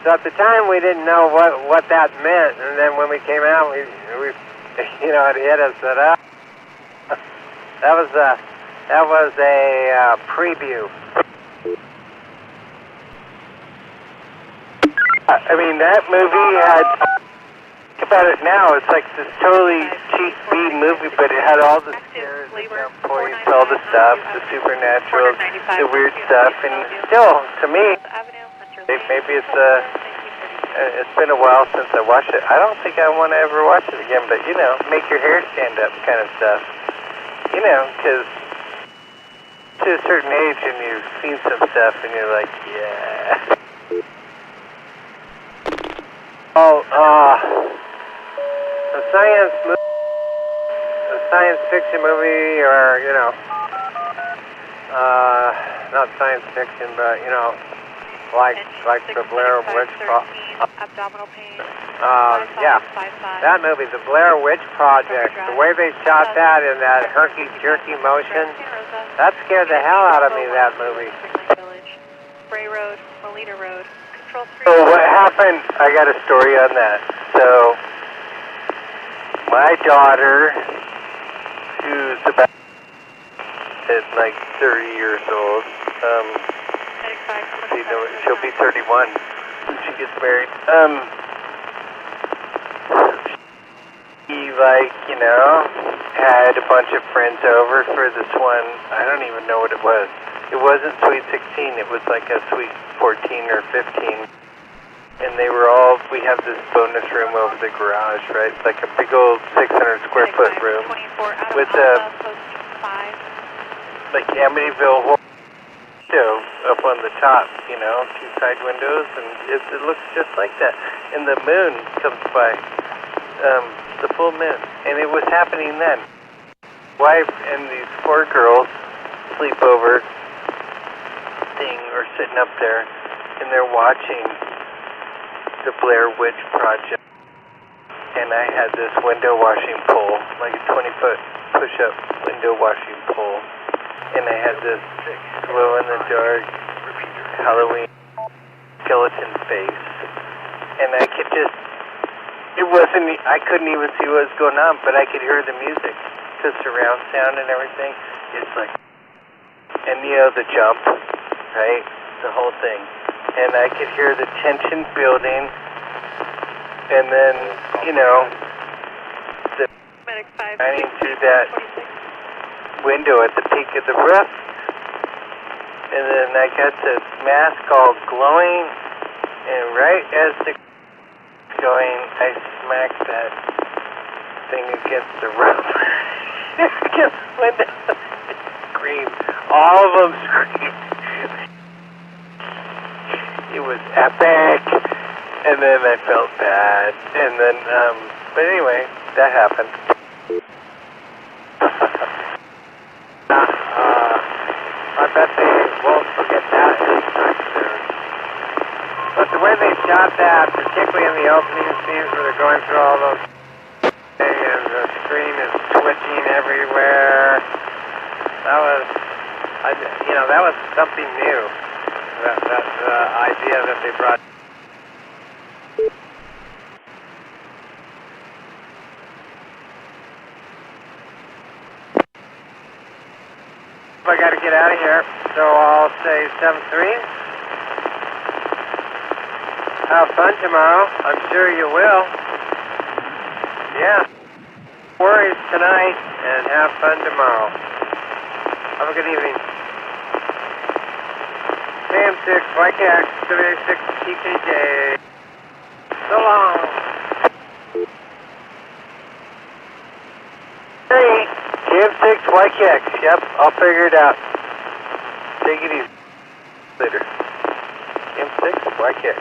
So at the time we didn't know what that meant, and then when we came out, we you know, it hit us that that was a preview. I mean, that movie had, think about it now, it's like this totally cheap B movie, but it had all the scares, the jump points, all the stuff, the supernatural, the weird stuff, and still, to me, maybe it's been a while since I watched it. I don't think I want to ever watch it again, but, you know, make your hair stand up kind of stuff. You know, because to a certain age and you've seen some stuff and you're like, yeah. Oh, a science fiction movie, or, you know, not science fiction, but, you know, like the Blair Witch Project. Abdominal pain. Yeah, that movie, the Blair Witch Project, the way they shot that in that herky-jerky motion, that scared the hell out of me, that movie. Bray Road, Molina Road, Control 3. So what happened, I got a story on that. So, my daughter, who's about like 30 years old, she'll be 31 when she gets married. She, like, you know, had a bunch of friends over for this one. I don't even know what it was. It wasn't Suite 16. It was like a Suite 14 or 15. And they were all, we have this bonus room over the garage, right? It's like a big old 600 square foot room with a, like, Amityville window up on the top, you know, 2 side windows, and it looks just like that. And the moon comes by, the full moon, and it was happening then. Wife and these 4 girls sleepover thing are sitting up there, and they're watching the Blair Witch Project. And I had this window washing pole, like a 20-foot push-up window washing pole. And I had this glow-in-the-dark Halloween skeleton face. And I could just, I couldn't even see what was going on, but I could hear the music. The surround sound and everything. It's like, and you know, the jump, right? The whole thing. And I could hear the tension building. And then, you know, the shining through that window at the peak of the roof, and then I got the mask all glowing, and right as the going, I smacked that thing against the roof, against the window, screamed, all of them screamed. It was epic, and then I felt bad, and then, but anyway, that happened. I bet they won't forget that anytime soon. But the way they shot that, particularly in the opening scenes where they're going through all those, and the screen is twitching everywhere, that was something new. That idea that they brought. I got to get out of here, so I'll say 7-3. Have fun tomorrow. I'm sure you will. Yeah. No worries tonight, and have fun tomorrow. Have a good evening. AM6, YKX, 76 TKJ. So long. 3. AM6, YKX. Yep, I'll figure it out. Take it easy. Later. AM6, YKX.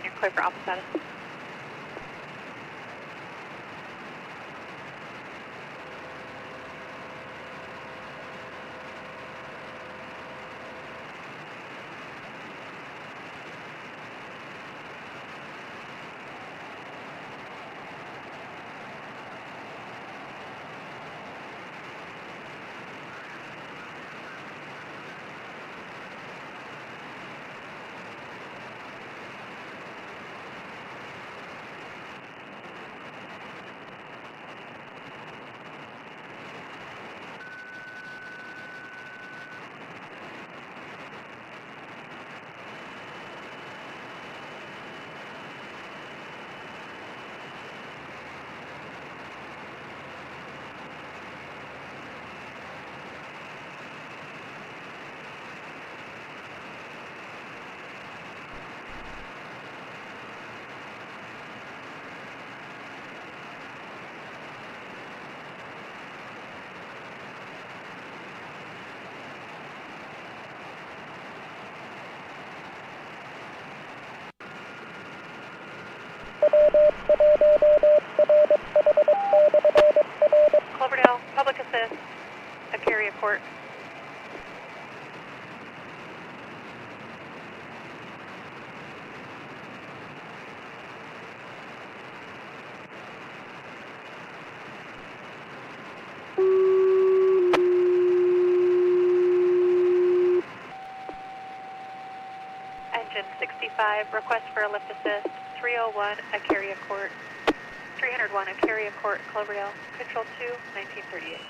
You're clear for Alpha status. Cloverdale, public assist, a carrier port. Engine 65, request for a lift assist. 301, a carrier court. 301, a carrier court, Cloverdale. Control 2, 1938.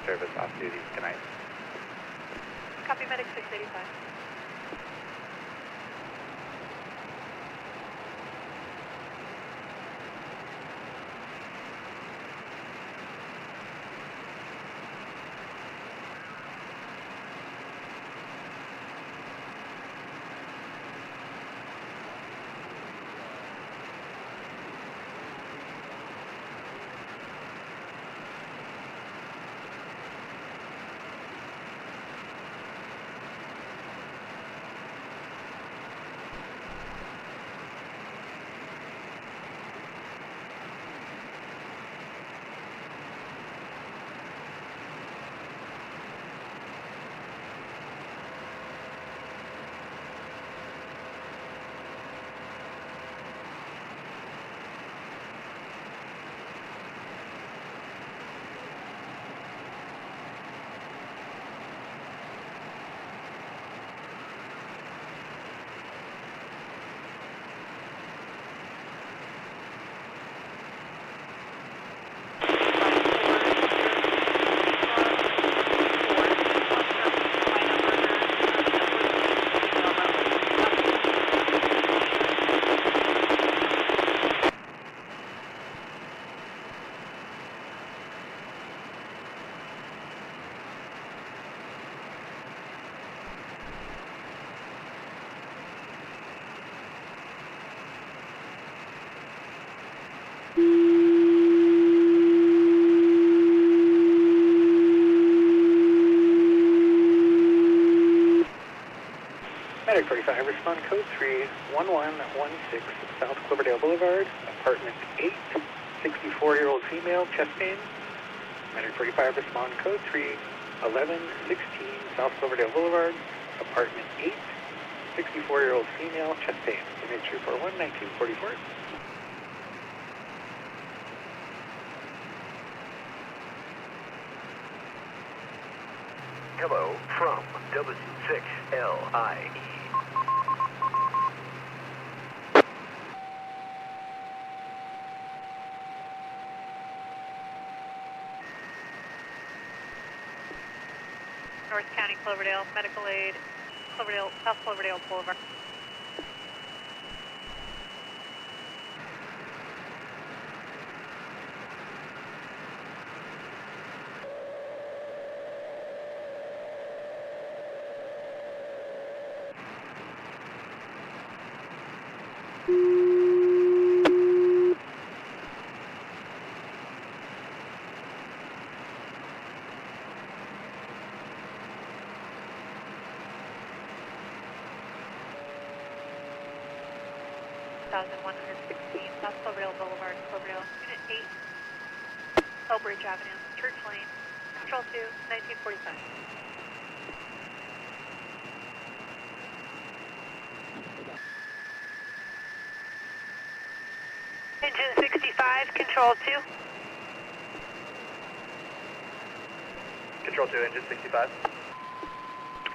Service off duty tonight. Copy, medic 685. 945, respond code 31116, South Cloverdale Boulevard, apartment 8, 64-year-old female, chest pain. 945, respond code 31116, South Cloverdale Boulevard, apartment 8, 64-year-old female, chest pain. Image 341, 1944. Hello from W6LIE. North County, Cloverdale, medical aid, Cloverdale, South Cloverdale Boulevard. South Cloverdale Boulevard, Cloverdale, Unit 8, Elbridge Avenue, Church Lane, Control 2, 1945. Engine 65, Control 2. Control 2, engine 65.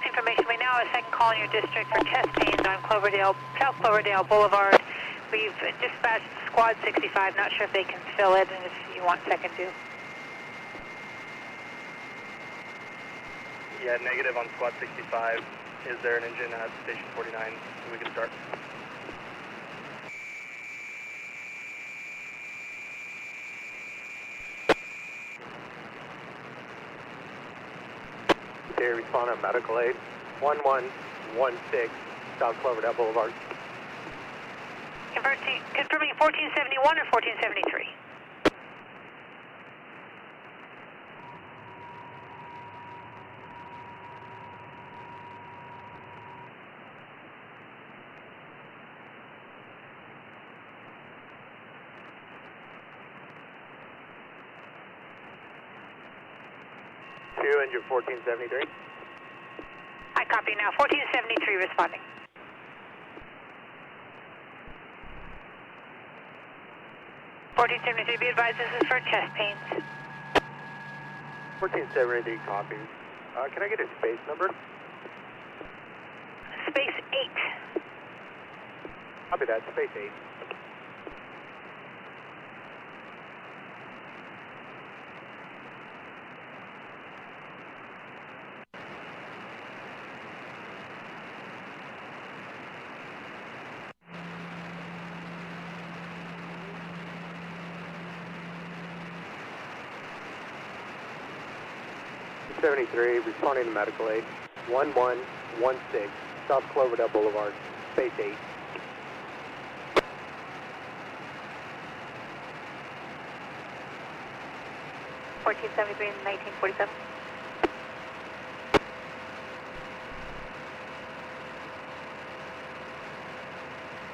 Information, we now have a second call in your district for chest pains on Cloverdale, South Cloverdale Boulevard. We've dispatched Squad 65, not sure if they can fill it, and if you want second due. Yeah, negative on Squad 65. Is there an engine at Station 49 so we can start? Okay, respond on medical aid, 1116, South Cloverdale Boulevard. Confirming 1471 or 1473? Engine 1473. I copy now. 1473 responding. Be advised this is for chest pains. 1473 copies. Can I get a space number? Space 8. Copy that, space 8. Responding to medical aid, 1116, South Cloverdale Boulevard, space 8. $1473 and 1947.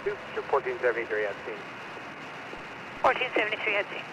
Your 1473 at scene. 1473 at scene.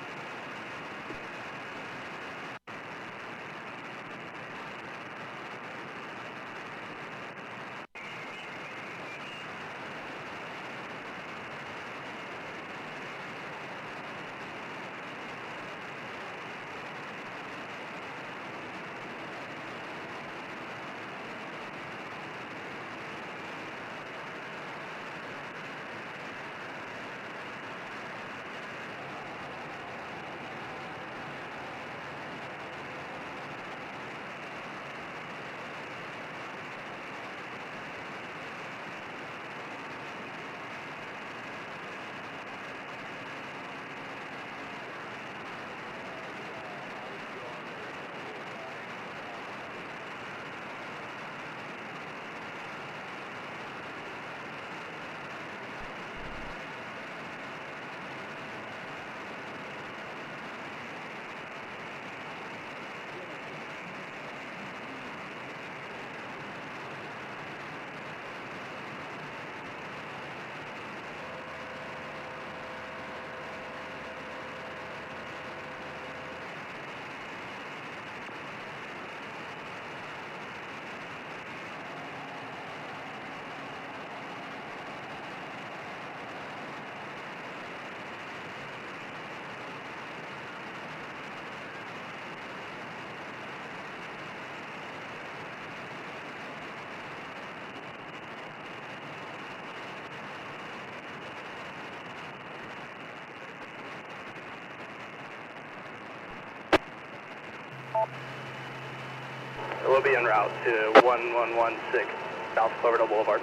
We'll be en route to 1116 South Cloverdale Boulevard.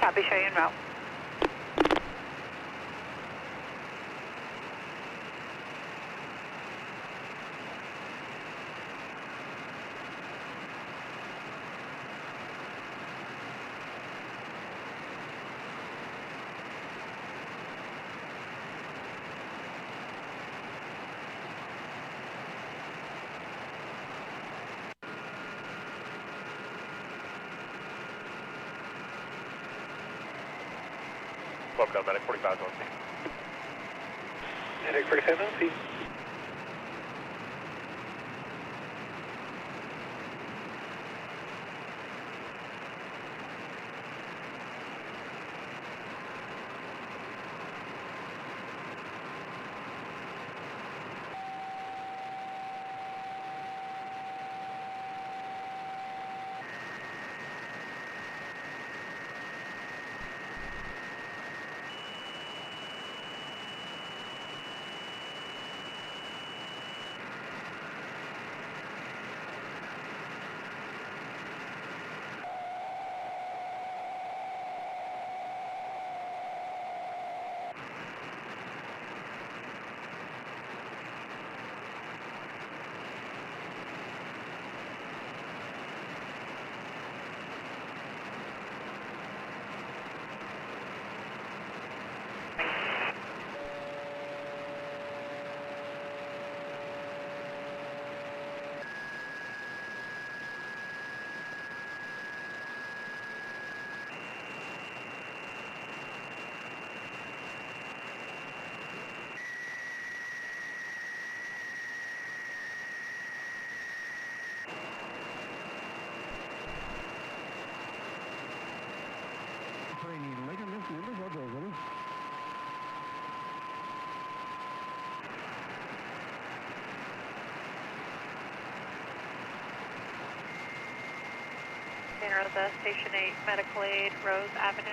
Copy, show you en route. Welcome, medic 45 on C. Medic 45 on C. Santa Rosa, Station 8, Medical Aid, Rose Avenue.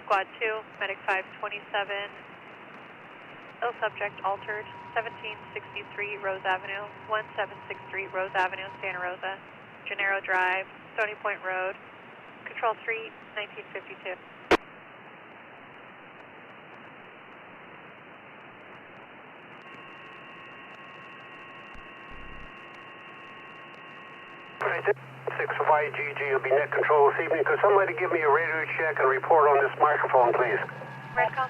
Squad 2, Medic 527, ill subject altered, 1763 Rose Avenue, 1763 Rose Avenue, Santa Rosa, Gennaro Drive, Stony Point Road, Control 3, 1952. Six YGG will be net control this evening. Could somebody give me a radio check and report on this microphone, please? Redcom.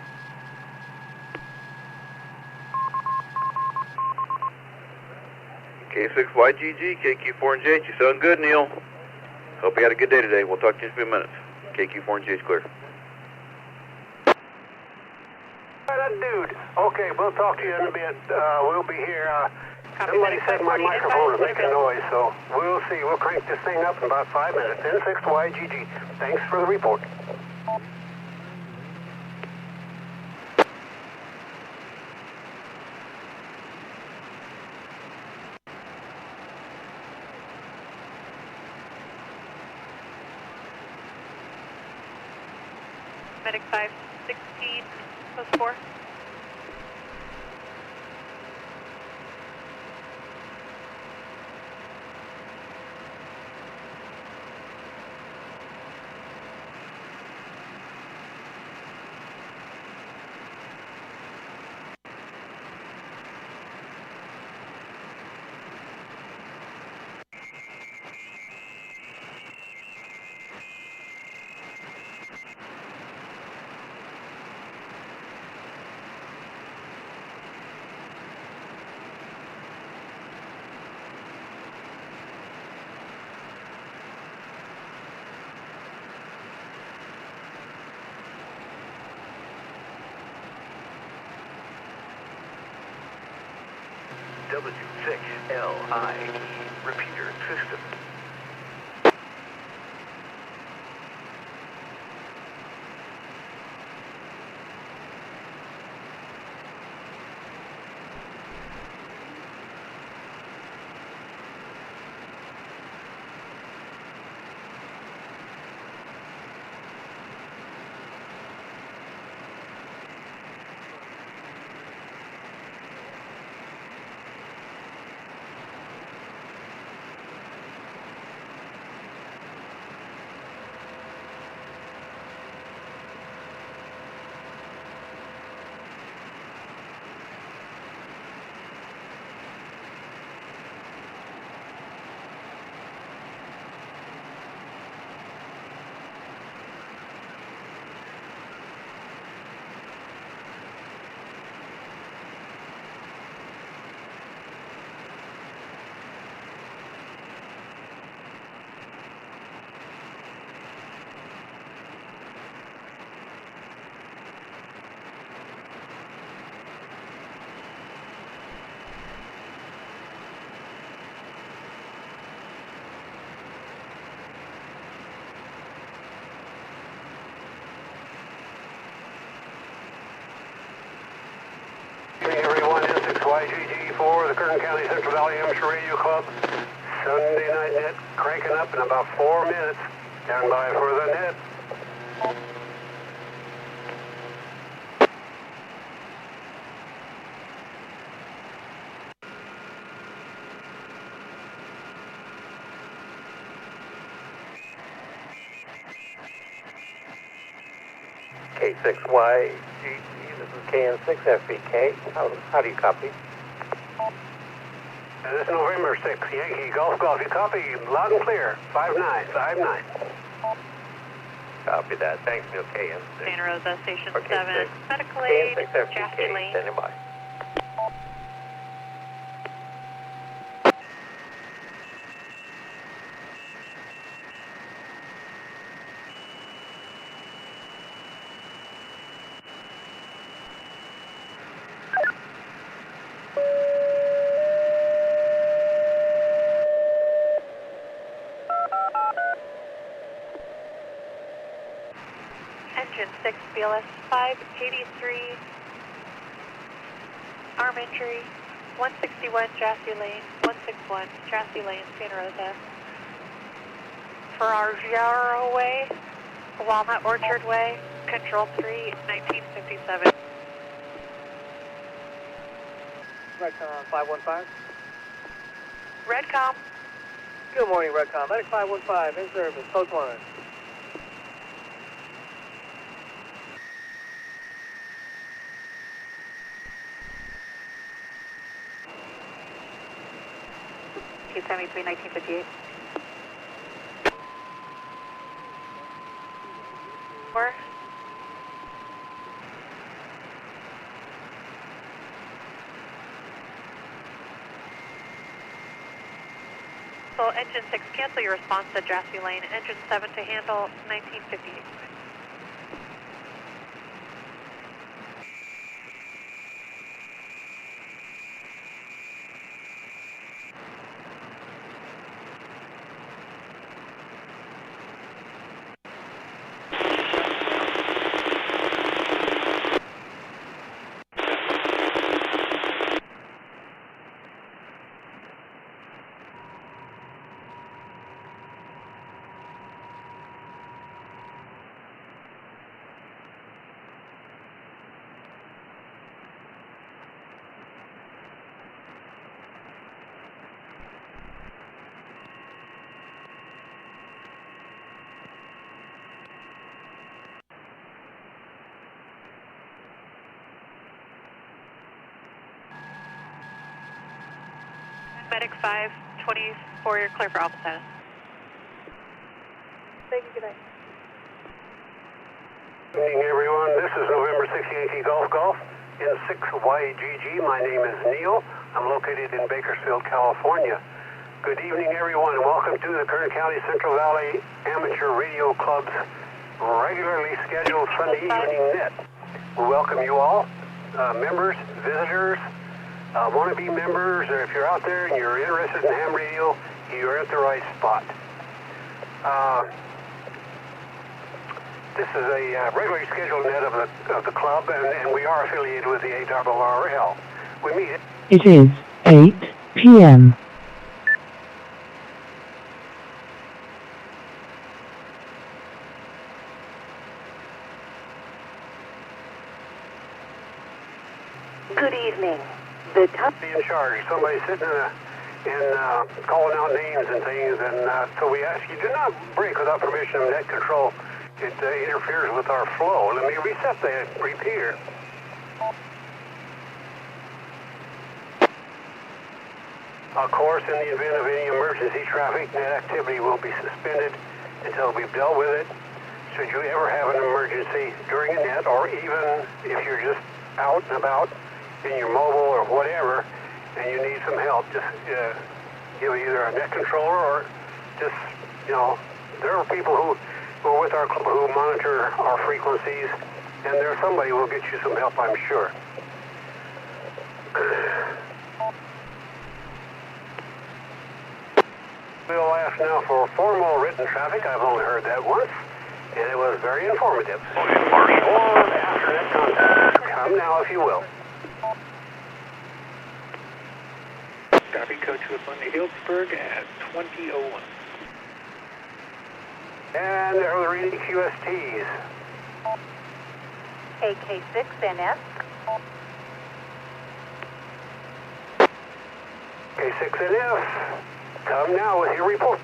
K6YGG, KQ4 and JH, you sound good, Neil. Hope you had a good day today. We'll talk to you in a few minutes. KQ4 and JH clear. That dude. Okay, we'll talk to you in a bit. We'll be here. Somebody said my microphone is making noise, so we'll see. We'll crank this thing up in about 5 minutes. N6YGG. Thanks for the report. Medic 516, post 4. W6LIE repeater system. Kern County Central Valley Amateur Radio Club. Sunday night net cranking up in about 4 minutes. Stand by for the net. K6YGG, this is KN6FBK. How do you copy? This is November 6, Yankee Golf Golf. You copy loud and clear. 5959. Copy that. Thanks, Neil. KN6. Santa Rosa, Station Okay, 7. six. Medical aid, KN6FBK, Jasty Lane. standing by. Engine 6, BLS 583. Arm injury, 161 Jasty Lane, 161 Jasty Lane, Santa Rosa. Ferraro Way, Walnut Orchard Way, Control 3, 1957. Redcom 515. Redcom, Good morning, Redcom. Medic 515 in service. Post 1. K73, 1958. Four. So engine 6, cancel your response to Jasty Lane. Engine 7 to handle 1958. Medic 524, you're clear for Alpha status. Thank you, good night. Good evening, everyone. This is November 6 Yankee Golf Golf in 6YGG. My name is Neil. I'm located in Bakersfield, California. Good evening, everyone, and welcome to the Kern County Central Valley Amateur Radio Club's regularly scheduled Sunday evening net. We welcome you all, members, visitors, wannabe members, or if you're out there and you're interested in ham radio, you're at the right spot. This is a regularly scheduled net of the club, and we are affiliated with the ARRL. We meet it. It is 8 p.m. Good evening. The top Be in charge. Somebody sitting and calling out names and things, and so we ask you do not break without permission of net control. It interferes with our flow. Let me reset the repeater. Of course, in the event of any emergency traffic, net activity will be suspended until we've dealt with it. Should you ever have an emergency during a net, or even if you're just out and about in your mobile or whatever, and you need some help, just give either a net controller or just, there are people who are with our club who monitor our frequencies, and there's somebody who will get you some help, I'm sure. We'll ask now for formal written traffic. I've only heard that once, and it was very informative. Or after net contact. Come now, if you will. Copy code 2 upon the Healdsburg at 20:01. And there are the reading QSTs. AK6NS. K6NF, come now with your report.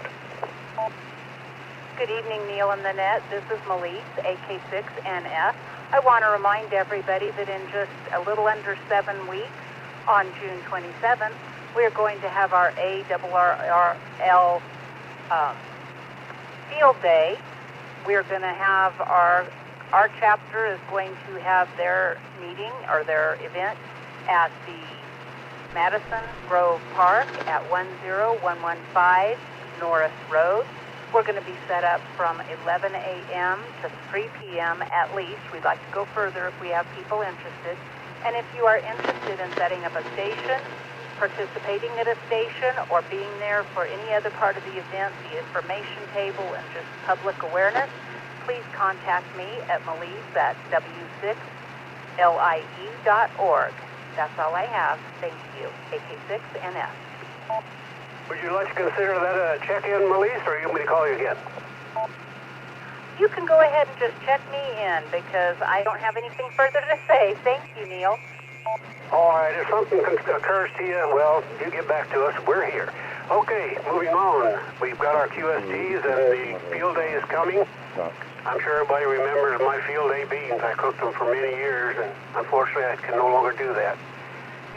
Good evening, Neil and the net. This is Melise, AK6NS. I want to remind everybody that in just a little under 7 weeks, on June 27th, we're going to have our ARRL field day. We're going to have our chapter is going to have their meeting or their event at the Madison Grove Park at 10115 Norris Road. We're going to be set up from 11 a.m. to 3 p.m. at least. We'd like to go further if we have people interested. And if you are interested in setting up a station, participating at a station, or being there for any other part of the event, the information table, and just public awareness, please contact me at melise@w6lie.org. That's all I have. Thank you. AK6NS. Would you like to consider that a check-in, Melise, or you want me to call you again? You can go ahead and just check me in because I don't have anything further to say. Thank you, Neil. All right, if something occurs to you, well, you get back to us. We're here. Okay, moving on. We've got our QSTs, and the field day is coming. I'm sure everybody remembers my field day beans. I cooked them for many years, and unfortunately, I can no longer do that.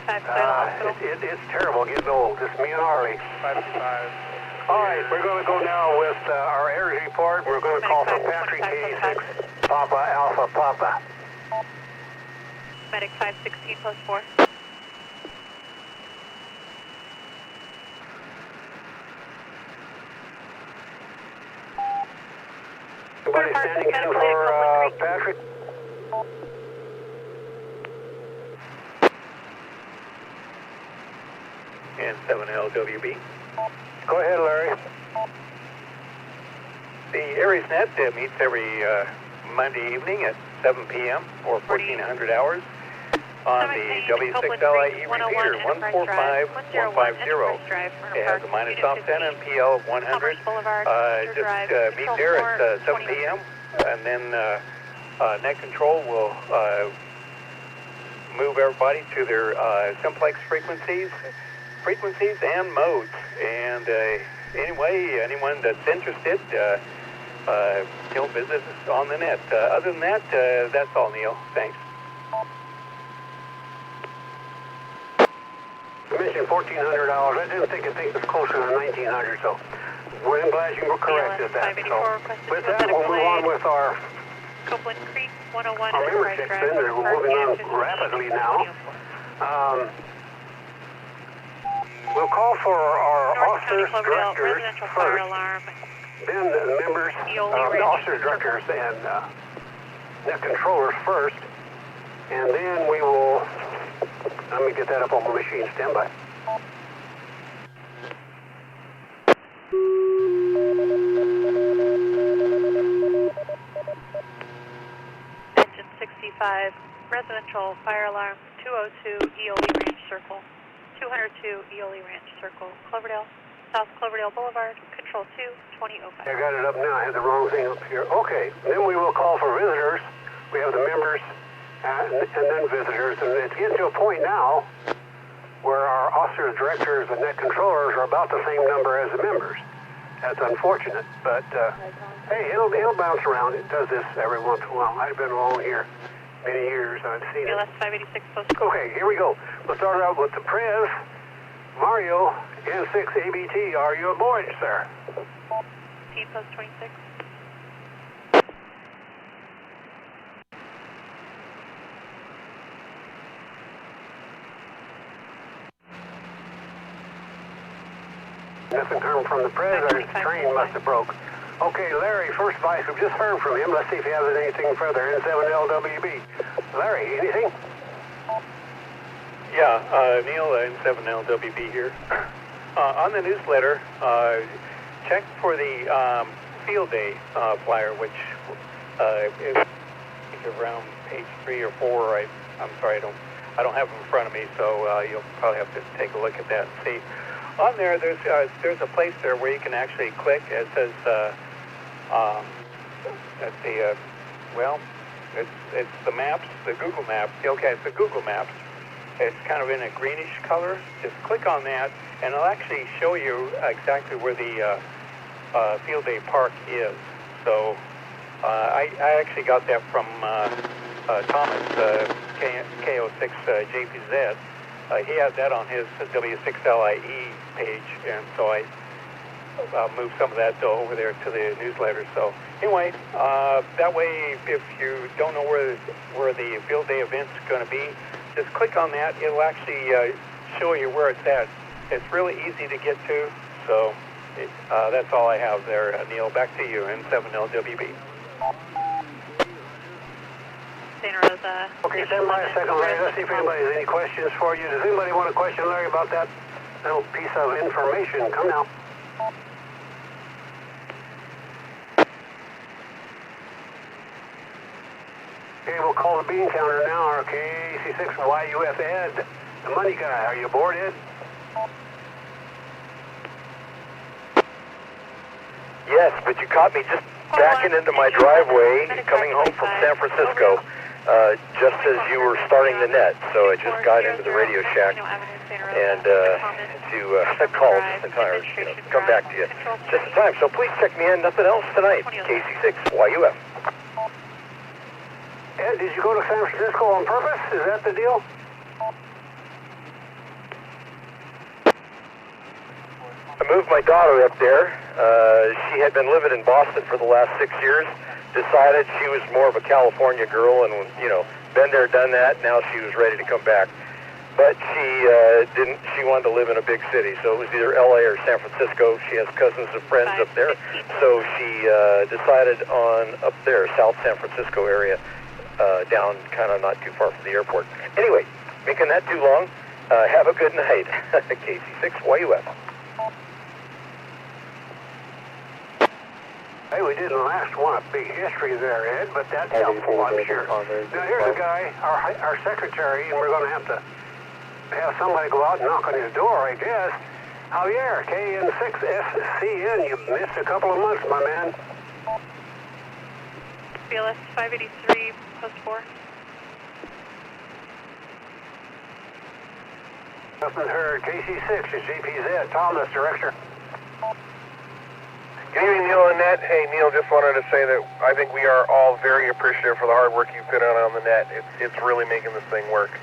It's terrible getting old. Just me and Harley. 5-5. All right, we're going to go now with our air report. We're going to call for Patrick K6 Papa Alpha Papa. Medic 516, post 4. Everybody standing in for Patrick? And 7LWB. Go ahead, Larry. The AresNet meets every Monday evening at 7 p.m. or 1400 hours on the W6LIE repeater 145150. It has a minus off 10 and PL 100. Just meet there at 7 p.m. and then net control will move everybody to their simplex frequencies and modes. And anyway, anyone that's interested, visit us on the net. Other than that, that's all, Neil. Thanks. You mentioned $1,400. I didn't think it was closer to $1,900, so I'm glad you were correct at that. So with that, we'll move on with our Copeland Creek, 101 membership center. We're moving on rapidly now. We'll call for our officers, directors first, then the members, the officers, directors, and net controllers first, and then we will, let me get that up on my machine, stand by. Engine 65, residential fire alarm, 202 Eole Ranch Circle. 202 Eole Ranch Circle, Cloverdale, South Cloverdale Boulevard, Control 2, 2005. I got it up now. I had the wrong thing up here. Okay, then we will call for visitors. We have the members and then visitors. And it's getting to a point now where our officers, directors, and net controllers are about the same number as the members. That's unfortunate, but hey, it'll bounce around. It does this every once in a while. I've been along here many years, and I've seen it. LS 586 post. Okay, here we go. We'll start out with the Prez. Mario, N6ABT, are you aboard, sir? Team post 26. Nothing coming from the Prez. Our train must have broke. Okay, Larry, first vice, we've just heard from him. Let's see if he has anything further. N7LWB. Larry, anything? Yeah, Neil, N7LWB here. On the newsletter, check for the field day flyer, which is around page 3 or 4. I'm sorry, I don't have them in front of me, so you'll probably have to take a look at that and see. On there, there's a place there where you can actually click. It says, let's see, well, it's the maps, the Google Maps. Okay, it's the Google Maps. It's kind of in a greenish color. Just click on that, and it'll actually show you exactly where the field day park is. So I actually got that from Thomas, KO6 JPZ. He had that on his W6LIE page, and so I moved some of that over there to the newsletter. So anyway, that way, if you don't know where the field day event's going to be, just click on that. It'll actually show you where it's at. It's really easy to get to. So that's all I have there, Neil. Back to you, N7LWB. Santa Rosa. Okay, stand by a second, Larry. Let's see if anybody has any questions for you. Does anybody want to question Larry about that little piece of information? Come now. Okay, we'll call the bean counter now. KC6 YUF Ed, the money guy. Are you aboard, Ed? Yes, but you caught me just backing into my driveway, coming home from San Francisco, just as you were starting the net. So I just got into the Radio Shack and to call just in time, come back to you just in time. So please check me in. Nothing else tonight. KC6 YUF. Ed, did you go to San Francisco on purpose? Is that the deal? I moved my daughter up there. She had been living in Boston for the last 6 years. Decided she was more of a California girl and, been there, done that. Now she was ready to come back. But she didn't. She wanted to live in a big city, so it was either LA or San Francisco. She has cousins and friends up there. So she decided on up there, South San Francisco area, down kind of not too far from the airport. Anyway, making that too long, have a good night. KC6 YUF. Hey, we didn't last one a big history there, Ed, but that's helpful, I'm sure. Now, here's a guy, our secretary, and we're going to have somebody go out and knock on his door, I guess. Javier, KN6SCN, you missed a couple of months, my man. BLS 583, post 4. Nothing heard. KC6 is GPZ. Thomas, director. Good evening, Neil and Net. Hey, Neil, just wanted to say that I think we are all very appreciative for the hard work you put on the net. It's really making this thing work.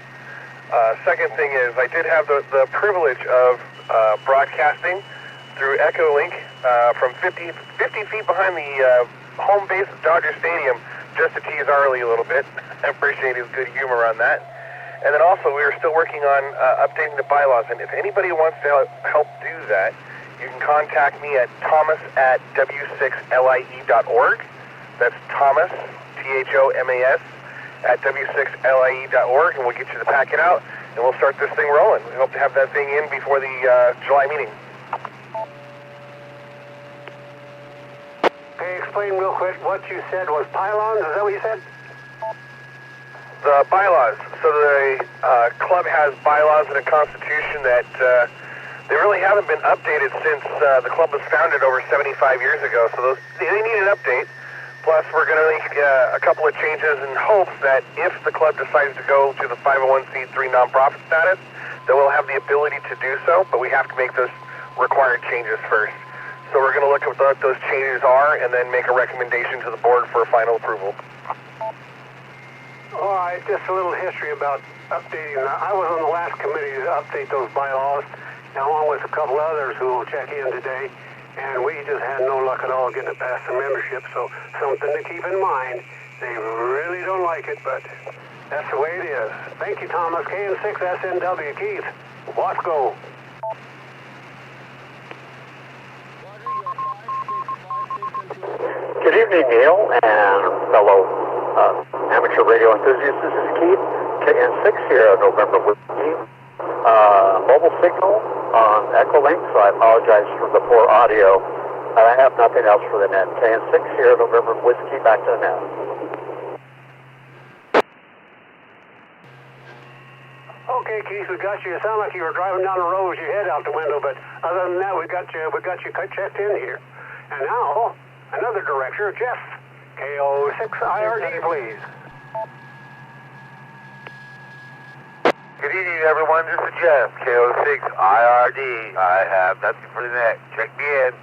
Second thing is, I did have the privilege of broadcasting through Echolink from 50 feet behind the home base of Dodger Stadium, just to tease Arlie a little bit. I appreciate his good humor on that. And then also, we are still working on updating the bylaws, and if anybody wants to help do that, you can contact me at thomas@w6lie.org. That's Thomas, Thomas, at w6lie.org, and we'll get you the packet out, and we'll start this thing rolling. We hope to have that thing in before the July meeting. Okay, explain real quick what you said was pylons. Is that what you said? The bylaws. So the club has bylaws and a constitution that they really haven't been updated since the club was founded over 75 years ago. So they need an update. Plus, we're going to make a couple of changes in hopes that if the club decides to go to the 501c3 nonprofit status, that we'll have the ability to do so, but we have to make those required changes first. So we're going to look at what those changes are and then make a recommendation to the board for final approval. All right, just a little history about updating. I was on the last committee to update those bylaws, along with a couple others who will check in today, and we just had no luck at all getting it past the membership, so something to keep in mind. They really don't like it, but that's the way it is. Thank you, Thomas. KN6SNW, Keith. Watch go. Good evening, Neil, and fellow amateur radio enthusiasts. This is Keith, KN6 here, November Whiskey. Mobile signal on Echolink, so I apologize for the poor audio. I have nothing else for the net. KN6 here, November Whiskey, back to the net. Okay, Keith, we got you. It sounded like you were driving down the road with your head out the window, but other than that, we got you checked in here. And now, another director, Jeff, KO6IRD, please. Good evening, everyone. This is Jeff, KO6IRD. I have nothing for the net. Check me in.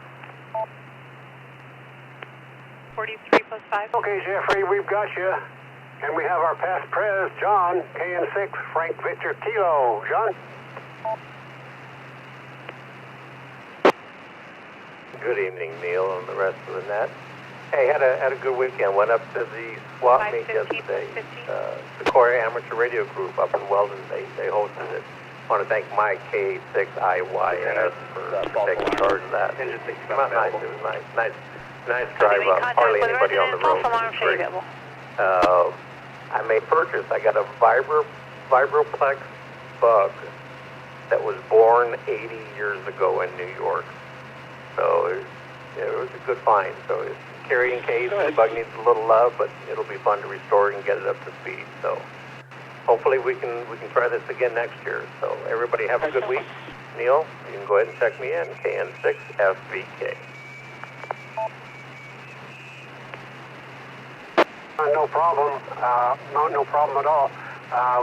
43 plus 5. Okay, Jeffrey, we've got you. And we have our past pres, John, KN6, Frank Victor Kilo. John? Good evening, Neil, and the rest of the net. Hey, had a good weekend. Went up to the swap meet yesterday. The Core Amateur Radio Group up in Weldon, they hosted it. I want to thank Mike K6IYS for taking charge of that. It was nice. It was nice. Nice drive up. Hardly anybody on the road. Great. I made purchase. I got a Vibroplex bug that was born 80 years ago in New York. So it was a good find. So it's carrying case. The bug needs a little love, but it'll be fun to restore and get it up to speed. So hopefully we can try this again next year. So everybody have a good week. Neil, you can go ahead and check me in. KN6FVK. No problem. No problem at all.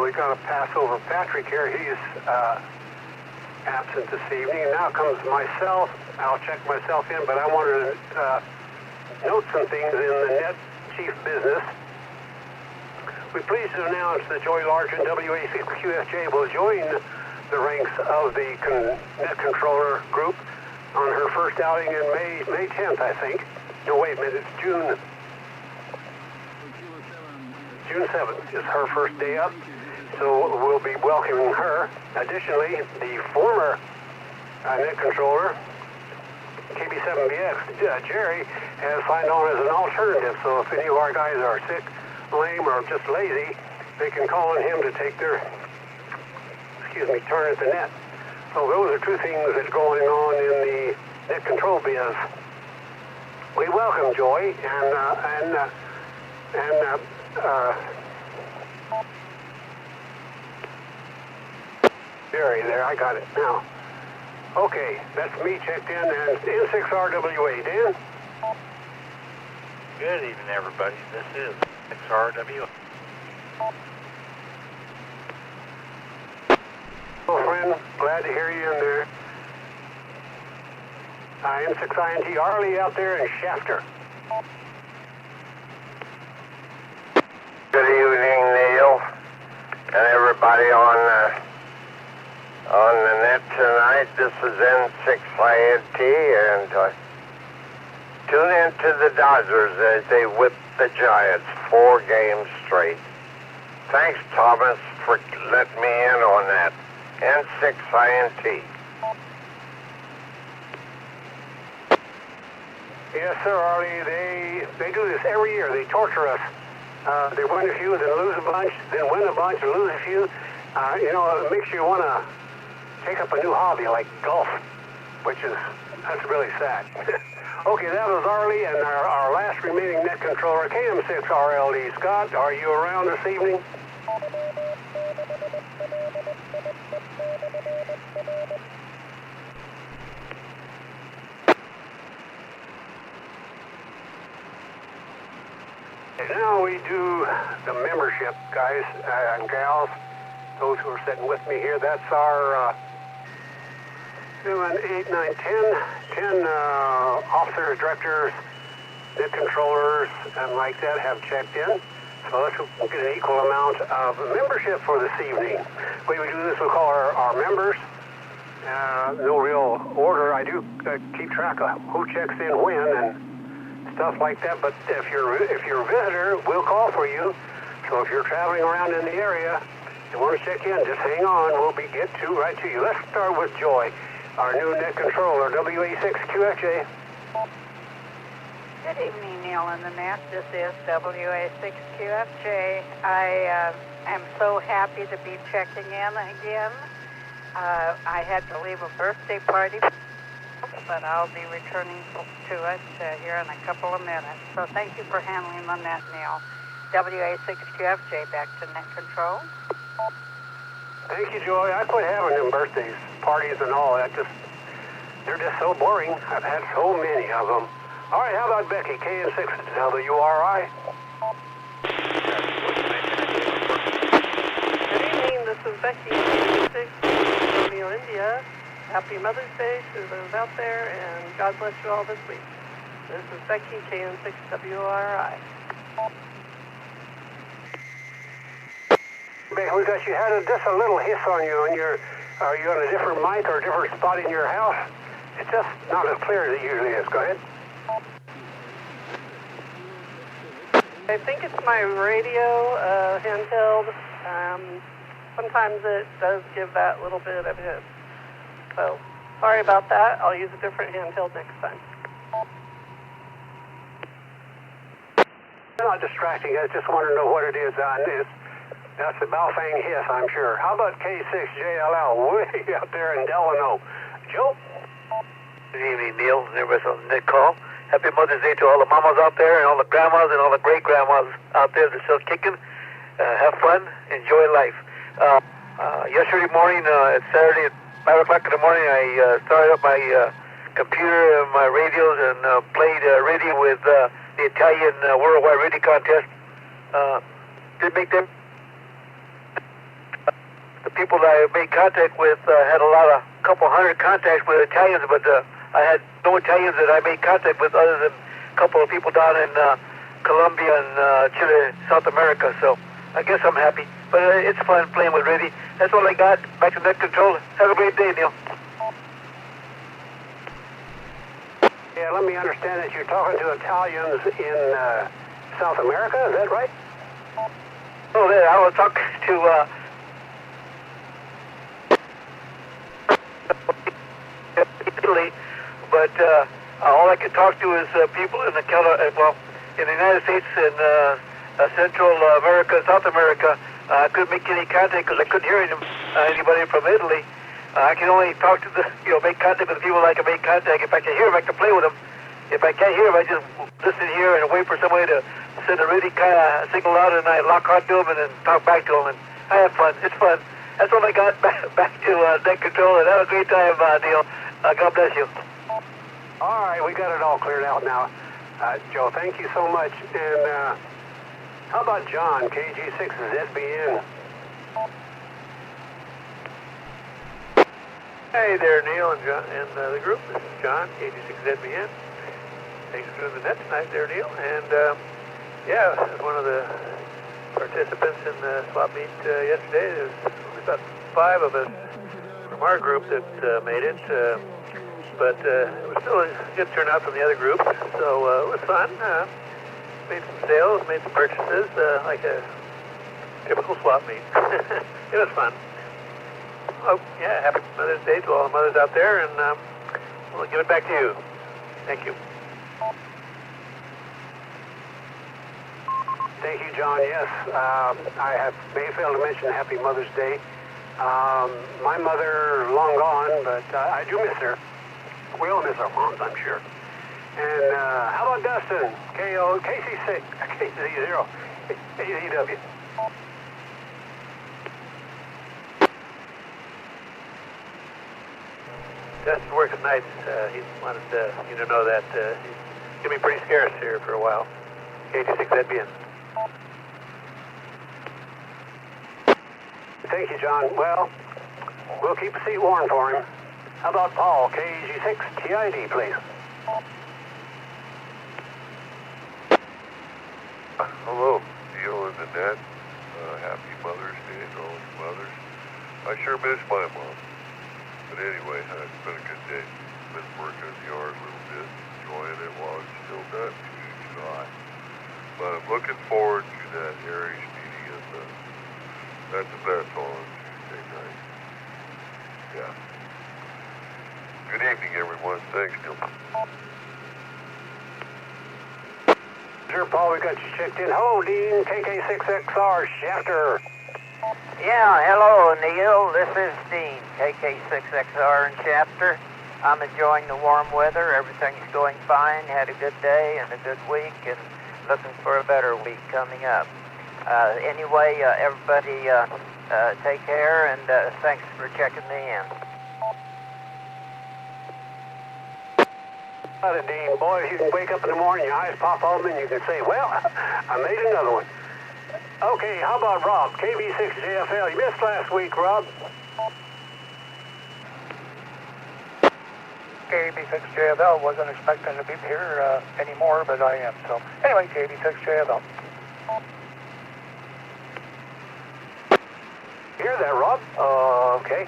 We've got to pass over Patrick here. He's absent this evening. And now comes myself. I'll check myself in, but I wanted to note some things in the net chief business. We're pleased to announce that Joy Larkin, WA6QFJ, will join the ranks of the net controller group on her first outing in May 10th, I think. No, wait a minute. It's June 7th is her first day up, so we'll be welcoming her. Additionally, the former net controller, KB7BX, Jerry, has signed on as an alternative, so if any of our guys are sick, lame, or just lazy, they can call on him to take their, turn at the net. So those are two things that's going on in the net control biz. We welcome Joy and Jerry there, I got it now. Okay, that's me checked in, and N6RWA, Dan? Good evening, everybody. This is N6RWA. Hello, friend. Glad to hear you in there. N6INT Arley out there in Shafter. Good evening, Neil, and everybody on the net tonight. This is N6INT, and tune in to the Dodgers as they whip the Giants 4 games straight. Thanks, Thomas, for letting me in on that. N6INT. Yes, sir, Arlie. They do this every year. They torture us. They win a few, then lose a bunch, then win a bunch, and lose a few. It makes you want to take up a new hobby like golf, that's really sad. Okay, that was Arlie and our last remaining net controller, KM6RLD. Scott, are you around this evening? Now we do the membership, guys and gals, those who are sitting with me here. That's our 7, 8, 9, 10 officers, directors, net controllers, and like that have checked in. So let's get an equal amount of membership for this evening. The way we do this, we call our members. No real order. I do keep track of who checks in when and stuff like that, but if you're a visitor, we'll call for you. So if you're traveling around in the area and want to check in, just hang on. We'll get right to you. Let's start with Joy, our new net controller, WA6QFJ. Good evening, Neil and the net. This is WA6QFJ. I am so happy to be checking in again. I had to leave a birthday party, but I'll be returning to it here in a couple of minutes. So thank you for handling the net, Neil. WA6QFJ, back to net control. Thank you, Joy. I quit having them birthdays, parties and all that. They're just so boring. I've had so many of them. All right, how about Becky, KN6WRI? Good evening, this is Becky, KN6, Romeo, India. Happy Mother's Day to those out there, and God bless you all this week. This is Becky, KN6WRI. Becky, we got you had just a little hiss on you, and are you on a different mic or a different spot in your house? It's just not as clear as it usually is. Go ahead. I think it's my radio handheld. Sometimes it does give that little bit of hiss. So, sorry about that. I'll use a different handheld next time. Not distracting. I just want to know what it is on this. That's the Balfang hiss, I'm sure. How about K6JLL way out there in Delano? Joe? Good evening, Neil, and everybody on the net call. Happy Mother's Day to all the mamas out there and all the grandmas and all the great-grandmas out there that are still kicking. Have fun. Enjoy life. Yesterday morning, it's Saturday at 5 o'clock in the morning, I started up my computer and my radios and played radio with the Italian Worldwide Radio Contest. Did make them. The people that I made contact with had a couple hundred contacts with Italians, but I had no Italians that I made contact with other than a couple of people down in Colombia and Chile, South America. So I guess I'm happy. But it's fun playing with Radio. That's all I got. Back to net control. Have a great day, Neil. Yeah, let me understand that you're talking to Italians in South America. Is that right? Oh, there. I was talking to Italy, but all I can talk to is people in the United States and Central America, South America. I couldn't make any contact because I couldn't hear anybody from Italy. I can only talk to make contact with the people I can make contact. If I can hear them, I can play with them. If I can't hear them, I just listen here and wait for somebody to send a really kind of signal out, and I lock on to them and then talk back to them. And I have fun. It's fun. That's all I got. Back to net control, and have a great time, Neil. God bless you. All right, we got it all cleared out now. Joe, thank you so much. And how about John, KG6ZBN? Hey there, Neil and John and the group. This is John, KG6ZBN. Thanks for doing the net tonight there, Neil. And yeah, as one of the participants in the swap meet yesterday, there's only about 5 of us from our group that made it. But it was still a good turnout from the other groups, so it was fun. Made some sales, made some purchases, like a typical swap meet. It was fun. Oh, yeah, happy Mother's Day to all the mothers out there, and we'll give it back to you. Thank you. Thank you, John. Yes, I may fail to mention Happy Mother's Day. My mother, long gone, but I do miss her. We all miss our moms, I'm sure. And how about Dustin? KC6, KC0, AZW. Dustin works at nights. He wanted you to know that he's going to be pretty scarce here for a while. KG6ZBN. Thank you, John. Well, we'll keep the seat warm for him. How about Paul, KG6TID, please? Hello, Neil and Annette. Happy Mother's Day to all the mothers. I sure miss my mom. But anyway, it's been a good day. Been working in the yard a little bit, enjoying it while it's still not too hot. But I'm looking forward to that Aries meeting at the vet on Tuesday night. Yeah. Good evening, everyone. Thanks, Neil. Sure, Paul, we got you checked in. Hello, Dean, KK6XR, Shafter. Yeah, hello, Neil. This is Dean, KK6XR and Shafter. I'm enjoying the warm weather. Everything's going fine. Had a good day and a good week, and looking for a better week coming up. Anyway, everybody Take care, and thanks for checking me in. Dean, boy, if you can wake up in the morning, your eyes pop open, and you can say, well, I made another one. Okay, how about Rob, KB6JFL? You missed last week, Rob. KB6JFL, wasn't expecting to be here anymore, but I am. So, anyway, KB6JFL. You hear that, Rob? Okay.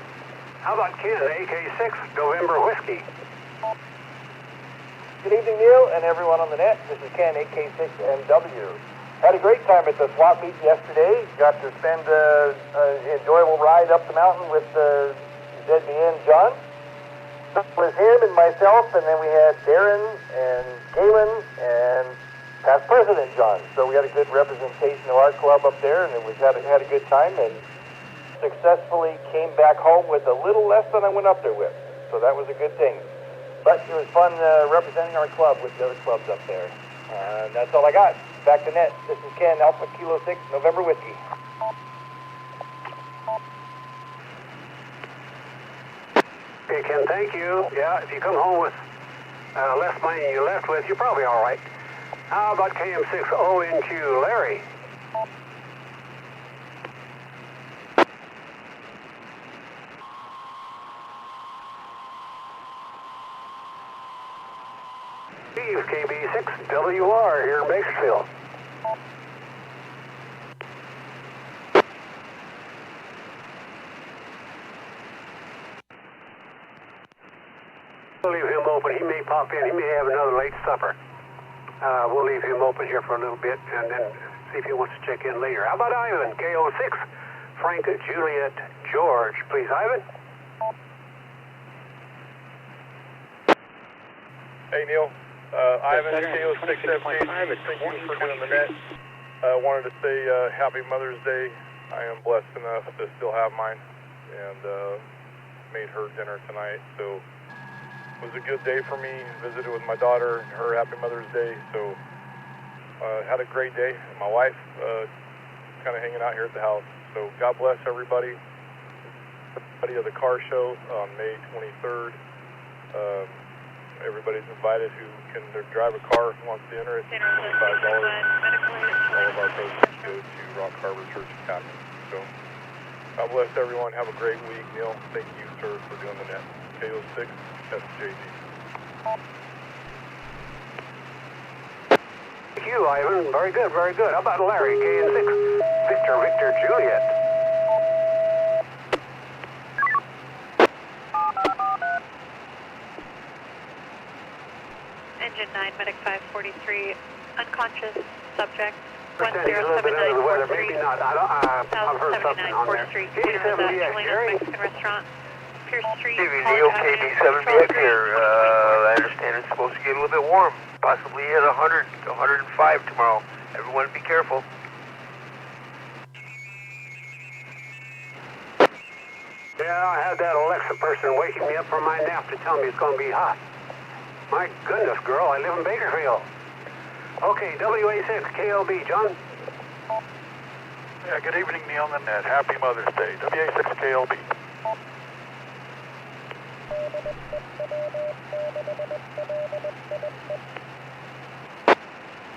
How about Ken, AK6, November Whiskey? Good evening, Neil, and everyone on the net. This is Ken, AK6NW. Had a great time at the swap meet yesterday. Got to spend an enjoyable ride up the mountain with ZBN John. So it was him and myself, and then we had Darren and Galen and past President John. So we had a good representation of our club up there, and we had a good time, and successfully came back home with a little less than I went up there with. So that was a good thing. But it was fun representing our club with the other clubs up there. And that's all I got. Back to net. This is Ken, Alpha Kilo 6, November Whiskey. Okay, Ken, thank you. Yeah, if you come home with less money than you left with, you're probably all right. How about KM6ONQ, Larry? Steve, KB6WR here in Bakersfield. We'll leave him open. He may pop in. He may have another late supper. We'll leave him open here for a little bit and then see if he wants to check in later. How about Ivan, KO6, Frank, Juliet, George, please, Ivan? Hey, Neil. Ivan, KO6FJ, thank you for doing the net. Wanted to say Happy Mother's Day. I am blessed enough to still have mine, and made her dinner tonight. So it was a good day for me. Visited with my daughter and her Happy Mother's Day. So had a great day. My wife kind of hanging out here at the house. So God bless everybody. Everybody of the car show on May 23rd. Everybody's invited who can drive a car who wants to enter it. $25. All of our proceeds go to Rock Harbor Church Academy. So God bless everyone. Have a great week, Neil. Thank you, sir, for doing the net. KO6 SJD. Thank you, Ivan. Very good, very good. How about Larry, KN6, Victor Juliet? Engine 9, Medic 543, unconscious subject, Pretend he's a little bit under the weather, maybe not. I've heard something on there. 87BX, Jerry? Mexican restaurant, Pierce Street. Neil, KB7BX here. I understand it's supposed to get a little bit warm, possibly at 100 to 105 tomorrow. Everyone be careful. Yeah, I had that Alexa person waking me up from my nap to tell me it's going to be hot. My goodness, girl, I live in Bakersfield. Okay, WA6, KLB, John? Yeah, good evening, Neil and Annette. Happy Mother's Day. WA6 KLB.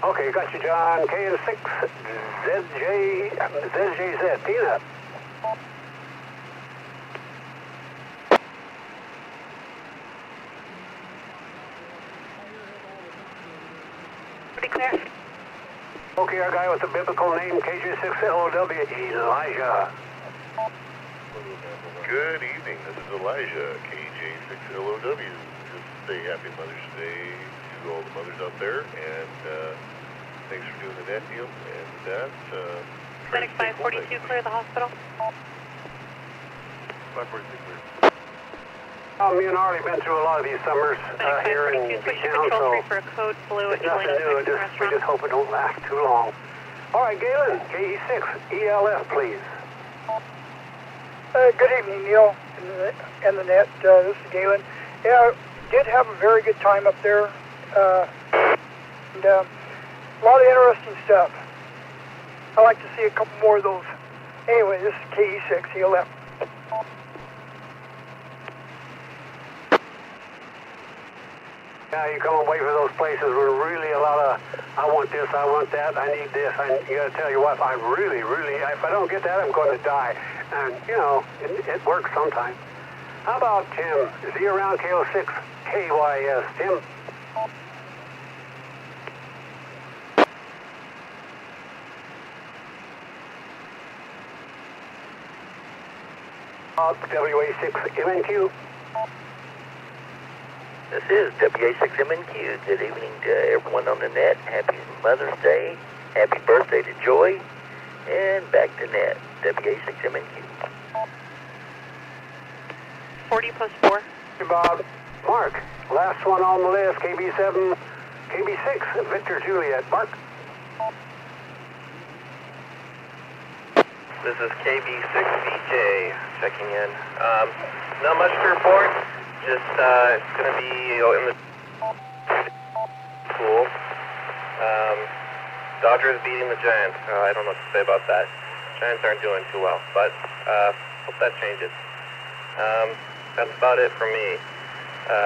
Okay, got you, John. KN6, ZJZ, Peanut. Okay, our guy with the biblical name, KJ6LOW, Elijah. Good evening, this is Elijah, KJ6LOW. Just say Happy Mother's Day to all the mothers out there, and thanks for doing the net, Neil. And that, Medic 542, clear the hospital. 542 clear. Me and Arlie been through a lot of these summers here in B-Town, so for a code blue at it's nothing new. We just hope it don't last too long. All right, Galen, KE6, ELF, please. Good evening, Neil, and the net. This is Galen. Yeah, did have a very good time up there, and a lot of interesting stuff. I like to see a couple more of those Anyway, this is KE6, Yeah, you come away from those places where really a lot of, I want this, I want that, I need this. You got to tell your wife, I really, if I don't get that, I'm going to die. And, you know, it works sometimes. How about Tim? Is he around KO6 KYS? Tim? WA6MNQ. This is WA6MNQ. Good evening to everyone on the net. Happy Mother's Day. Happy birthday to Joy. And back to net. WA6MNQ. 40 plus 4. Hey, Bob. Mark. Last one on the list. KB7, KB6, Victor Juliet. Mark. This is KB6VJ checking in. Not much to report. Just it's going to be in the pool. Dodgers beating the Giants. I don't know what to say about that. Giants aren't doing too well, but hope that changes. That's about it for me.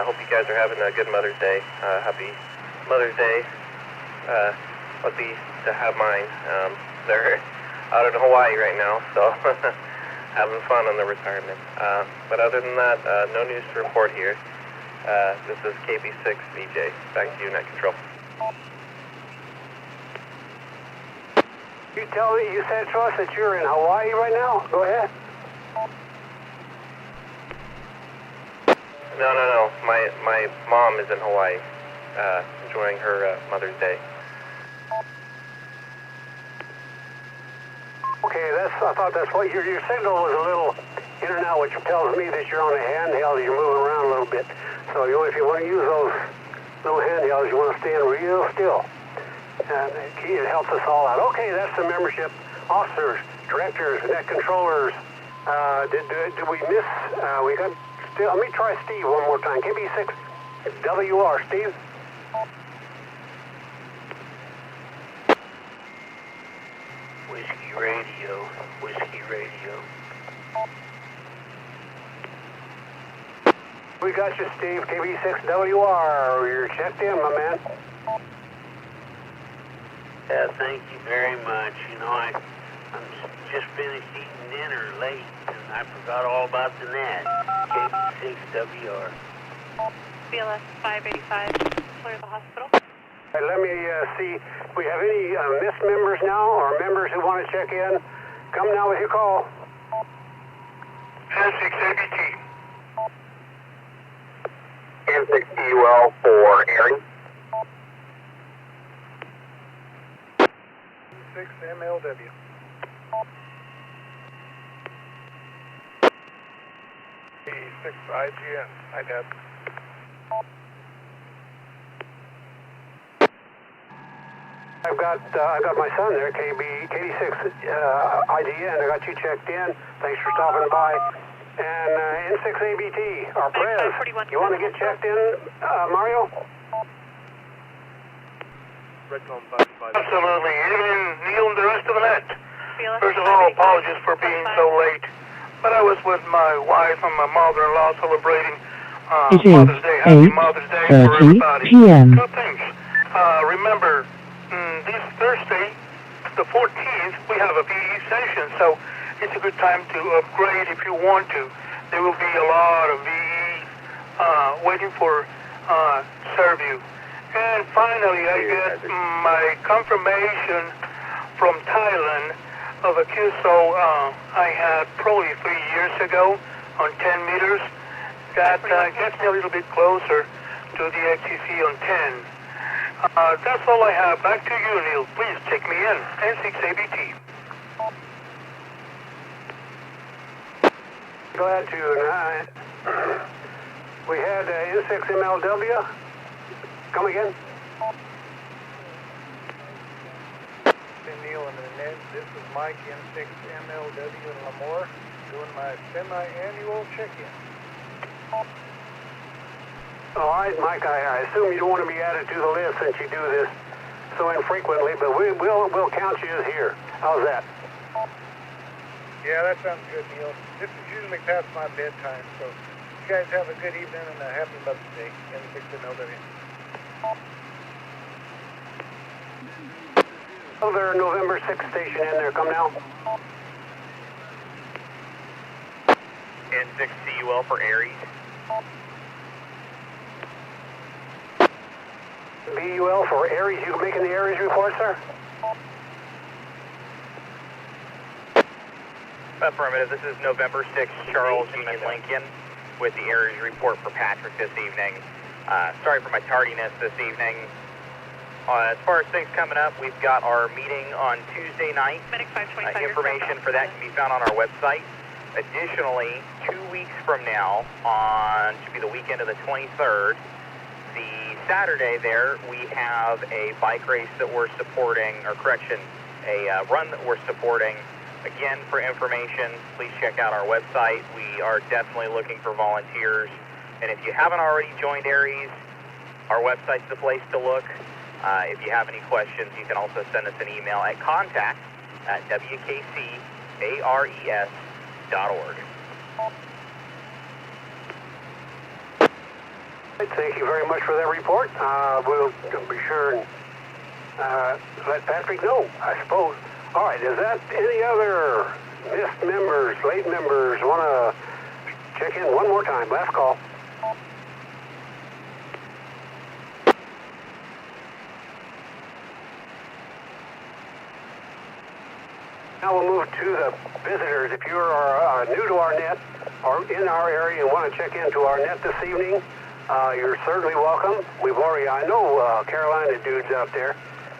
Hope you guys are having a good Mother's Day. Happy Mother's Day. Lucky to have mine. They're out in Hawaii right now, so having fun on the retirement. But other than that, no news to report here. This is KB6VJ. Back to you, Net Control. You tell me, you said to us that you're in Hawaii right now? Go ahead. No. My mom is in Hawaii, enjoying her Mother's Day. Okay, I thought that's what your signal was a little in and out, which tells me that you're on a handheld, you're moving around a little bit. So if you want to use those little handhelds, you want to stand real still. And it helps us all out. Okay, that's the membership. Officers, directors, net controllers. Did we miss? We got still. Let me try Steve one more time. KB6 WR, Steve. Whiskey Radio. Whiskey Radio. We got you, Steve. KB6WR. You're checked in, my man. Thank you very much. You know, I'm just finished eating dinner late, and I forgot all about the net. KB6WR. BLS 585, clear the hospital. Hey, let me see. We have any missed members now, or members who want to check in? Come now with your call. N6ABT. N6EUL for Aaron. 6MLW. E6IGN. Hi, Dad. I got my son there, KD6 IGN. I got you checked in. Thanks for stopping by. And N6ABT, our Prez. You want to get checked in, Mario? Absolutely. Evening, Neil and the rest of the net. First of all, apologies for being so late. But I was with my wife and my mother-in-law celebrating Mother's Day. Happy Mother's Day for everybody. PM. Two things. Remember, this Thursday, the 14th, we have a VE session, so it's a good time to upgrade if you want to. There will be a lot of VEs waiting for Serviu. And finally, I get my confirmation from Thailand of a QSO I had probably 3 years ago on 10 meters. That gets me a little bit closer to the XCC on 10. That's all I have. Back to you, Neil. Please take me in. N6ABT. Glad to. We had N6MLW. Come again. Hey, Neil and the net. This is Mike, N6MLW in Lemoore, doing my semi-annual check-in. All right, Mike, I assume you don't want to be added to the list since you do this so infrequently, but we'll count you as here. How's that? Yeah, that sounds good, Neil. This is usually past my bedtime, so you guys have a good evening and a happy Mother's Day. Anything to know that Other November 6th station in there, come now. N6 CUL for Aries. BUL for Aries, you making the Aries report, sir? Affirmative, this is November 6th, Charles Union Lincoln with the Aries report for Patrick this evening. Sorry for my tardiness this evening. As far as things coming up, we've got our meeting on Tuesday night. Information for that can be found on our website. Additionally, 2 weeks from now, should be the weekend of the 23rd, the Saturday there, we have a bike race that we're supporting, or correction, a run that we're supporting. Again, for information, please check out our website. We are definitely looking for volunteers. And if you haven't already joined Aries, our website's the place to look. If you have any questions, you can also send us an email at contact@wkcares.org. Thank you very much for that report. We'll be sure and let Patrick know, I suppose. All right, is that any other missed members, late members, want to check in one more time? Last call. Now we'll move to the visitors. If you are new to our net or in our area and want to check into our net this evening, you're certainly welcome. I know Carolina dude's out there.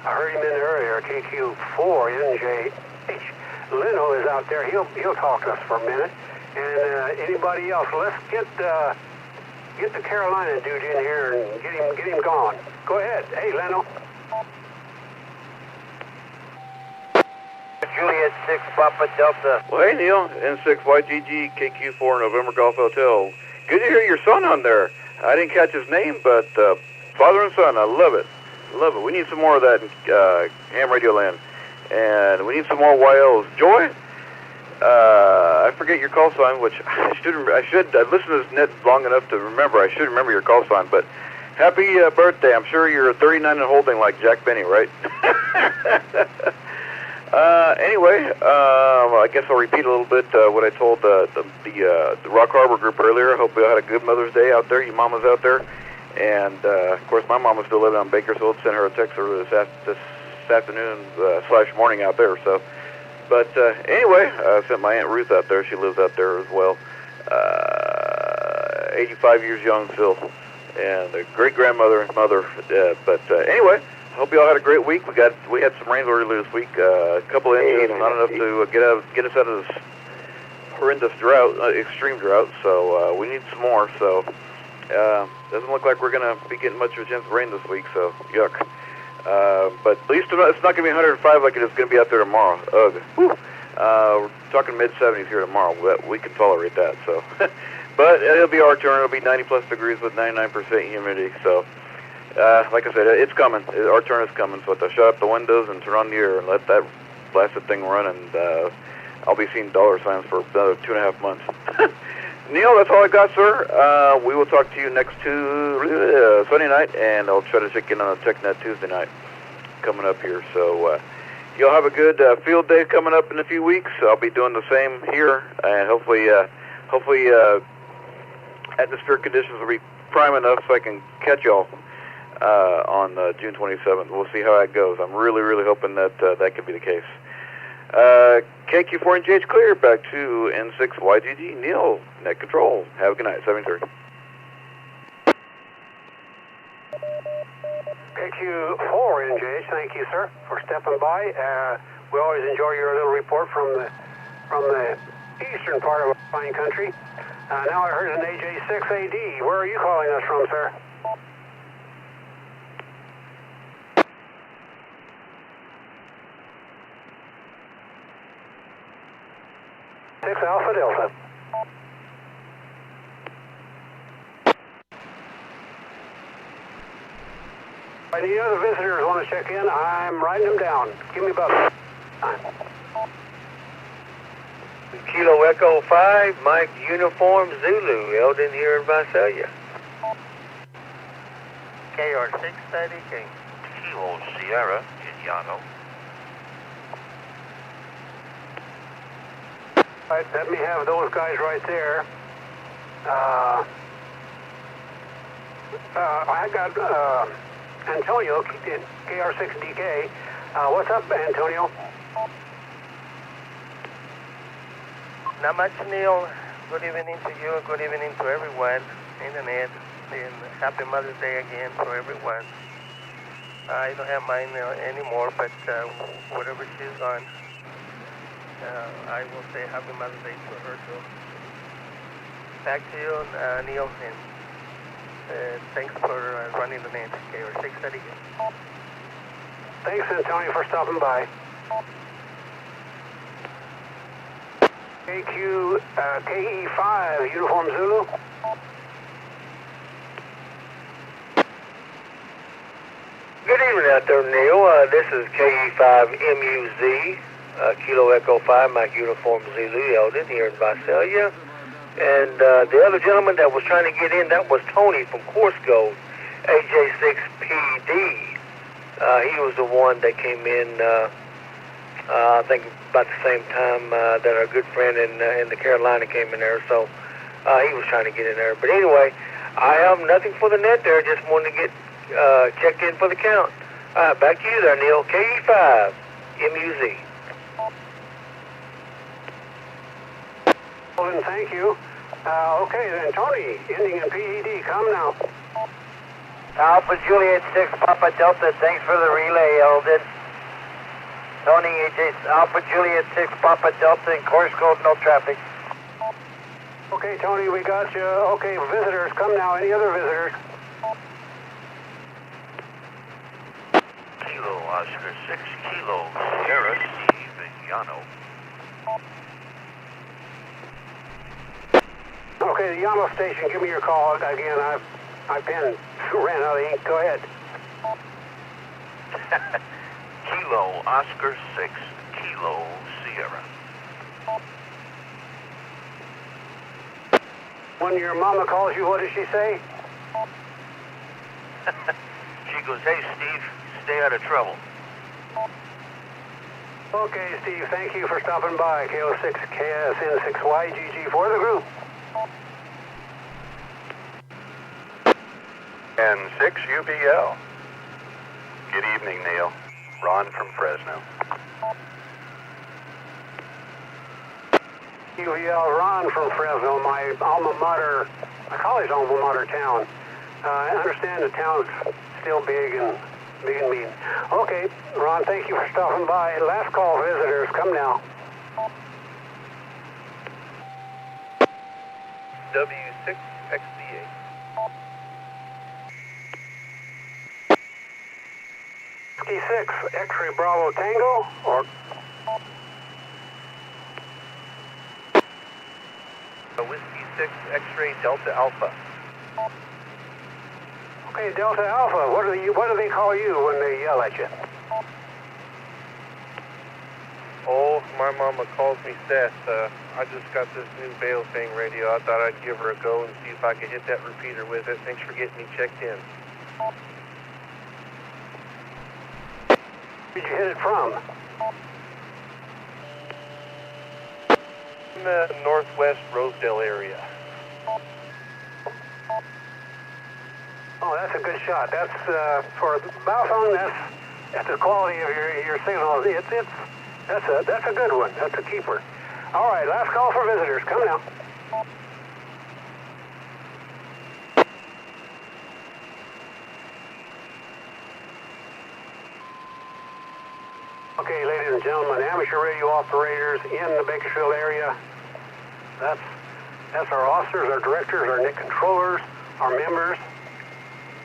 I heard him in earlier, KQ4NJH. Leno is out there. He'll talk to us for a minute. And anybody else, let's get the Carolina dude in here and get him gone. Go ahead. Hey, Leno. Juliet 6 Papa Delta. Well, hey, Neil. N6 YGG KQ4 November Golf Hotel. Good to hear your son on there. I didn't catch his name, but father and son, I love it. Love it. We need some more of that in ham radio land. And we need some more YLs. Joy, I forget your call sign, which I've listened to this net long enough to remember. I should remember your call sign, but happy birthday. I'm sure you're 39 and holding like Jack Benny, right? Anyway, I guess I'll repeat a little bit what I told the Rock Harbor group earlier. I hope you had a good Mother's Day out there. Your mama's out there. And, of course, my mama's still living on Bakersfield. Sent her a text over this afternoon / morning out there. So, but anyway, I sent my Aunt Ruth out there. She lives out there as well. 85 years young still. And a great-grandmother and mother. Anyway, I hope you all had a great week. We had some rain earlier this week. A couple of inches, not enough to get us out of this horrendous drought, extreme drought. So we need some more. So doesn't look like we're going to be getting much of a chance of rain this week. So yuck. But at least it's not going to be 105 like it is going to be out there tomorrow. Ugh. We're talking mid-70s here tomorrow. We can tolerate that. So, but it'll be our turn. It'll be 90+ degrees with 99% humidity. So. Like I said, it's coming. Our turn is coming, so to shut up the windows and turn on the air and let that blasted thing run, and I'll be seeing dollar signs for another 2.5 months. Neil, that's all I got, sir. We will talk to you next Sunday night, and I'll try to check in on a TechNet Tuesday night coming up here. So you'll have a good field day coming up in a few weeks. I'll be doing the same here, and hopefully atmospheric conditions will be prime enough so I can catch y'all on June 27th. We'll see how that goes. I'm really, really hoping that that could be the case. KQ4NJH clear. Back to N6 YGG. Neil, net control. Have a good night. 7:30. KQ4NJH, thank you, sir, for stepping by. We always enjoy your little report from the eastern part of our fine country. Now I heard an AJ6AD. Where are you calling us from, sir? 6 Alpha Delta. Any other visitors want to check in? I'm writing them down. Give me about time. Kilo Echo 5, Mike Uniform Zulu, Eldon here in Visalia. KR 630, Kilo Sierra in Yano. All right, let me have those guys right there. I got Antonio, KR6DK. What's up, Antonio? Not much, Neil. Good evening to you. Good evening to everyone in the net. And happy Mother's Day again for everyone. I don't have mine anymore, but whatever she's on, I will say happy Mother's Day to her too. Back to you, Neil, and thanks for running the net, KR 630. Thanks, Antonio, for stopping by. KQ, KE5, Uniform Zulu. Good evening out there, Neil. This is KE5MUZ, Kilo Echo 5, Mike Uniform Zulu, Eldon here in Visalia. And the other gentleman that was trying to get in, that was Tony from Course Gold, AJ6PD. He was the one that came in, I think about the same time that our good friend in the Carolina came in there. So he was trying to get in there. But anyway, I have nothing for the net there. Just wanted to get checked in for the count. All right, back to you there, Neil. KE5, MUZ. Well, thank you. Okay, then, Tony, ending in PED. Come now. Alpha Juliet 6 Papa Delta, thanks for the relay, Eldon. Tony, AJ, Alpha Juliet 6 Papa Delta in course code, no traffic. Okay, Tony, we got you. Okay, visitors, come now. Any other visitors? Kilo Oscar 6, Kilo Sierra, Steve in Yano. Okay, the Yano station, give me your call. Again, my pen ran out of ink. Go ahead. Kilo Oscar 6, Kilo Sierra. When your mama calls you, what does she say? She goes, hey, Steve, stay out of trouble. Okay, Steve, thank you for stopping by. KO6, KSN6YGG for the group. N6 UBL. Good evening, Neil. Ron from Fresno. UBL, Ron from Fresno, my alma mater, my college alma mater town. I understand the town's still big and mean. Okay, Ron, thank you for stopping by. Last call, visitors, come now. W6XD8. Whiskey 6, X-ray Bravo Tango, or... Whiskey 6, X-ray Delta Alpha. Okay, Delta Alpha, what do they call you when they yell at you? Oh, my mama calls me Seth. I just got this new Bale thing radio. I thought I'd give her a go and see if I could hit that repeater with it. Thanks for getting me checked in. Where'd you hit it from? In the northwest Rosedale area. Oh, that's a good shot. That's for Baofeng. That's the quality of your signal. That's a good one. That's a keeper. All right, last call for visitors. Come now. Okay, ladies and gentlemen, amateur radio operators in the Bakersfield area. That's our officers, our directors, our net controllers, our members,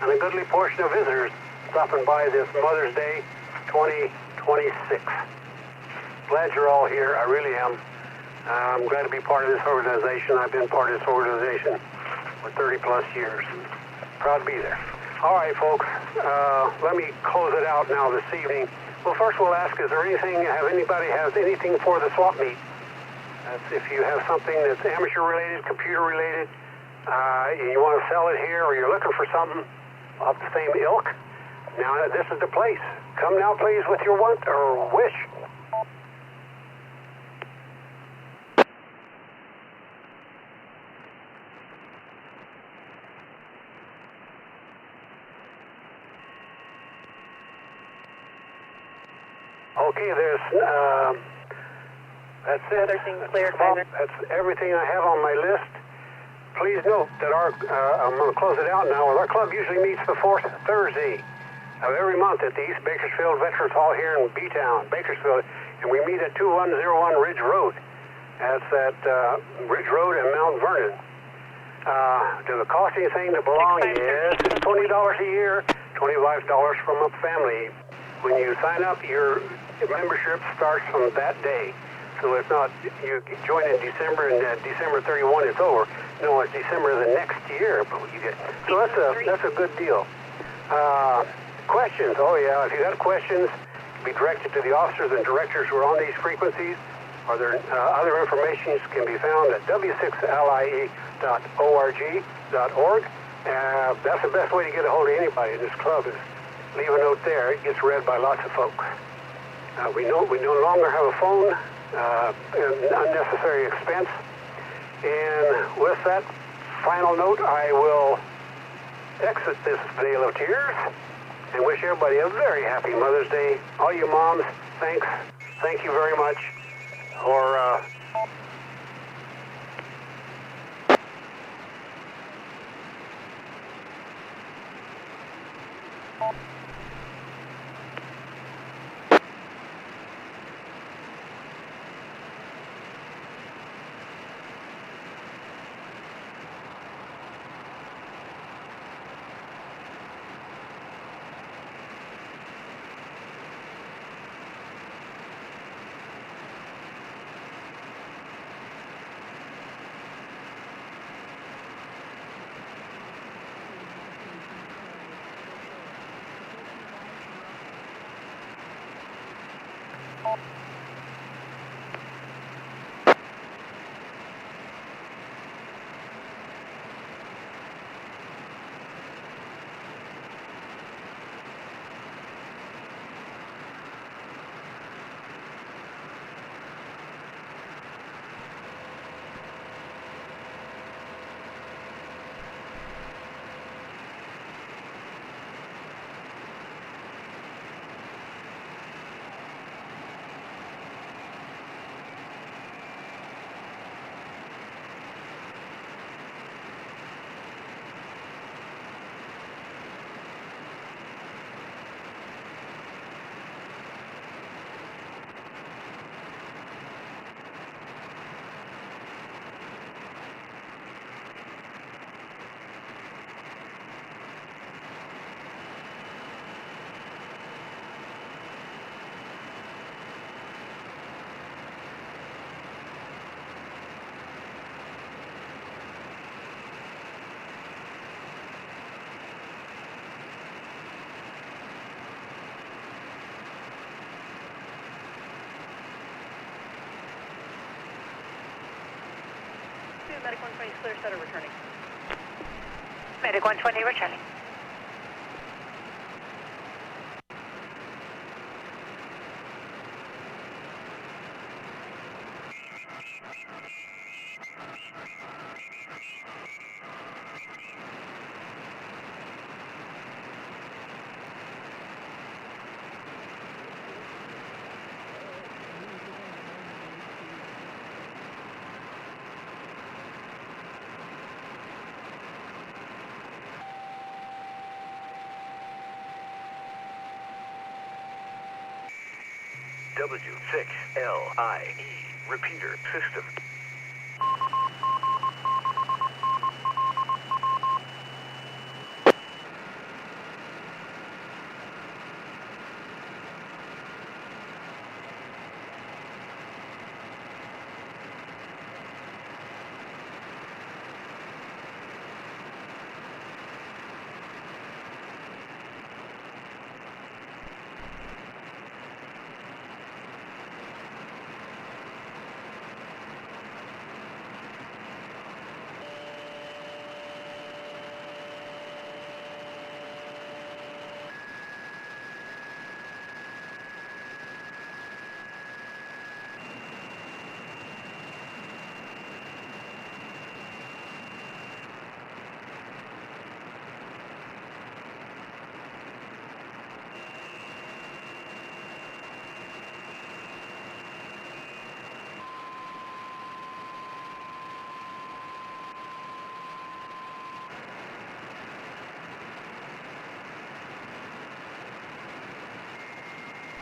and a goodly portion of visitors stopping by this Mother's Day 2026. Glad you're all here. I really am. I'm glad to be part of this organization. I've been part of this organization for 30 plus years. Proud to be there. All right, folks, let me close it out now this evening. Well, first we'll ask, is there anything, anybody has anything for the swap meet? If you have something that's amateur-related, computer-related, and you want to sell it here, or you're looking for something of the same ilk, now this is the place. Come now, please, with your want or wish. Okay, that's it. Everything's clear, Kaiser. That's everything I have on my list. Please note that I'm going to close it out now. Our club usually meets the fourth Thursday of every month at the East Bakersfield Veterans Hall here in B-Town, Bakersfield, and we meet at 2101 Ridge Road. That's at Ridge Road and Mount Vernon. Does it cost anything to belong? Yes, it's $20 a year, $25 from a family. When you sign up, your membership starts from that day. So it's not, you join in December and December 31 it's over. No, it's December of the next year, but you get, so that's a good deal. Questions? Oh yeah, if you got questions, be directed to the officers and directors who are on these frequencies. Or there other information can be found at w6lia.org.org. That's the best way to get a hold of anybody in this club is leave a note there. It gets read by lots of folks. We no longer have a phone, unnecessary expense. And with that final note, I will exit this vale of tears and wish everybody a very happy Mother's Day. All you moms, thanks. Thank you very much for Medic 120 is clear, set of returning. Medic 120 returning. W6LIE repeater system.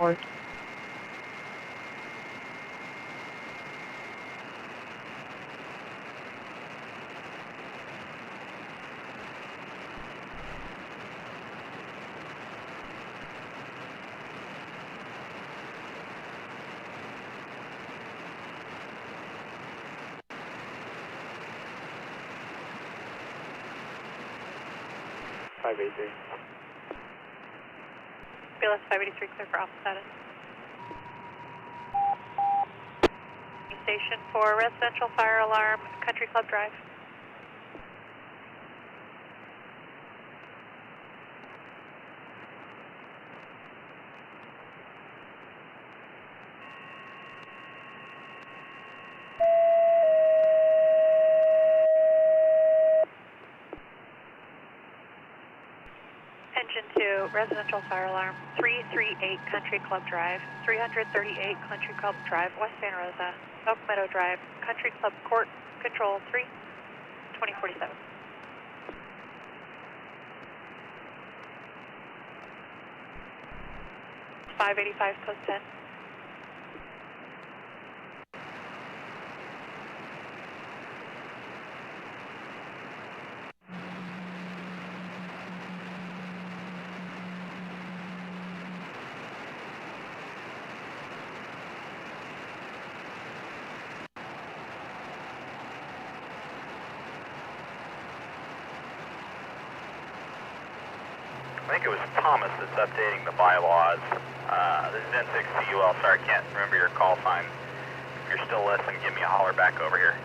report. BLS 583, clear for office status. Station for residential fire alarm, Country Club Drive. Engine 2, residential fire alarm, 338 Country Club Drive, 338 Country Club Drive, West Santa Rosa, Oak Meadow Drive, Country Club Court, Control 3, 2047. 585, post 10. I think it was Thomas that's updating the bylaws. This is N6CUL. Sorry, I can't remember your call sign. If you're still listening, give me a holler back over here.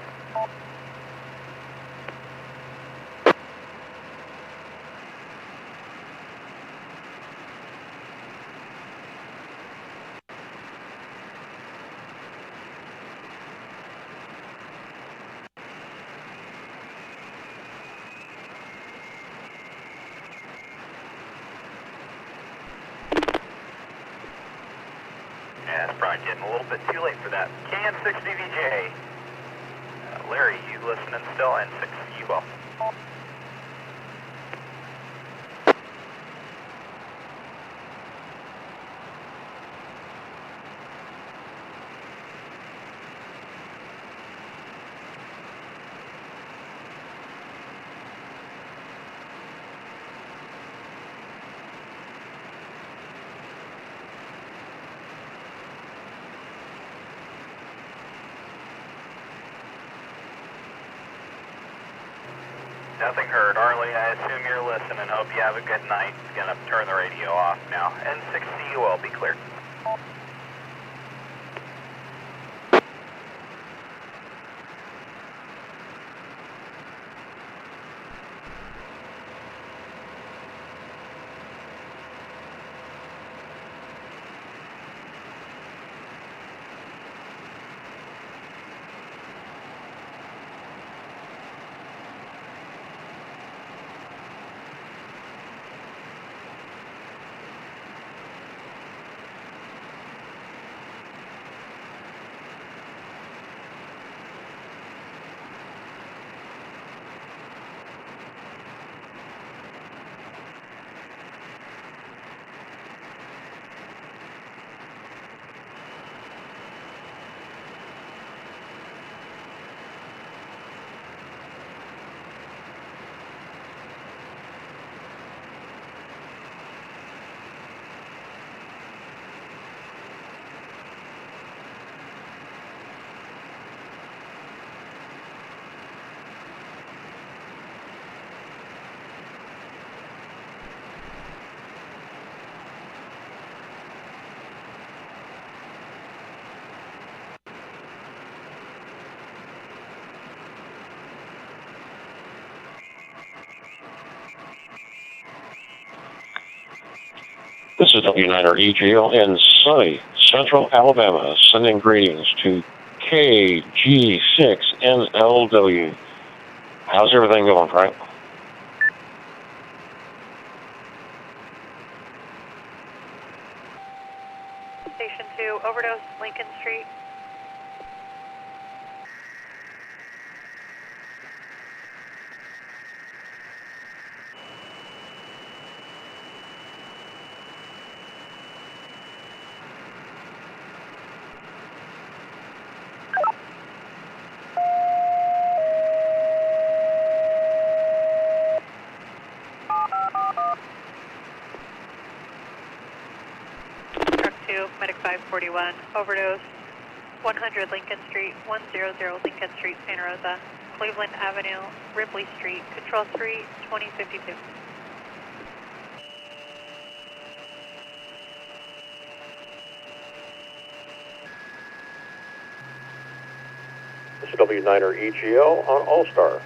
Yeah, it's probably getting a little bit too late for that. KN6DVJ. Larry, you listening still? N6UL. Nothing heard. Arlie, I assume you're listening. Hope you have a good night. Gonna turn the radio off now. N6CUL, be clear. This is W9REGL in sunny Central Alabama, sending greetings to KG6NLW. How's everything going, Frank? Station 2, overdose, Lincoln Street. 541, overdose, 100 Lincoln Street, 100 Lincoln Street, Santa Rosa, Cleveland Avenue, Ripley Street, Control 3, 2052. This is W9er EGL on AllStar.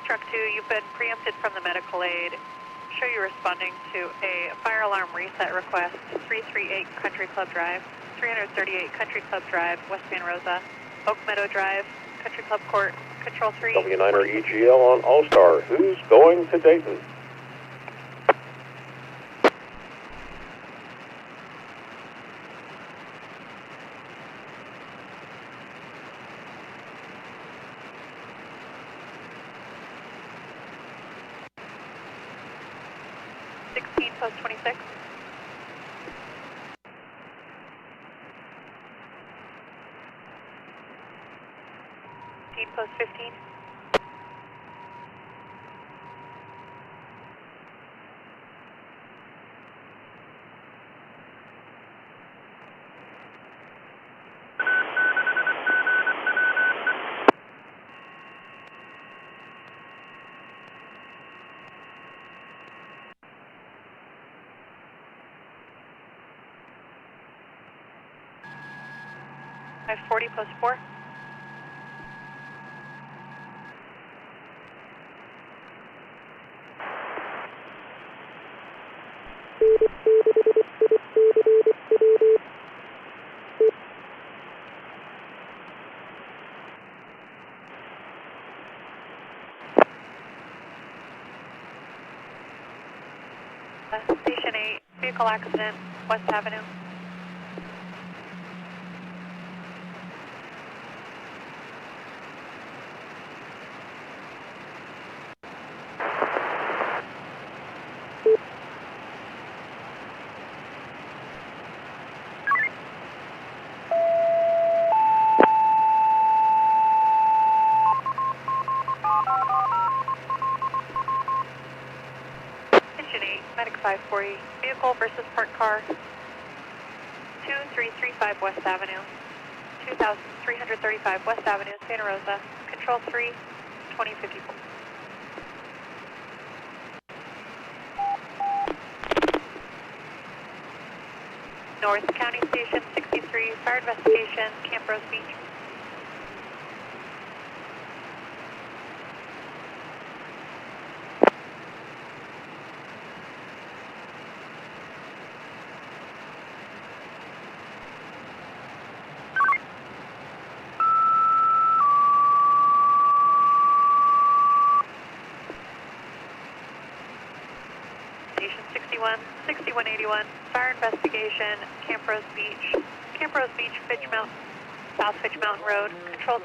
Truck 2, you've been preempted from the medical aid. Show you responding to a fire alarm reset request, 338 Country Club Drive, 338 Country Club Drive, West Santa Rosa, Oak Meadow Drive, Country Club Court, Control 3. W9er EGL on AllStar. Who's going to Dayton? Post 26. Post 15. I 40 post 4. Station 8, vehicle accident, West Avenue. Medic 540, vehicle versus parked car, 2335 West Avenue, 2335 West Avenue, Santa Rosa, Control 3, 2054. North County Station 63, fire investigation, Camp Rose Beach. Station 61, 6181, fire investigation, Camp Rose Beach, Fitch Mountain, South Fitch Mountain Road, Control 2,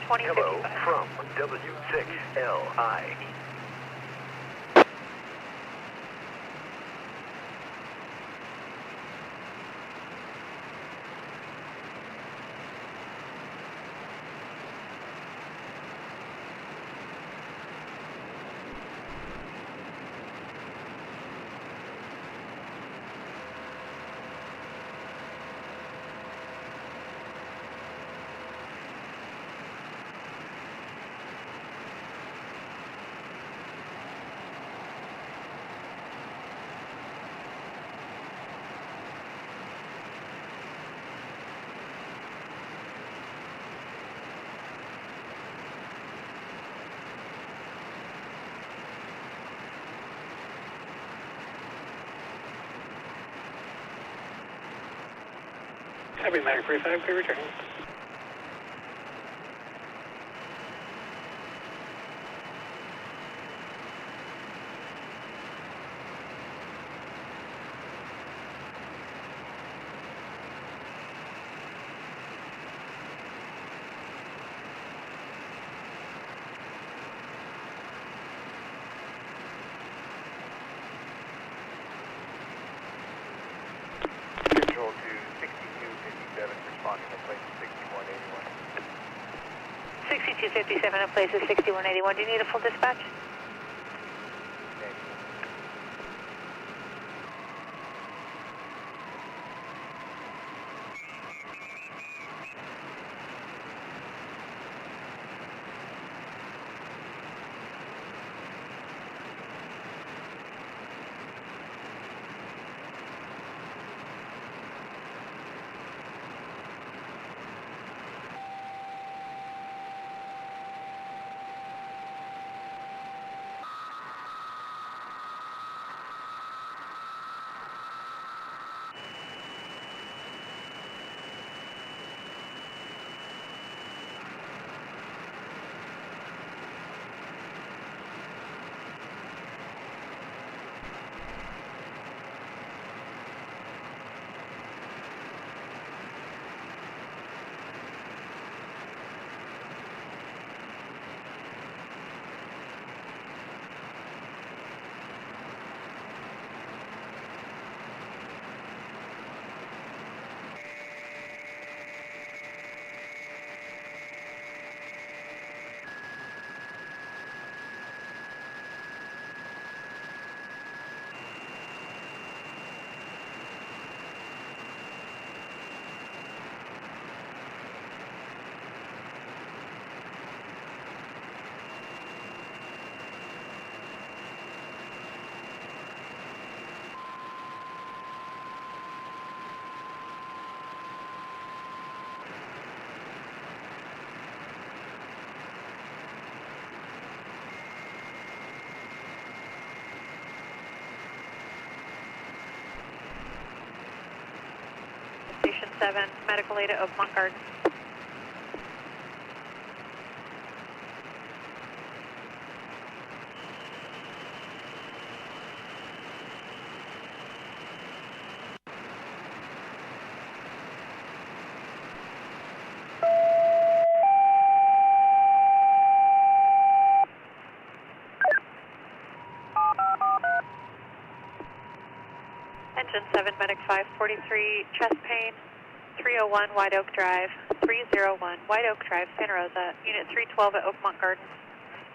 2055. Hello from W6LI. Copy, Mac 35, clear return. Control to 63. responding to place 6181. 6257 in place is 6181. Do you need a full dispatch? Station 7, medical aid at Oakmont Gardens. Engine 7, Medic 543, chest pain, 301 White Oak Drive, 301 White Oak Drive, Santa Rosa, Unit 312 at Oakmont Gardens,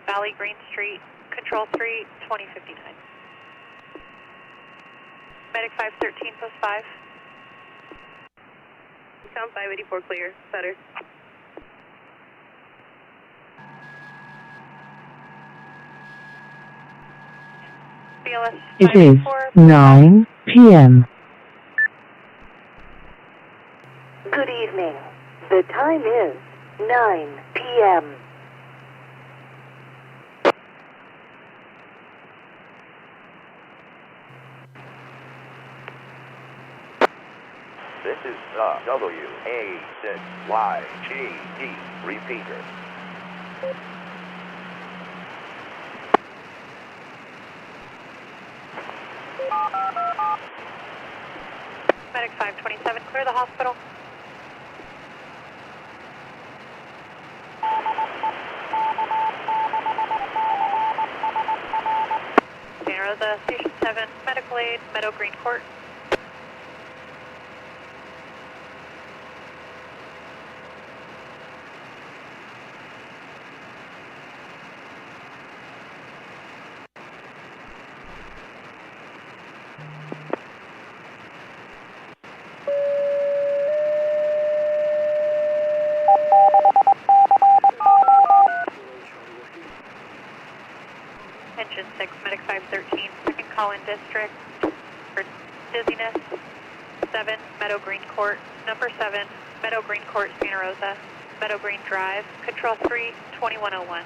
Valley Green Street, Control 3, 2059. Medic 513, post 5. Sound 584 clear, better. BLS It is 9 p.m. Good evening. The time is 9 p.m. This is the WA6YGD repeater. Medic 527, clear the hospital. Santa Rosa, Station 7, medical aid, Meadow Green Court. Engine 6, Medic 513, second call-in district for dizziness. 7, Meadow Green Court. Number 7, Meadow Green Court, Santa Rosa. Meadow Green Drive, Control 3, 2101.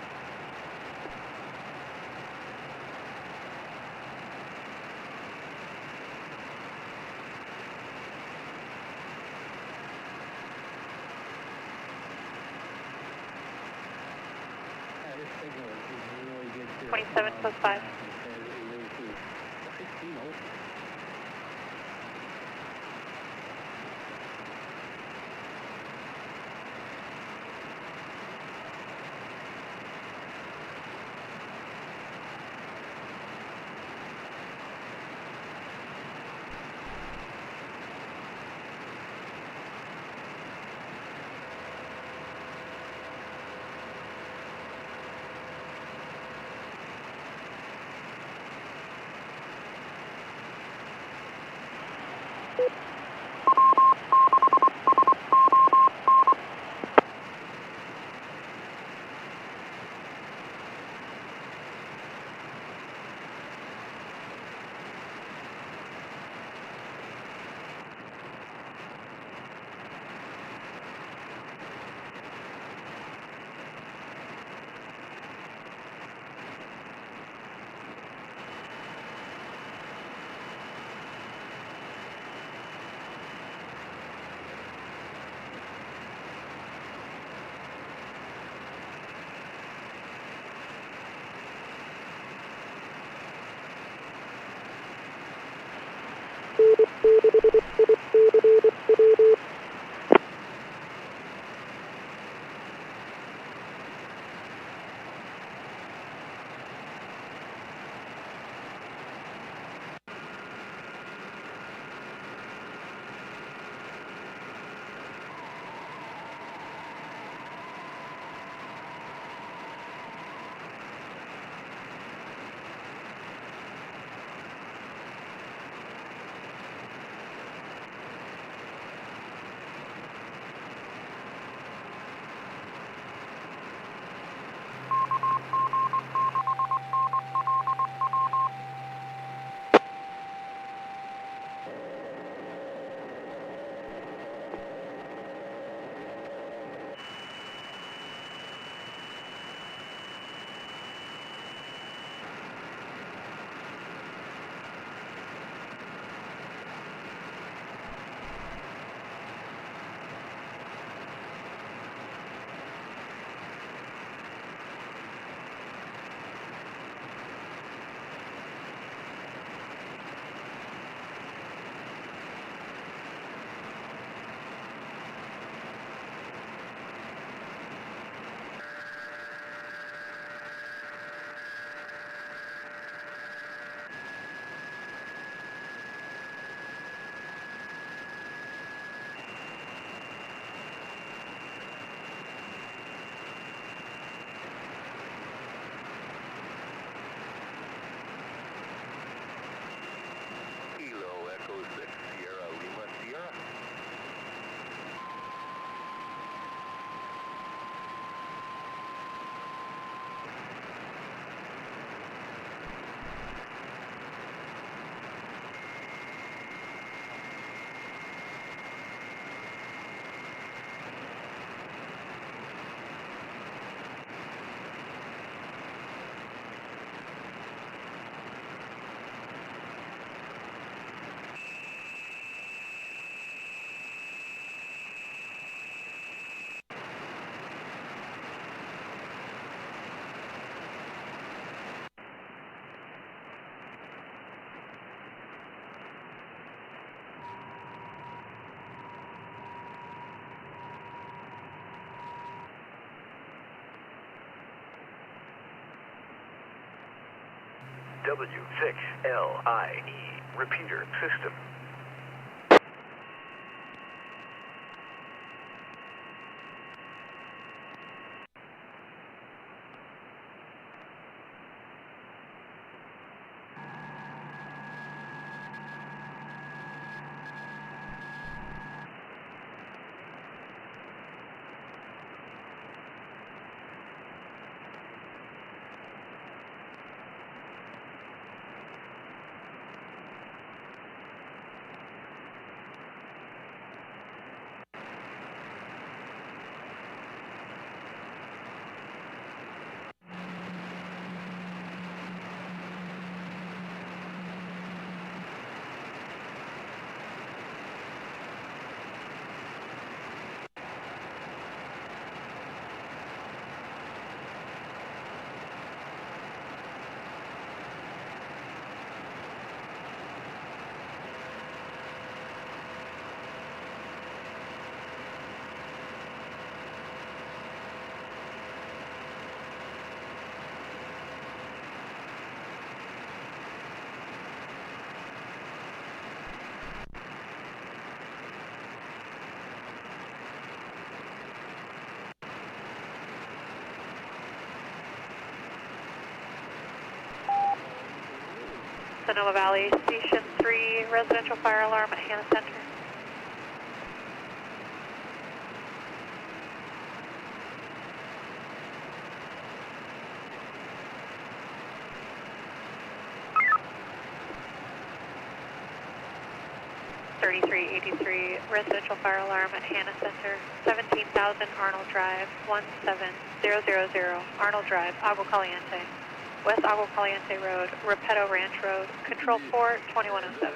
+27 +5. W6LIE repeater system. Sonoma Valley, Station 3, residential fire alarm at Hannah Center. Residential fire alarm at Hannah Center, 17,000 Arnold Drive, 17000 Arnold Drive, Agua Caliente. West Agua Caliente Road, Repetto Ranch Road, Control 4, 2107.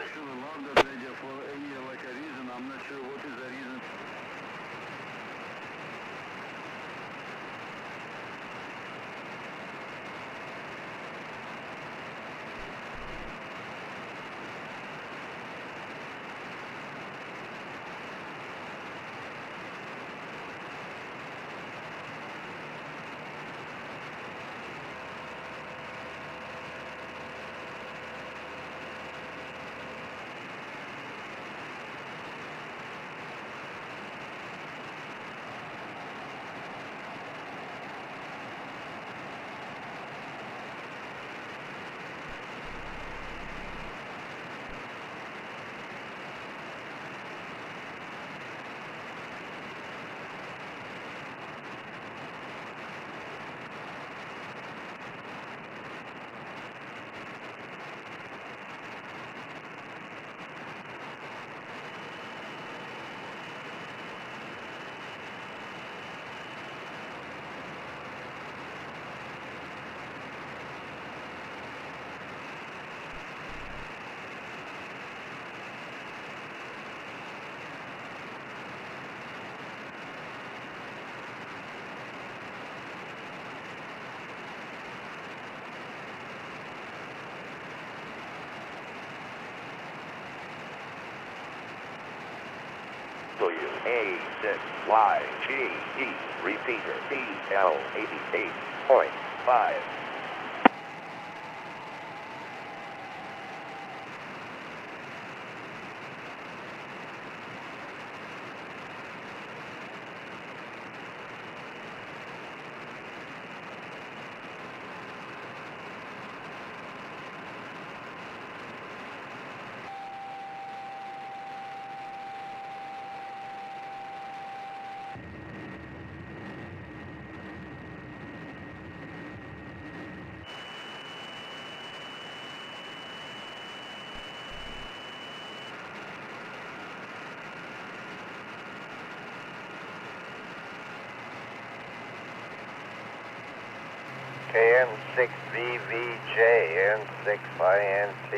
WA6YGE repeater DL88.5. KM6VVJ, N6INT.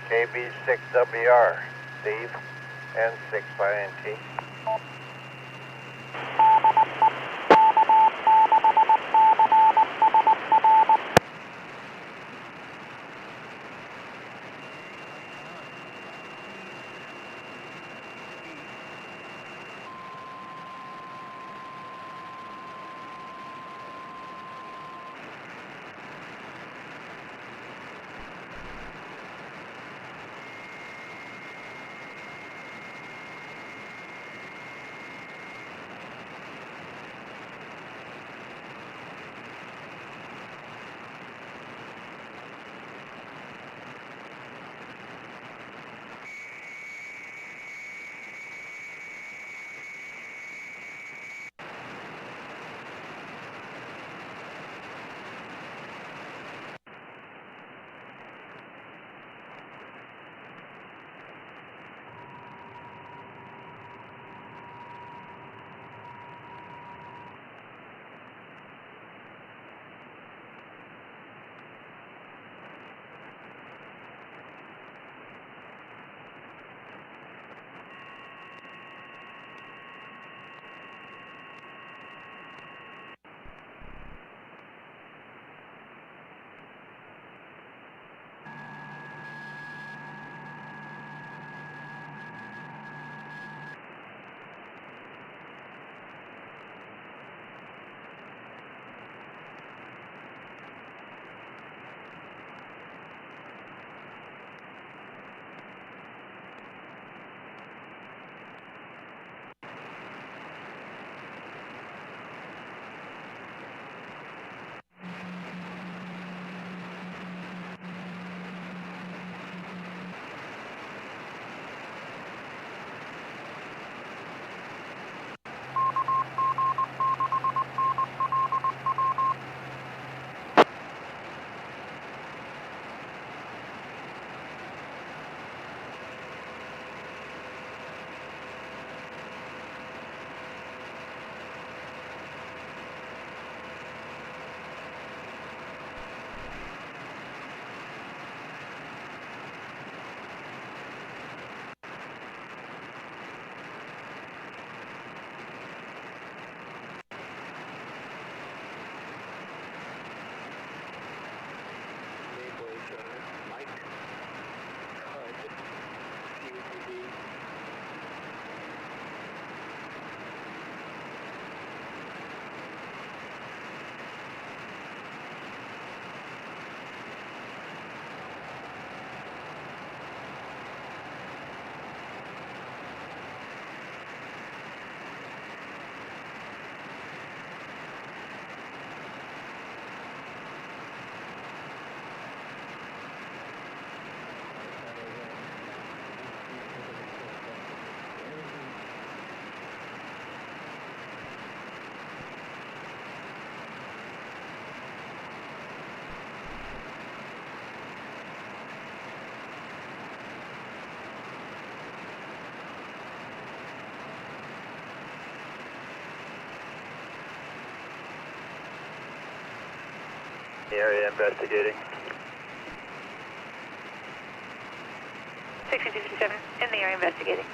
KB6WR, Steve, N6INT. The area investigating. 6257 in the area investigating.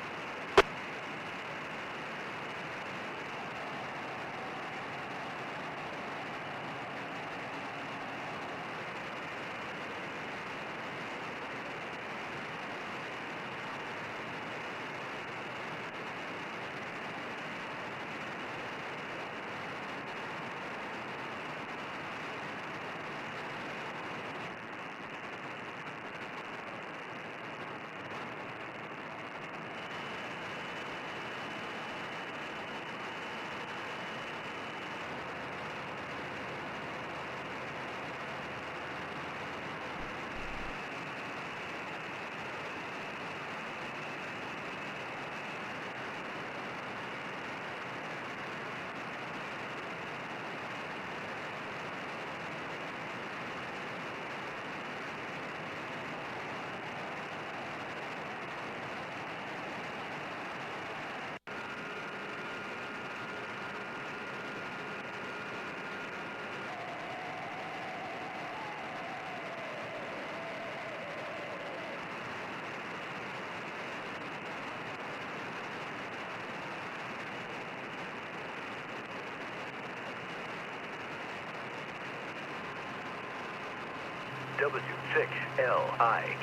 W6LIE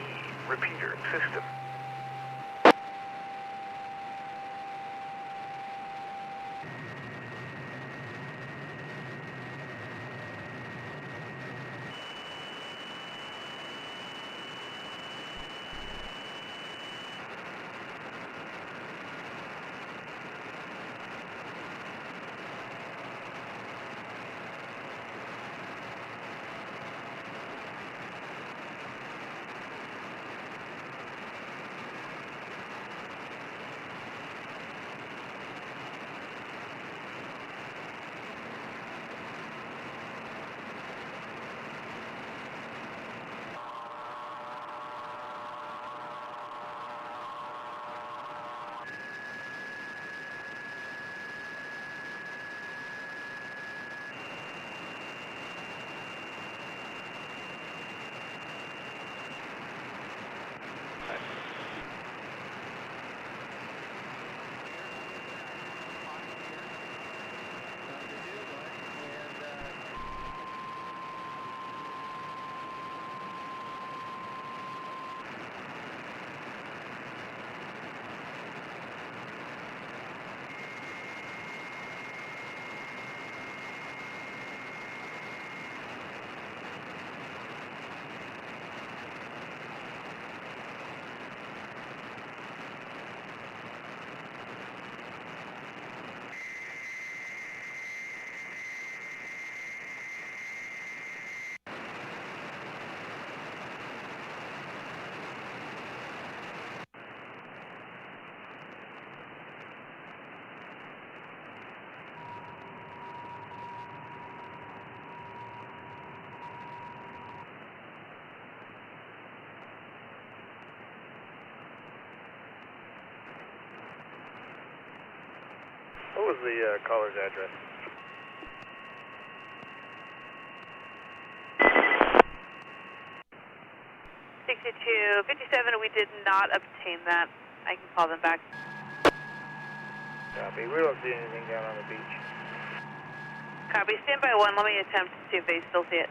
repeater system. What was the caller's address? $6257, we did not obtain that. I can call them back. Copy. We don't see anything down on the beach. Copy. Stand by one. Let me attempt to see if they still see it.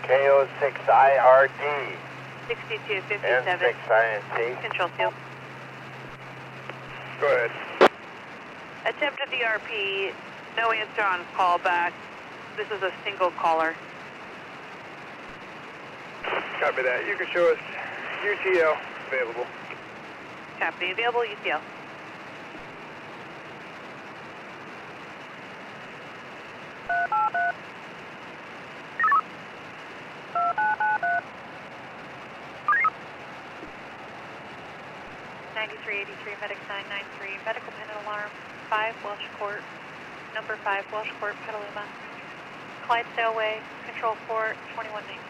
KO6IRD. 6257. N6INT. Control field. Go ahead. Attempted DRP, no answer on call back. This is a single caller. Copy that. You can show us UTL available. Copy, available UTL. Medics 993, medical pennant alarm, 5 Welsh Court, number 5 Welsh Court, Petaluma, Clydesdale Way, control 4, 2119.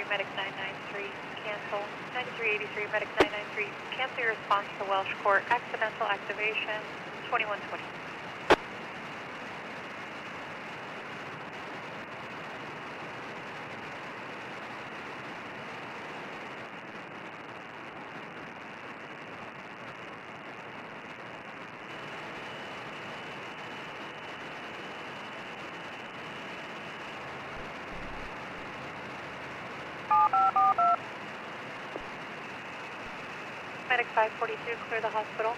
Medics 993, cancel. 9383, Medics 993, cancel your response to Welsh Court, accidental activation, 2120. Medic 542, clear the hospital.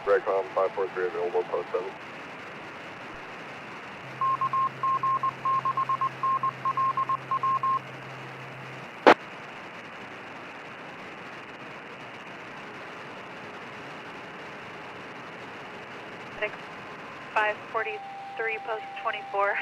Raycom 543 available, post 7. Medic 543, post 24.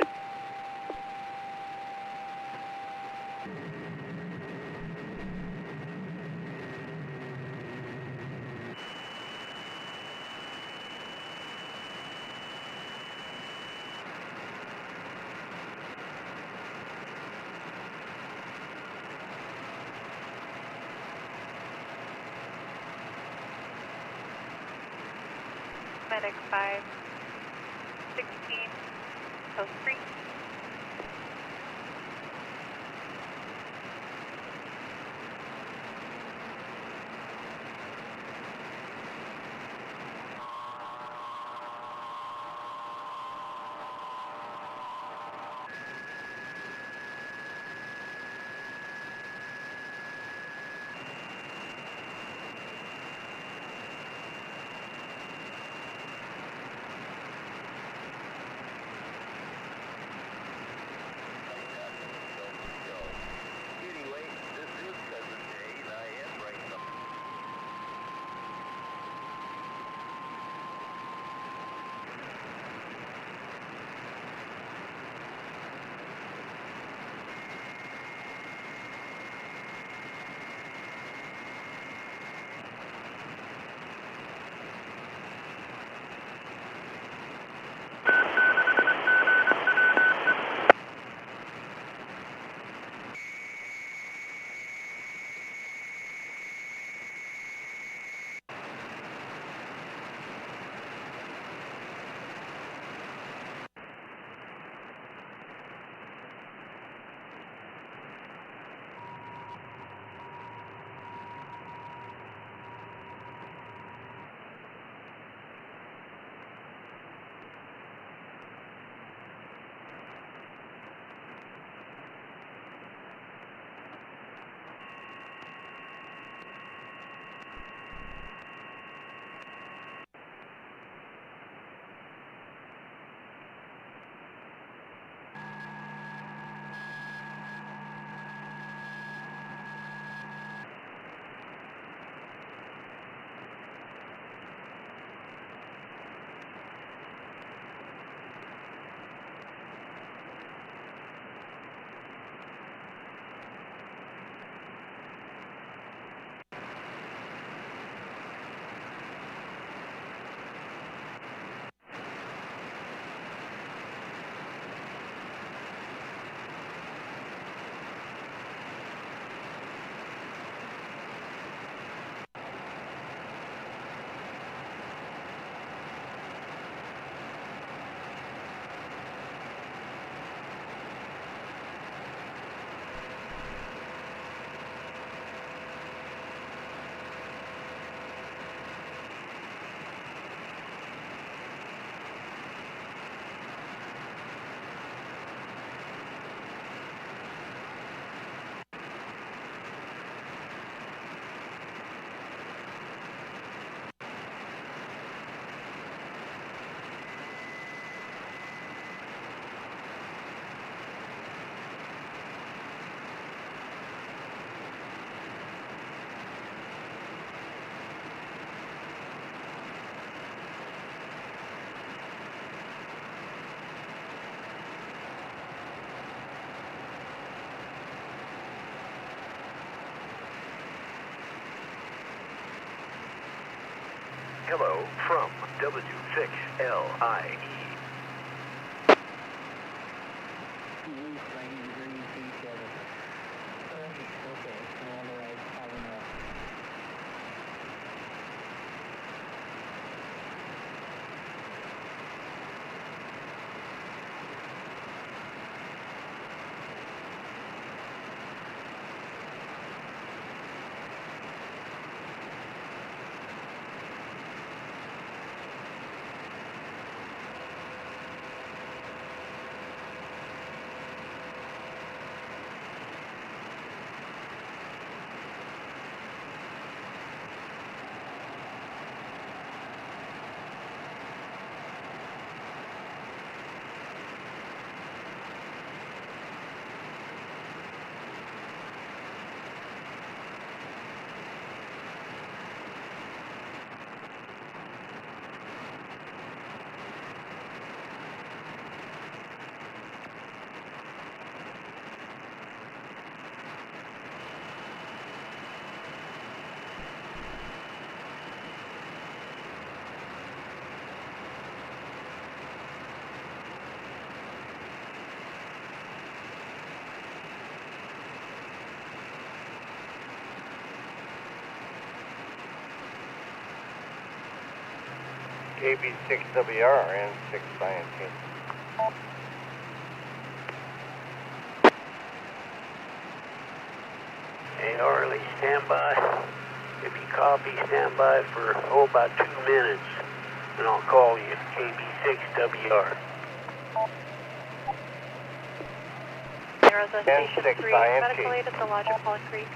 Medic 516, post 3. Hello from W6LIE. KB6WR and 6INT. Hey, Arlie, stand by. If you copy, stand by for, about 2 minutes, and I'll call you, KB6WR. Rosa, Station 3, medical aid at the Lodge of Pollen Creek.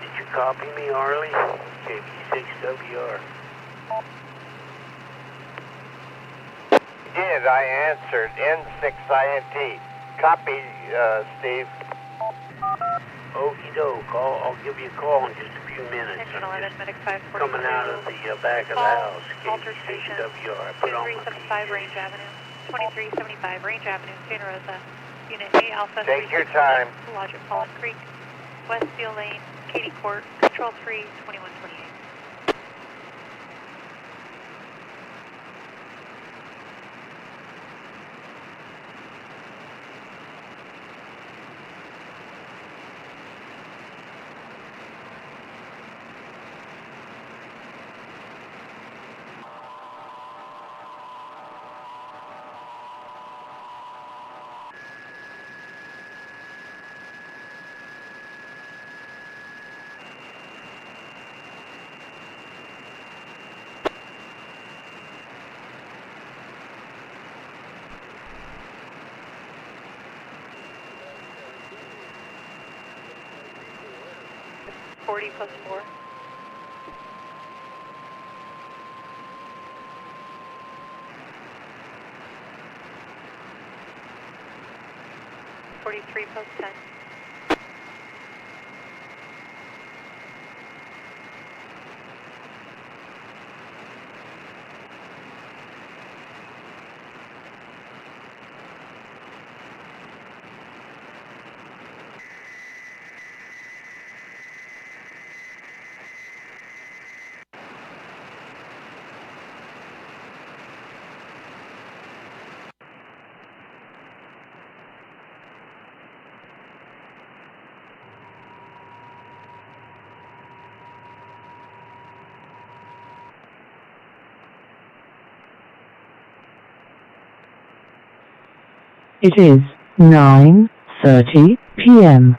Did you copy me, Arlie? KB6WR. Did, I answered. N6INT. Copy, Steve. Okie doke. I'll give you a call in just a few minutes. Station 11, Medic 542. Coming out of the back of the house. Alter Station 2375 Range Avenue. 2375 Range Avenue, Santa Rosa. Unit A Alpha. Take your time. Lodge at Pollen Creek. West Steel Lane, Katy Court, Control 3, 2128. +4. 43 +10. 'It is 9:30 p.m.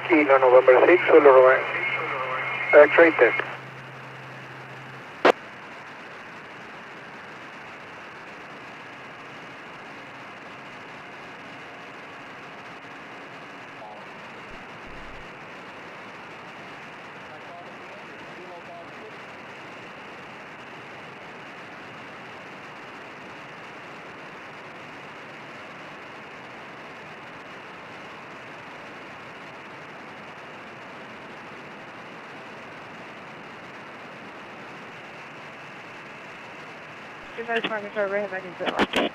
Kilo November 6, Zulu Romeo. X-ray test. Dispatch Department, sorry, right back in zero.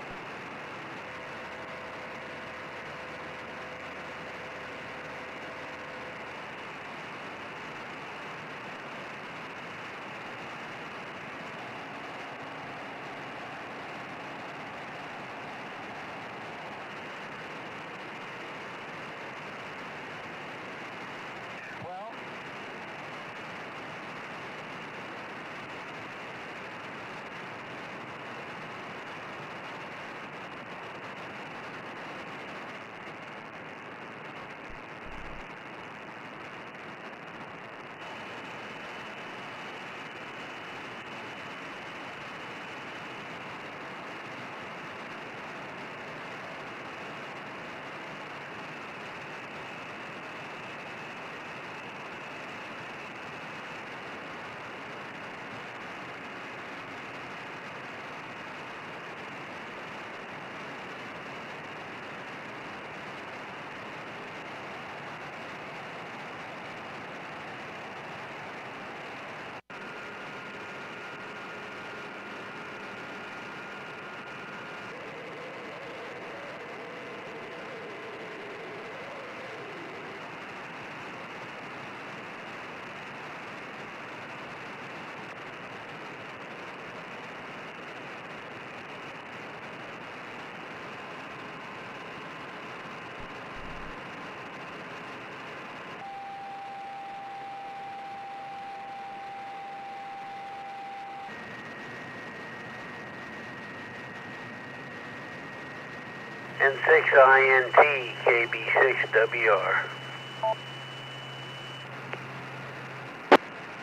N6INT, KB6WR.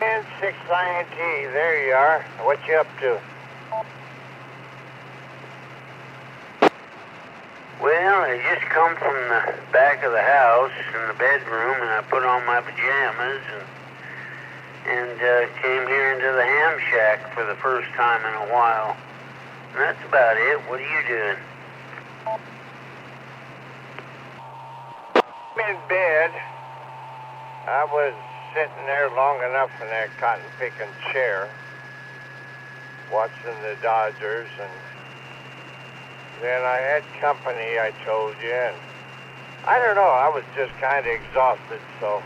N6INT, there you are. What you up to? Well, I just come from the back of the house in the bedroom, and I put on my pajamas and came here into the ham shack for the first time in a while. And that's about it. What are you doing? I'm in bed. I was sitting there long enough in that cotton picking chair, watching the Dodgers, and then I had company, I told you, and I don't know, I was just kind of exhausted, so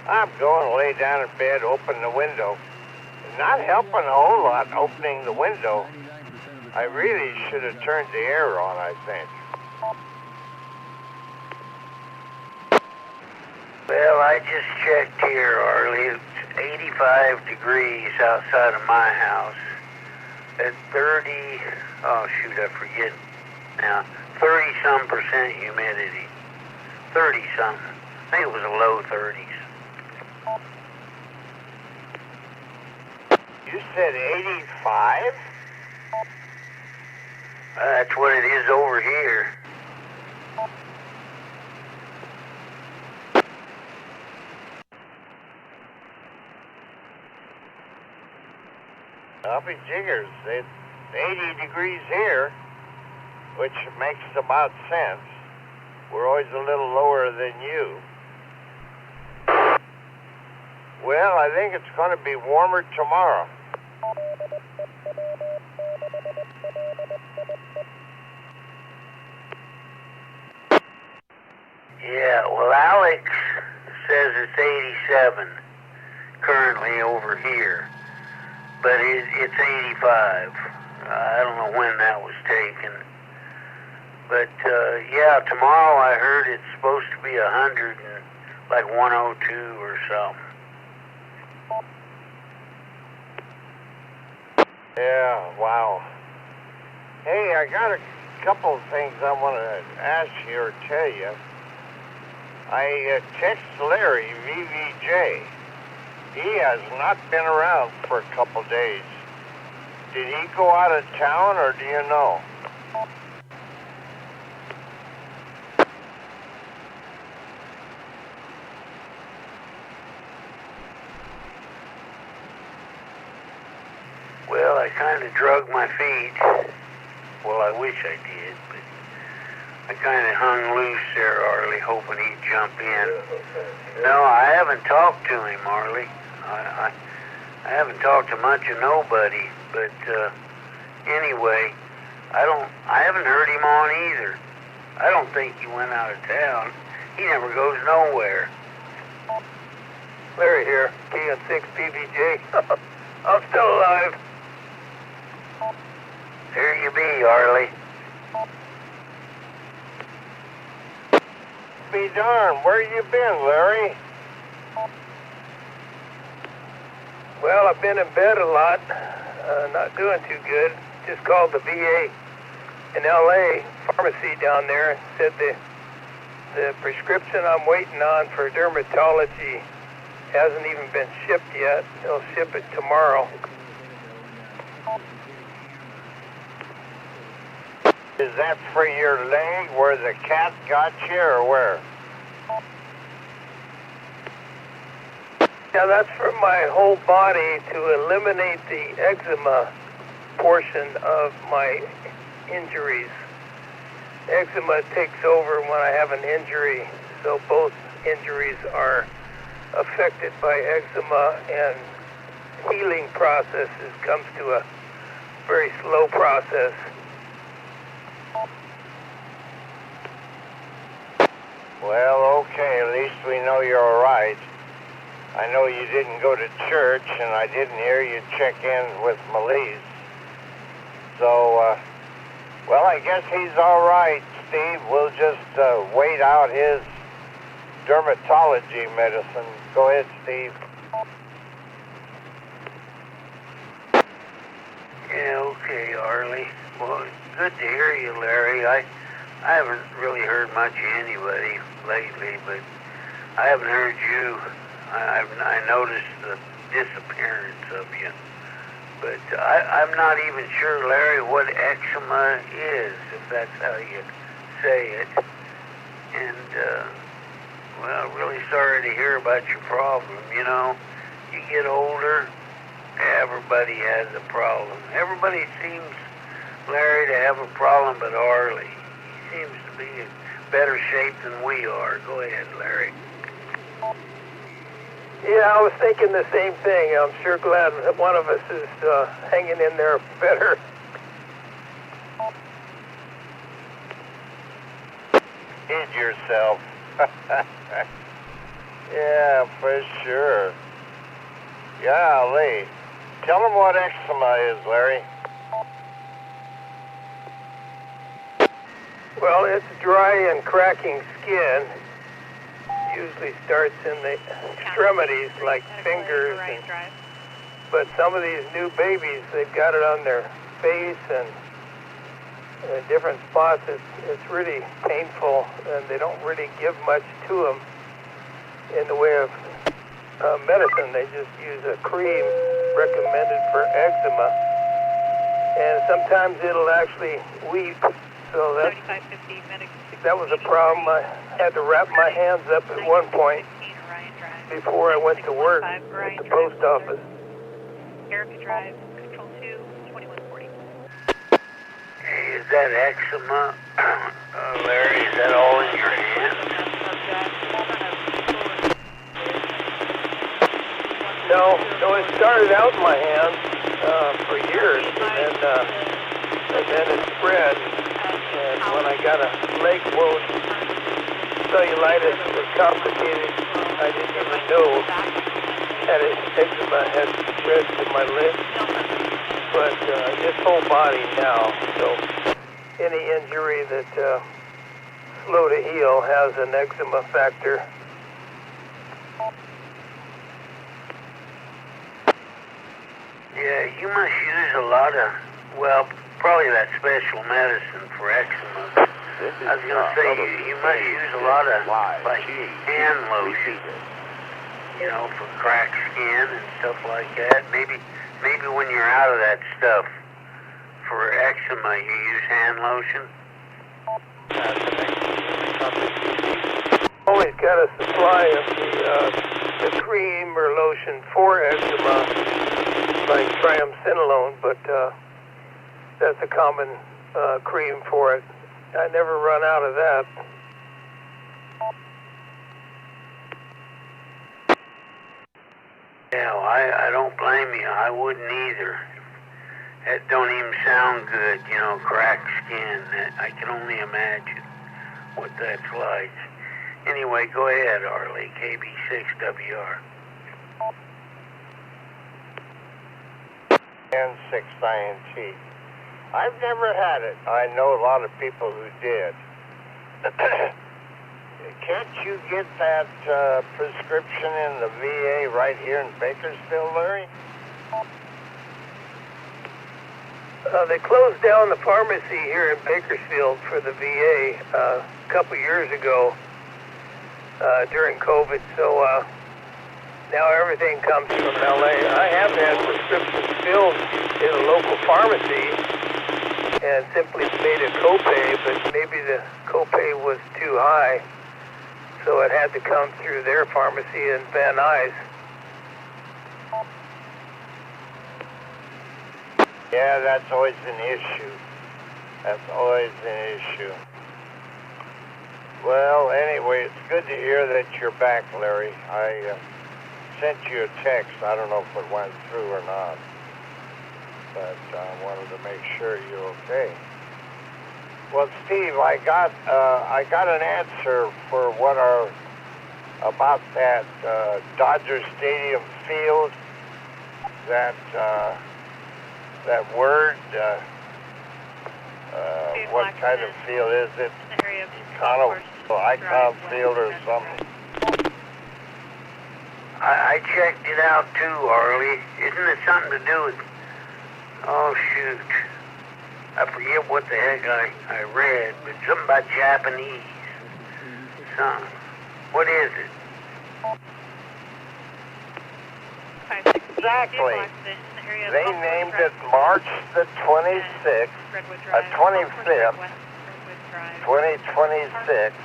I'm going to lay down in bed, open the window. Not helping a whole lot opening the window. I really should have turned the air on, I think. Well, I just checked here, Arlie. It's 85 degrees outside of my house. At 30, oh shoot, I forget now, 30-some% humidity. 30-something. I think it was a low 30s. You said 85? That's what it is over here. I'll be jiggers. It's 80 degrees here, which makes about sense. We're always a little lower than you. Well, I think it's going to be warmer tomorrow. Yeah, well, Alex says it's 87 currently over here, but it's 85. I don't know when that was taken. But, yeah, tomorrow I heard it's supposed to be 100 and like 102 or something. Yeah, wow. Hey, I got a couple of things I want to ask you or tell you. I text Larry, VVJ. He has not been around for a couple days. Did he go out of town, or do you know? Well, I kind of drug my feet. Well, I wish I did, but I kind of hung loose there, Arlie, hoping he'd jump in. No, I haven't talked to him, Arlie. I haven't talked to much of nobody, but anyway, I haven't heard him on either. I don't think he went out of town. He never goes nowhere. Larry here, KN6 PVJ. I'm still alive. There you be, Arlie. Be darned, where you been, Larry? Well, I've been in bed a lot, not doing too good. Just called the VA in LA pharmacy down there and said the prescription I'm waiting on for dermatology hasn't even been shipped yet. They'll ship it tomorrow. Is that for your leg where the cat got you, or where? Yeah, that's for my whole body to eliminate the eczema portion of my injuries. Eczema takes over when I have an injury, so both injuries are affected by eczema, and healing processes comes to a very slow process. Well, okay, at least we know you're all right. I know you didn't go to church, and I didn't hear you check in with Melise. So, well, I guess he's all right, Steve. We'll just wait out his dermatology medicine. Go ahead, Steve. Yeah, okay, Arlie. Well, good to hear you, Larry. I haven't really heard much of anybody lately, but I haven't heard you. I noticed the disappearance of you. But I'm not even sure, Larry, what eczema is, if that's how you say it. And, well, really sorry to hear about your problem. You know, you get older, everybody has a problem. Everybody seems, Larry, to have a problem but Arlie. He seems to be in better shape than we are. Go ahead, Larry. Yeah, I was thinking the same thing. I'm sure glad that one of us is hanging in there better. Hid yourself. Yeah, for sure. Golly. Tell them what eczema is, Larry. Well, it's dry and cracking skin. Usually starts in the extremities, like fingers. But some of these new babies, they've got it on their face and different spots. It's really painful, and they don't really give much to them in the way of medicine. They just use a cream recommended for eczema, and sometimes it'll actually weep. So that was a problem. I had to wrap my hands up at one point before I went to work at the post office. Erica Drive, Control 2, 2140. Hey, is that eczema, Larry? Is that all in your hand? No, it started out in my hands for years, and then it spread. And when I got a leg wound, cellulitis was complicated. I didn't even know that eczema had spread to my leg, but this whole body now. So any injury that's slow to heal has an eczema factor. Yeah, you must use a lot of, well, probably that special medicine for eczema. I was going to say, you must use a lot of, like, hand lotion, you know, for cracked skin and stuff like that. Maybe when you're out of that stuff, for eczema, you use hand lotion. Always got a supply of the cream or lotion for eczema, like triamcinolone, but that's a common cream for it. I never run out of that. Yeah, well, I don't blame you. I wouldn't either. That don't even sound good, you know, cracked skin. I can only imagine what that's like. Anyway, go ahead, Arlie, KB6WR. N6INT. I've never had it. I know a lot of people who did. Can't you get that prescription in the VA right here in Bakersfield, Larry? They closed down the pharmacy here in Bakersfield for the VA a couple years ago during COVID, so now everything comes from LA. I have had prescriptions filled in a local pharmacy and simply made a copay, but maybe the copay was too high, so it had to come through their pharmacy in Van Nuys. Yeah, that's always an issue. That's always an issue. Well, anyway, it's good to hear that you're back, Larry. I sent you a text. I don't know if it went through or not, but I wanted to make sure you're okay. Well, Steve, I got an answer for about that Dodger Stadium field. That word, what kind of field is it? Icon field or something? I checked it out too, Arlie. Isn't it something to do with... Oh, shoot. I forget what the heck I read, but something about Japanese. Something. What is it? Exactly. They named it March the 26th, 25th, 2026,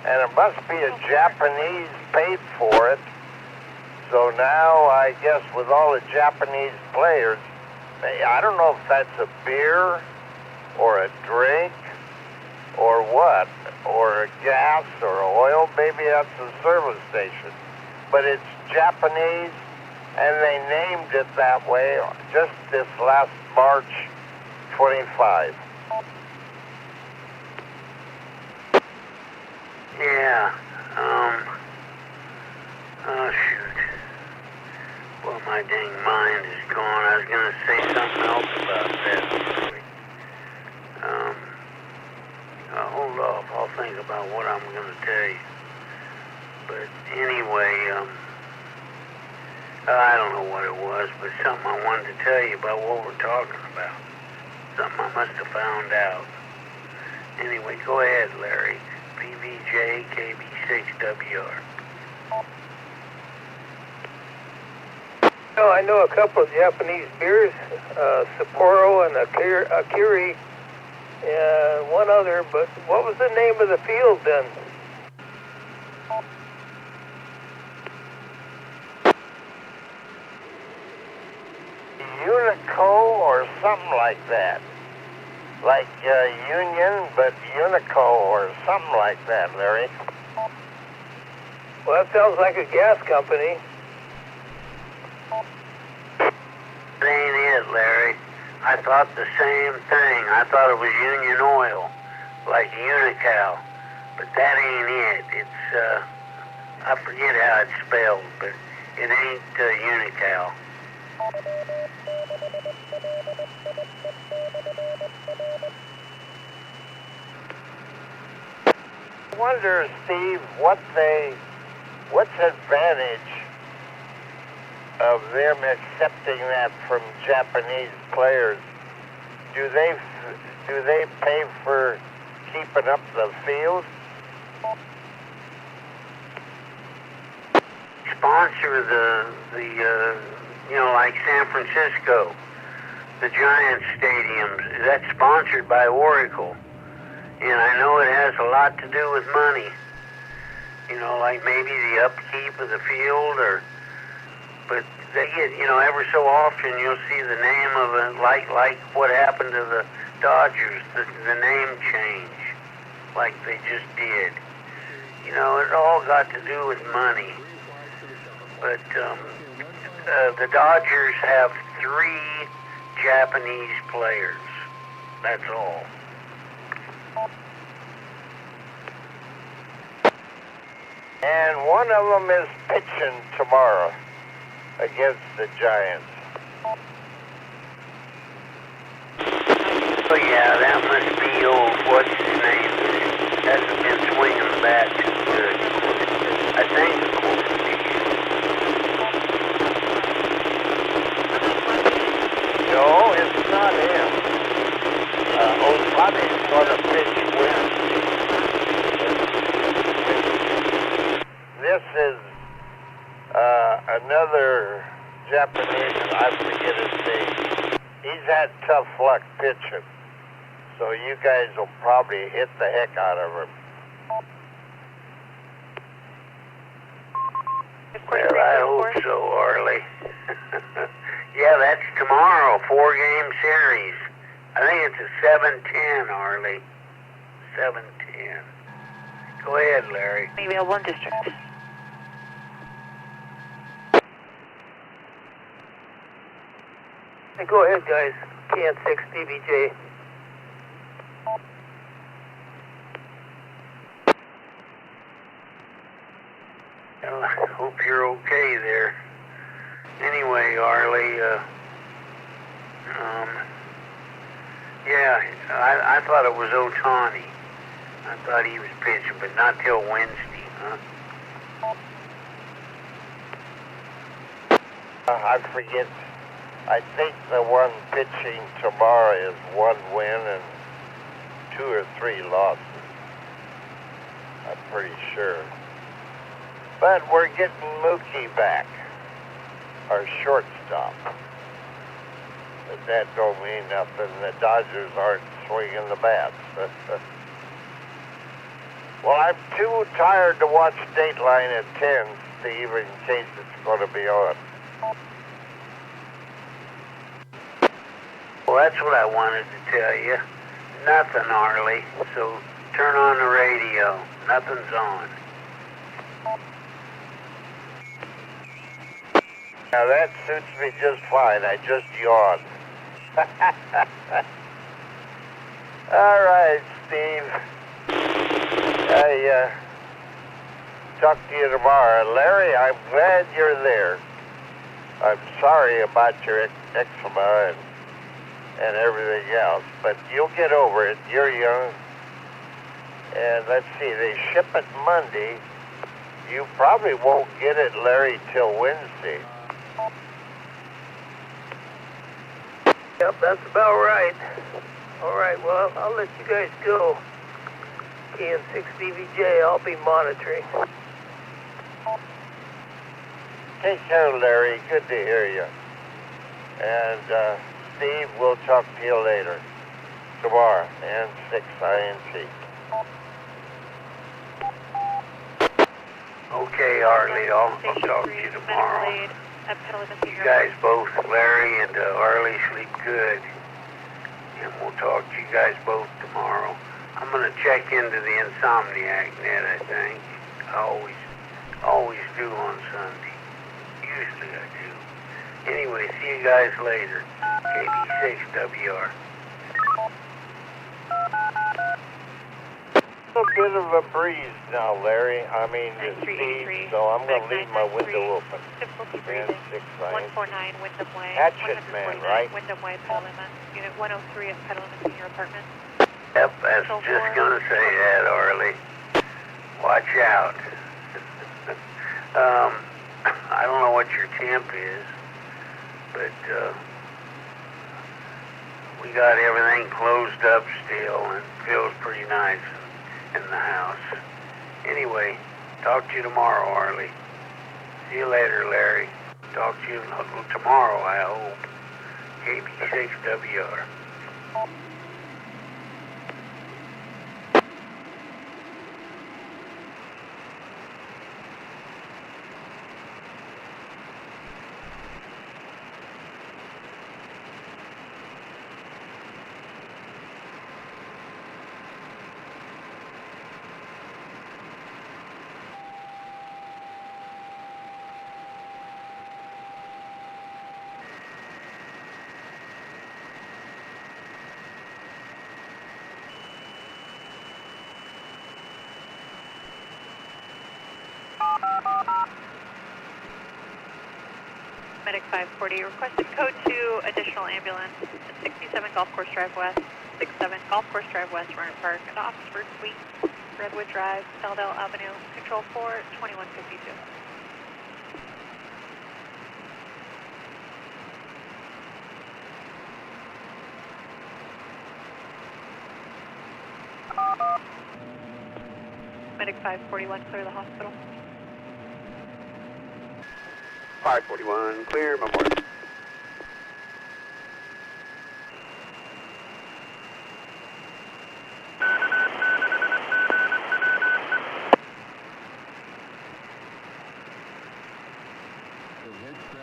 and it must be a Japanese paid for it. So now, I guess, with all the Japanese players, I don't know if that's a beer or a drink or what, or a gas or oil. Maybe that's a service station. But it's Japanese, and they named it that way just this last March 25. Yeah, oh shoot. Well, my dang mind is gone. I was going to say something else about that. Hold off. I'll think about what I'm going to tell you. But anyway, I don't know what it was, but something I wanted to tell you about what we're talking about. Something I must have found out. Anyway, go ahead, Larry. PVJ KB6WR. Oh, I know a couple of Japanese beers, Sapporo and Akiri, and one other, but what was the name of the field then? Unico or something like that. Like Union, but Unico or something like that, Larry. Well, that sounds like a gas company. That ain't it, Larry. I thought the same thing. I thought it was Union Oil, like Unical, but that ain't it. It's, I forget how it's spelled, but it ain't Unical. I wonder, Steve, what's the advantage of them accepting that from Japanese players? Do they pay for keeping up the field? Sponsor the like San Francisco, the Giants stadiums. That's sponsored by Oracle. And I know it has a lot to do with money. Like maybe the upkeep of the field, but they get, ever so often you'll see the name of it, like what happened to the Dodgers, the name change, like they just did. It all got to do with money. But the Dodgers have 3 Japanese players. That's all. And one of them is pitching tomorrow against the Giants. Oh yeah, that must be old, what's his name? Hasn't been swinging the bat too good. I think, of course, No, it's not him. Otani's going to pitch Wednesday. This is another Japanese, I forget his name. He's had tough luck pitching, so you guys will probably hit the heck out of him. Well, I hope so, Arlie. Yeah, that's tomorrow, 4-game series. I think it's a 7-10, Arlie. 7-10. Go ahead, Larry. Maybe a 1 district. Hey, go ahead, guys. KN6 DBJ. Well, I hope you're okay there. Anyway, Arlie, yeah, I thought it was Otani. I thought he was pitching, but not till Wednesday, huh? I forget. I think the one pitching tomorrow is 1 win and 2 or 3 losses. I'm pretty sure. But we're getting Mookie back, our shortstop. But that don't mean nothing. The Dodgers aren't swinging the bats. Well, I'm too tired to watch Dateline at 10, Steve, in case it's going to be on. Well, that's what I wanted to tell you. Nothing, Arlie. So turn on the radio. Nothing's on. Now that suits me just fine. I just yawned. All right, Steve. I talk to you tomorrow. Larry, I'm glad you're there. I'm sorry about your eczema and everything else, but you'll get over it. You're young. And let's see, they ship it Monday. You probably won't get it, Larry, till Wednesday. Yep, that's about right. All right, well, I'll let you guys go. KN6 DVJ, I'll be monitoring. Take care, Larry. Good to hear you. And Steve, we'll talk to you later. Tomorrow, N6 INT. Okay, Arlie, I'll talk to you tomorrow. You guys both, Larry and Arlie, sleep good. And we'll talk to you guys both tomorrow. I'm going to check into the Insomniac net, I think. I always do on Sunday. Usually I do. Anyway, see you guys later. KB6WR. A bit of a breeze now, Larry. I mean, it's Steve, so I'm going to leave my window open. Difficulty breathing. 149 Wyndham Way. Hatchet Man, right? Wyndham Way, Petaluma. Unit 103 at Petaluma Senior Apartment. Yep, I was just going to say that, Arlie. Watch out. I don't know what your temp is, but We got everything closed up still and feels pretty nice in the house. Anyway, talk to you tomorrow, Arlie. See you later, Larry. Talk to you tomorrow, I hope. KB6WR. Medic 540, requested code 2, additional ambulance, 67 Golf Course Drive West, 67 Golf Course Drive West, Vernon Park, and Oxford Suite, Redwood Drive, Seldale Avenue, Control 4, 2152. Medic 541, clear the hospital. 541, clear, Memorial.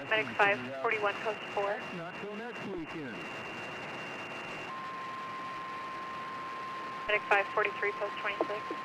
Medic 541, post 4. Not till next weekend. Medic 543, post 26.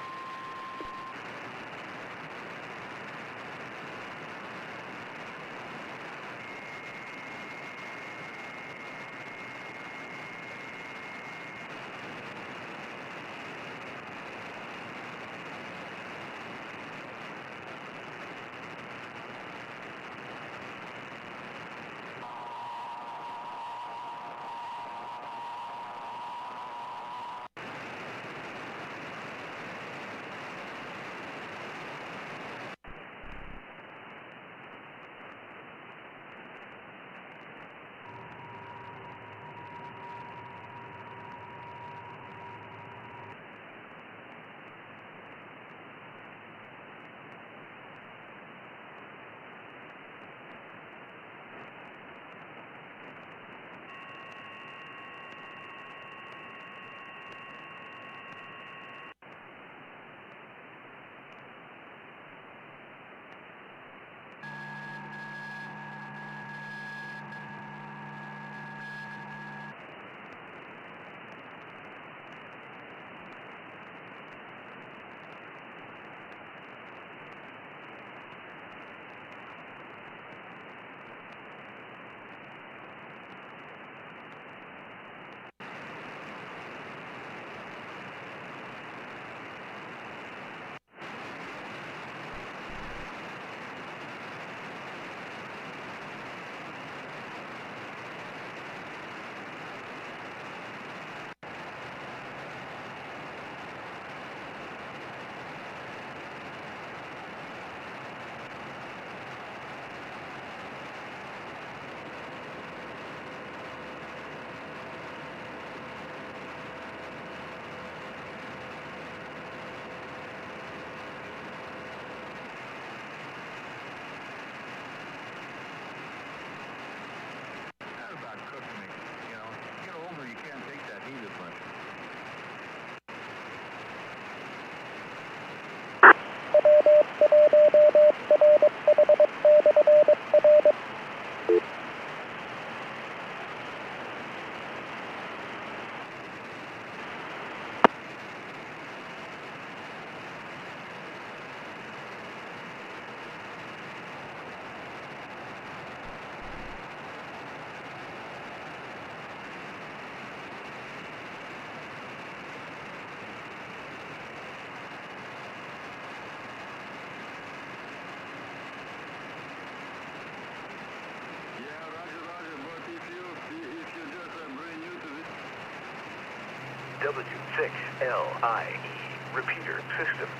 W6LIE repeater system.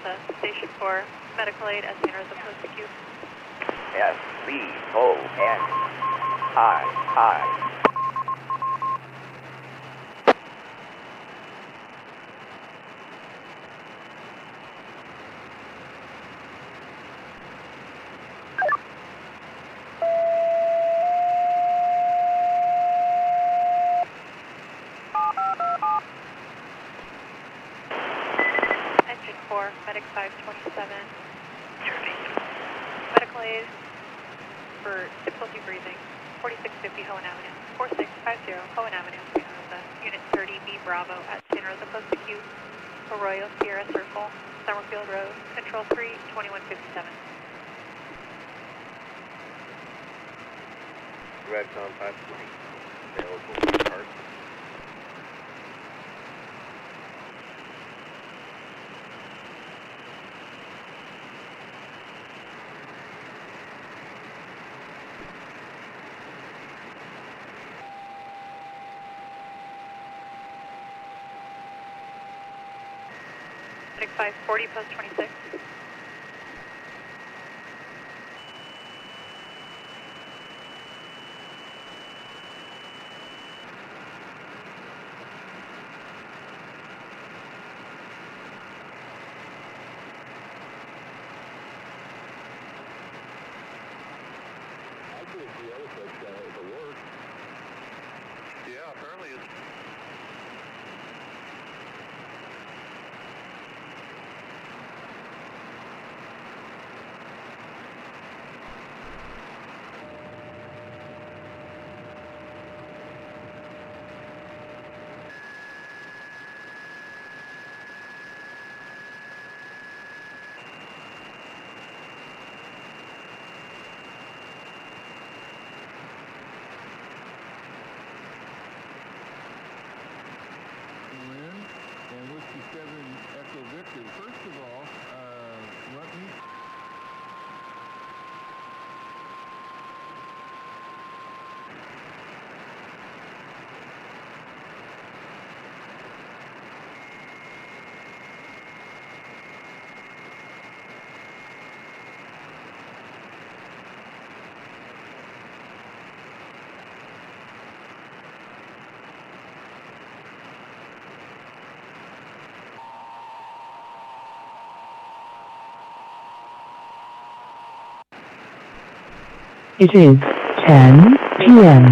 Rosa, Station 4, medical aid at San Rosa Post Acute. SVONI. Engine 4, Medic 527. Medical aid for difficulty breathing, 4650 Hohen Avenue, 4650 Hohen Avenue, San Rosa. Unit 30B Bravo at San Rosa Post Acute, Arroyo Sierra Circle, Summerfield Road, Control 3, 2157. Redcon 520. Available for parts. Medic 540 Post 26. Yeah, apparently it's... And Whiskey 7 Echo Victor. First of all, let me... It is 10 p.m.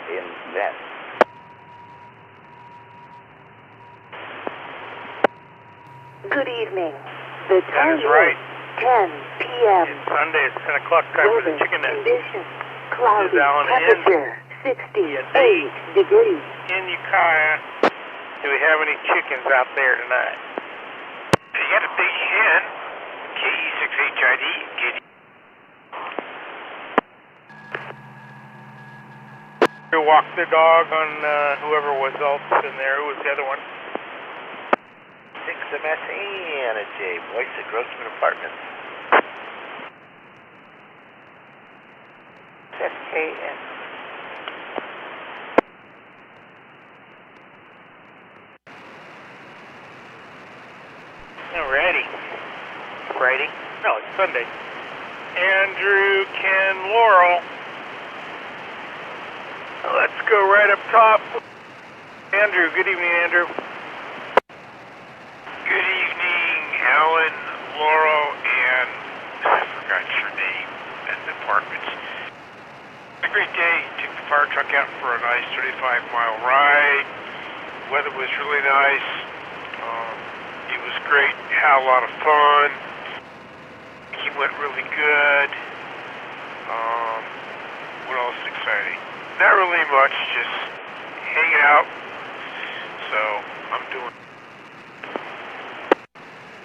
Invest. Good evening. The That time is right. 10 p.m. It's Sunday. It's 10 o'clock time for the Weather chicken net. conditions. Cloudy. This is Alan Temperature 68 degrees. In Ukiah. Do we have any chickens out there tonight? You got a big hen. KE6HID. We walked the dog on whoever was else in there. Who was the other one? 6MS Anna J. Voice at Grossman Apartments. SKN. Alrighty. Friday? No, it's Sunday. Andrew, Ken, Laurel. Let's go right up top. Andrew, good evening, Andrew. Good evening, Alan, Laurel, and I forgot your name at the apartments. A great day. Took the fire truck out for a nice 35-mile ride. Weather was really nice. It was great. Had a lot of fun. He went really good. What else is exciting? Not really much. Just hanging out. So I'm doing.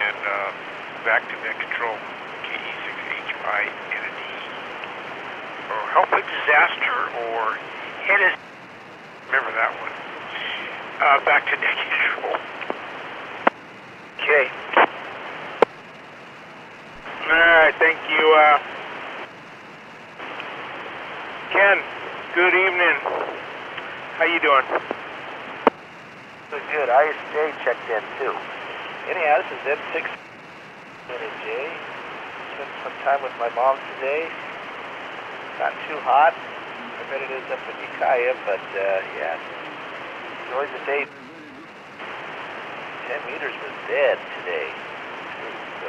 And back to net control. KE6HI entity. Or helping disaster or head. Remember that one. Back to net control. Okay. Alright, thank you. Ken, good evening. How you doing? Good. ISJ checked in too. Anyhow, this is M6 J. Spent some time with my mom today. Not too hot. I bet it is up in Ukiah, but yeah. Enjoyed the day. 10 meters was dead today. So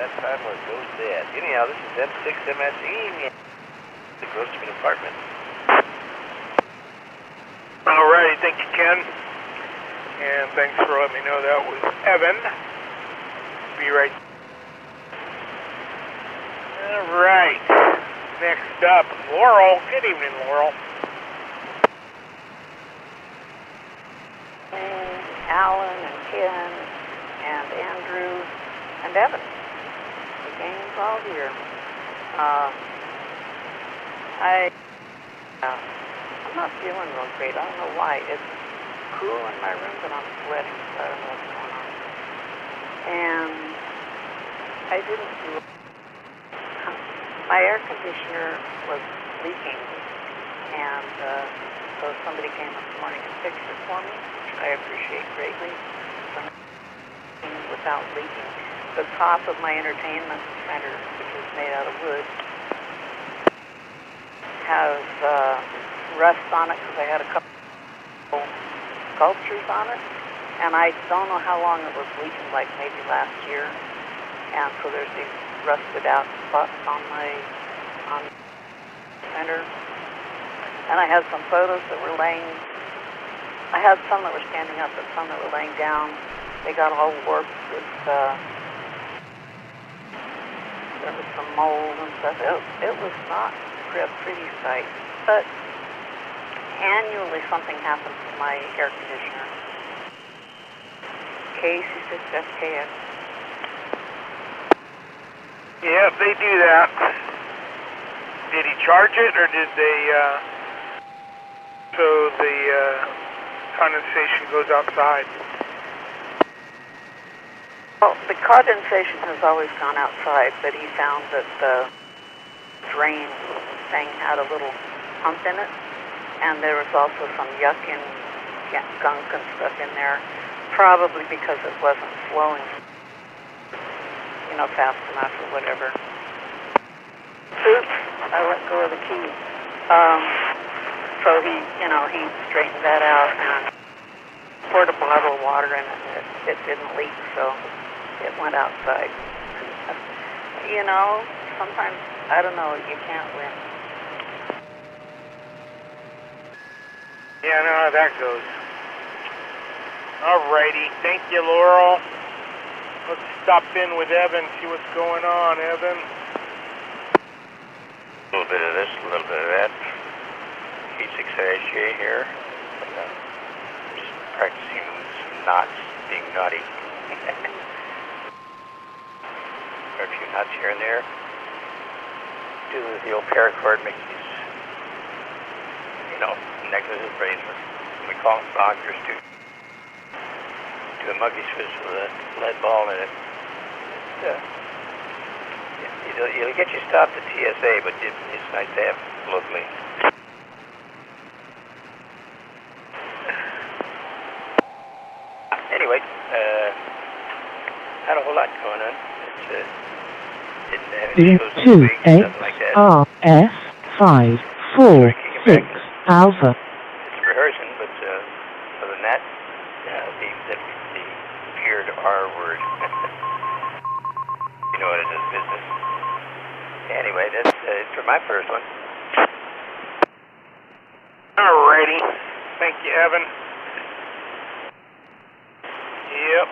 that time was goes dead. Anyhow, this is M6 MSE, the Grossman Apartment. Alrighty, thank you, Ken. And thanks for letting me know that was Evan. Be right. Alright. Next up, Laurel. Good evening, Laurel. Alan and Ken and Andrew and Evan. The gang's all here. I'm not feeling real great. I don't know why. It's cool in my room, but I'm sweating, so I don't know what's going on. And I didn't do it. My air conditioner was leaking, and so somebody came this morning and fixed it for me, which I appreciate greatly. Without leaking. The top of my entertainment center, which is made out of wood, has rust on it because I had a couple sculptures on it, and I don't know how long it was leaking, like maybe last year, and so there's these rusted out spots on the center, and I had some photos that were laying, I had some that were standing up and some that were laying down. They got all warped with, there was some mold and stuff. It was not a pretty sight, but annually something happens to my air conditioner. KC6FKX. Yeah, they do that. Did he charge it, or did they, so the condensation goes outside? Well, the condensation has always gone outside, but he found that the drain thing had a little hump in it, and there was also some yuck and gunk and stuff in there, probably because it wasn't flowing, fast enough or whatever. Oops, I let go of the key. So he straightened that out and poured a bottle of water in it, and it didn't leak, so it went outside. Sometimes, I don't know, you can't win. Yeah, I know how that goes. Alrighty, thank you, Laurel. Let's stop in with Evan, see what's going on, Evan. A little bit of this, a little bit of that. K6IJ here. Just practicing some knots, being naughty. A few knots here and there. Do the old paracord, make these, necklaces, bracelets. We call them stalkers too. Do a monkey switch with a lead ball in it. It'll get you stopped at TSA, but it's nice to have locally. Anyway, had a whole lot going on. Didn't have any shows this week, nothing like that. RS 546 Alpha. It's rehearsing, but other than that, the weird R word. You know what it is, business. Anyway, that's it for my first one. Alrighty. Thank you, Evan. Yep.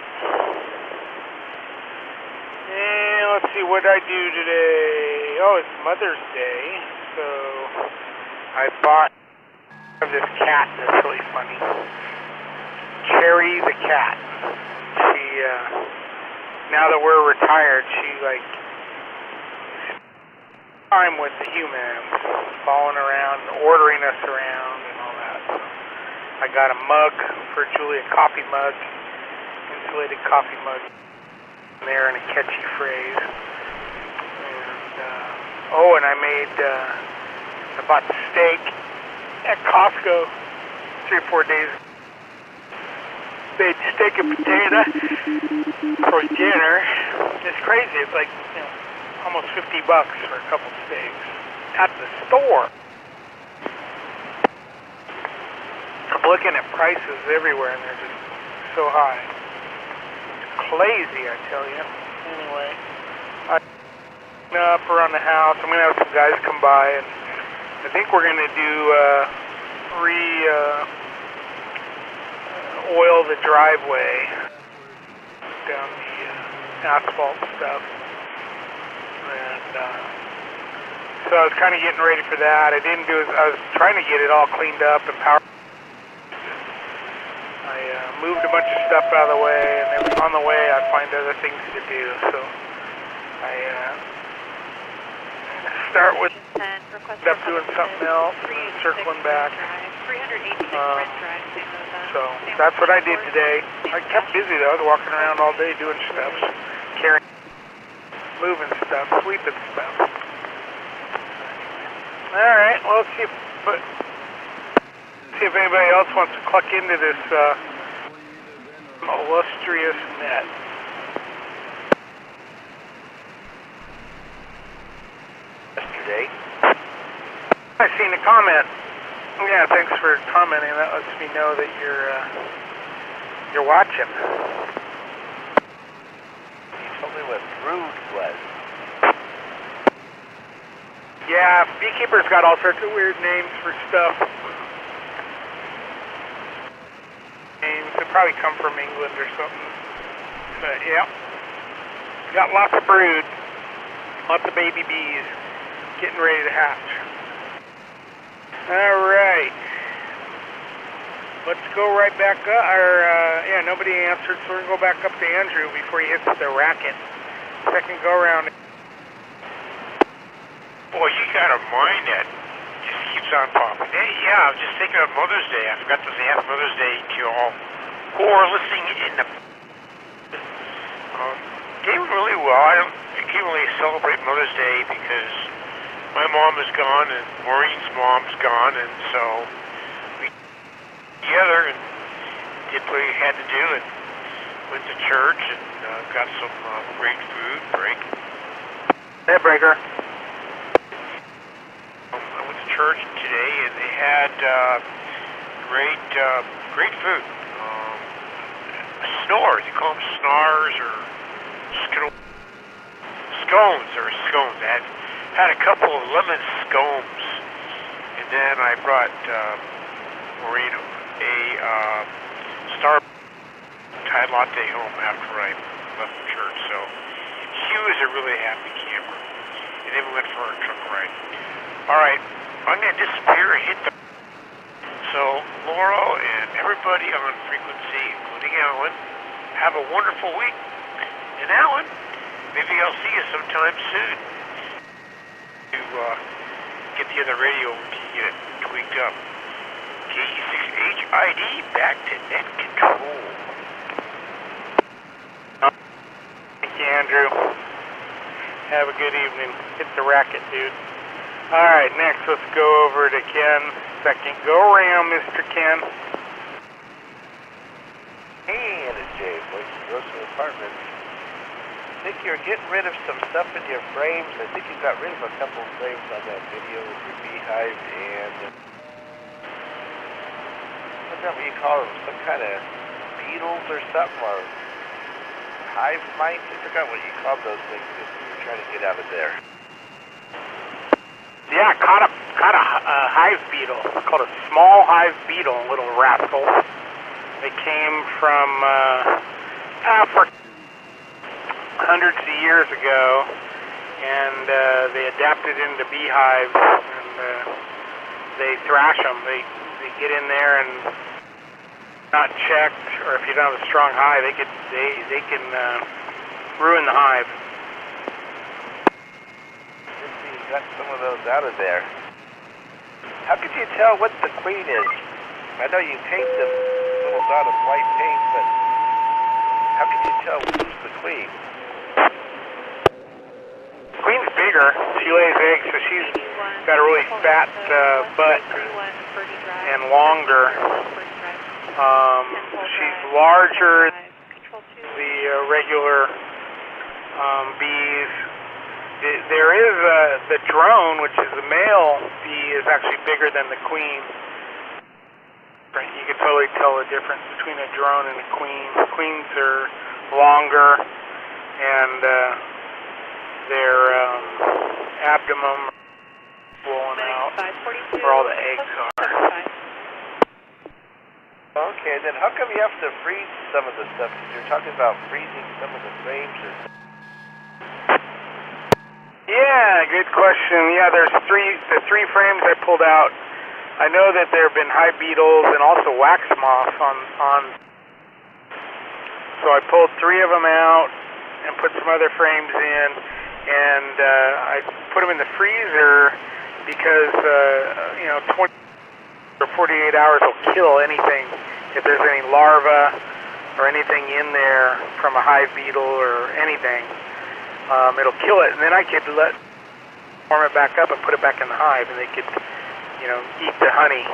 And let's see what I do today. Oh, it's Mother's Day, so I bought this cat that's really funny. Cherry the cat. She, now that we're retired, she time with the humans, following around, ordering us around, and all that. So I got a mug for Julie, a coffee mug, insulated coffee mug, there in a catchy phrase. And I bought the steak at Costco, 3 or 4 days. Made steak and potato for dinner. It's crazy. It's like, almost $50 for a couple steaks at the store. I'm looking at prices everywhere, and they're just so high. It's crazy, I tell you. Anyway, I'm up around the house. I'm gonna have some guys come by, and I think we're gonna do oil the driveway down the asphalt stuff, and so I was kind of getting ready for that. I didn't do it. I was trying to get it all cleaned up and power. I moved a bunch of stuff out of the way, and then on the way I find other things to do. So I start with up doing something else, and circling back. So that's what I did today. I kept busy though. I was walking around all day doing stuff, carrying, moving stuff, sweeping stuff. All right, well, let's see if anybody else wants to cluck into this illustrious net. Yesterday, I seen a comment. Yeah, thanks for commenting. That lets me know that you're watching. You told me what brood was. Yeah, beekeepers got all sorts of weird names for stuff. Names that probably come from England or something. But yeah, got lots of brood, lots of baby bees getting ready to hatch. All right, let's go right back up. Yeah, nobody answered, so we're gonna go back up to Andrew before he hits the racket. Second go around. Boy, you got a mind that just keeps on popping. Hey, yeah, I was just thinking of Mother's Day. I forgot to say Happy Mother's Day to all who are listening in the. Came really well. I can't really celebrate Mother's Day because my mom is gone and Maureen's mom's gone, and so we together and did what we had to do and went to church and got some great food. Break. Hey, Breaker. I went to church today and they had great food. Snores, you call them snars or scones or scones. I had a couple of lemon scones, and then I brought Maureen a Star Thai latte home after I left the church. So she was a really happy camper, and then we went for a truck ride. All right, I'm going to disappear and hit the... So, Laura and everybody on frequency, including Alan, have a wonderful week. And Alan, maybe I'll see you sometime soon to get the other radio to get it tweaked up. KE6HID, back to net control. Thank you, Andrew. Have a good evening. Hit the racket, dude. All right, next let's go over to Ken. Second go around, Mr. Ken. Hey, and it's Jay, Voice of Grocery Apartments. I think you're getting rid of some stuff in your frames. I think you got rid of a couple of frames on that video with your beehive and whatever you call them, some kind of beetles or something, or hive mites. I forgot what you called those things that you were trying to get out of there. Yeah, caught a hive beetle. It's called a small hive beetle, little rascal. They came from Africa hundreds of years ago, and they adapted into beehives, and they thrash them. They get in there and not checked, or if you don't have a strong hive, they can ruin the hive. Got some of those out of there. How could you tell what the queen is? I know you paint them little dot of white paint, but how could you tell who's the queen? Queen's bigger. She lays eggs, so she's got a really fat butt and longer. She's larger than the regular bees. There is the drone, which is the male bee, is actually bigger than the queen. You can totally tell the difference between a drone and a queen. Queens are longer, and their abdomen swollen out where all the eggs are. Okay, then how come you have to freeze some of the stuff? You're talking about freezing some of the frames or something. Yeah, good question. Yeah, there's the three frames I pulled out. I know that there have been hive beetles and also wax moths on. So I pulled 3 of them out and put some other frames in, and I put them in the freezer because 20 or 48 hours will kill anything. If there's any larvae or anything in there from a hive beetle or anything, it'll kill it, and then I could warm it back up and put it back in the hive, and they could, eat the honey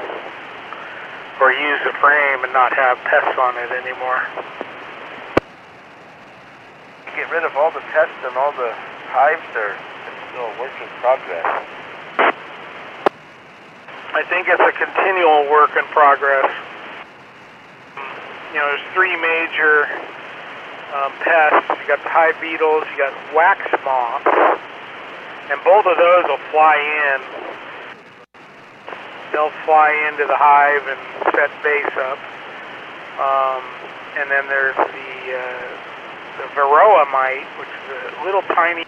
or use the frame and not have pests on it anymore. Get rid of all the pests and all the hives, or it's still a work in progress? I think it's a continual work in progress. There's 3 major pests. You got the hive beetles, you got wax moths, and both of those will fly in. They'll fly into the hive and set base up. And then there's the varroa mite, which is a little tiny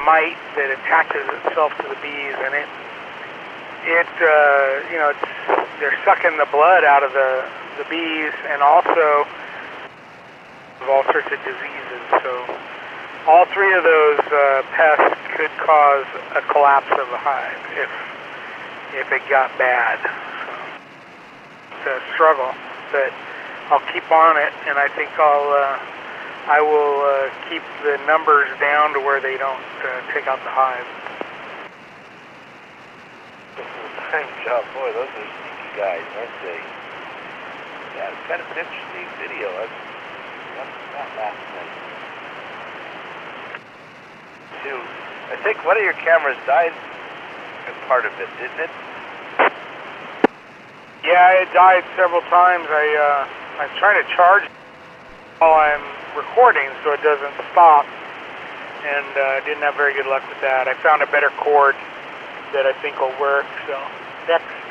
mite that attaches itself to the bees, and they're sucking the blood out of the bees, and also of all sorts of diseases. So all 3 of those pests could cause a collapse of the hive if it got bad. So it's a struggle, but I'll keep on it, and I think I will keep the numbers down to where they don't take out the hive. Thank job, boy. Those are sneaky guys, aren't they? Yeah, it's kind of an interesting video. Not last night. I think one of your cameras died as part of it, didn't it? Yeah, it died several times. I'm trying to charge while I'm recording so it doesn't stop, and didn't have very good luck with that. I found a better cord that I think will work. So next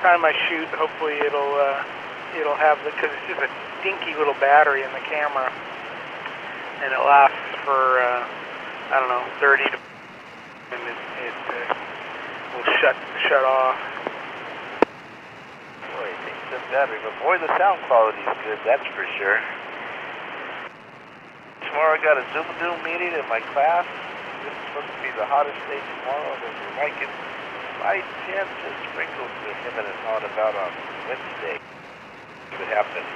time I shoot, hopefully it'll have because it's just a dinky little battery in the camera, and it lasts for 30 to, and it will shut off. Boy, it takes some battery, but boy, the sound quality is good. That's for sure. Tomorrow I got a Zoom meeting in my class. This is supposed to be the hottest day tomorrow, and we might get 5 tenths of sprinkles with him and it's on about on Wednesday. See what happens.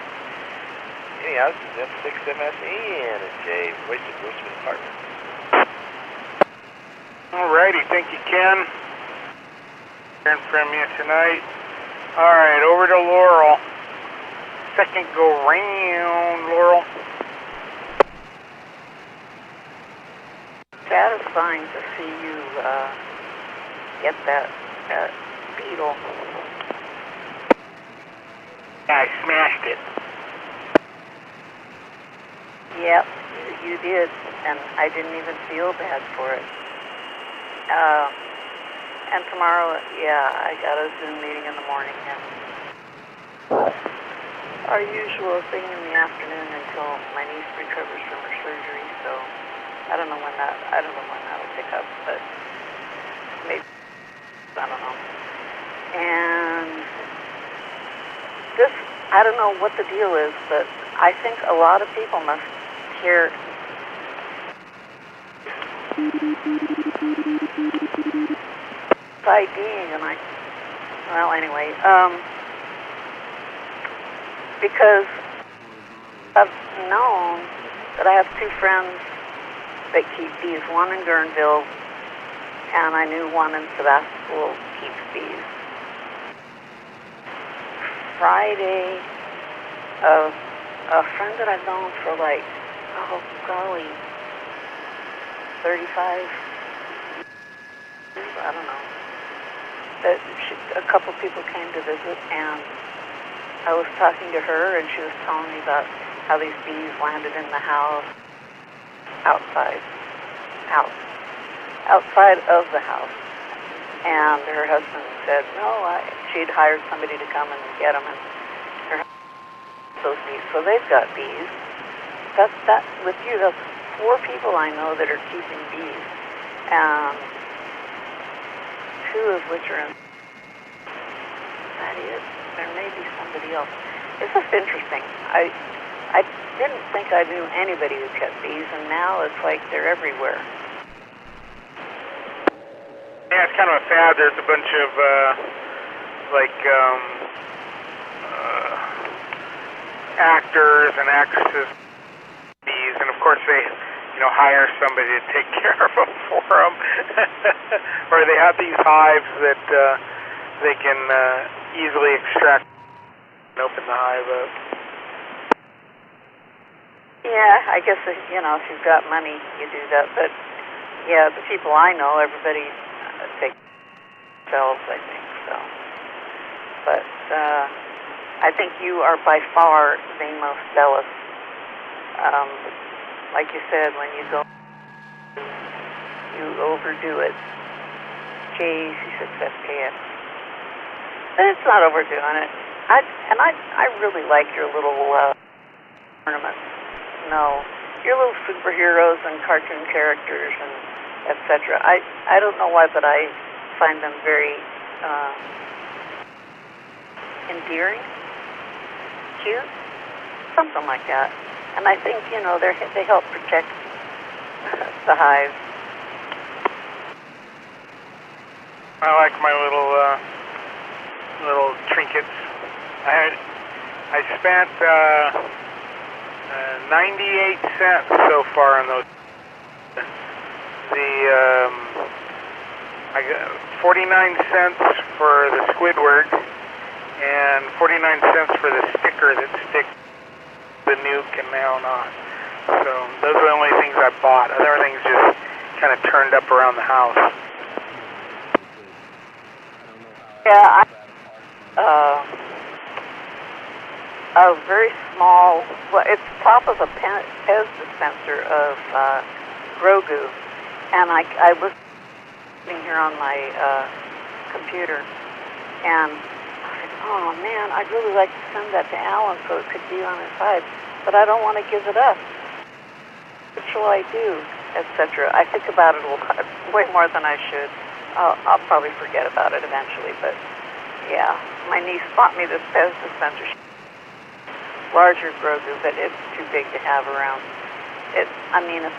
Anyhow, this is M6MSN and J, voice of Grossman Department. Alrighty, thank you, Ken. Hearing from you tonight. Alright, over to Laurel. Second go round, Laurel. Satisfying to see you get that beetle. I smashed it. Yep, you did, and I didn't even feel bad for it. And tomorrow, I got a Zoom meeting in the morning, and our usual thing in the afternoon until my niece recovers from her surgery. So I don't know when that'll pick up, but maybe, I don't know. And this, I don't know what the deal is, but I think a lot of people must hear ID, and anyway, because I've known that I have 2 friends that keep bees, one in Guerneville, and I knew one in Sebastopol keeps bees. Friday, a friend that I've known for like, oh golly, 35, I don't know. A couple people came to visit, and I was talking to her, and she was telling me about how these bees landed in the house, outside of the house. And her husband said, no, she'd hired somebody to come and get them, and her husband, those bees. So they've got bees. That with you, that's 4 people I know that are keeping bees, and 2 of which are in. That is, there may be somebody else. It's just interesting. I didn't think I knew anybody who kept bees, and now it's like they're everywhere. Yeah, it's kind of a fad. There's a bunch of, actors and actresses, bees, and of course they, hire somebody to take care of them for them. Or they have these hives that they can easily extract and open the hive up. Yeah, I guess, if you've got money, you do that. But, yeah, the people I know, everybody take themselves, I think, so. But I think you are by far the most zealous. Like you said, when you go, you overdo it. JC6FKF. But it's not overdoing it. I really like your little ornaments. No, your little superheroes and cartoon characters and etc. I don't know why, but I find them very endearing, cute, something like that. And I think, they help protect the hive. I like my little trinkets. I spent 98 cents so far on those. I got 49 cents for the Squidward and 49 cents for the sticker that sticks the nuke and now not. So those are the only things I bought. Other things just kind of turned up around the house. Yeah, a very small, it's top of a Pez dispenser of Grogu, and I was sitting here on my computer, and I said, oh man, I'd really like to send that to Alan so it could be on his hive, but I don't want to give it up. What shall I do, etc. I think about it a lot, way more than I should. I'll probably forget about it eventually, but yeah, my niece bought me this Pez dispenser. Larger Grogu, but it's too big to have around. It's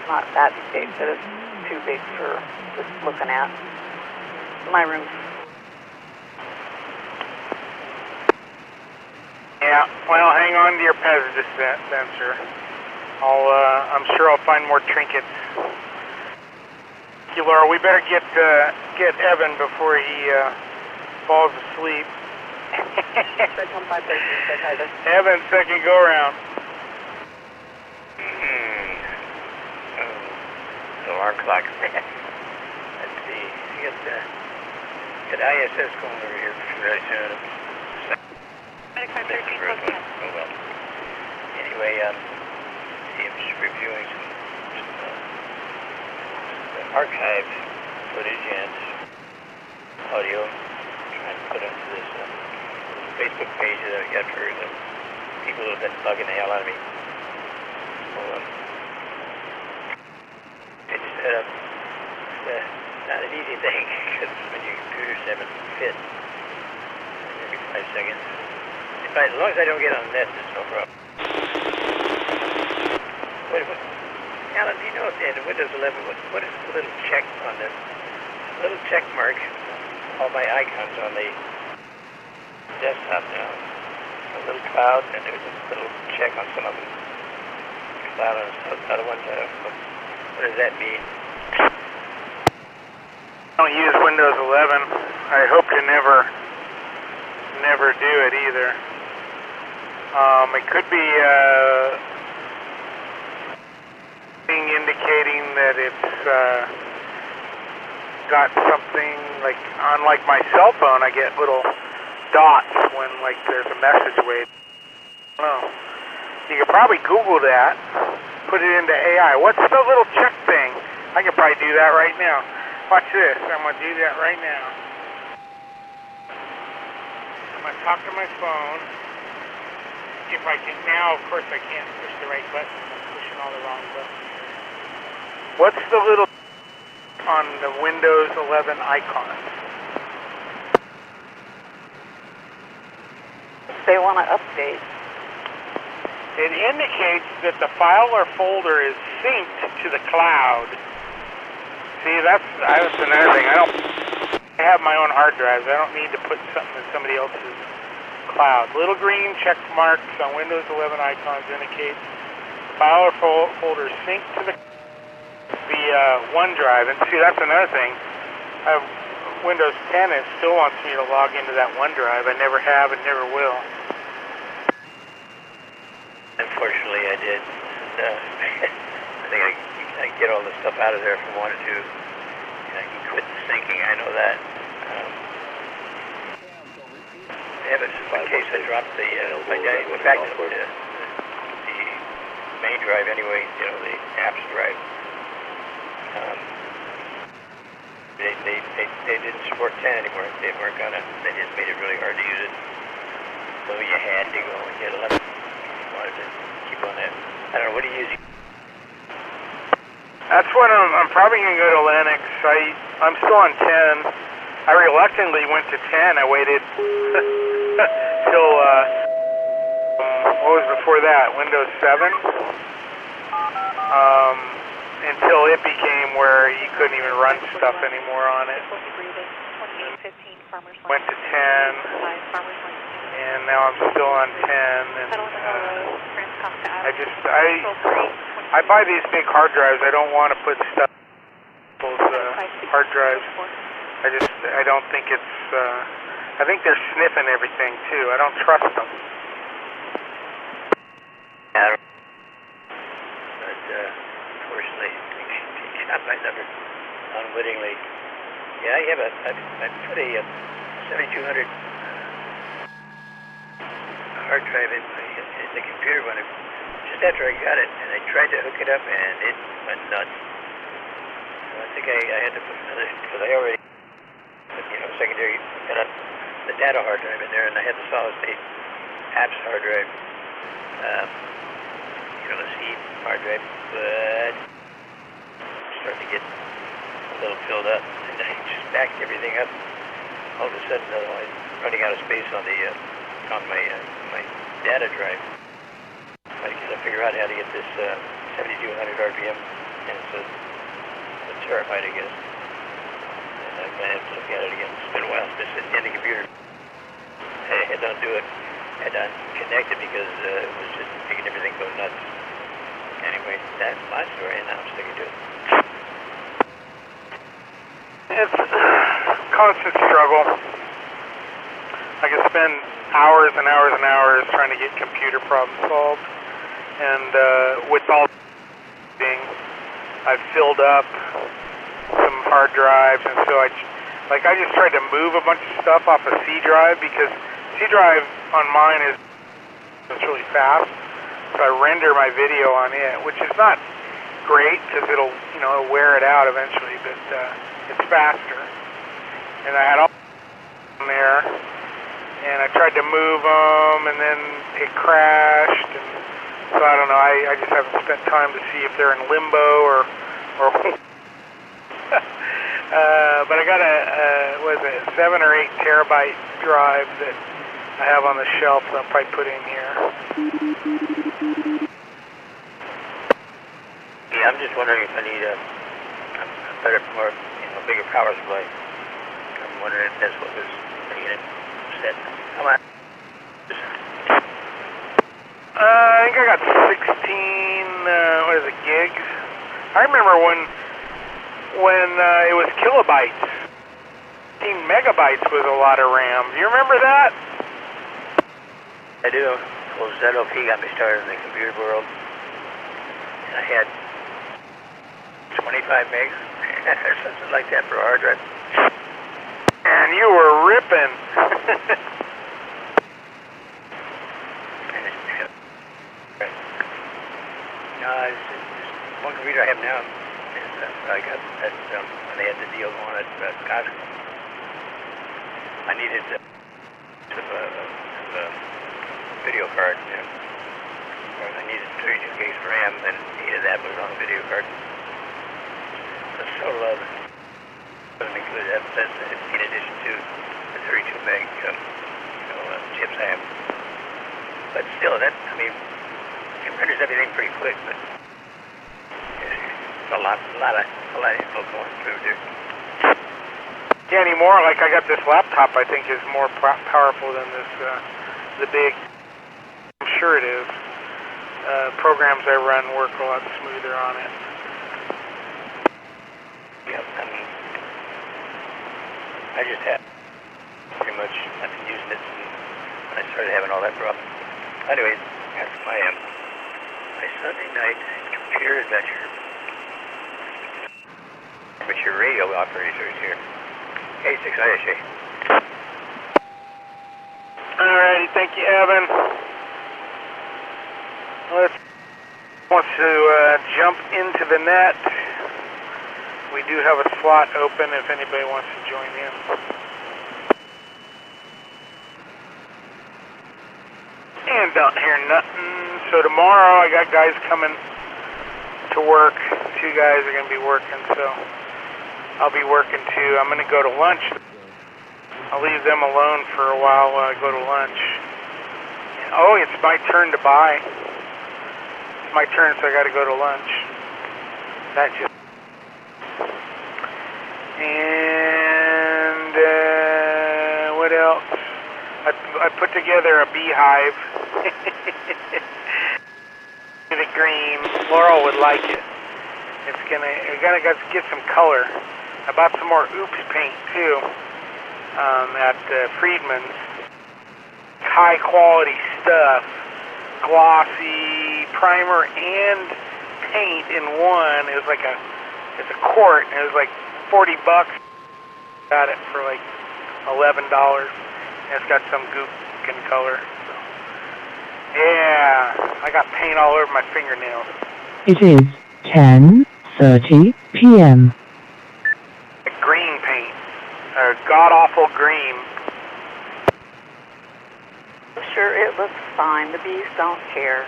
not that big, but it's too big for just looking at. My room's. Yeah, well, hang on to your Pez dispenser. I'm sure I'll find more trinkets. Thank you, Laura. We better get Evan before he falls asleep. Evan, second go around. Alarm clock. Let's see. You got ISS going over here very soon. Oh well. Anyway, I'm just reviewing some archive footage and audio. Trying to put into this Facebook page that I got for the people who have been bugging the hell out of me. So, it's not an easy thing, because when your computers haven't fit every 5 seconds. As long as I don't get on the net, there's no problem. Alan, do you know if in Windows 11, what is the little check on the little check mark? All my icons on the desktop now. A little cloud, and there's a little check on some of them. Cloud on other ones. I don't know. What does that mean? I don't use Windows 11. I hope to never do it either. It could be indicating that it's got something like, unlike my cell phone, I get little dots when like there's a message waiting. I don't know. You could probably Google that, put it into AI. What's the little check thing? I could probably do that right now. Watch this. I'm going to do that right now. I'm going to talk to my phone. If I can now, of course I can't push the right button. I'm pushing all the wrong buttons. What's the little on the Windows 11 icon? They want to update. It indicates that the file or folder is synced to the cloud. See, that's another thing. I have my own hard drives. I don't need to put something in somebody else's cloud. Little green check marks on Windows 11 icons indicate the file or folder is synced to the OneDrive. And see, that's another thing. I have Windows 10 and it still wants me to log into that OneDrive. I never have and never will. Unfortunately, I did. I think I can get all the stuff out of there if I wanted to. And I can quit the syncing, I know that. Yeah, but just in case I dropped the, I went back to the main drive anyway, you know, the apps drive. They didn't support 10 anymore. They weren't gonna, they just made it really hard to use it. So you had to go and get 11. Wanted to keep on that. I don't know, what are you using? That's what I'm probably going to go to Linux. I'm still on 10. I reluctantly went to 10. I waited till, what was before that? Windows 7? Until it became where you couldn't even run stuff anymore on it. Went to 10. And now I'm still on 10, and I buy these big hard drives. I don't want to put stuff in those hard drives. I don't think it's, I think they're sniffing everything too. I don't trust them. Yeah, but unfortunately, I got my number unwittingly. Yeah, I put a 7200 hard drive in the computer when just after I got it, and I tried to hook it up, and it went nuts. So I think I had to put another, because I already put, secondary, got the data hard drive in there, and I had the solid state apps hard drive, the C hard drive, but starting to get a little filled up, and I just backed everything up. All of a sudden, I was running out of space on the on my data drive. I gotta figure out how to get this 7200 RPM, and it's a terabyte, I guess. And I'm gonna have to look at it again. It's been a while since it's in the computer. I don't do it. I don't connect it because it was just making everything go nuts. Anyway, that's my story, and now I'm sticking to it. It's a constant struggle. I could spend hours and hours and hours trying to get computer problems solved, and with all I've filled up some hard drives, and so I just tried to move a bunch of stuff off a C drive, because C drive on mine is really fast, so I render my video on it, which is not great because it'll wear it out eventually, but it's faster. And I had all on there, and I tried to move them, and then it crashed, and so I don't know, I just haven't spent time to see if they're in limbo or but I got a 7 or 8 terabyte drive that I have on the shelf that I'll probably put in here. Yeah, I'm just wondering if I need a better, more, bigger power supply. I'm wondering if that's what was making it set. Come on. I think I got 16, gigs? I remember when it was kilobytes. 16 megabytes was a lot of RAM. Do you remember that? I do. Well, ZOP got me started in the computer world. I had 25 megs or something like that for a hard drive. And you were ripping. One computer I have now is I got that when they had the deal going at Costco. I needed a video card. I needed 32 gigs of RAM, and needed that was on the video card. That's so low. Doesn't include that. That's in addition to the 32 meg chips I have. But still, that it renders everything pretty quick. But it's a lot of info going through there. Yeah, anymore. Like I got this laptop, I think is more powerful than this the big. I'm sure it is. Programs I run work a lot smoother on it. Yep, I just have pretty much, I've been using it when I started having all that problem. Anyways, that's my Sunday night computer adventure. But your radio operator is here. K6ISA. Alrighty, thank you, Evan. Let's wants to jump into the net. We do have a slot open if anybody wants to join in. And don't hear nothing. So tomorrow I got guys coming to work. 2 guys are going to be working, so I'll be working too. I'm going to go to lunch. I'll leave them alone for a while I go to lunch. Oh, it's my turn to buy. It's my turn, so I got to go to lunch. That just... And what else? I put together a beehive. The green. Laurel would like it. We're gonna get some color. I bought some more Oops paint too at Friedman's. High quality stuff. Glossy primer and paint in one. It was like it's a quart, and it was like $40. Got it for like $11. And it's got some goop skin color. So. Yeah, I got paint all over my fingernails. It is 10:30 p.m. Green paint. God-awful green. I'm sure it looks fine. The bees don't care.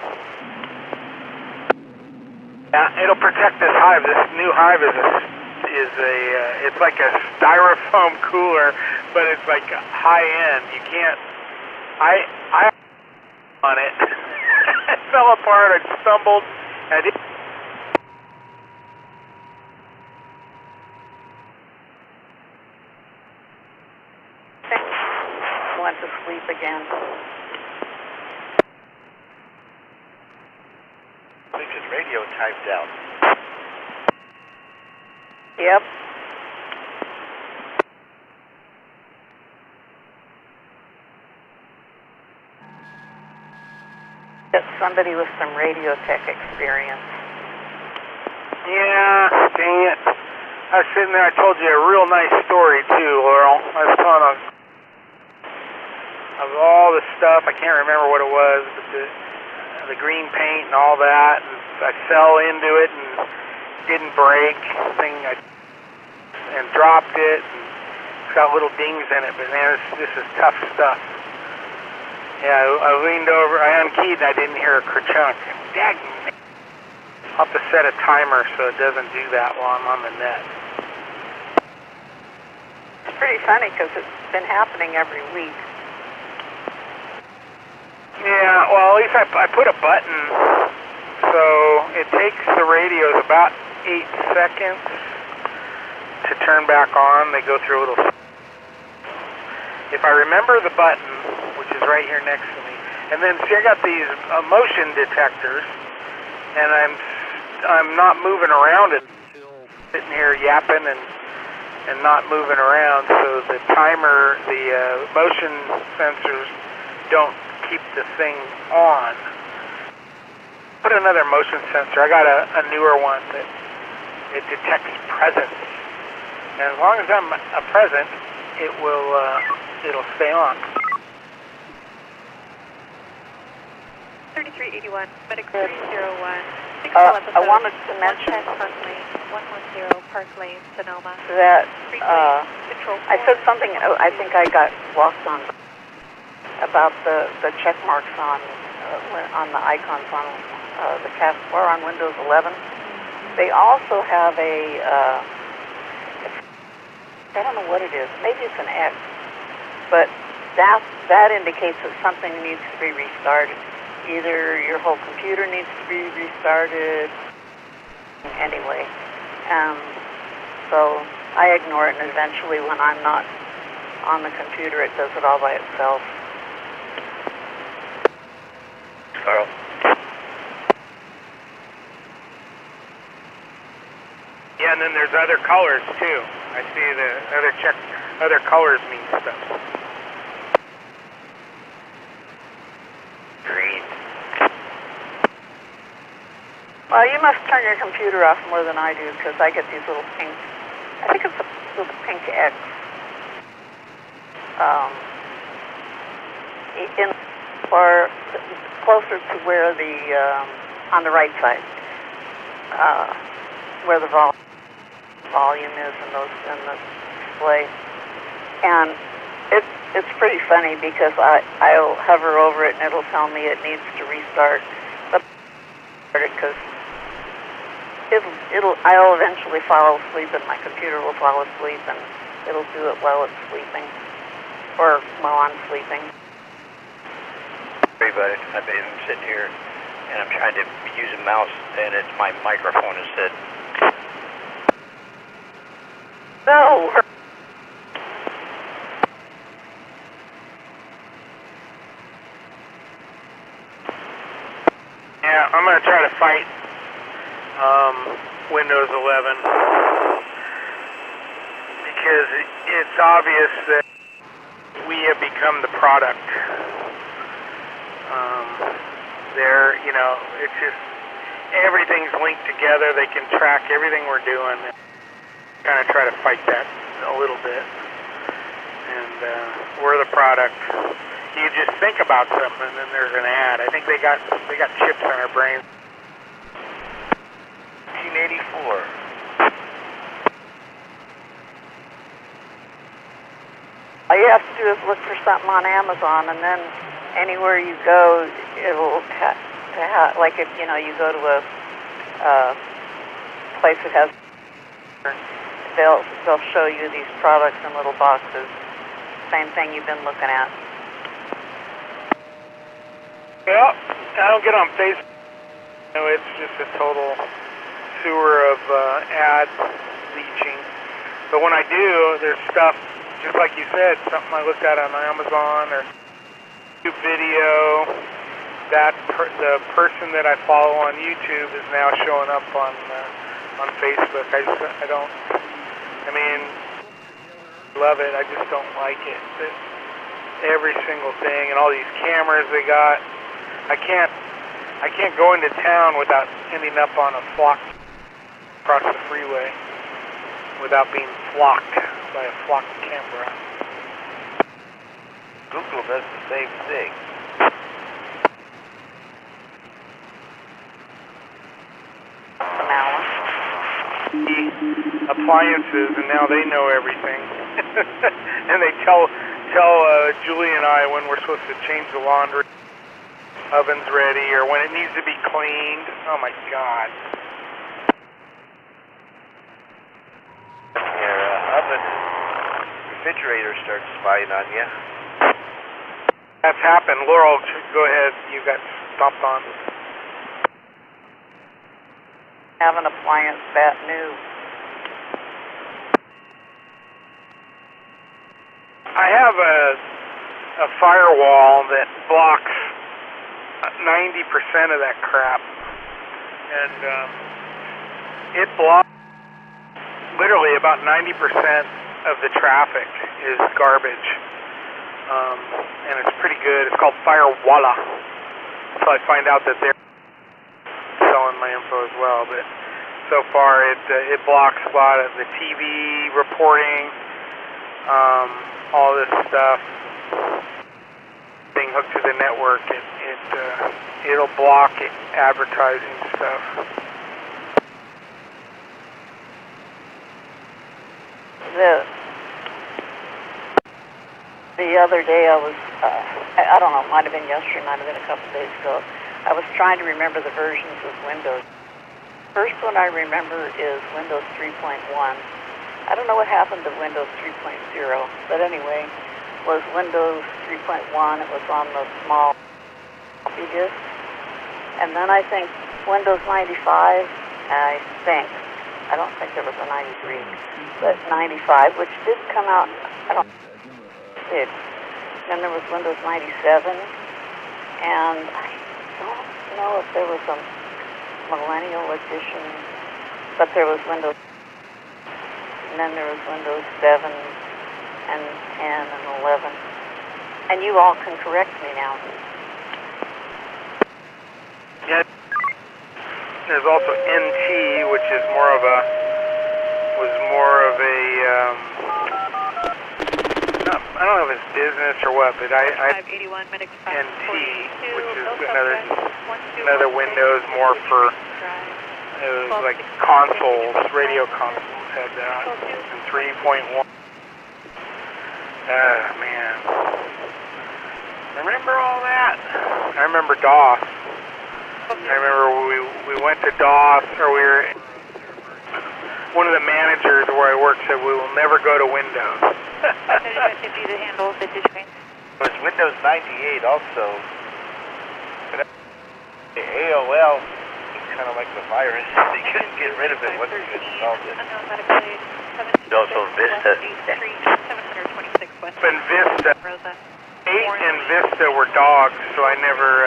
Yeah, it'll protect this hive. This new hive it's like a styrofoam cooler, but it's like high end. You can't. I on it. It fell apart. I stumbled. I did. Went to sleep again. I think his radio timed out. Yep. That's somebody with some radio tech experience. Yeah, dang it. I was sitting there, I told you a real nice story too, Laurel. I was telling of all the stuff, I can't remember what it was, but the green paint and all that, and I fell into it and didn't break, and dropped it, and it's got little dings in it, but man, this is tough stuff. Yeah, I leaned over, I unkeyed, and I didn't hear a kerchunk. Dang, I'll have to set a timer so it doesn't do that while I'm on the net. It's pretty funny because it's been happening every week. Yeah, well, at least I put a button, so it takes the radios about 8 seconds to turn back on. They go through a little... If I remember the button, which is right here next to me, and then see I got these motion detectors, and I'm not moving around it, sitting here yapping and not moving around, so the timer, the motion sensors don't keep the thing on. Put another motion sensor. I got a newer one that it detects presence. And as long as I'm present, it'll stay on. 3381, medic 301. I wanted to mention 110 Park Lane, Sonoma. that I said something, I think I got lost on, about the check marks on the icons on the taskbar on Windows 11. They also have I don't know what it is, maybe it's an X, but that indicates that something needs to be restarted. Either your whole computer needs to be restarted, anyway. So I ignore it, and eventually when I'm not on the computer, it does it all by itself. Carl. Yeah, and then there's other colors too. I see the other colors mean stuff. Green. Well, you must turn your computer off more than I do, because I get these little pink, I think it's a little pink X. Or closer to where on the right side, where the volume is in the display. And it's pretty funny, because I'll hover over it and it'll tell me it needs to restart. But because I'll eventually fall asleep, and my computer will fall asleep, and it'll do it while it's sleeping, or while I'm sleeping. Sorry about it. I've been sitting here and I'm trying to use a mouse, and it's my microphone instead. No. Yeah, I'm gonna try to fight Windows 11 because it's obvious that we have become the product. It's just everything's linked together. They can track everything we're doing. Kind of try to fight that a little bit. And we're the product. You just think about something, and then there's an ad. I think they got chips on our brains. 1984. All you have to do is look for something on Amazon, and then anywhere you go, it'll like if you go to a place that has, they'll show you these products in little boxes. Same thing you've been looking at. Well, I don't get on Facebook. It's just a total sewer of ads leeching. But when I do, there's stuff, just like you said, something I looked at on Amazon or YouTube video. The person that I follow on YouTube is now showing up on Facebook. I love it. I just don't like it. Every single thing and all these cameras they got. I can't go into town without ending up on a flock across the freeway without being flocked by a flock camera. Google does the same thing. Appliances, and now they know everything. And they tell Julie and I when we're supposed to change the laundry, oven's ready, or when it needs to be cleaned. Oh my God. Your oven, refrigerator starts spying on you. That's happened. Laurel, go ahead. You got stomped on. Have an appliance that new. I have a firewall that blocks 90% of that crap, and it blocks literally about 90% of the traffic is garbage. and it's pretty good. It's called Firewalla. So I find out that they're selling my info as well, but so far it blocks a lot of the TV reporting, all this stuff being hooked to the network. It'll block advertising stuff. The other day I was, I don't know, it might have been yesterday, might have been a couple of days ago, I was trying to remember the versions of Windows. First one I remember is Windows 3.1. I don't know what happened to Windows 3.0, but anyway, it was Windows 3.1. It was on the small floppy disk. And then I think Windows 95, I don't think there was a 93, but 95, which did come out, Then there was Windows 97, and I don't know if there was a Millennial Edition, but there was Windows, and then there was Windows 7, and 10, and 11, and you all can correct me now. Yeah, there's also NT, which is more of a, I don't know if it's business or what, but I NT, which is another Windows more for, it was like consoles, radio consoles had that, and 3.1. Man. Remember all that? I remember DOS. I remember we went to DOS, or we were, one of the managers where I worked said we will never go to Windows. It was Windows 98 also. But the AOL was kind of like the virus. They couldn't get rid of it once you installed it. Also Vista. And Vista. 8 and Vista were dogs, so I never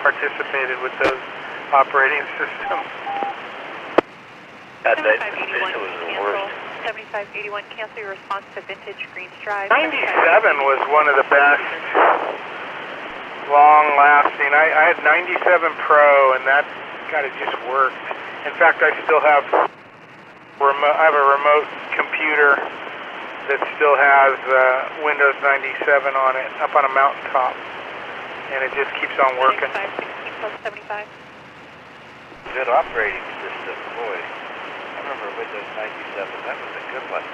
participated with those operating systems. That Vista was the worst. 7581, cancel your response to Vintage Greens Drive. 97 was one of the best, long-lasting. I had 97 Pro, and that kind of just worked. In fact, I still have I have a remote computer that still has Windows 97 on it, up on a mountaintop, and it just keeps on working. 516+75. Good operating system, boy. I remember Windows 97. That was a good one.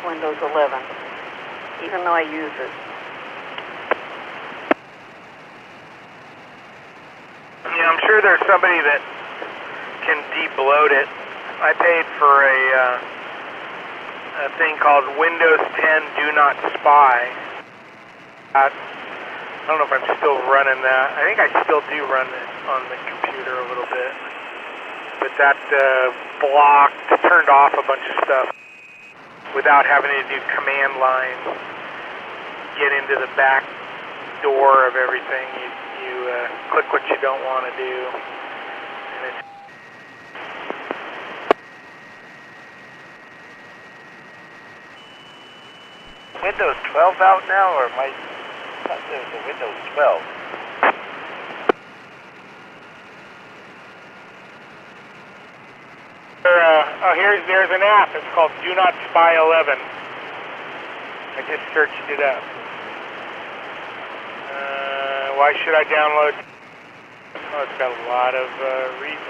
Windows 11, even though I use it. Yeah, I'm sure there's somebody that can de-bloat it. I paid for a thing called Windows 10 Do Not Spy. I don't know if I'm still running that. I think I still do run it on the computer a little bit. But that turned off a bunch of stuff without having to do command line, get into the back door of everything. You click what you don't want to do. And it's Windows 12 out now, or am I? I thought there was a Windows 12. There's an app. It's called Do Not Spy 11. I just searched it up. Why should I download? Oh, it's got a lot of reasons.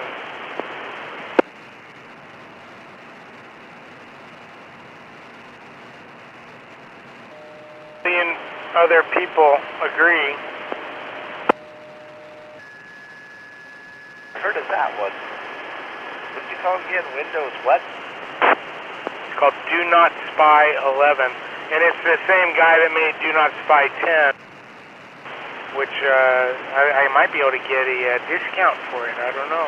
Other people agree. I heard of that one. What did you call it again? Windows what? It's called Do Not Spy 11. And it's the same guy that made Do Not Spy 10, which I might be able to get a discount for it. I don't know.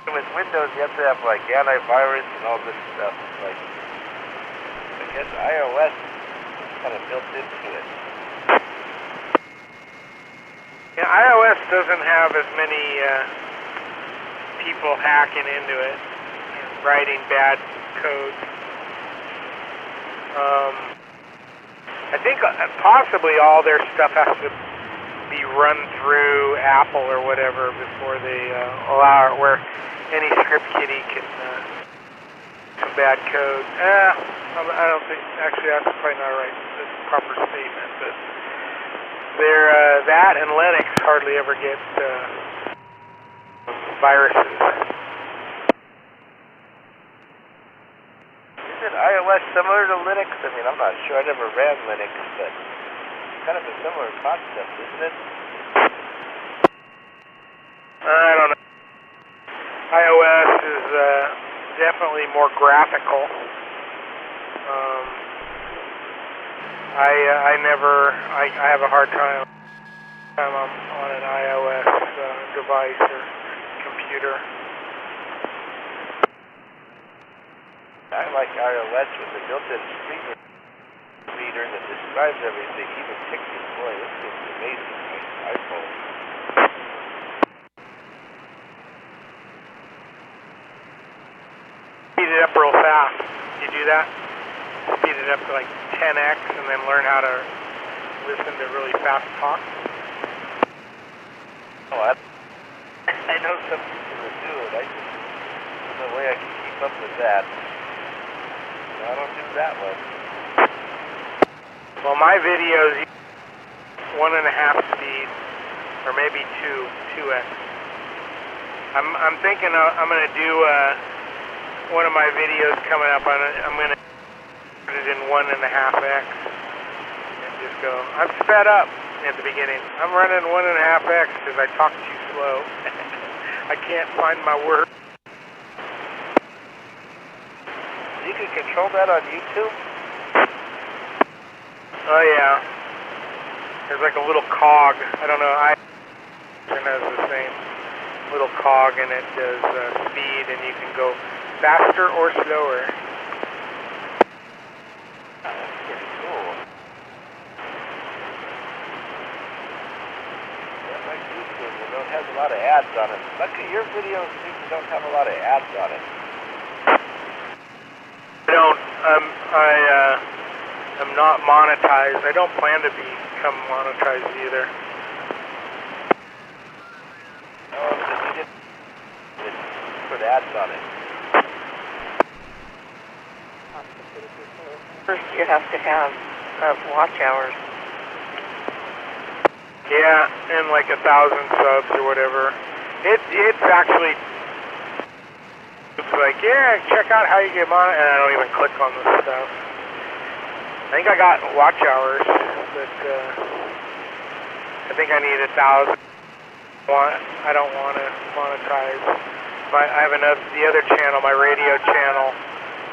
With Windows, you have to have like antivirus and all this stuff. Like, I guess iOS is kind of built into it. Yeah, iOS doesn't have as many people hacking into it, writing bad code. I think possibly all their stuff has to be run through Apple or whatever before they allow it, where any script kiddie can some bad code. I don't think, actually that's probably not right, the proper statement, but they're, that and Linux hardly ever get viruses. Isn't iOS similar to Linux? I mean, I'm not sure. I never ran Linux, but it's kind of a similar concept, isn't it? I don't know. iOS is definitely more graphical. I have a hard time on an iOS device or computer. I like iOS with the built-in screen reader that describes everything, even pictures. Boy, this is amazing. iPhone. Speed it up real fast. You do that? Speed it up to like 10x and then learn how to listen to really fast talk. Oh, I know some people that do it. There's no way I can keep up with that. I don't do that one. Well, my videos 1.5 speed, or maybe 2x. I'm thinking I'm going to do one of my videos coming up. I'm going to put it in 1.5x and just go. I'm sped up at the beginning. I'm running 1.5x because I talk too slow. I can't find my words. You can control that on YouTube? Oh yeah. There's like a little cog. I don't know. It has the same little cog and it does speed and you can go faster or slower. That's pretty cool. Yeah, like YouTube, it has a lot of ads on it. Lucky your videos don't have a lot of ads on it. I'm not monetized. I don't plan to become monetized either. Oh, because you didn't put ads on it. First, you have to have watch hours. Yeah, and like 1,000 subs or whatever. It's actually. It's like, yeah, check out how you get on, and I don't even click on this stuff. I think I got watch hours, but I think I need 1,000. I don't want to monetize. I have the other channel, my radio channel.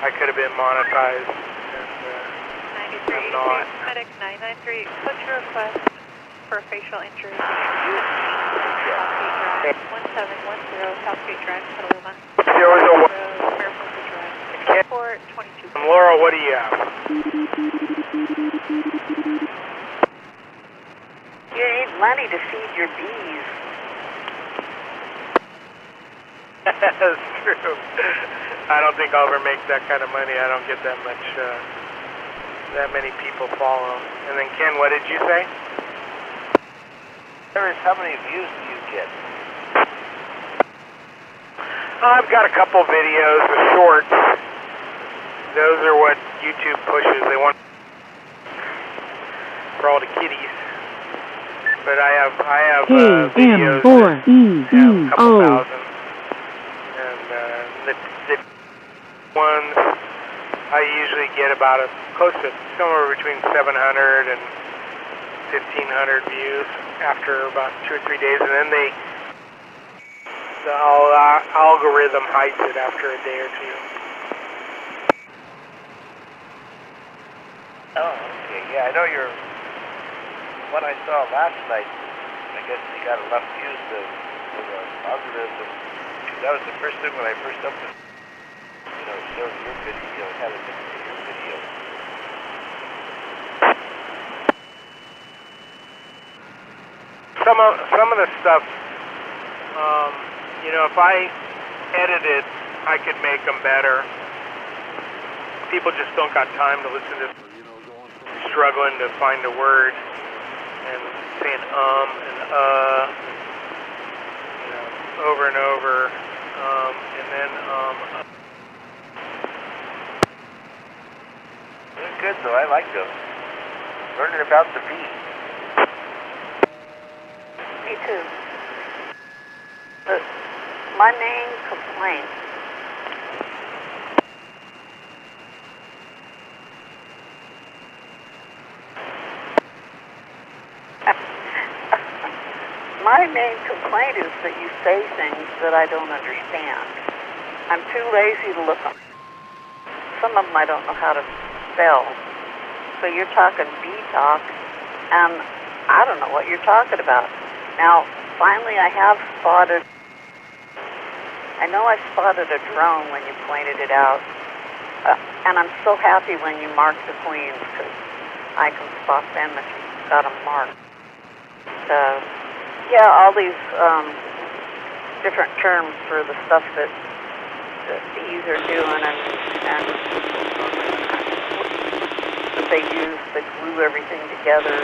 I could have been monetized, and I'm not. Medic 993, what's your request for facial injury? 1710 Southgate Drive, Petaluma. Airport 22. Laura, what do you have? You need money to feed your bees. That's true. I don't think I'll ever make that kind of money. I don't get that much, that many people follow. And then Ken, what did you say? How many views do you get? I've got a couple videos, the shorts. Those are what YouTube pushes. They want for all the kiddies. But I have videos that have a couple thousand. And the ones I usually get about close to somewhere between 700 and 1,500 views after about 2 or 3 days, and then the algorithm hides it after a day or two. Oh, okay. Yeah, I know your one I saw last night. I guess you got enough views to the algorithm. That was the first thing when I first opened. Showed your video, had a link to your video. some of the stuff, you know, if I edited, I could make them better. People just don't got time to listen to struggling to find a word and saying and you know, over and over, and then Doing good though, I like those. Learning about the bee. Me too. But my main complaint is that you say things that I don't understand. I'm too lazy to look them. Some of them I don't know how to spell. So you're talking bee talk, and I don't know what you're talking about. Now, finally I have spotted, I know I spotted a drone when you pointed it out, and I'm so happy when you mark the queens, because I can spot them if you've got them marked. Yeah, all these different terms for the stuff that bees are doing, and that they use to glue everything together.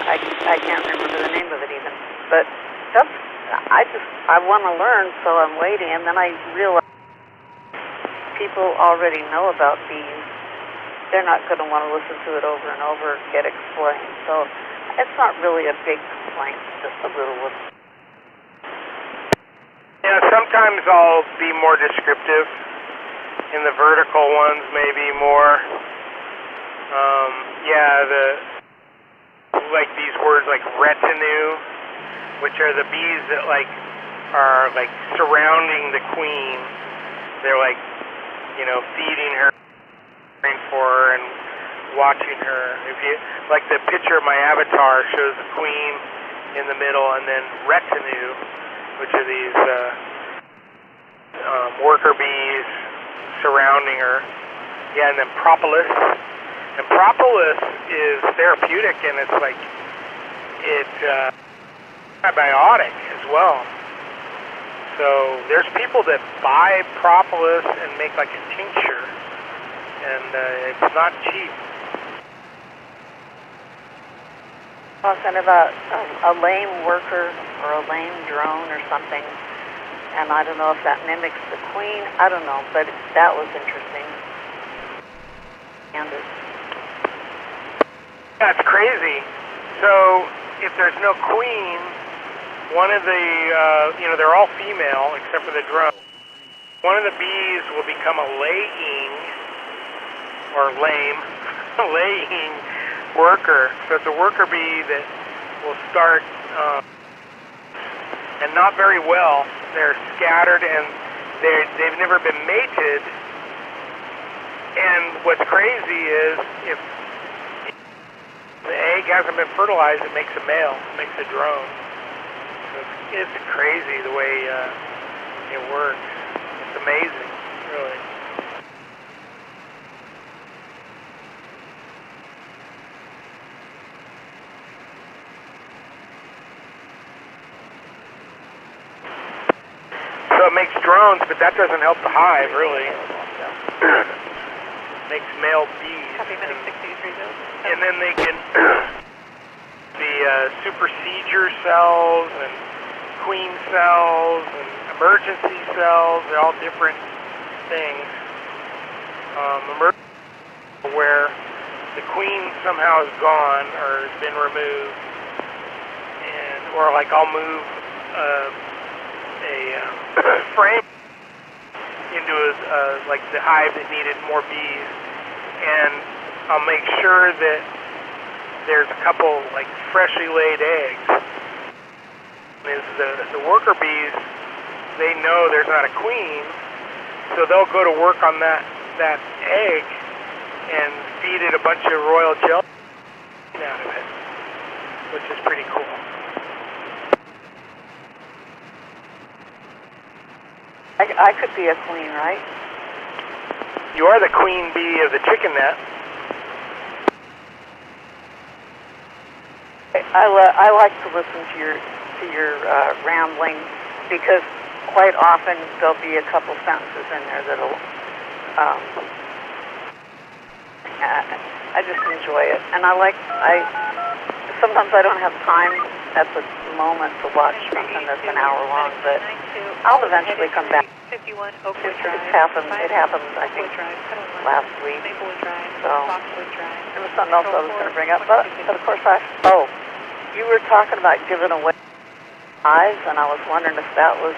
I can't remember the name of it even, but that's, I want to learn, so I'm waiting, and then I realize people already know about bees. They're not going to want to listen to it over and over, get explained. So it's not really a big complaint, just a little one. Yeah, sometimes I'll be more descriptive. In the vertical ones, maybe more. Like these words like retinue, which are the bees that are surrounding the queen. They're feeding her, caring for her, and watching her. If you like, the picture of my avatar shows the queen in the middle, and then retinue, which are these worker bees surrounding her. Yeah, and then propolis. And propolis is therapeutic, and it's antibiotic as well. So there's people that buy propolis and make a tincture, and it's not cheap. Talking about a lame worker or a lame drone or something, and I don't know if that mimics the queen. I don't know, but that was interesting. And that's crazy. So if there's no queen, one of the, they're all female except for the drone. One of the bees will become a laying worker. So it's a worker bee that will start, and not very well. They're scattered, and they've never been mated. And what's crazy is if the egg hasn't been fertilized, it makes a male, it makes a drone. So it's crazy the way it works. It's amazing, really. So it makes drones, but that doesn't help the hive, really. Makes male bees. Copy, medic 63 Joe. And then they can, the supersedure cells and queen cells and emergency cells, they're all different things. Emergency where the queen somehow is gone or has been removed, or I'll move a frame into the hive that needed more bees, and I'll make sure that there's a couple freshly laid eggs. The worker bees, they know there's not a queen, so they'll go to work on that egg and feed it a bunch of royal jelly out of it, which is pretty cool. I could be a queen, right? You are the queen bee of the chicken net. I like to listen to your rambling, because quite often there'll be a couple sentences in there that'll I just enjoy it, and sometimes I don't have time at the moment to watch something that's an hour long, but I'll eventually come back. 51 Oakwood Drive. It happened, I think, last week. So, there was something else I was going to bring up, but of course you were talking about giving away eyes, and I was wondering if that was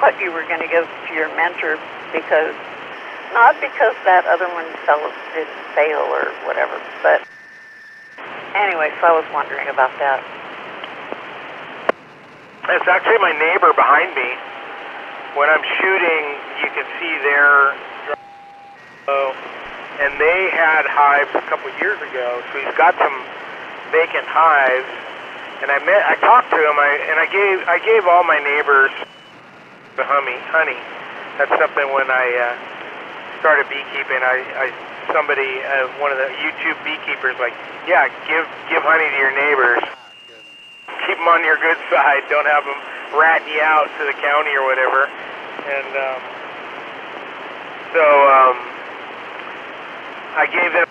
what you were going to give to your mentor, not because that other one did fail or whatever, but anyway, so I was wondering about that. It's actually my neighbor behind me. When I'm shooting, you can see their and they had hives a couple years ago, so he's got some vacant hives. And I talked to him, and I gave all my neighbors the honey. That's something when I started beekeeping. One of the YouTube beekeepers, like, yeah, give honey to your neighbors. Keep them on your good side. Don't have them ratting you out to the county or whatever. And so I gave them,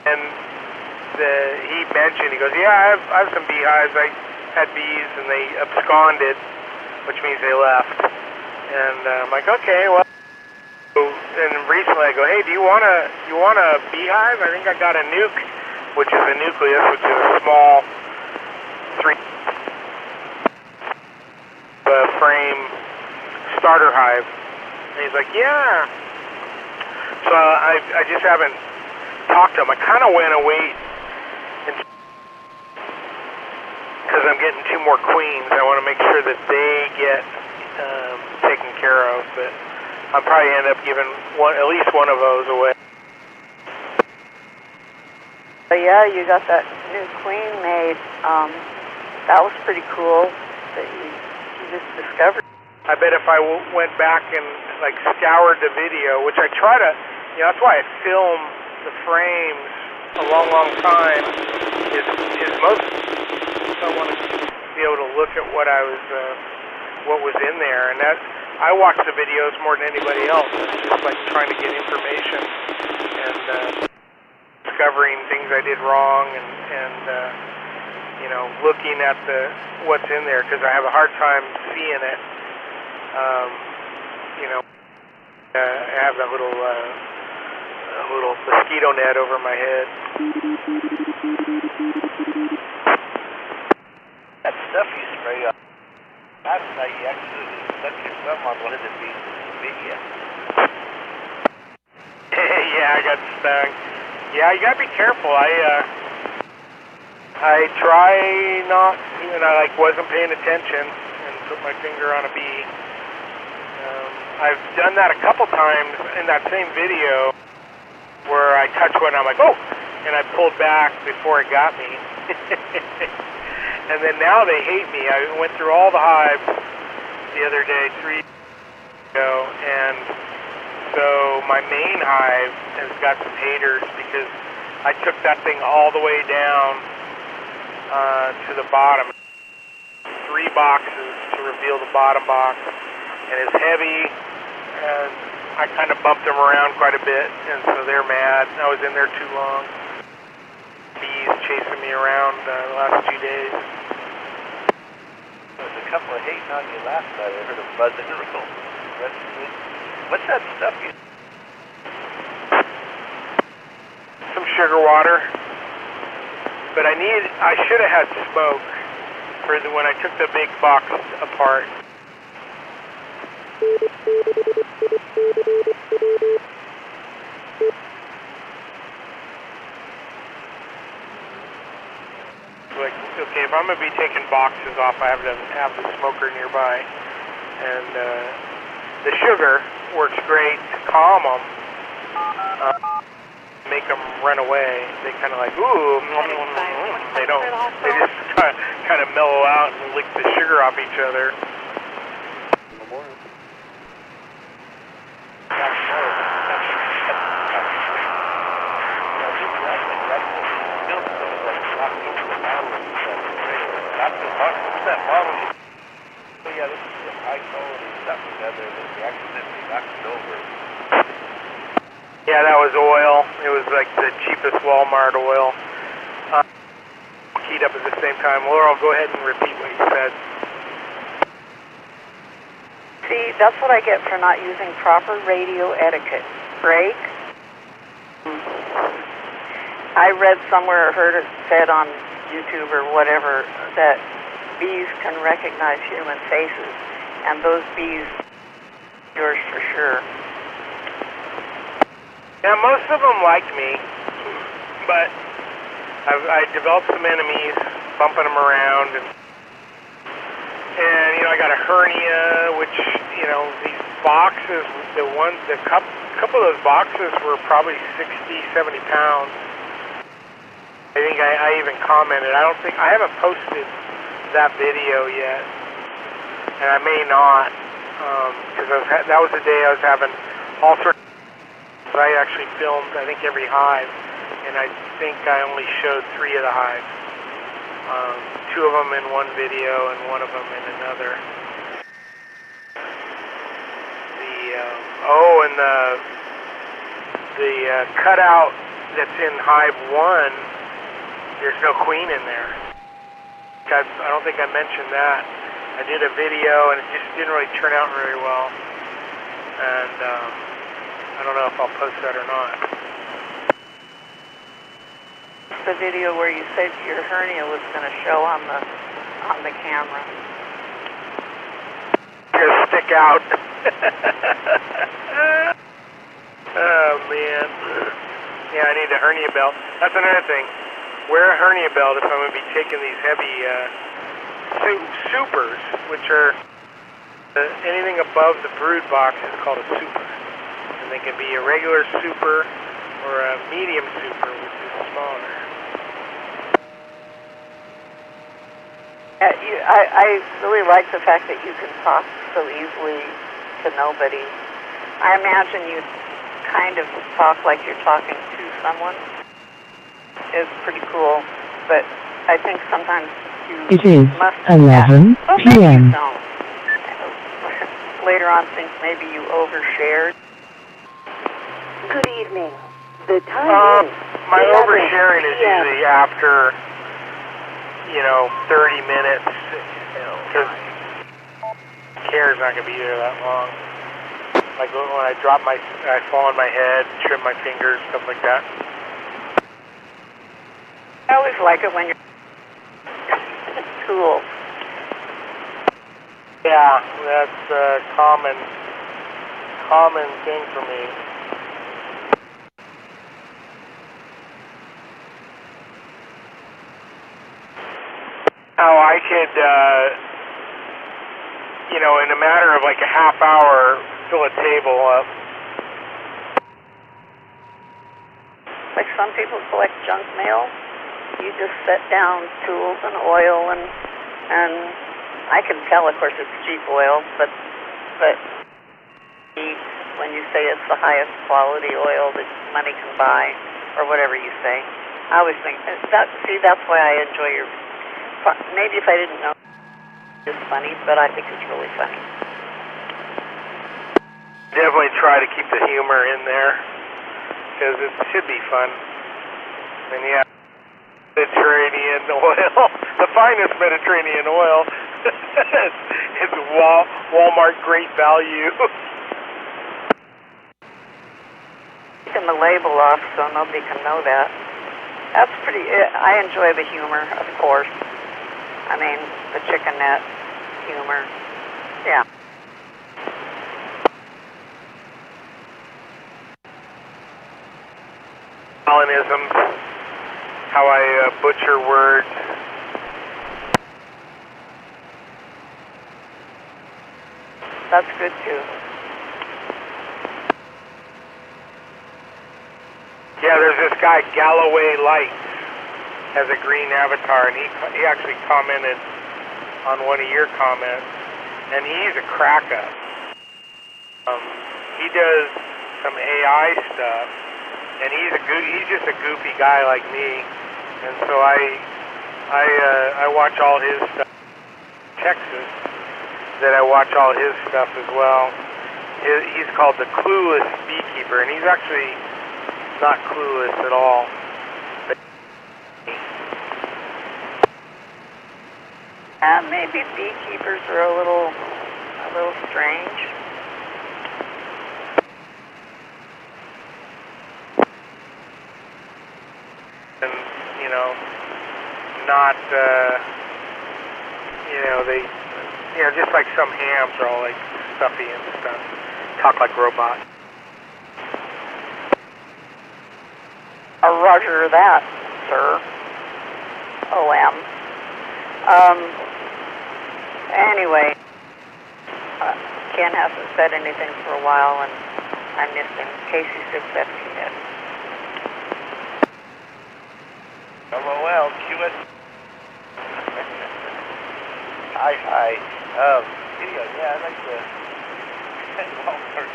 and he mentioned, he goes, yeah, I have some beehives. I had bees, and they absconded, which means they left. And I'm like, okay, well. And recently I go, hey, do you want a beehive? I think I got a nuke, which is a nucleus, which is a small frame starter hive. And he's like, yeah. So I just haven't talked to him. I kind of went away because I'm getting 2 more queens. I want to make sure that they get taken care of, but I'll probably end up giving at least one of those away. Yeah, you got that new queen made. That was pretty cool that you just discovered. I bet if I went back and like scoured the video, which I try to, that's why I film the frames a long time, is most I want to be able to look at what was in there, and that I watch the videos more than anybody else. It's just like trying to get information and discovering things I did wrong, and looking at what's in there, because I have a hard time seeing it. I have that little mosquito net over my head. That stuff you spray up. I don't know, you actually stuck your thumb on one of the bees in the video. Yeah, I got stung. Yeah, you gotta be careful. I try not, I wasn't paying attention and put my finger on a bee. I've done that a couple times in that same video where I touched one and I'm like, oh, and I pulled back before it got me. And then now they hate me. I went through all the hives the other day, 3 days ago, and so my main hive has got some haters because I took that thing all the way down to the bottom. 3 boxes to reveal the bottom box, and it's heavy, and I kind of bumped them around quite a bit, and so they're mad. I was in there too long. Bees chasing me around the last 2 days. There was a couple of hating on you last night. I heard a buzz in the room. What's that stuff you... Some sugar water. But I should have had smoke for when I took the big box apart. Like, okay, if I'm going to be taking boxes off, I have to have the smoker nearby. And the sugar works great to calm them, make them run away. They kind of like, ooh, they don't, they just kind of mellow out and lick the sugar off each other. What's that model? Oh, yeah, this is some high quality stuff together that we accidentally knocked it over. Yeah, that was oil. It was like the cheapest Walmart oil. Keyed up at the same time. Laurel, go ahead and repeat what you said. See, that's what I get for not using proper radio etiquette. Break. I read somewhere or heard it said on YouTube or whatever that bees can recognize human faces, and those bees, yours for sure. Yeah, most of them like me, but I developed some enemies, bumping them around, and you know, I got a hernia, which, you know, these boxes, a couple of those boxes were probably 60, 70 pounds. I think I even commented. I haven't posted that video yet, and I may not, because that was the day I was having all sorts of, I actually filmed, I think, every hive, and I think I only showed 3 of the hives. 2 of them in one video and 1 of them in another. And the cutout that's in hive 1, there's no queen in there. I don't think I mentioned that. I did a video and it just didn't really turn out very well. And I don't know if I'll post that or not. The video where you said your hernia was going to show on the camera. Just stick out. Oh man. Yeah, I need a hernia belt. That's another thing. Wear a hernia belt if I'm going to be taking these heavy supers, which are anything above the brood box is called a super. And they can be a regular super or a medium super, which is smaller. I really like the fact that you can talk so easily to nobody. I imagine you kind of talk like you're talking to someone. It's pretty cool, but I think sometimes you It is must 11 p.m. don't. Later on, think maybe you overshared. Good evening. The time is my 11 oversharing is p.m. usually after, 30 minutes, because care's not going to be there that long. Like when I fall on my head, trim my fingers, stuff like that. I always like it when you're cool. Yeah, that's a common thing for me. How I could, in a matter of like a half hour, fill a table up. Like some people collect junk mail. You just set down tools and oil, and I can tell, of course, it's cheap oil, but when you say it's the highest quality oil that money can buy, or whatever you say, I always think that's why I enjoy your. Maybe if I didn't know it's funny, but I think it's really funny. Definitely try to keep the humor in there, because it should be fun. And yeah, Mediterranean oil, the finest Mediterranean oil. It's Walmart great value. Taking the label off so nobody can know that. That's pretty. I enjoy the humor, of course. I mean, the chicken net humor. Yeah. Melanisms, how I butcher words. That's good too. Yeah, there's this guy, Galloway Lights, has a green avatar, and he actually commented on one of your comments, and he's a crack-up. He does some AI stuff, and he's just a goofy guy like me, and so I watch all his stuff. Texas that I watch all his stuff as well. He's called the Clueless Beekeeper, and he's actually not clueless at all. Maybe beekeepers are a little strange. And, not, they, just like some hams are all like stuffy and stuff. Talk like robots. Roger that, sir. OM. Anyway, Ken hasn't said anything for a while, and I missed him. KC6FTN. LOL, QS. Hi. Video, yeah, I'd like to send Walmart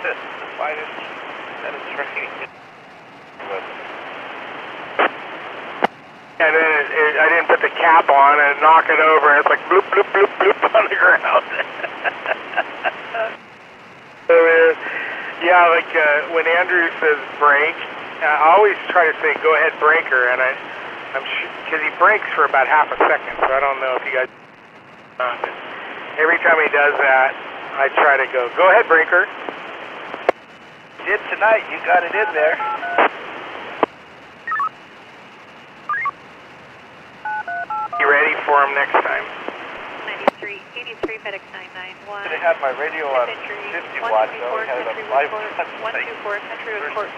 the finest set of training. And then I didn't put the cap on and knock it over, and it's like bloop, bloop, bloop, bloop on the ground. Yeah, like when Andrew says brake, I always try to say go ahead breaker, and I'm because he brakes for about half a second, so I don't know if you guys. Every time he does that, I try to go ahead breaker. Did tonight? You got it in there. You ready for him next time? 83 FedEx 991. They had my radio on 50 watts, so I had it on 5 watts. 124 Country Road Court,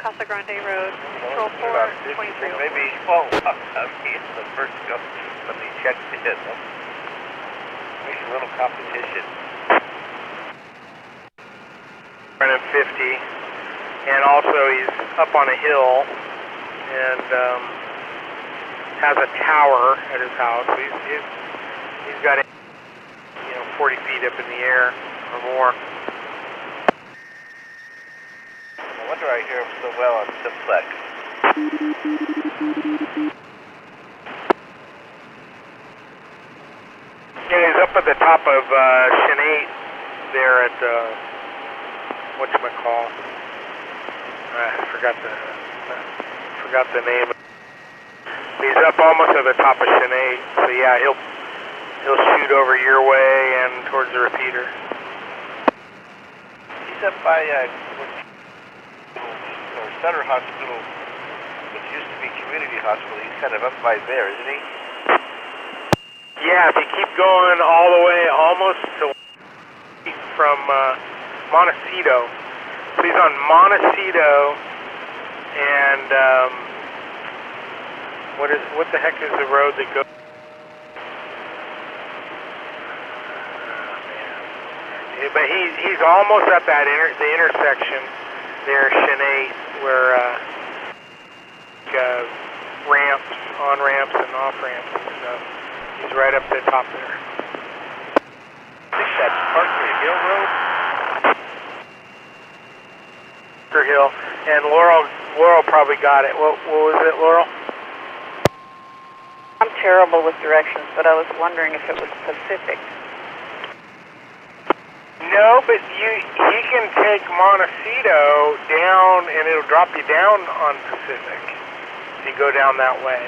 Casa Grande Road, Control 4, 23. Maybe, he's the first go. Let me check it. Maybe a little competition. Running 50, and also he's up on a hill, and has a tower at his house. He's got it, 40 feet up in the air or more. No wonder I hear him so well on Simplex. Yeah, he's up at the top of S.M.A.R.T. there at whatchamacall. I forgot the name. He's up almost at the top of S.M.A.R.T. So yeah, he'll shoot over your way and towards the repeater. He's up by Sutter Hospital, which used to be Community Hospital. He's kind of up by there, isn't he? Yeah, if you keep going all the way almost to from Montecito. So he's on Montecito and what the heck is the road that goes? But he's almost at that the intersection there, S.M.A.R.T., where on ramps and off ramps and stuff. He's right up the top there. I think that's Parker Hill Road. Parker Hill, and Laurel probably got it. What was it, Laurel? I'm terrible with directions, but I was wondering if it was Pacific. No, but he can take Montecito down, and it'll drop you down on Pacific. You go down that way.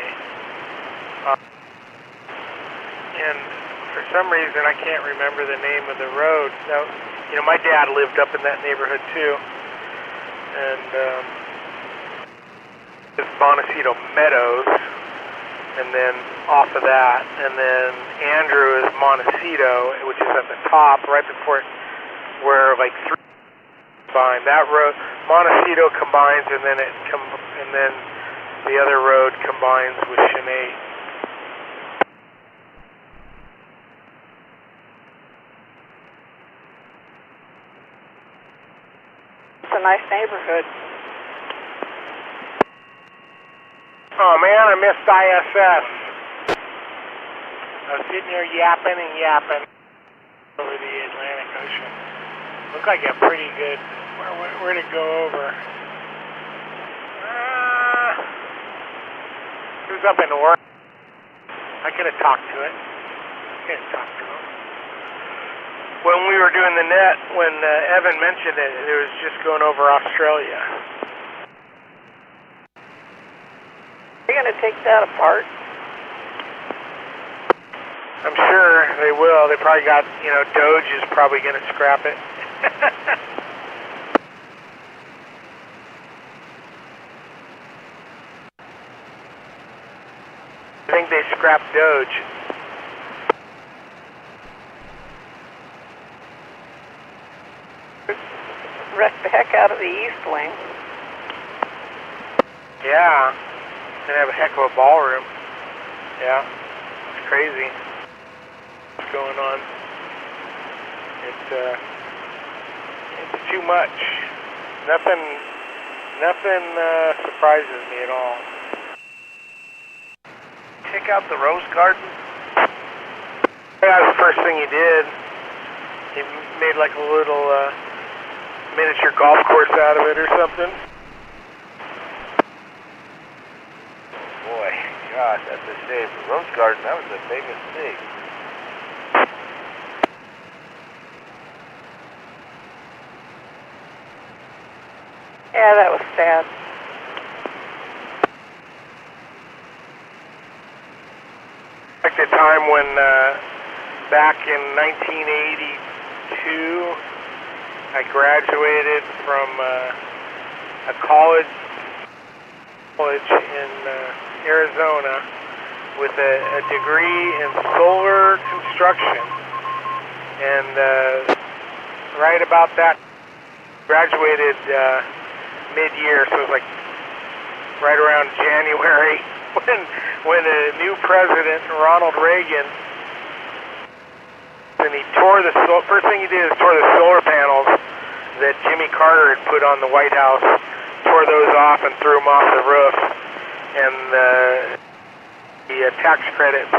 And for some reason, I can't remember the name of the road. Now, my dad lived up in that neighborhood too, and it's Montecito Meadows, and then off of that, and then Andrew is Montecito, which is at the top, right before it, where like three combine. That road, Montecito combines, and then and then the other road combines with S.M.A.R.T. It's a nice neighborhood. Oh man, I missed ISS. I was sitting here yapping and yapping over the Atlantic Ocean. Looked like a pretty good. Where'd it go over? It was up in Oregon. I could have talked to it. Can't talk to him. When we were doing the net, when Evan mentioned it, it was just going over Australia. They're going to take that apart? I'm sure they will. They probably got, Doge is probably going to scrap it. I think they scrapped Doge. Wreck the heck out of the East Wing. Yeah. Gonna have a heck of a ballroom. Yeah. It's crazy what's going on. It's too much. Nothing surprises me at all. Take out the rose garden? That was the first thing he did. He made like a little miniature golf course out of it or something. Boy, gosh, that's a shame. The rose garden, that was a big mistake. Yeah, that was sad. Like the time when back in 1982, I graduated from a college in Arizona with a degree in solar construction. And right about that, graduated mid-year, so it was like right around January when a new president, Ronald Reagan, and he tore first thing he did is tore the solar panels that Jimmy Carter had put on the White House, tore those off and threw them off the roof, and the tax credits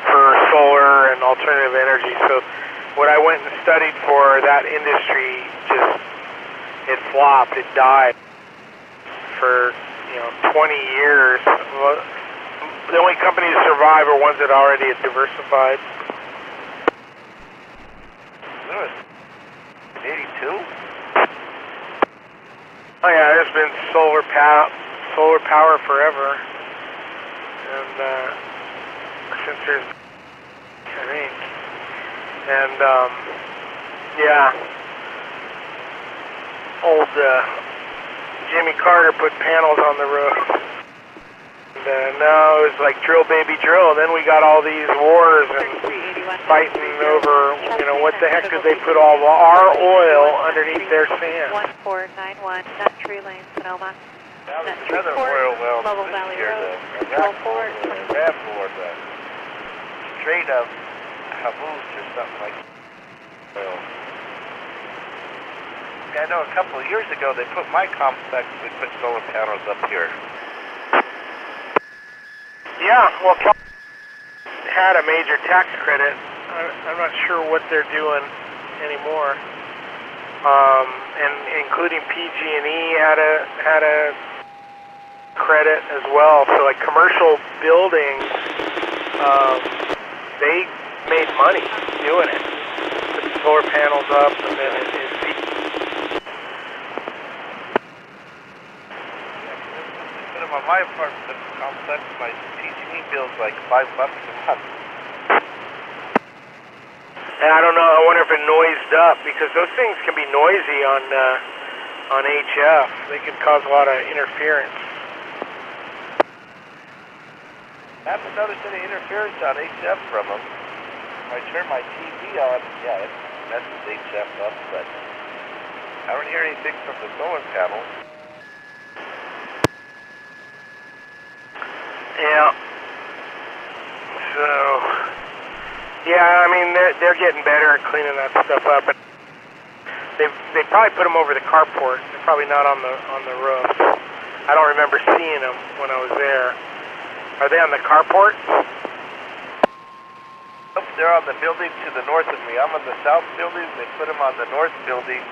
for solar and alternative energy. So what I went and studied for, that industry it flopped, it died for 20 years. The only companies to survive are ones that already had diversified. That was 82? Oh yeah, there's been solar power forever, and since there's, I think, and yeah, old Jimmy Carter put panels on the roof. And now it's like drill baby drill. Then we got all these wars and fighting over, what the heck did they put all of our oil underneath their sand? 1491, Nut Tree Lane, Sonoma. That was another oil well Level Valley Road, Iraq War, straight up Hamoose or something like that. Oil. I know a couple of years ago they put my complex, we put solar panels up here. Yeah, well, California had a major tax credit. I'm not sure what they're doing anymore. And including PG&E had a credit as well. So like commercial buildings, they made money doing it. Put the solar panels up, and then it on my apartment complex, my PG&E bill's like $5 a month. And I don't know, I wonder if it noised up, because those things can be noisy on HF. They could cause a lot of interference. I haven't noticed any interference on HF from them. If I turn my TV on, yeah, it messes HF up, but I don't hear anything from the solar panels. Yeah. So, yeah, I mean, they're getting better at cleaning that stuff up. But they probably put them over the carport. They're probably not on the roof. I don't remember seeing them when I was there. Are they on the carport? Nope, they're on the building to the north of me. I'm on the south building. They put them on the north building.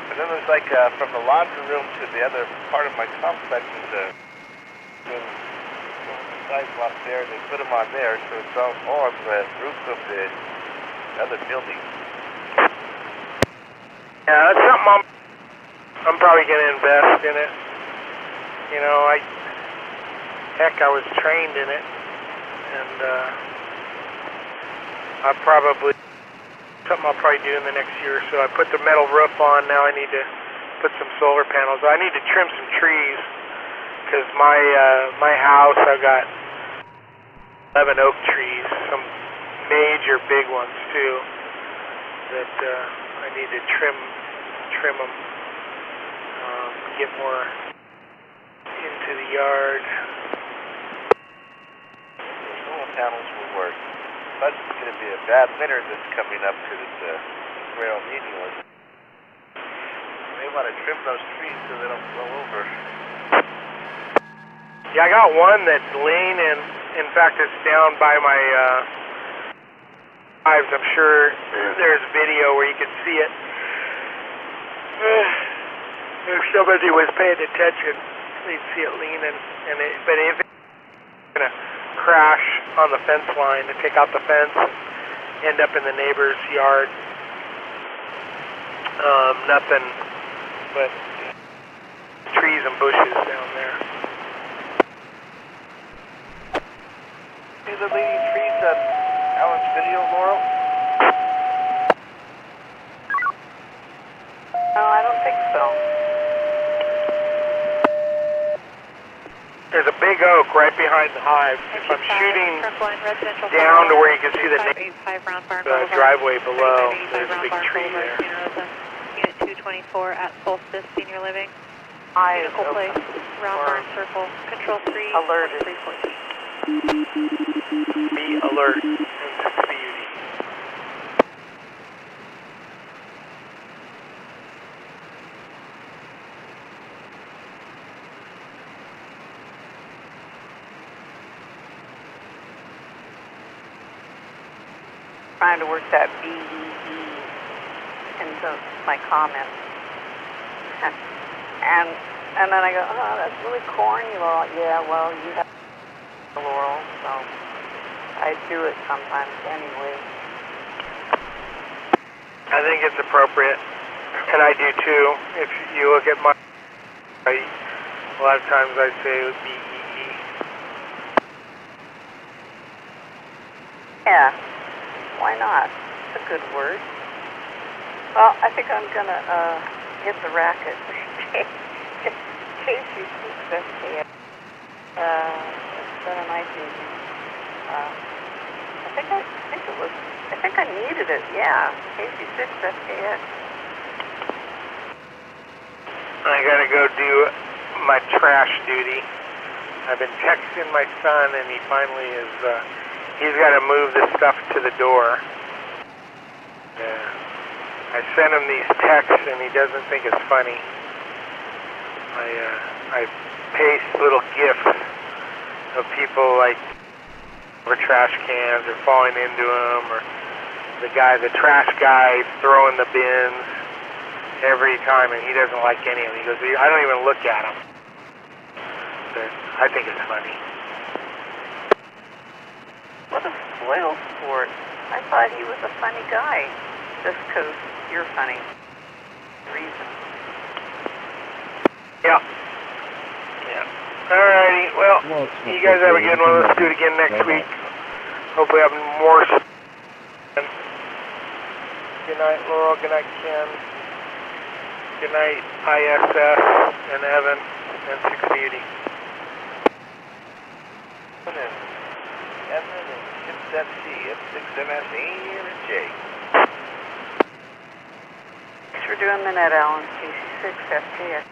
And then there's like from the laundry room to the other part of my complex is sidewalk there. They put them on there, so it's all on the roof of the other building. Yeah, that's something I'm probably going to invest in it. You know, I was trained in it, and something I'll probably do in the next year or so. I put the metal roof on, now I need to put some solar panels. I need to trim some trees, because my house, I've got 11 oak trees, some major big ones too, that I need to trim them, get more into the yard. Solar panels will work. But it's going to be a bad winter that's coming up because it's a rail meaningless. They want to trim those trees so they don't blow over. Yeah, I got one that's lean, and in fact it's down by my hives. I'm sure there's video where you can see it. If somebody was paying attention, they'd see it leaning. But if it's going to crash on the fence line and take out the fence and end up in the neighbor's yard, nothing but trees and bushes down there. See the leaning trees on Alan's video, Laurel? No, I don't think so. There's a big oak right behind the hive. If I'm shooting down to where you can see the driveway below, there's a big tree there. Unit 224 at Solstice Senior Living. Vehicle place, Round Barn Circle, Control 3. Alerted. Be alert and beauty. Trying to work that BEE into my comments. and then I go, oh, that's really corny, Laurel. Yeah, well, you have Laurel, so I do it sometimes anyway. I think it's appropriate, and I do too. If you look at my, a lot of times I say it would be BEE. Yeah, why not? It's a good word. Well, I think I'm gonna hit the racket. KC6FKX. It's been a nice evening. I think I needed it. Yeah, KC6FKX. I gotta go do my trash duty. I've been texting my son, and he finally is. He's got to move this stuff to the door. I sent him these texts, and he doesn't think it's funny. I paste little gifs of people like over trash cans or falling into them, or the trash guy throwing the bins every time, and he doesn't like any of them. He goes, I don't even look at them. But I think it's funny. What a spoil sport. I thought he was a funny guy. Just because you're funny. Reason. Yeah. Alrighty, well, you guys have a good one. Let's do it again next week. Hopefully have more. Good night, Laurel. Good night, Ken. Good night, ISS and Evan and Six Beauty. Evan and Six FC, F6MS, and J. Thanks for doing the net, Alan. KC6FKX.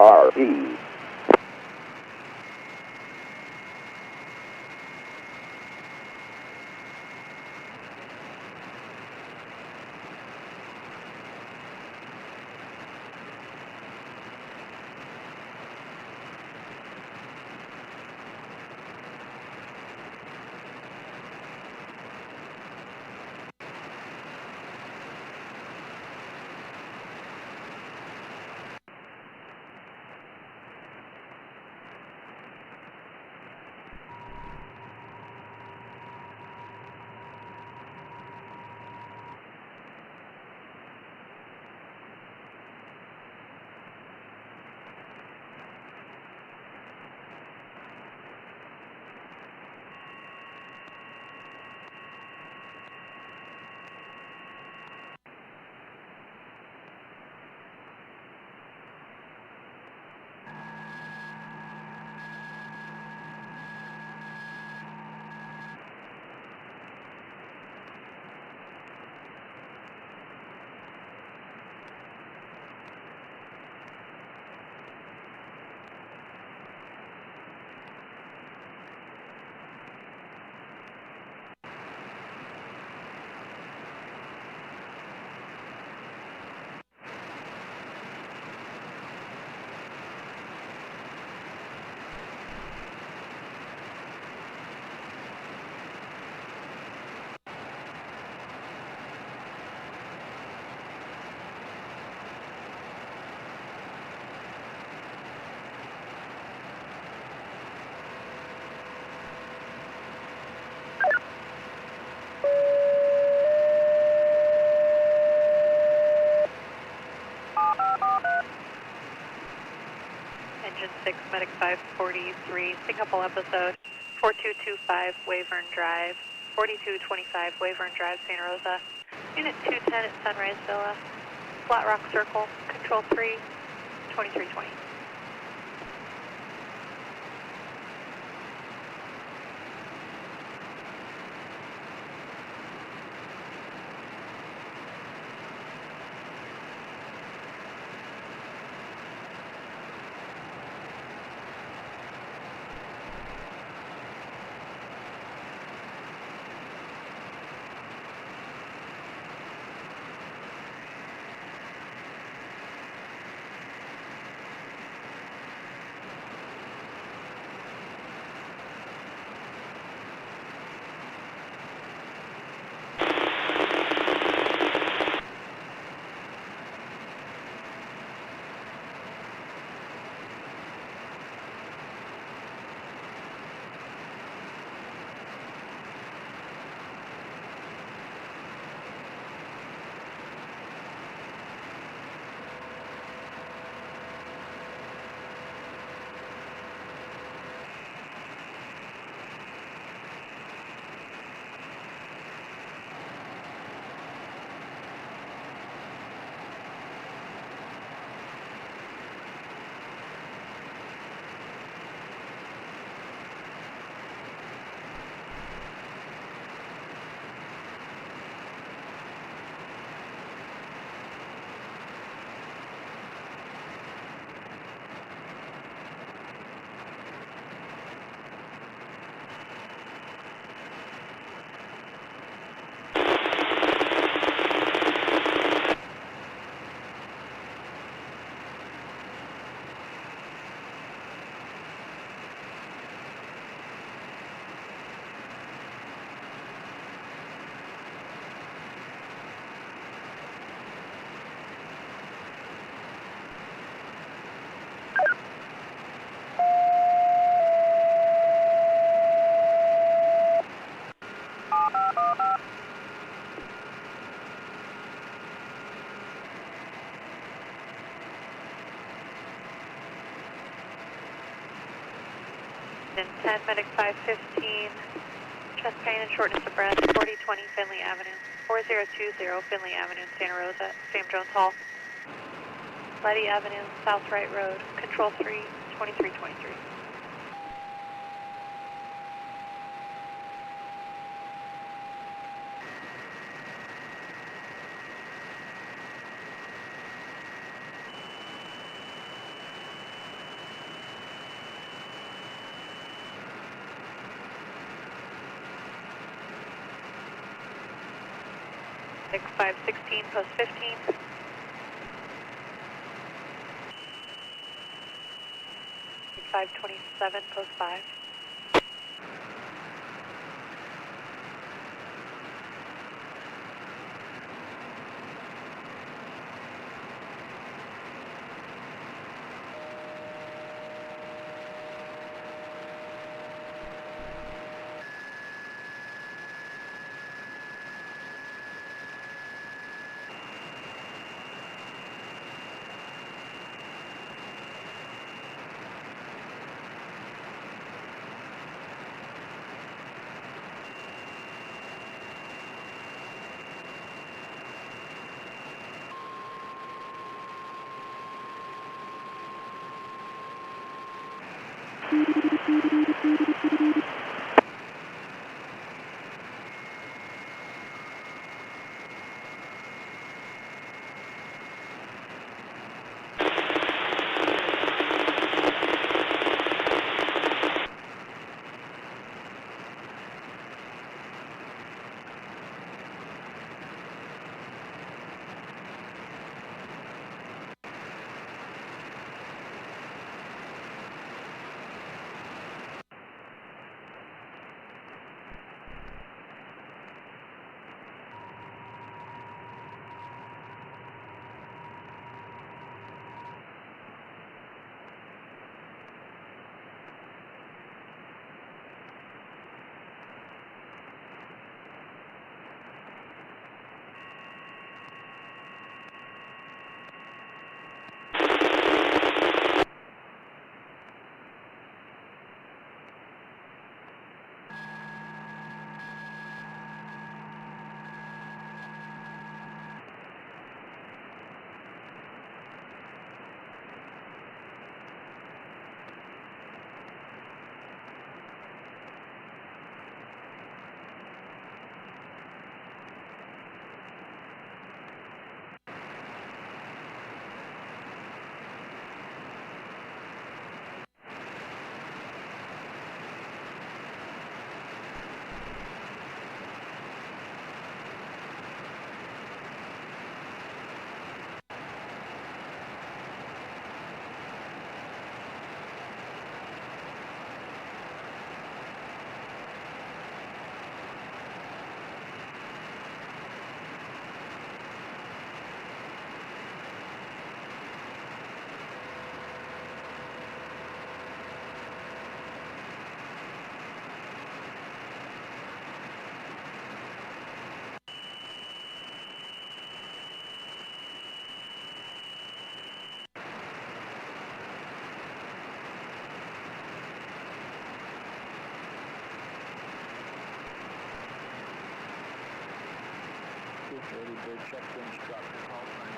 DRE. Engine 6, Medic 543, Singapore episode, 4225 Weyburn Drive, 4225 Weyburn Drive, Santa Rosa, Unit 210 at Sunrise Villa, Flat Rock Circle, Control 3, 2320. Then 10, Medic 515, chest pain and shortness of breath, 4020 Finley Avenue, 4020 Finley Avenue, Santa Rosa, Sam Jones Hall. Letty Avenue, South Right Road, Control 3, 2323. 516, post 15. 527, post 5. Early bird checkpoint stop the call sign.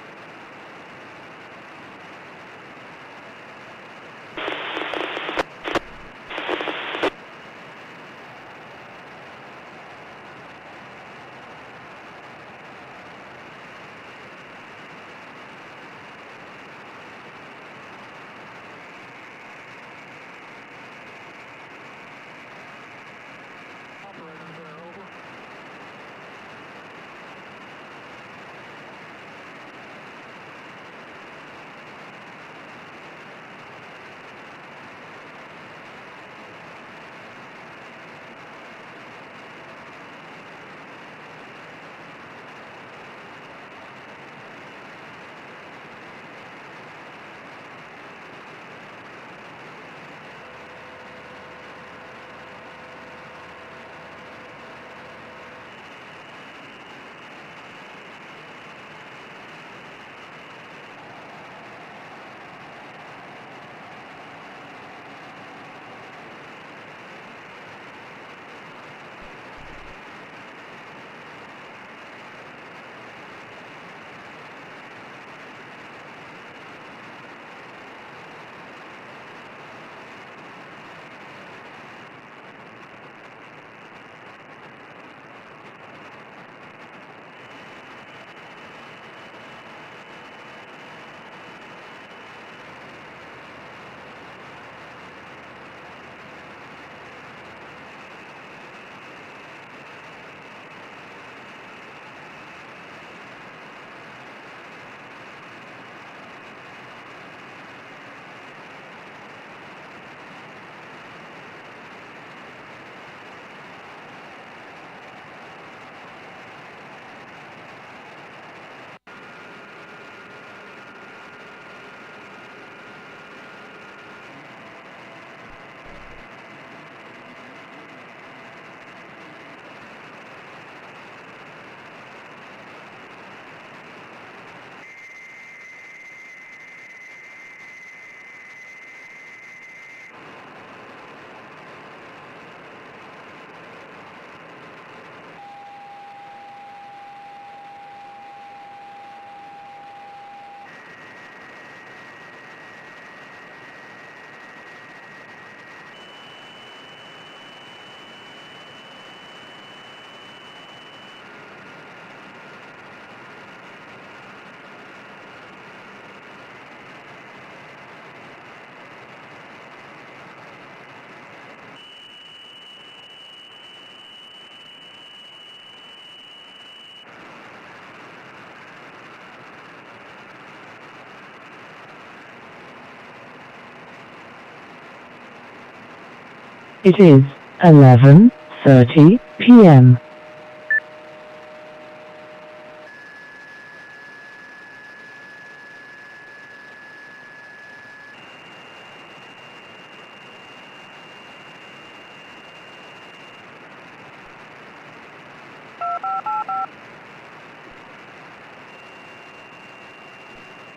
It is 11:30 p.m.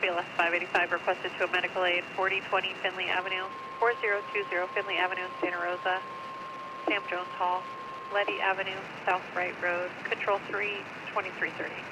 BLS 585 requested to a medical aid, 4020 Finley Avenue, 4020 Finley Avenue, Santa Rosa, Sam Jones Hall, Letty Avenue, South Wright Road, Control 3, 2330.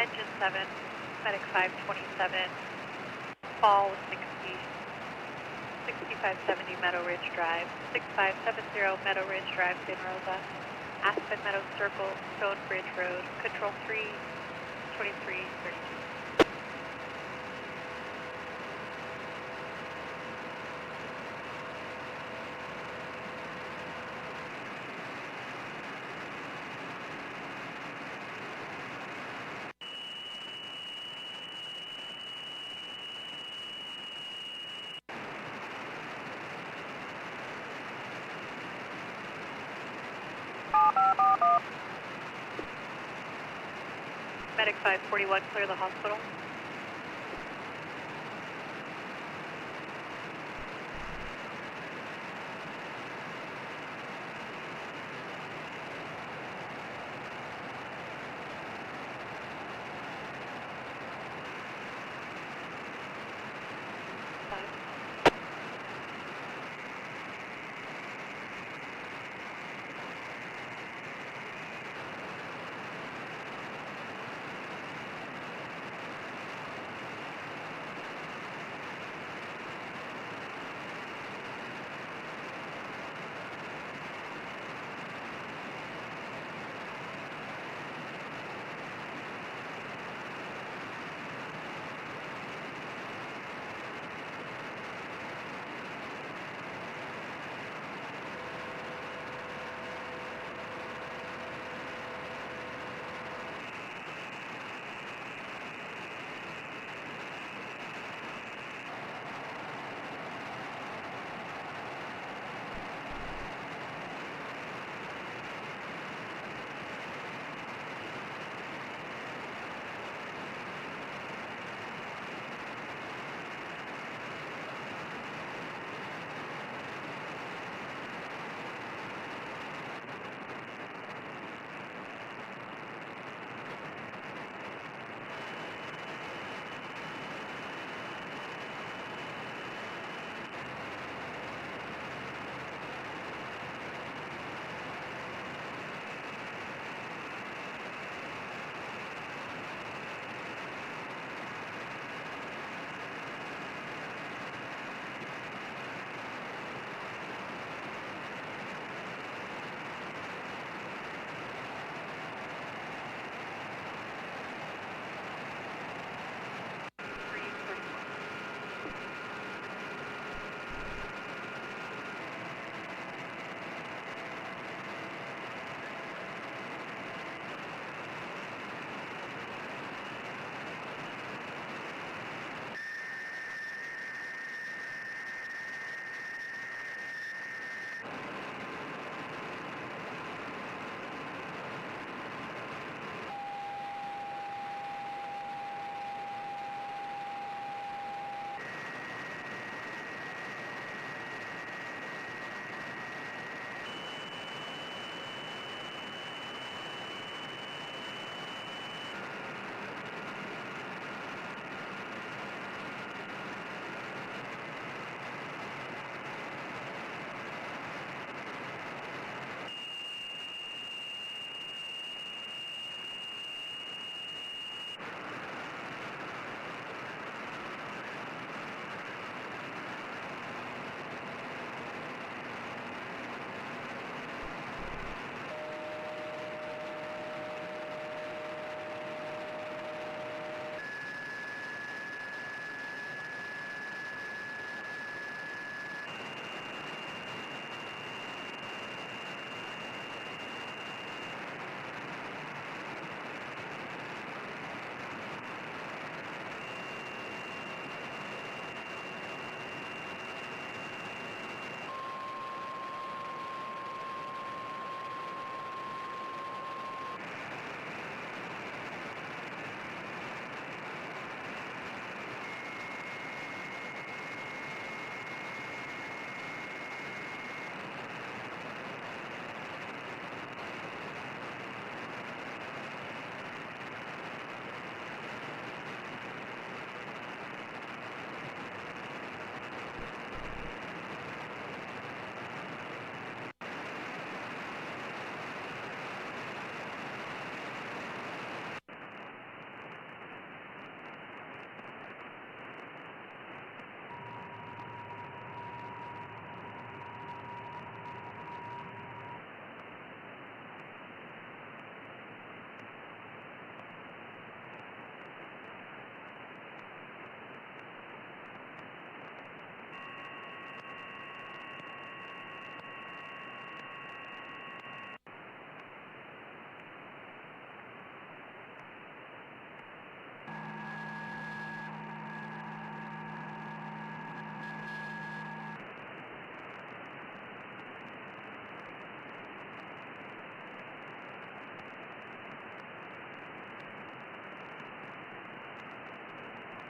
Engine 7, Medic 527, fall 60, 6570 Meadow Ridge Drive, 6570 Meadow Ridge Drive, Santa Rosa, Aspen Meadow Circle, Stone Bridge Road, Control 3, 2332. Medic 541, clear the hospital.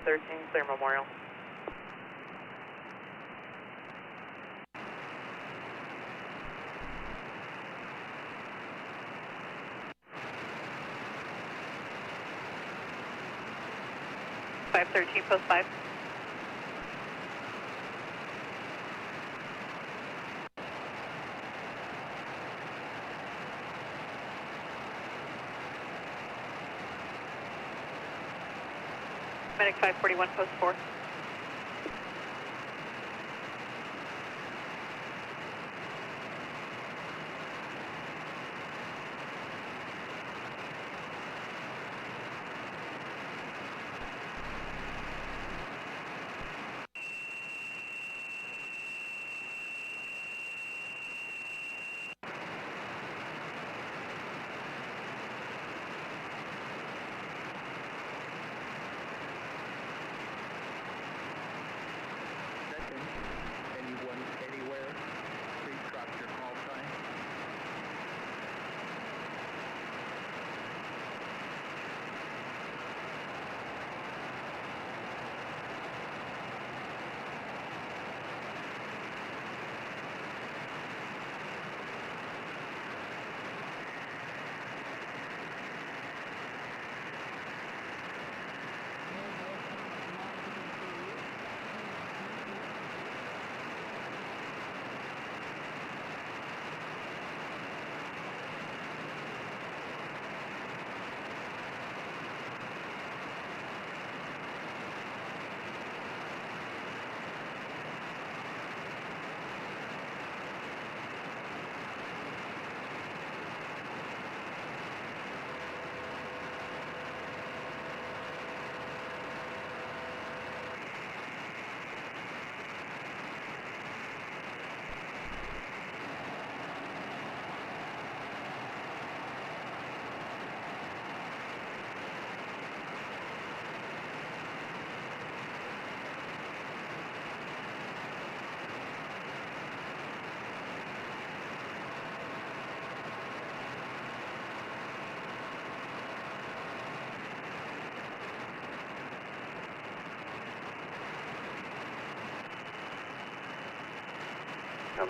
513, clear Memorial. Post 5. Medic 541, post 4. Anywhere, please drop your call sign.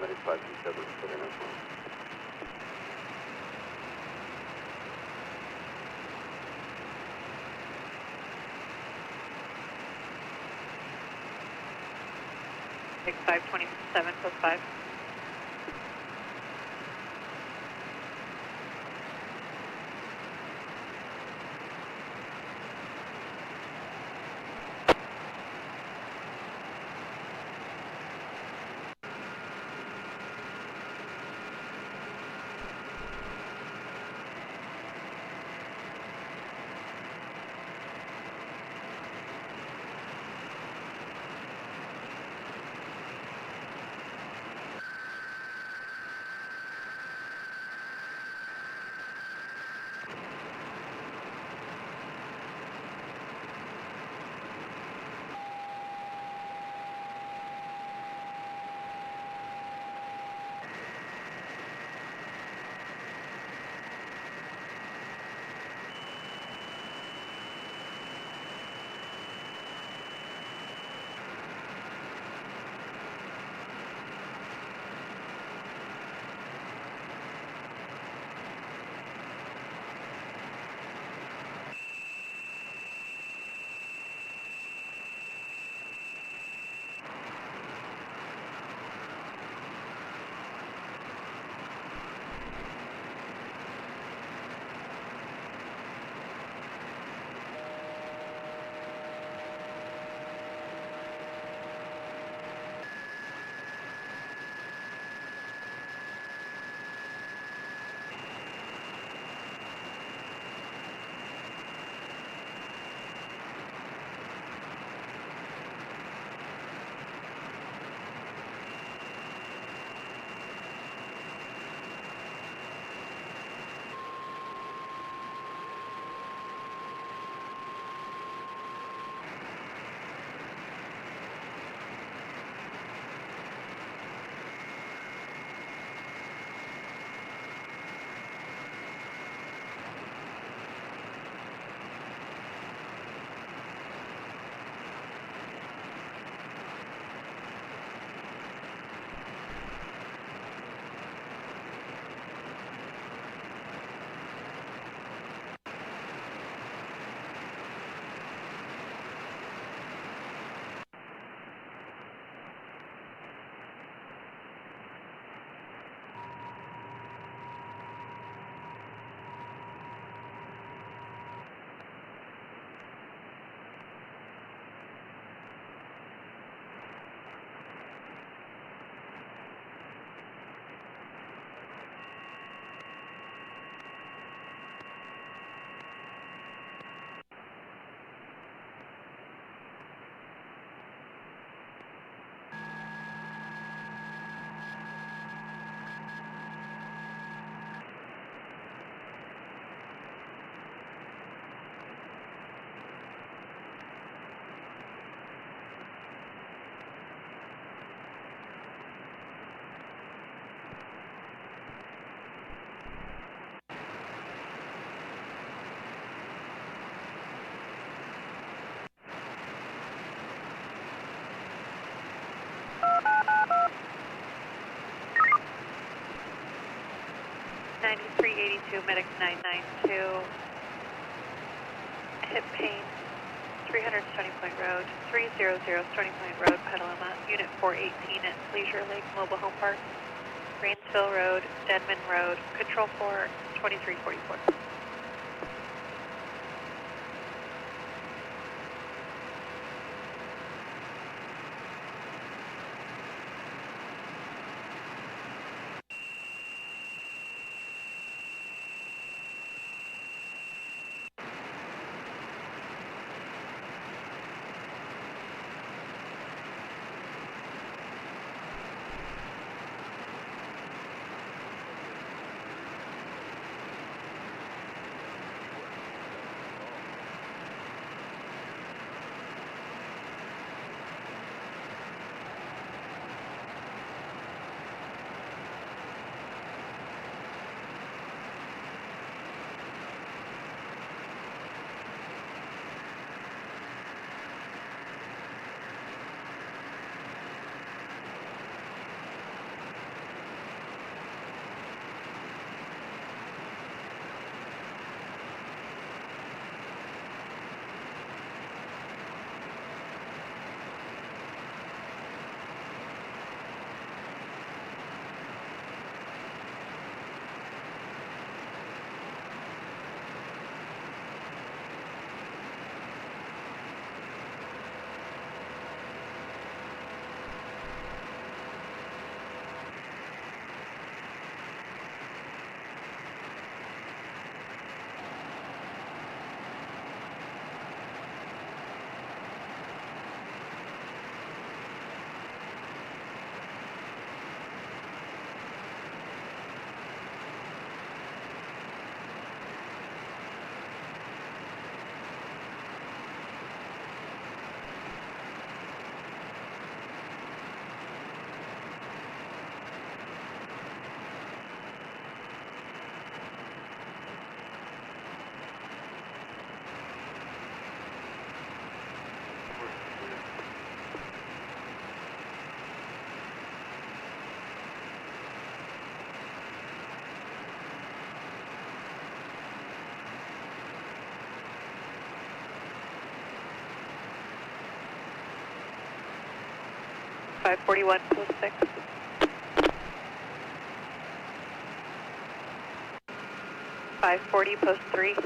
Medic 527, Southern Informal. Medic 527, post 5. 9382, medic 992. Hip pain, 300 Stony Point Road, 300 Stony Point Road, Petaluma, Unit 418 at Leisure Lake Mobile Home Park, Rainsville Road, Denman Road, Control 4, 2344. Five 41 plus 6. 540 post 3.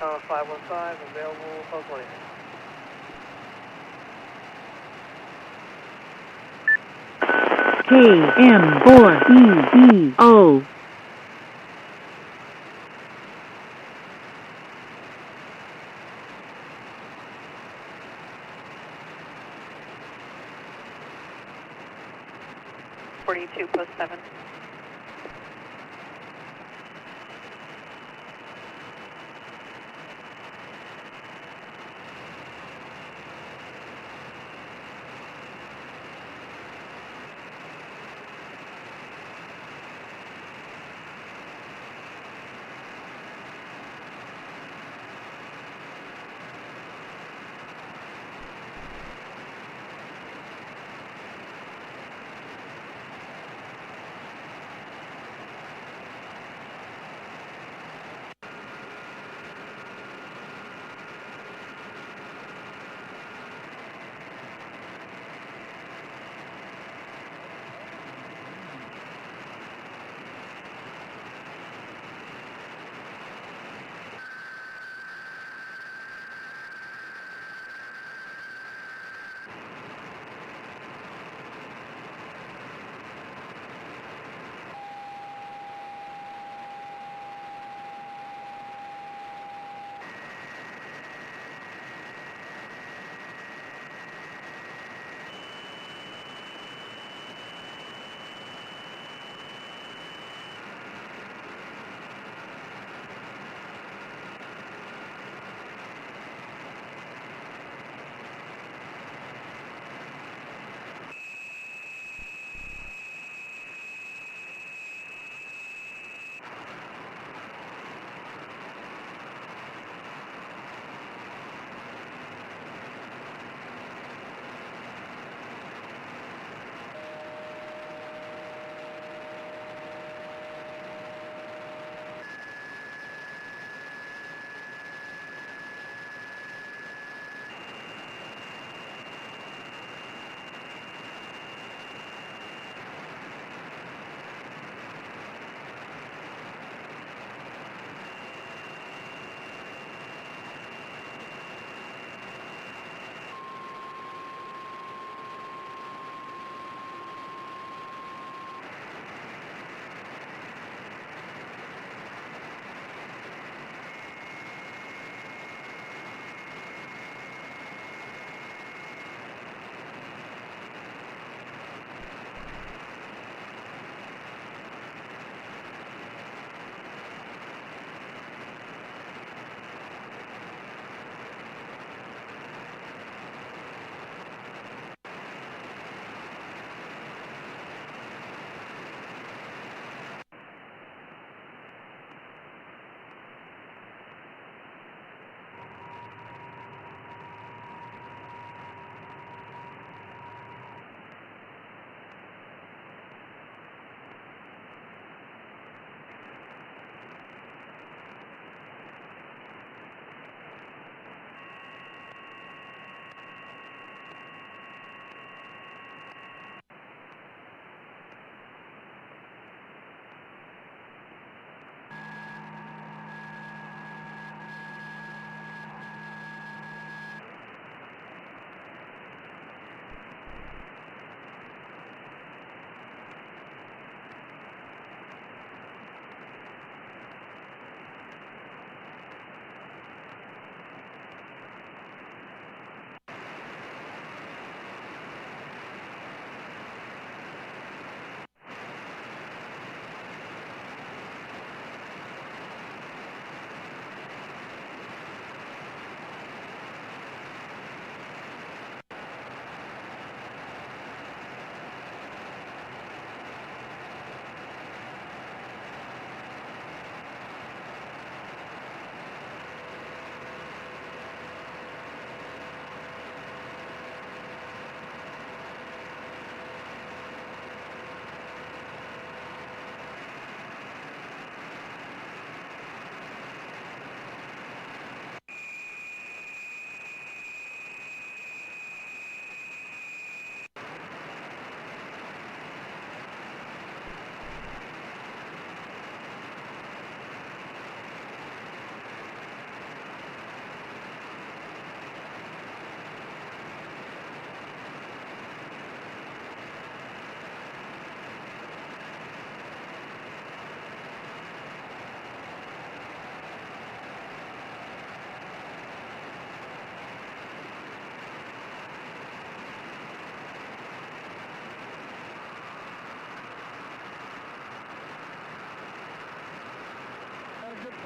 515, available, hold 20. KM4EEO. post 7.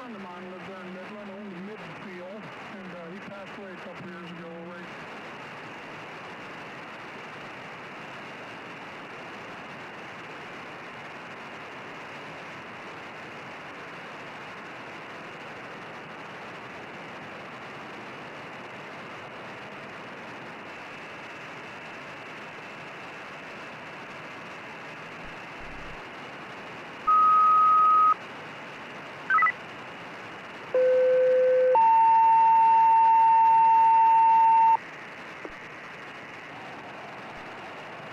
friend of mine lived there in Midland, owned a midfield, and he passed away a couple years ago, right?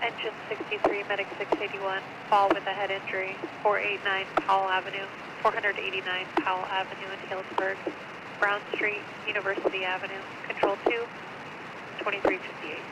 Engine 63, medic 681, fall with a head injury, 489 Powell Avenue, 489 Powell Avenue in Healdsburg, Brown Street, University Avenue, Control 2, 2358.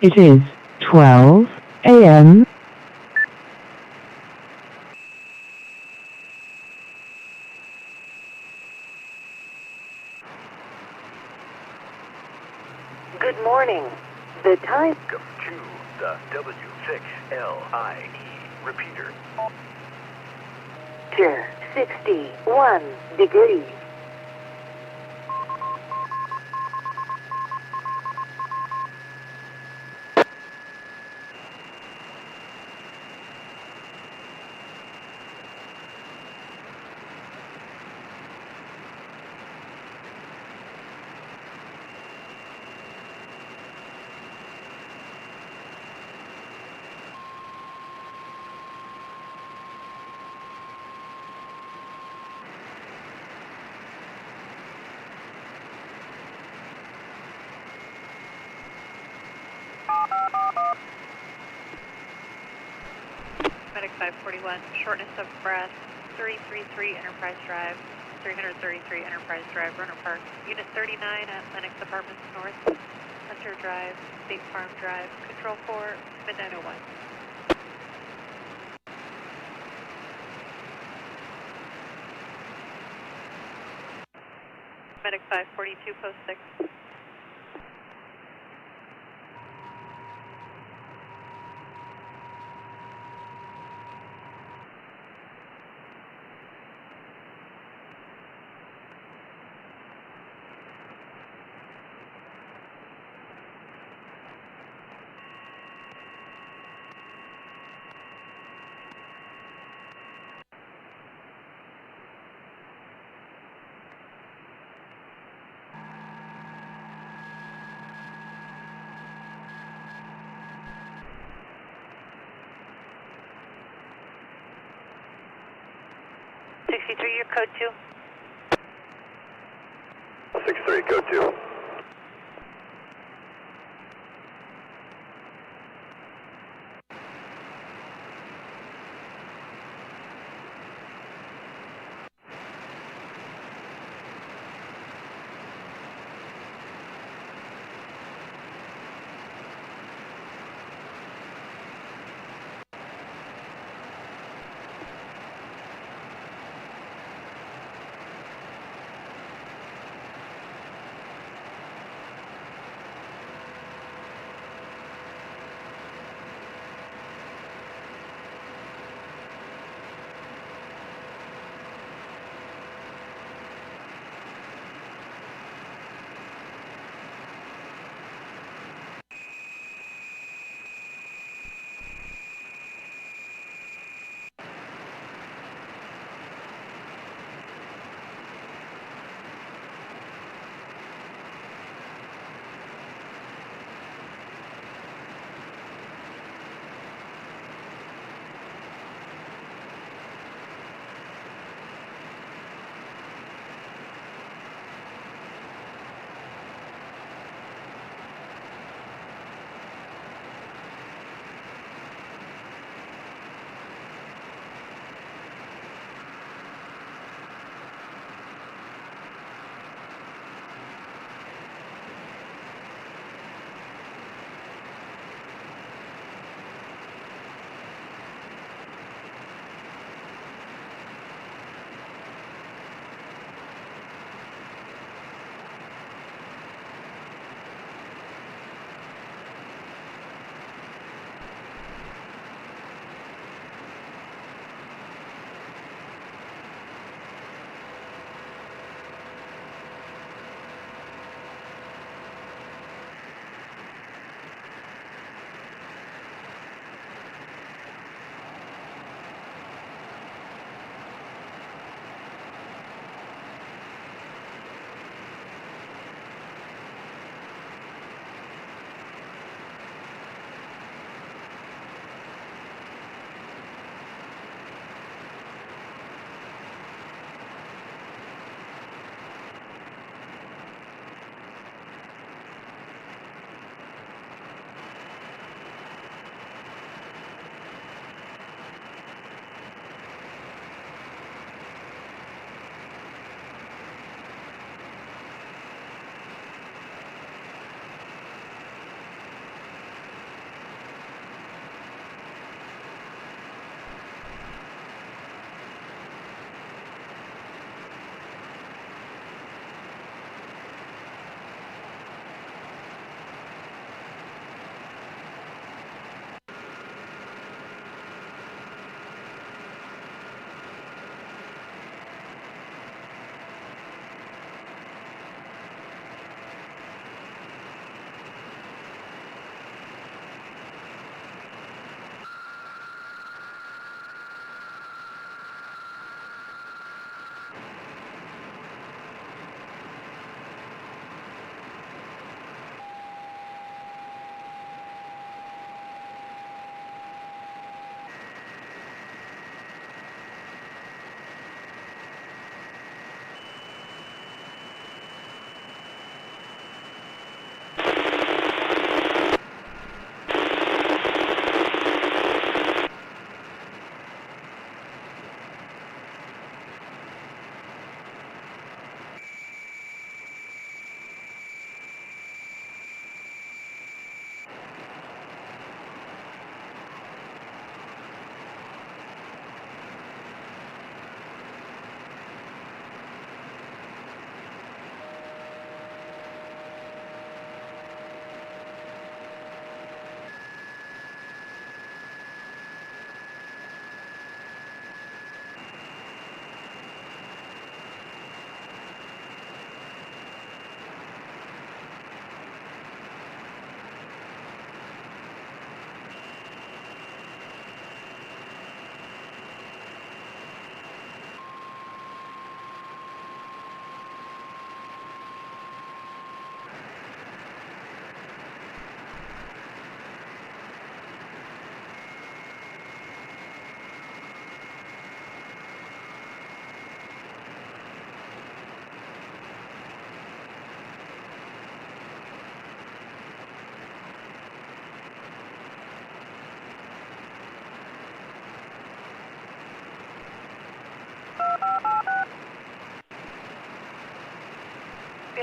It is 12 a.m. Good morning. The time... Welcome to the W6LIE repeater. 61 degrees. Medic 541, shortness of breath, 333 Enterprise Drive, 333 Enterprise Drive, Runner Park, Unit 39 at Lennox Apartments North, Hunter Drive, State Farm Drive, Control 4, Midnight 01. Medic 542, post 6. Your code 2. 63, code 2.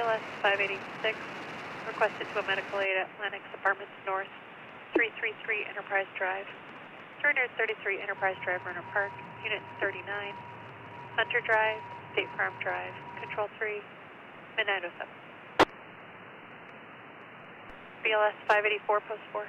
BLS 586, requested to a medical aid at Lennox Apartments North, 333 Enterprise Drive, 333 Enterprise Drive, Runner Park, Unit 39, Hunter Drive, State Farm Drive, Control 3, Midnight 07. BLS 584, Post 4.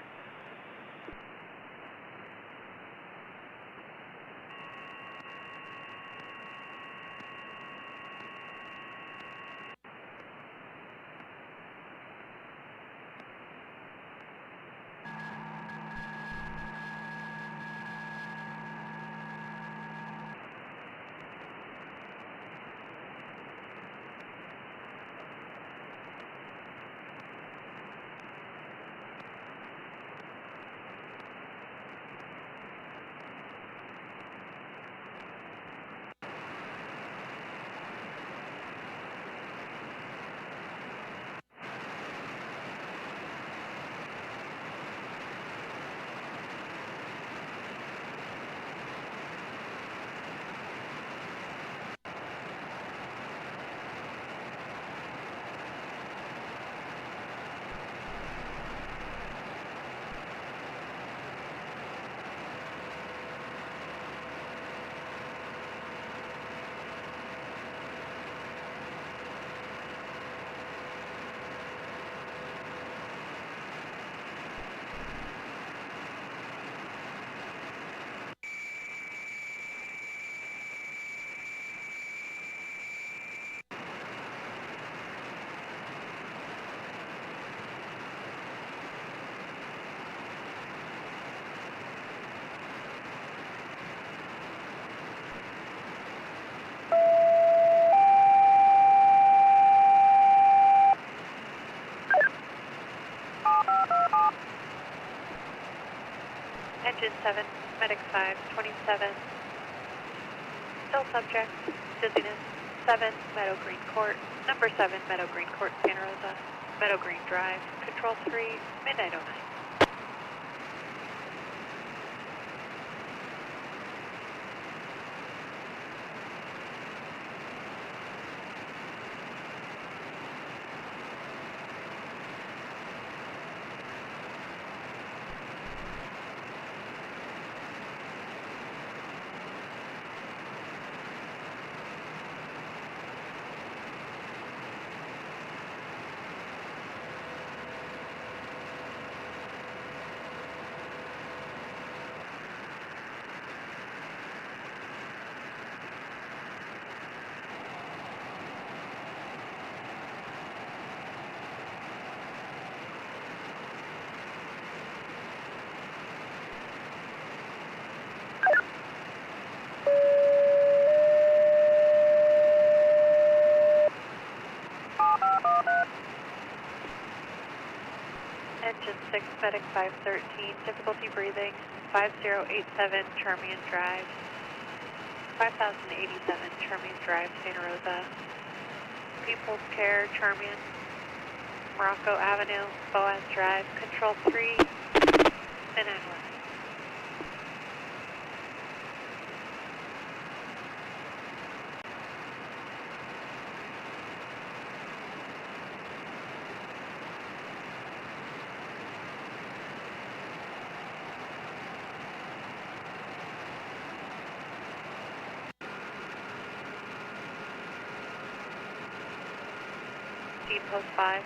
Engine 7, Medic 5, 27. Still subject, dizziness, 7, Meadow Green Court, number 7, Meadow Green Court, Santa Rosa, Meadow Green Drive, Control 3, Midnight 09. Engine 6, Medic 513, difficulty breathing, 5087 Charmian Drive, 5087 Charmian Drive, Santa Rosa, People's Care, Charmian, Morocco Avenue, Boaz Drive, Control 3, Midnight 11. Post 5.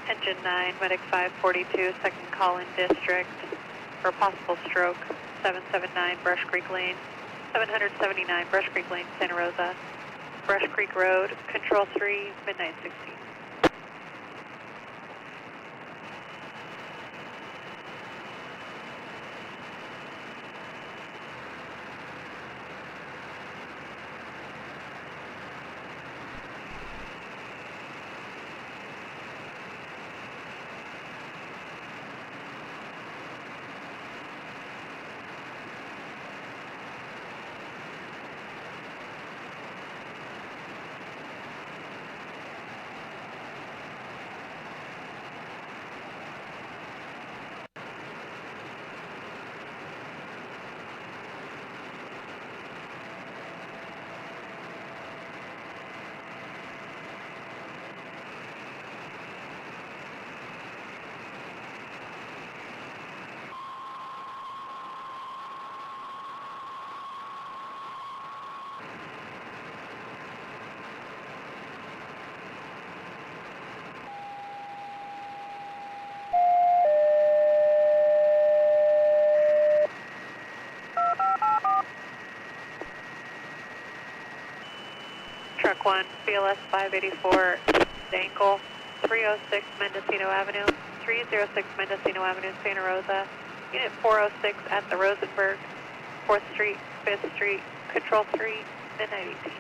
Engine 9, Medic 542, second call in district for possible stroke, 779 Brush Creek Lane, 779 Brush Creek Lane, Santa Rosa, Brush Creek Road, Control 3, midnight 16. Truck 1, BLS 584, Dangle, 306 Mendocino Avenue, 306 Mendocino Avenue, Santa Rosa, Unit 406 at the Rosenberg, 4th Street, 5th Street, Control 3, midnight 18.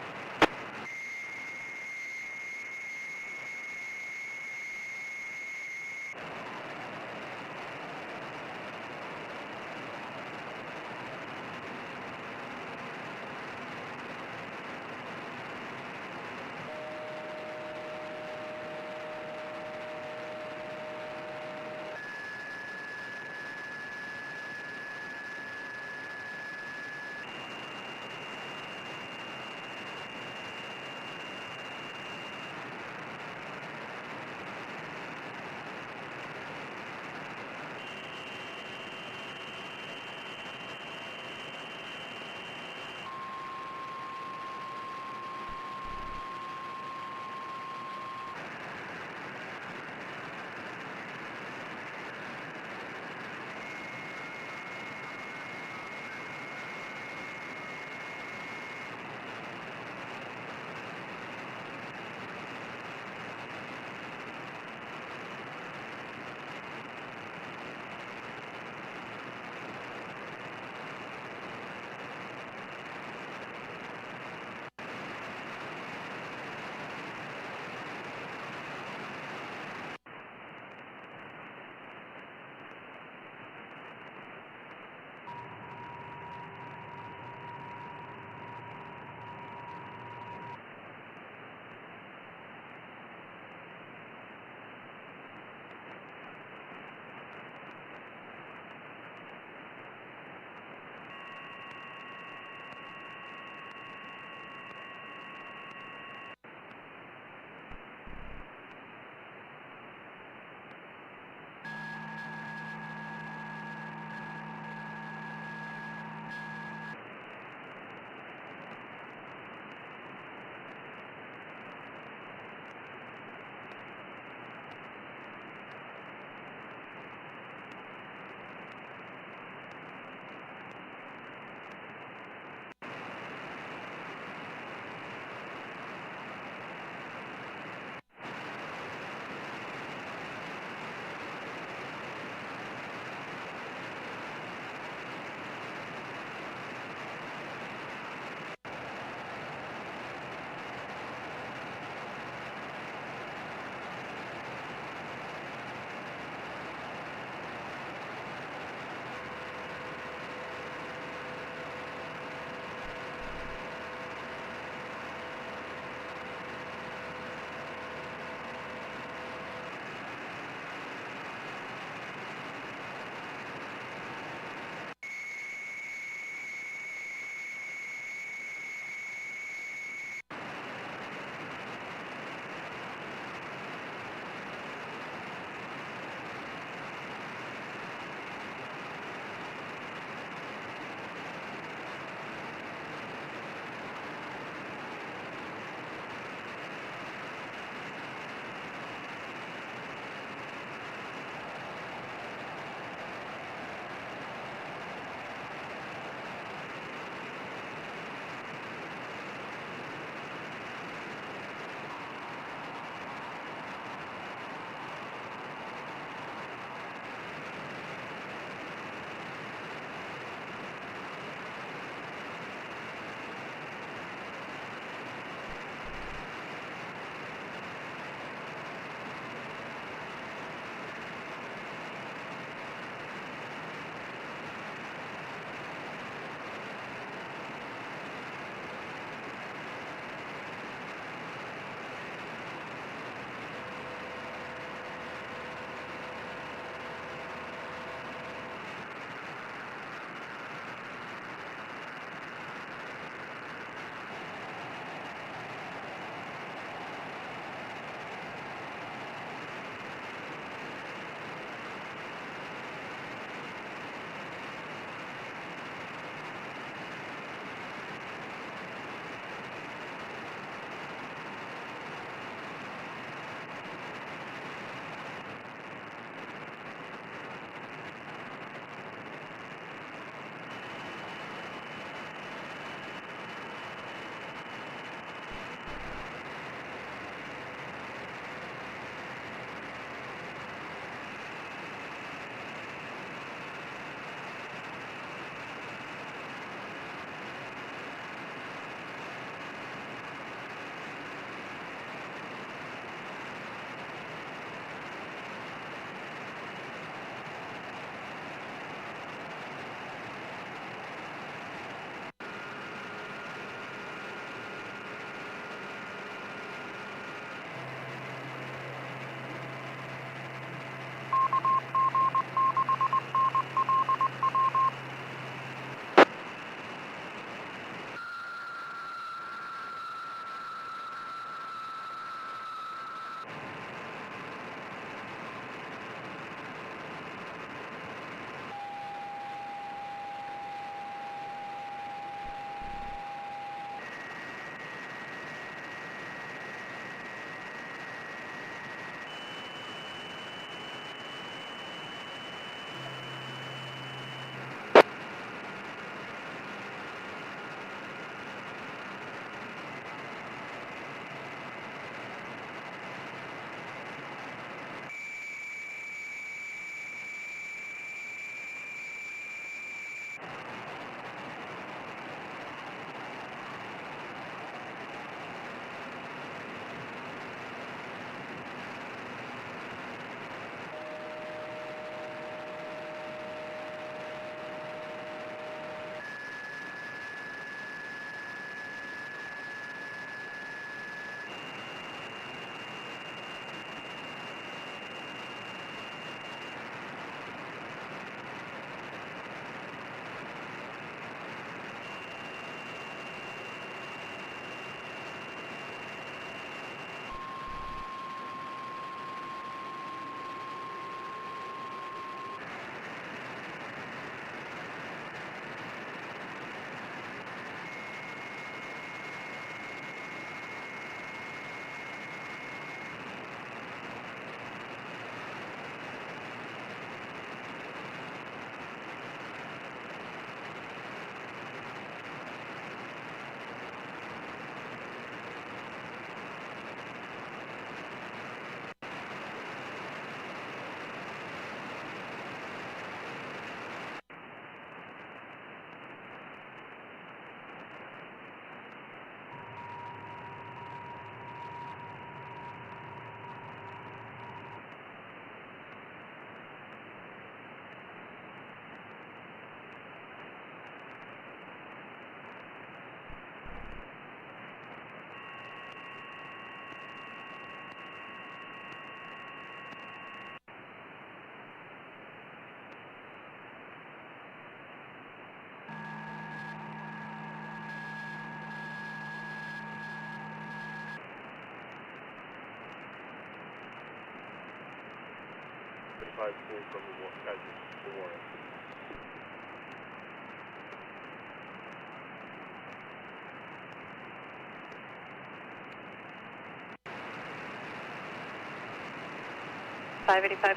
5-4 from the Warren.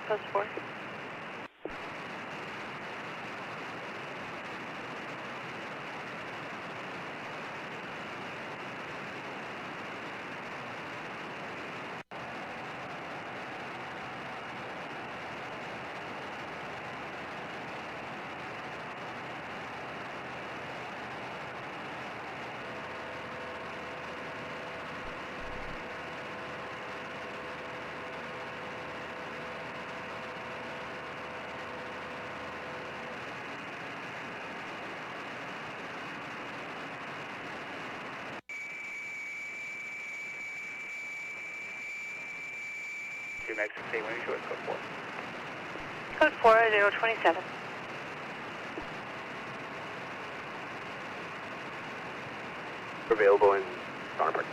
Post 4. Max, say when you show it, code 4. Code 4027. Available in Sonoma-Marin.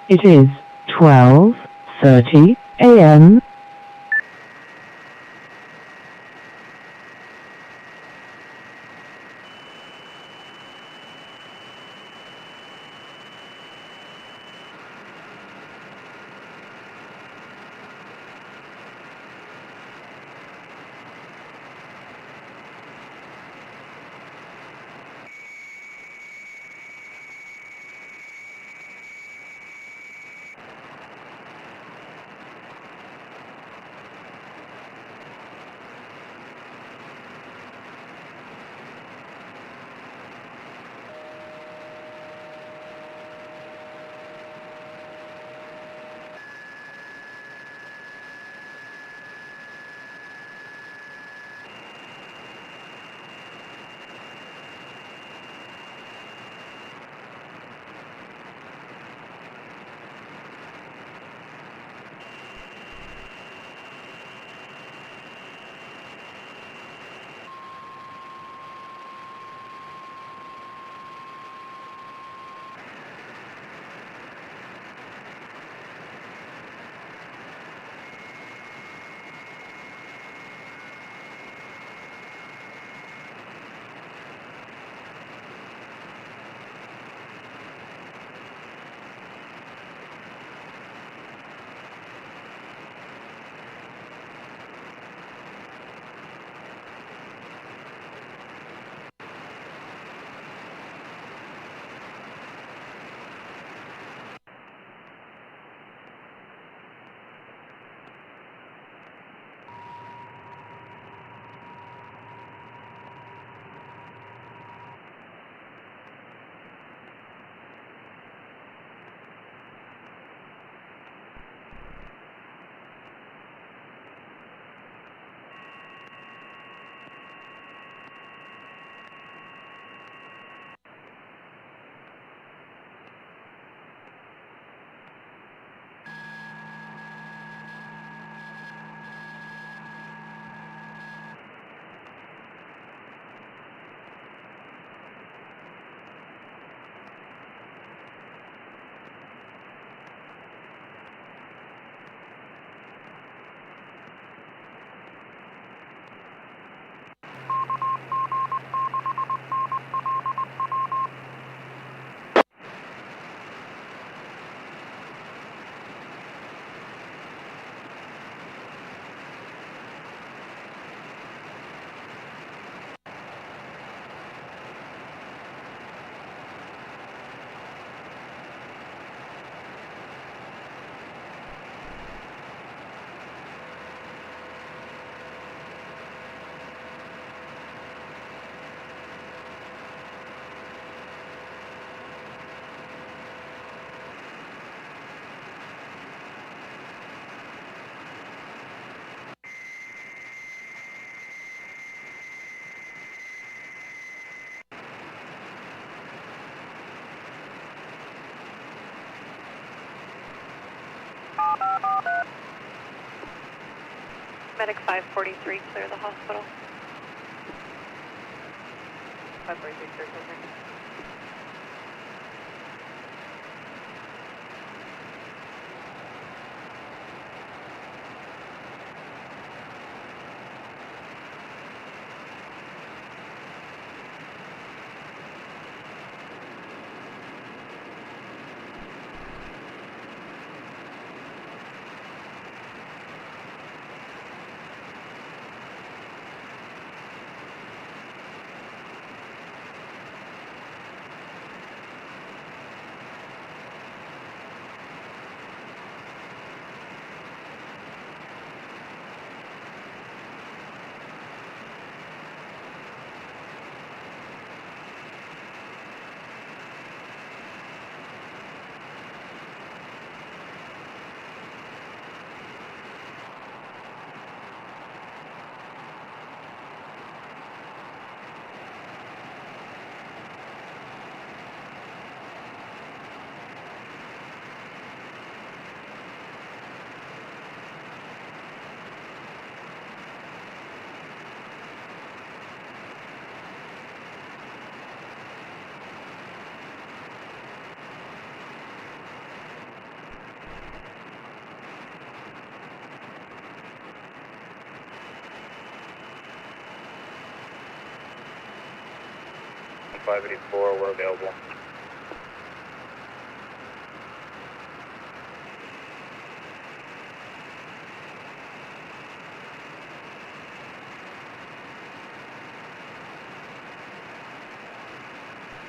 It is 12:30 a.m. Paramedic 543, clear the hospital. 543, clear, clear. We're available.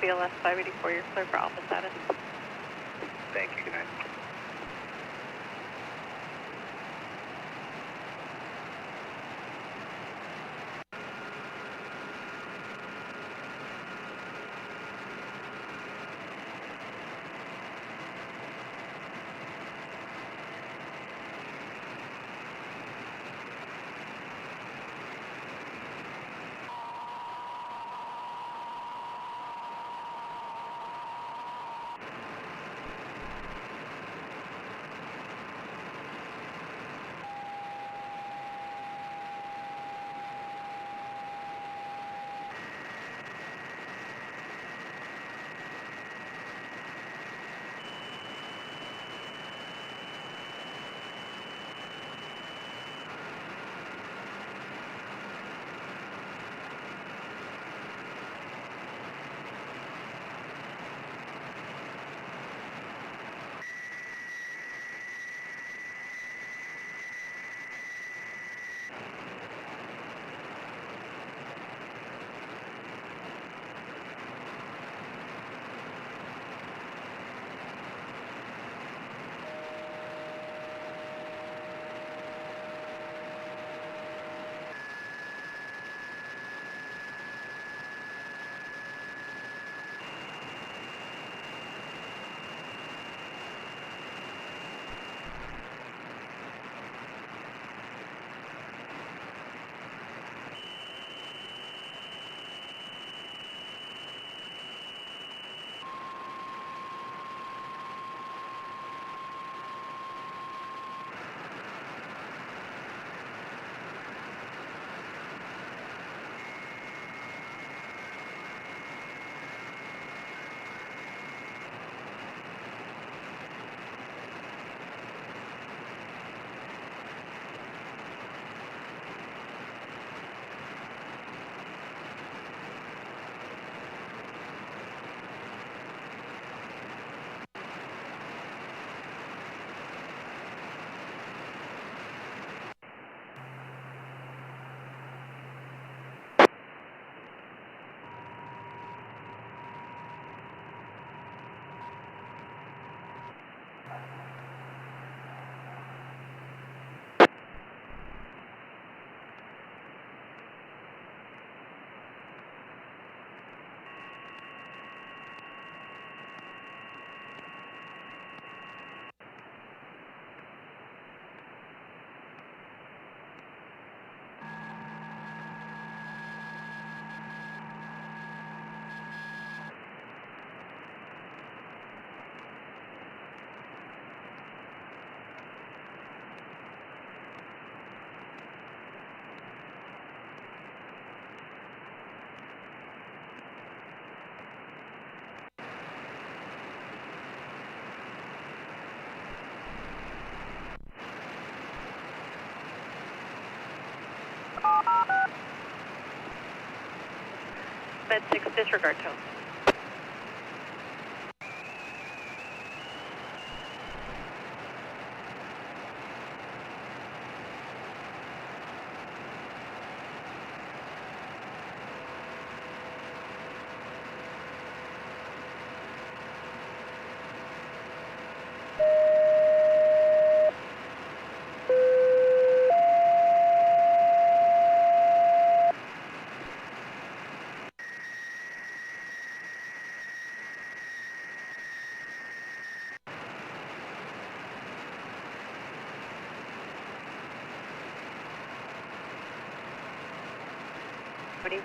BLS 584, you're clear for Alpha status. Thank you. Good night. Med 6, disregard tone. Ready?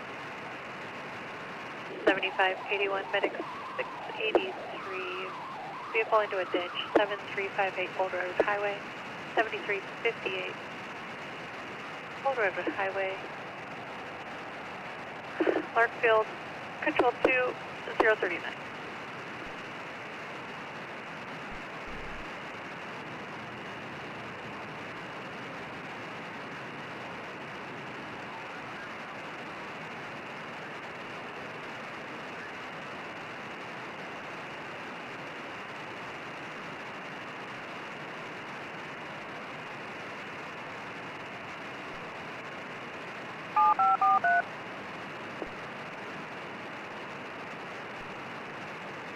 7581, medic 683, vehicle into a ditch, 7358 Old Road Highway, 7358 Old Road Highway, Larkfield, control 2039.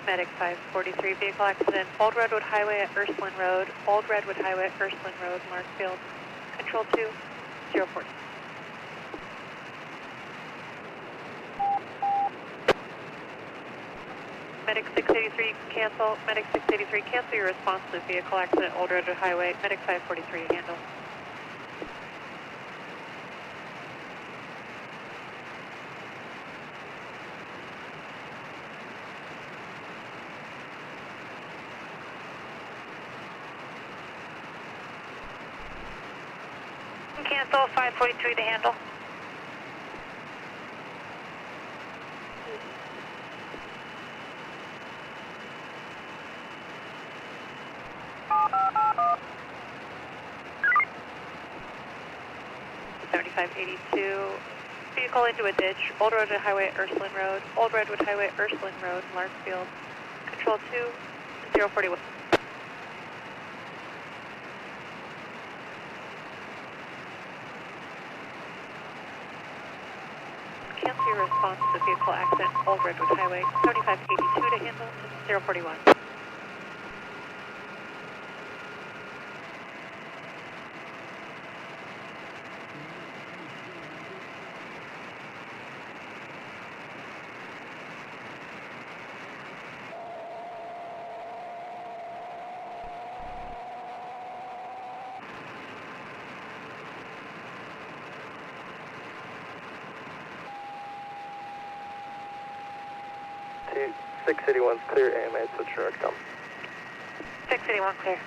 Medic 543, vehicle accident, Old Redwood Highway at Ursuline Road, Old Redwood Highway at Ursuline Road, Markfield, control 2040. Medic 683, cancel. Medic 683, cancel your response to vehicle accident, Old Redwood Highway. Medic 543, handle. Cancel, 543 to handle. Vehicle into a ditch, Old Redwood Highway at Ursuline Road, Old Redwood Highway at Ursuline Road, Larkfield, control 2041. Cancel your response to the vehicle accident, Old Redwood Highway, 7582 to handle, 041. T 681's clear, AMA, switch direct come. 681 clear.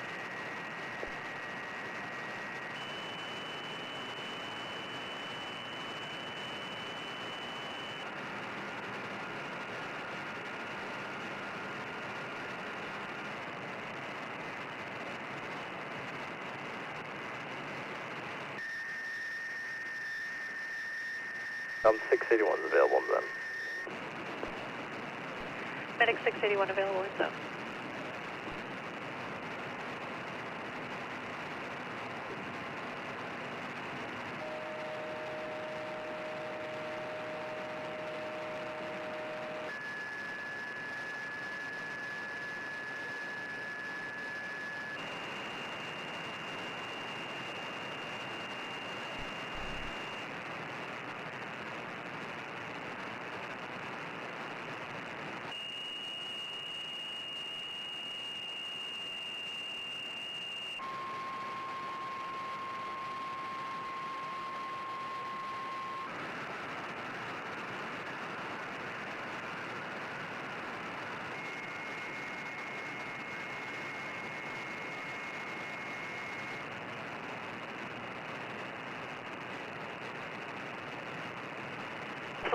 I'm 681's available then. Medic 681 available in zone.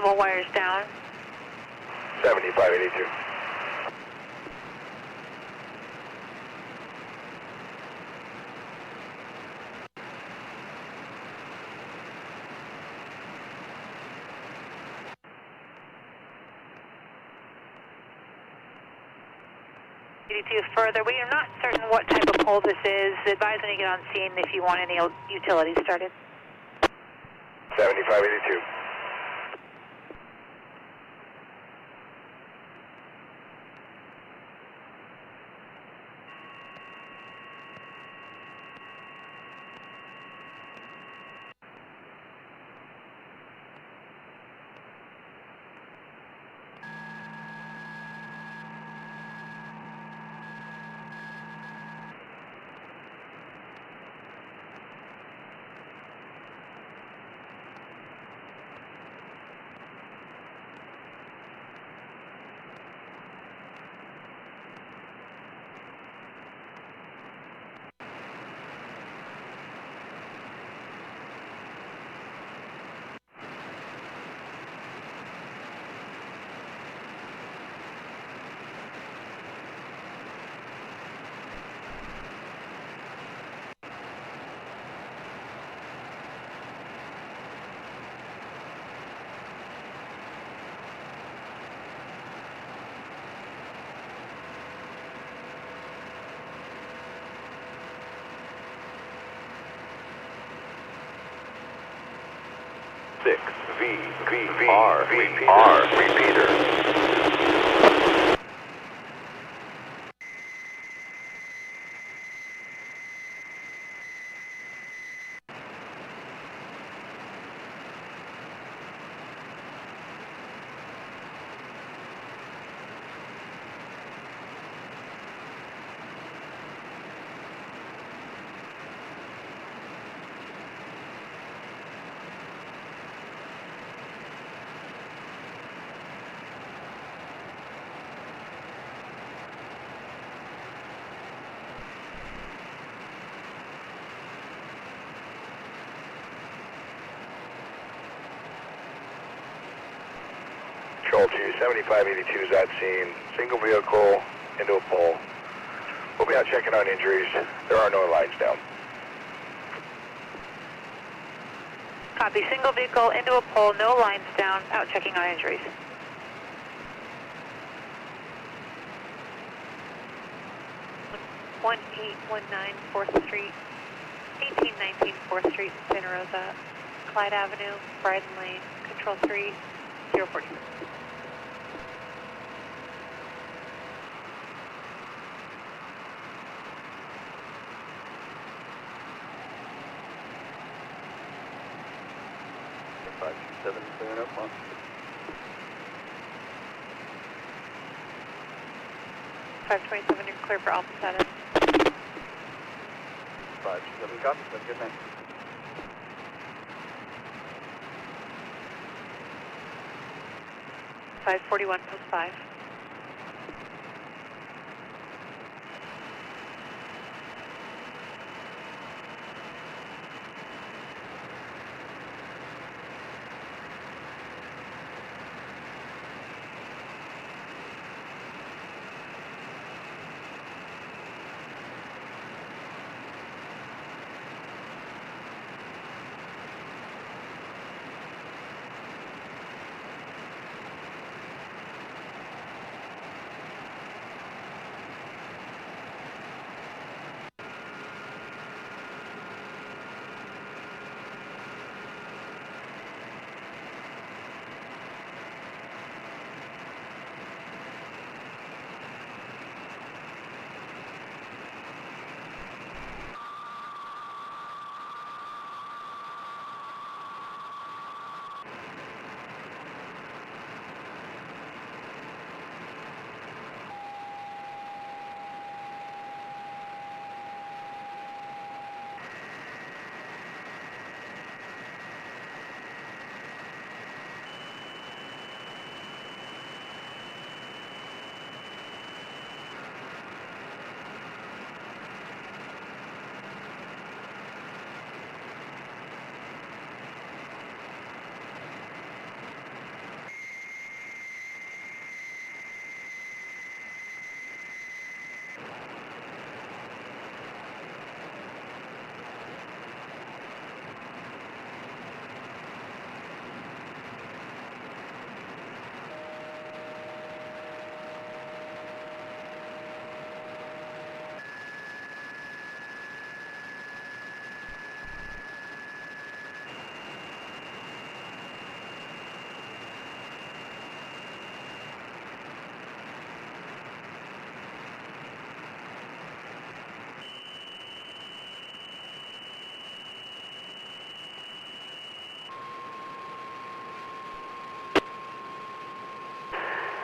Possible wires down. 7582. 82 further. We are not certain what type of pole this is. Advise when you get on scene if you want any utilities started. 7582. VR repeater. Control 2, 7582 is at scene. Single vehicle into a pole. We'll be out checking on injuries. There are no lines down. Copy. Single vehicle into a pole, no lines down, out checking on injuries. One 1819 4th Street, 1819 4th Street, Santa Rosa, Clyde Avenue, Bryden Lane, Control 3, 046. Clearing up on. 527, you're clear for Alpha status. 57 copy. Have a good night. 541 post 5.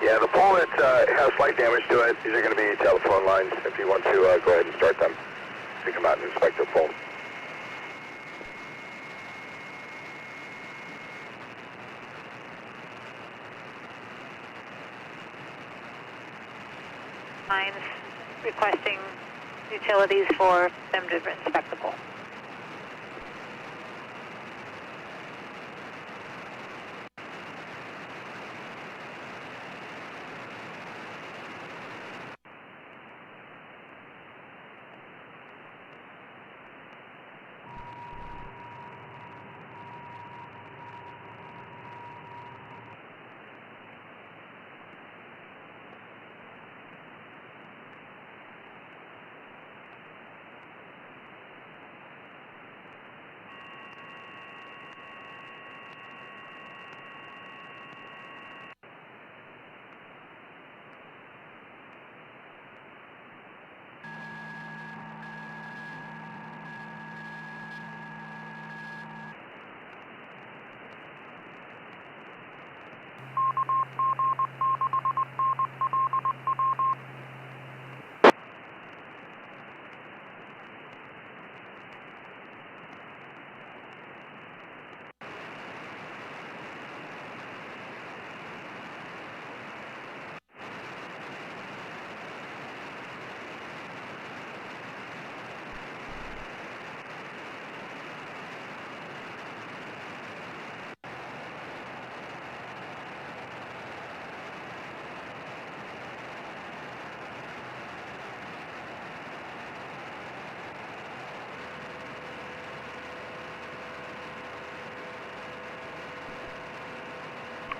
Yeah, the pole that has slight damage to it, these are going to be telephone lines. If you want to go ahead and start them, to come out and inspect the pole. Lines requesting utilities for them to inspect the pole.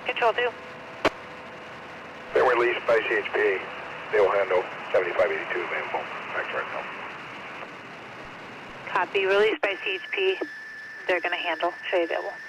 Control 2. They're released by CHP. They will handle 7582 available. Thanks right now. Copy. Released by CHP. They're going to handle. Show you available.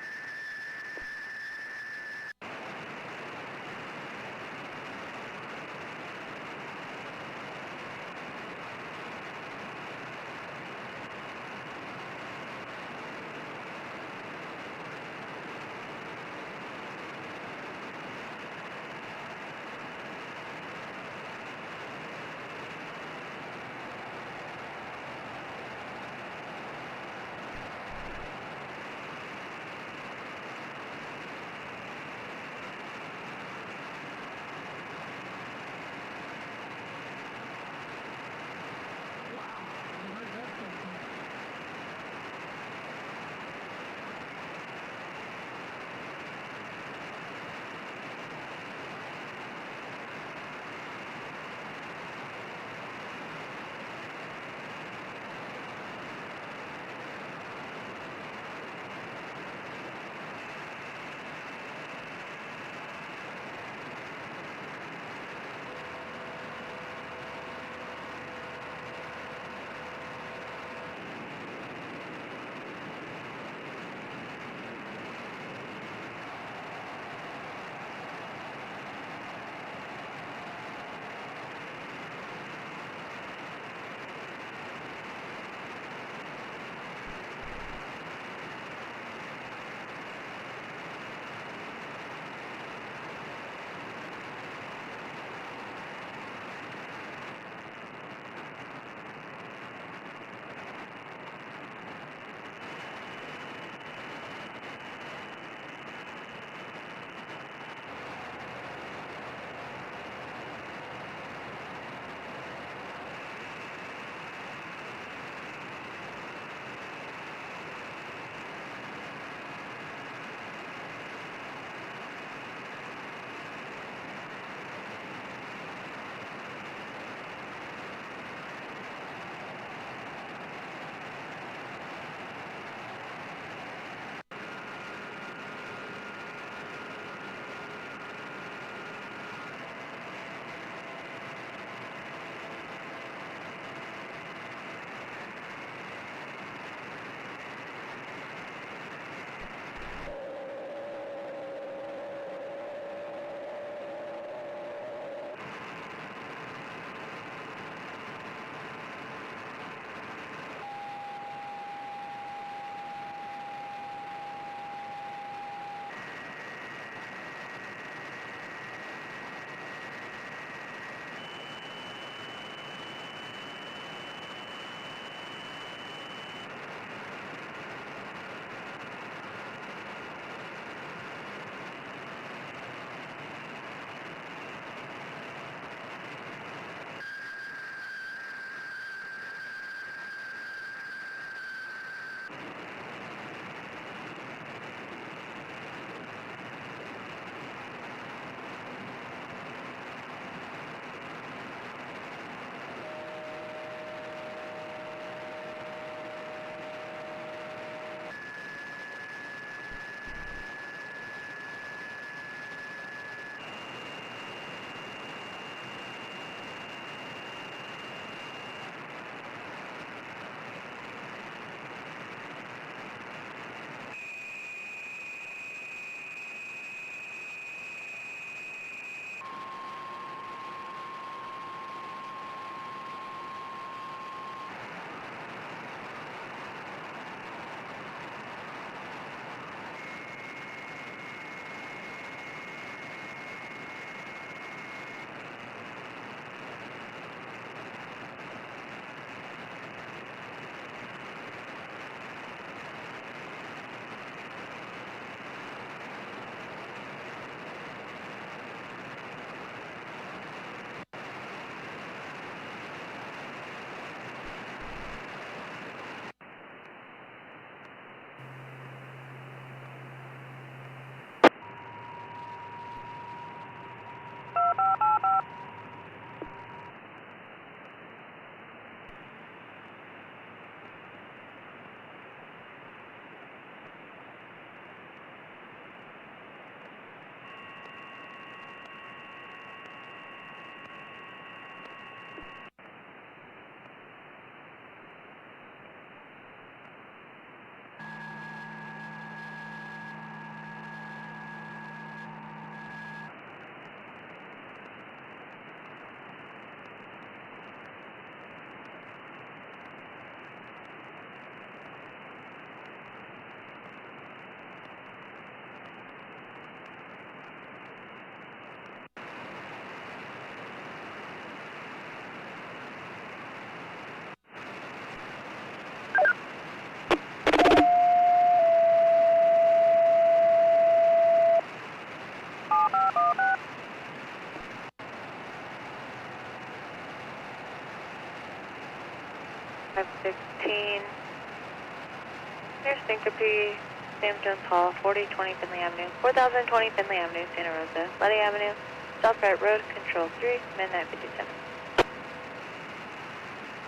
Syncope, Sam Jones Hall, 4020 Finley Avenue, 4020 Finley Avenue, Santa Rosa, Letty Avenue, South Bright Road, Control 3, midnight 57.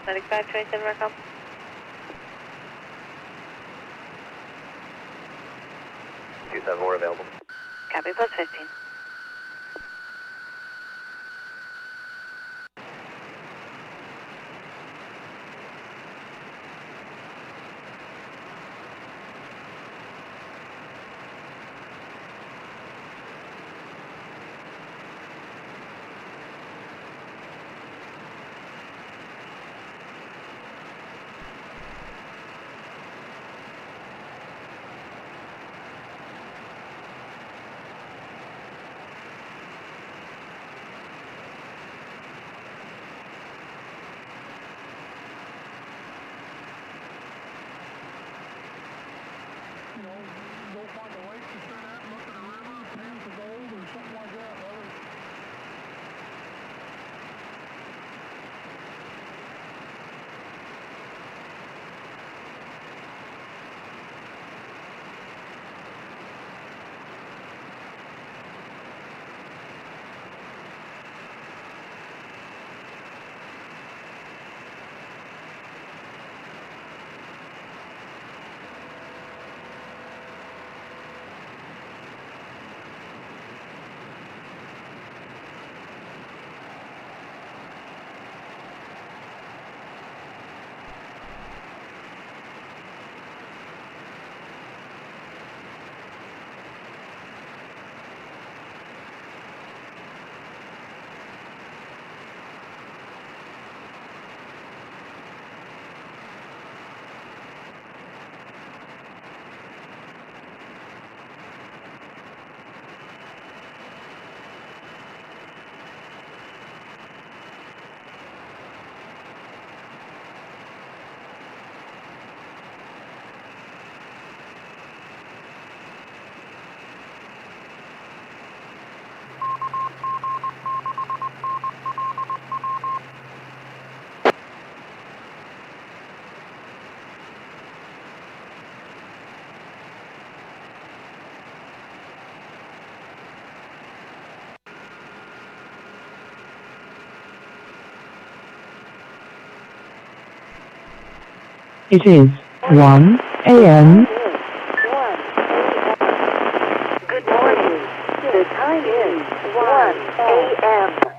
9527 Marcom. We're available. Copy, plus 15. Go find a lake to sit at, look at a river, pan for gold, or something like that, brother. It is 1 a.m. Good morning. The time is 1 a.m.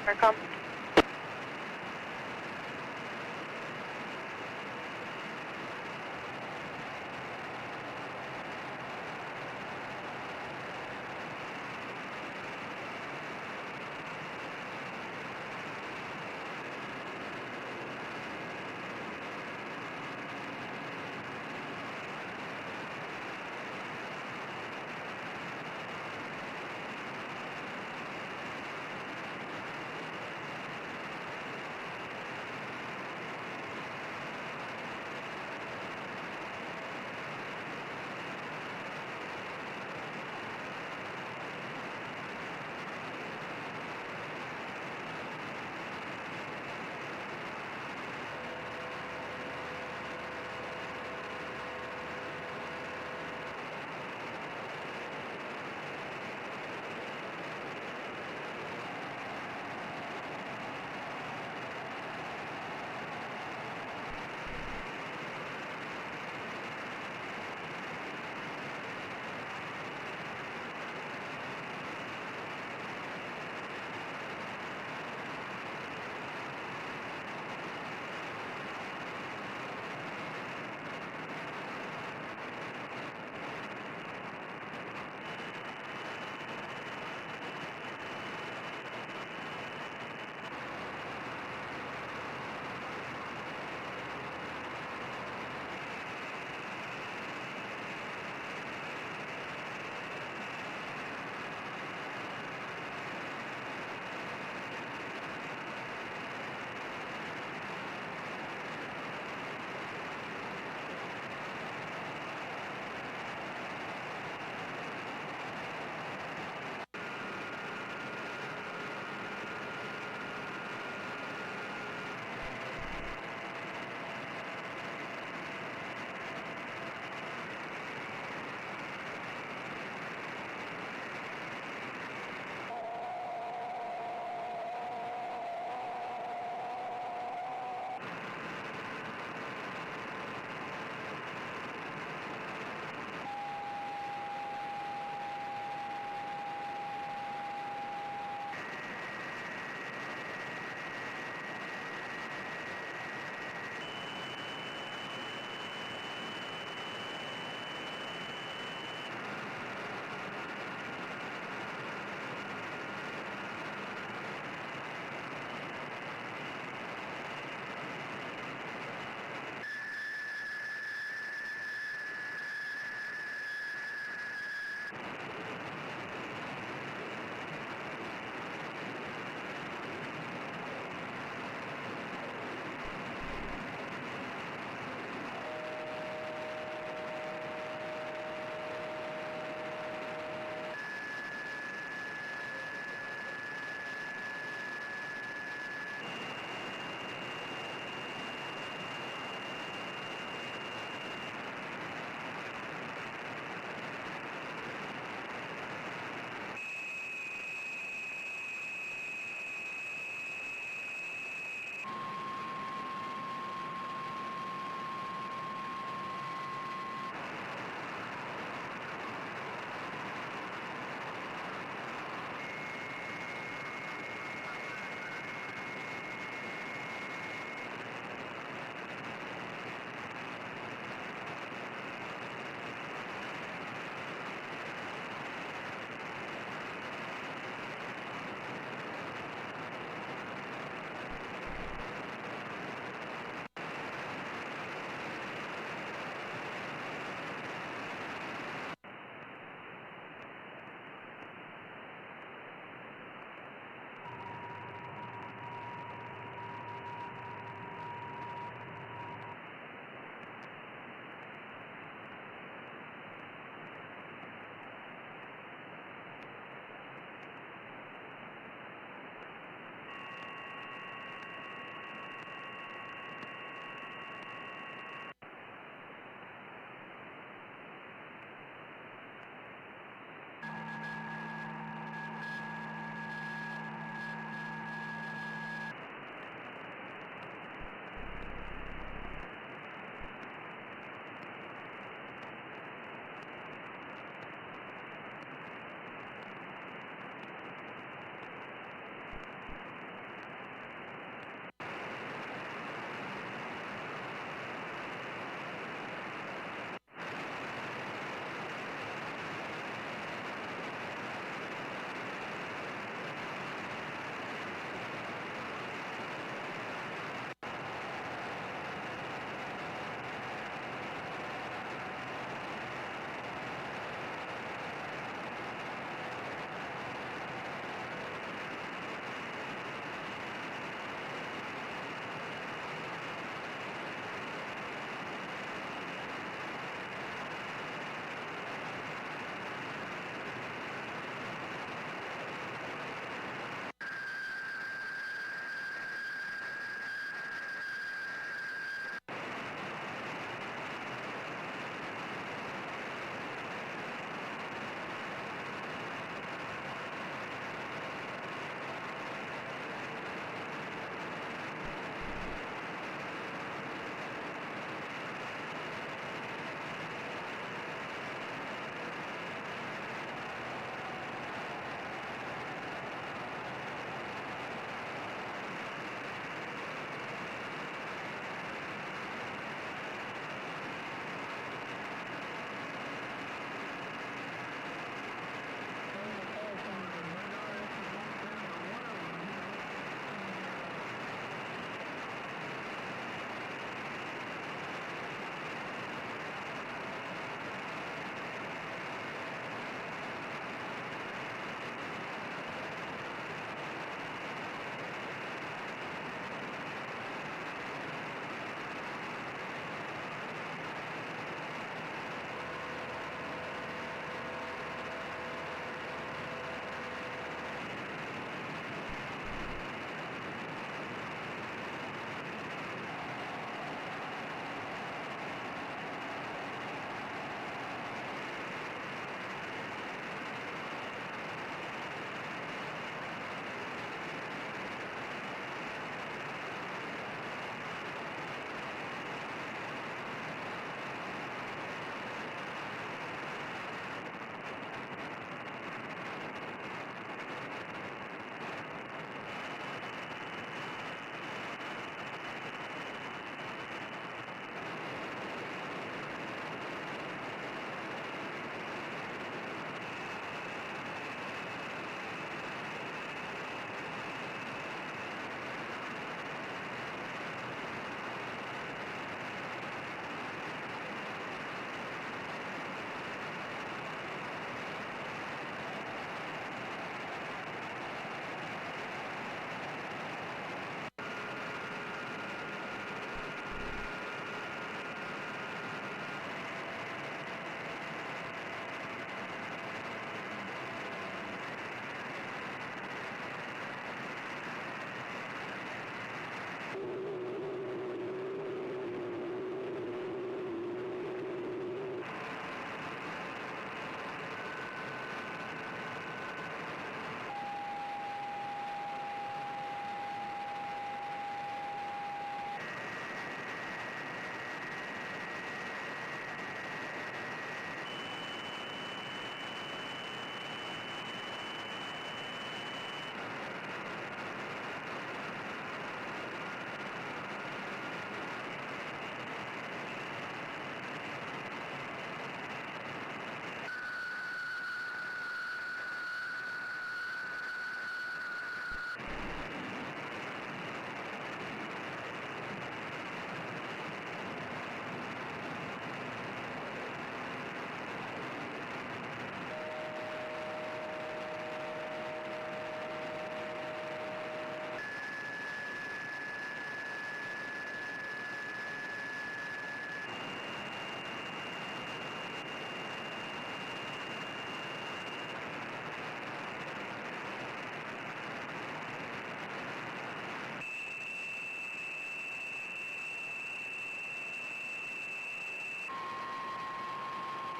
AirCom.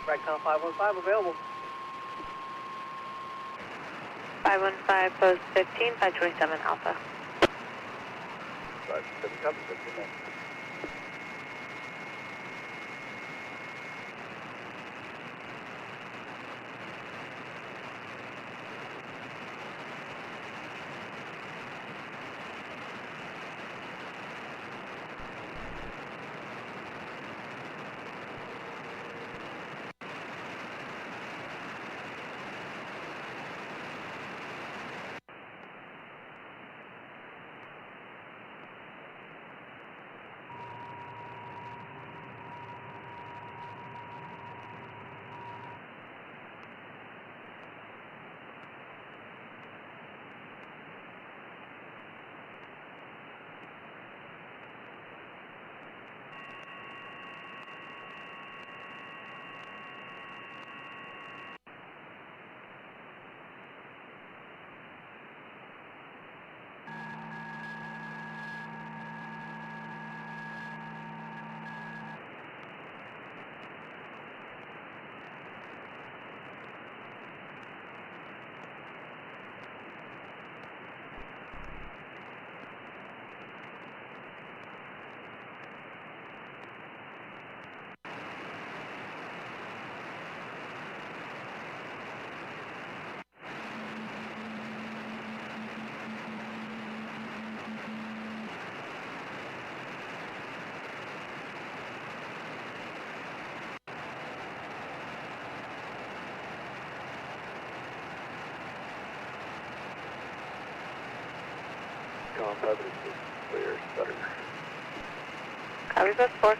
Ragtown 515 available. 515, post 15, 527 Alpha. 527 copy, 15 minutes. Column 5 is clear, stutter. Copy, bus 4.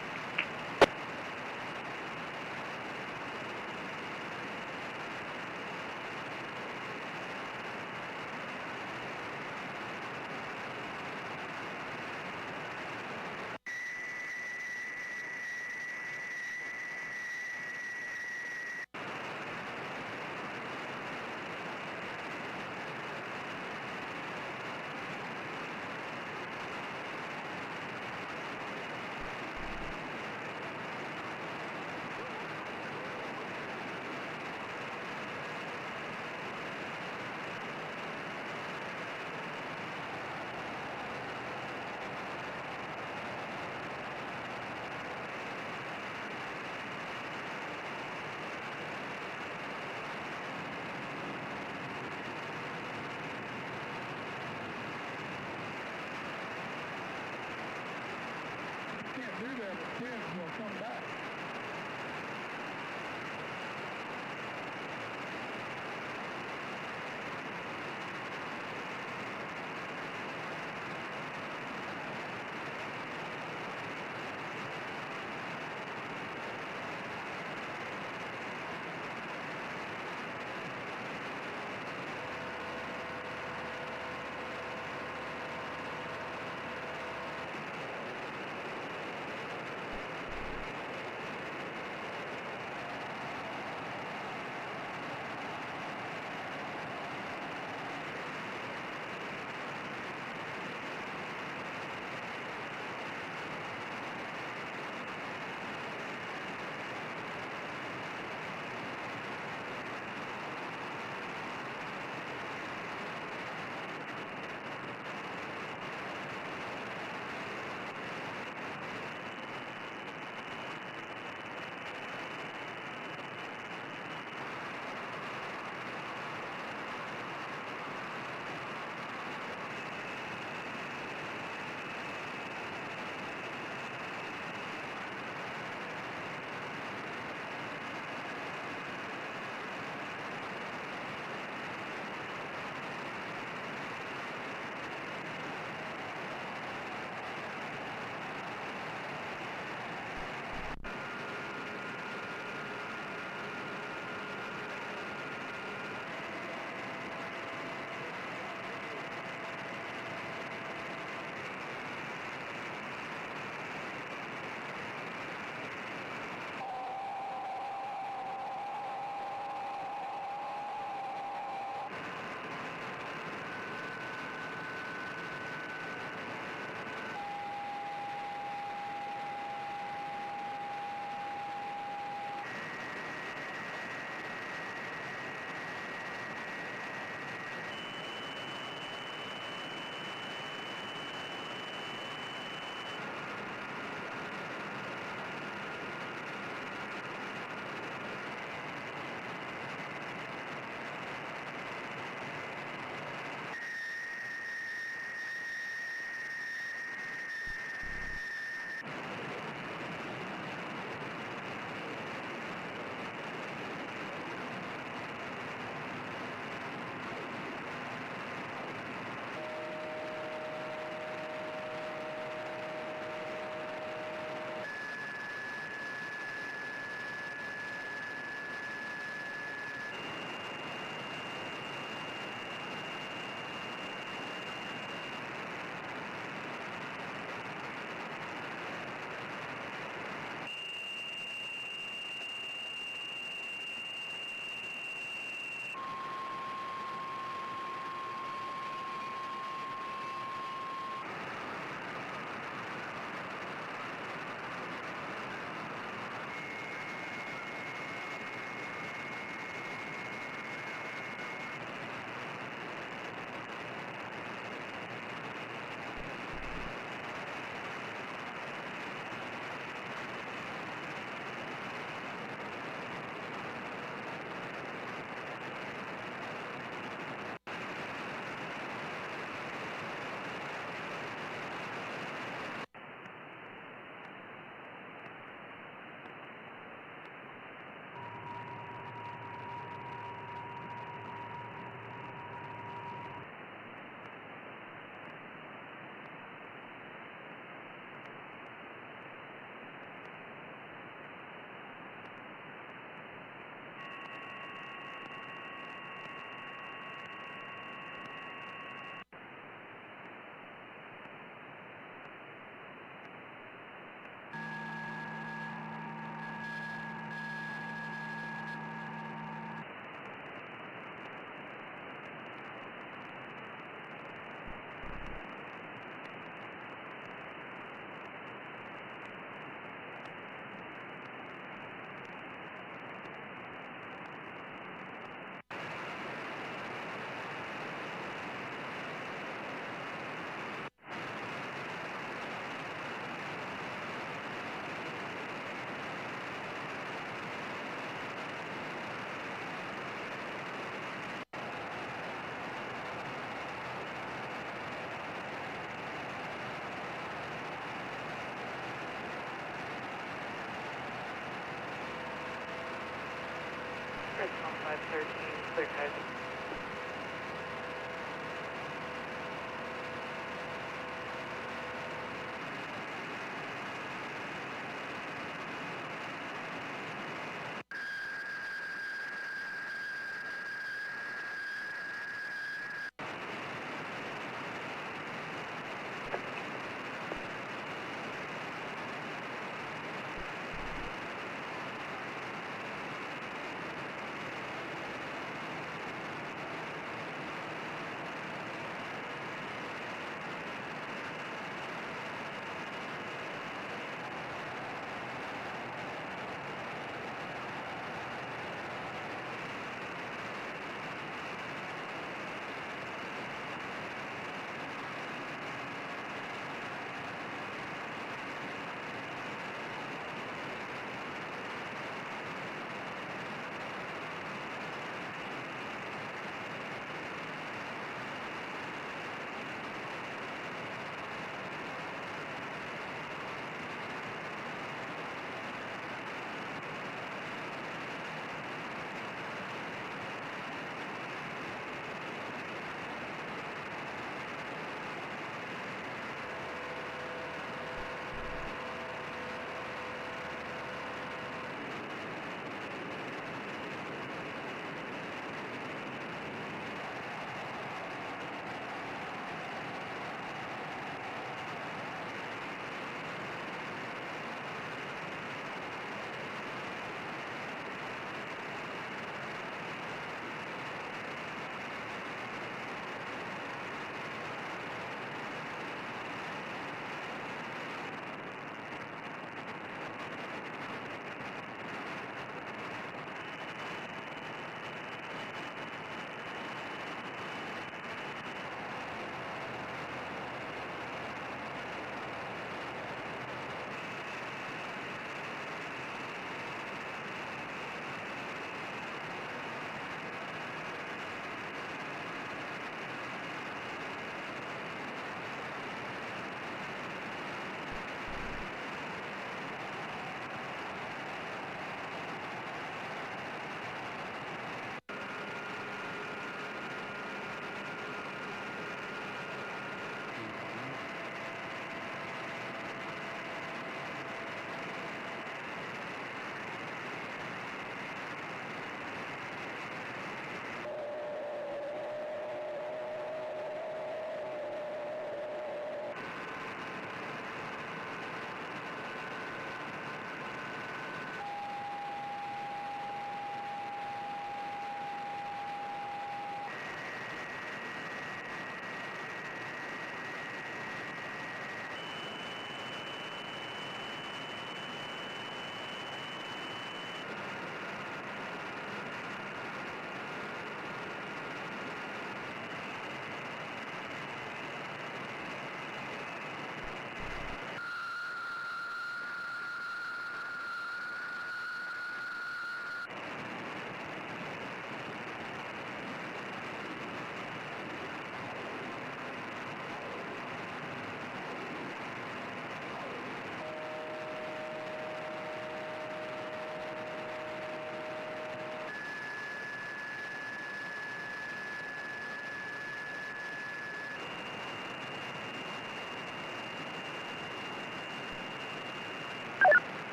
513, clear skies.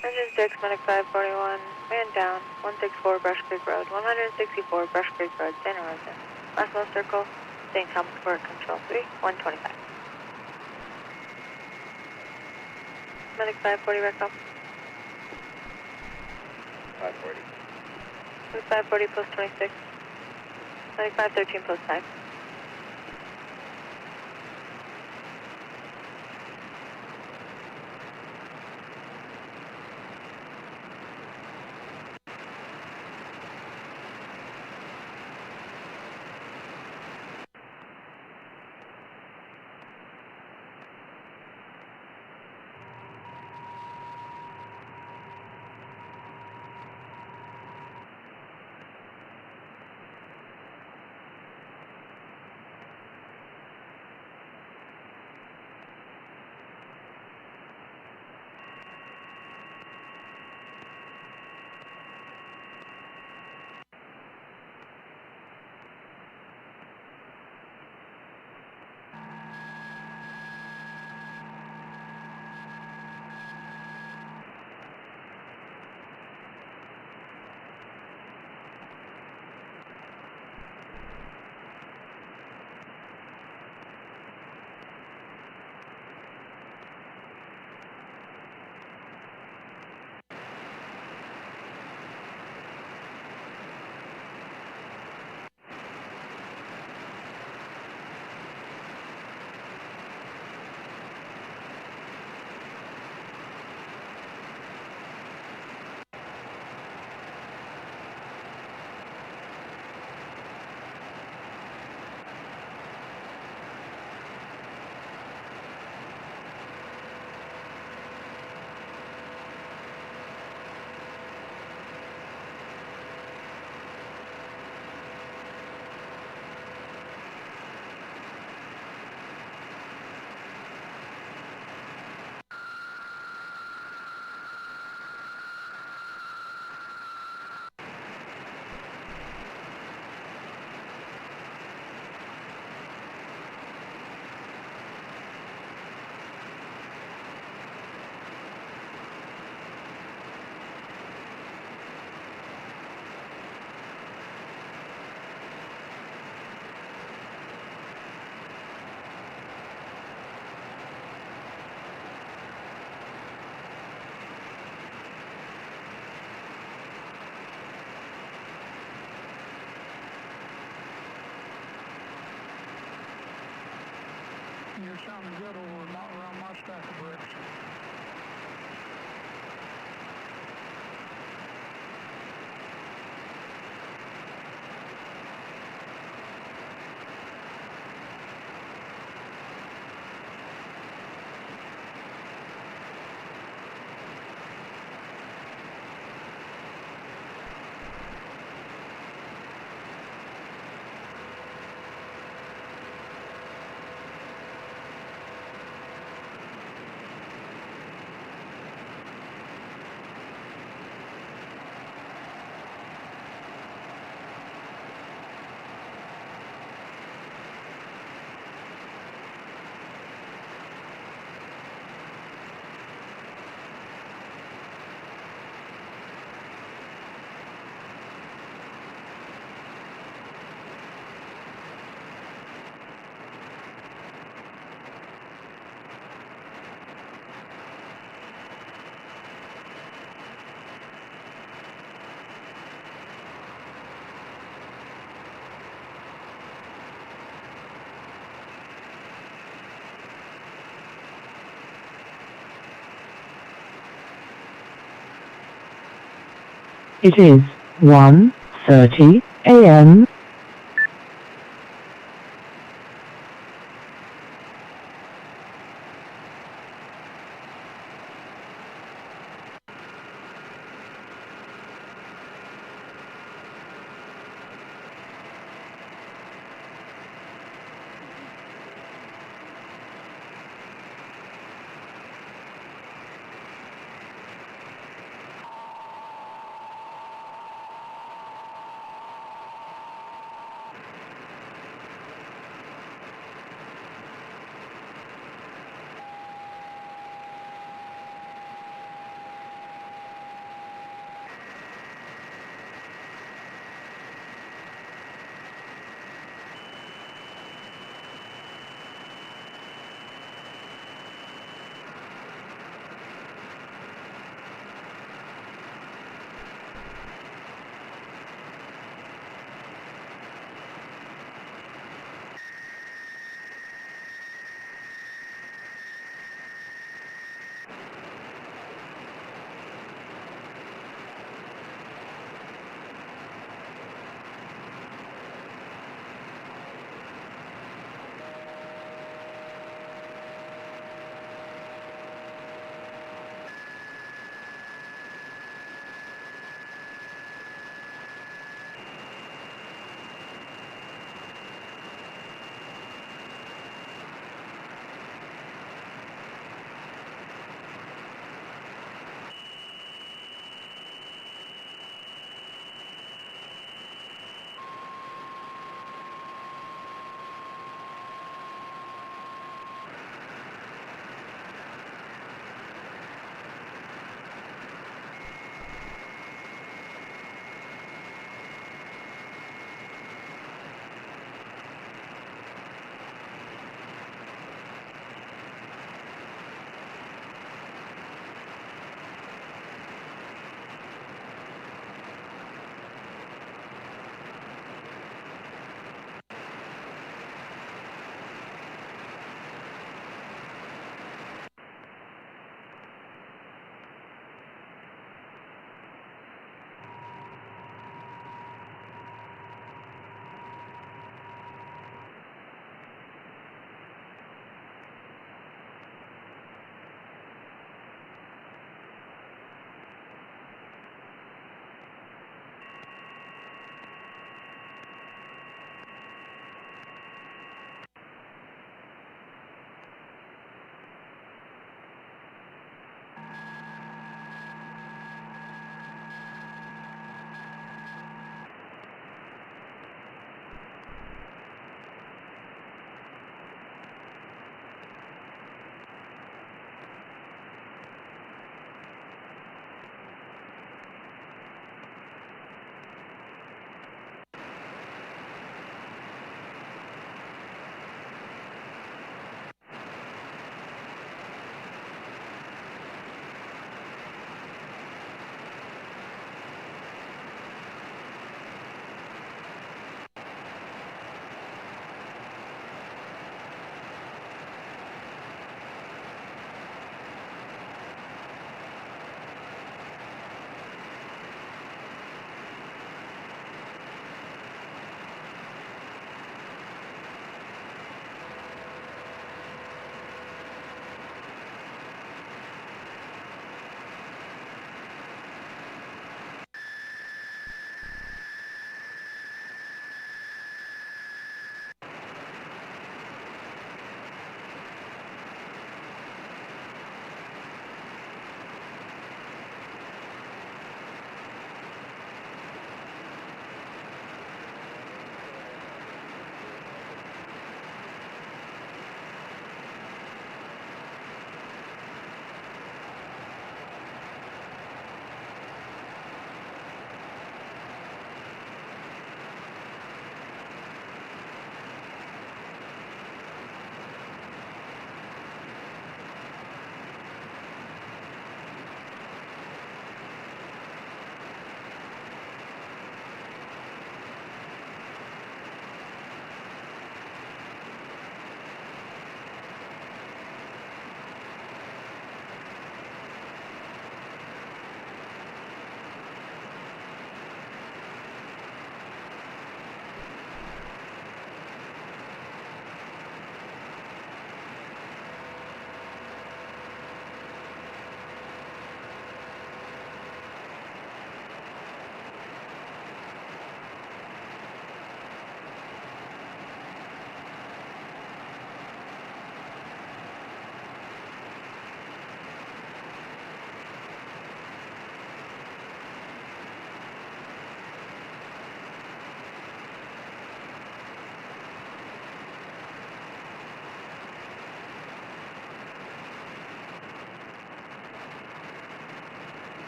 Engine 6, Medic 541, man down, 164 Brush Creek Road, 164 Brush Creek Road, Santa Rosa. Maximo Circle, St. Thomas Square, Control 3, 125. Medic 540, back up. 540. Medic 540, post 26. Medic 513, post 5. man, you're sounding good around my stack of bricks. It is 1:30 a.m.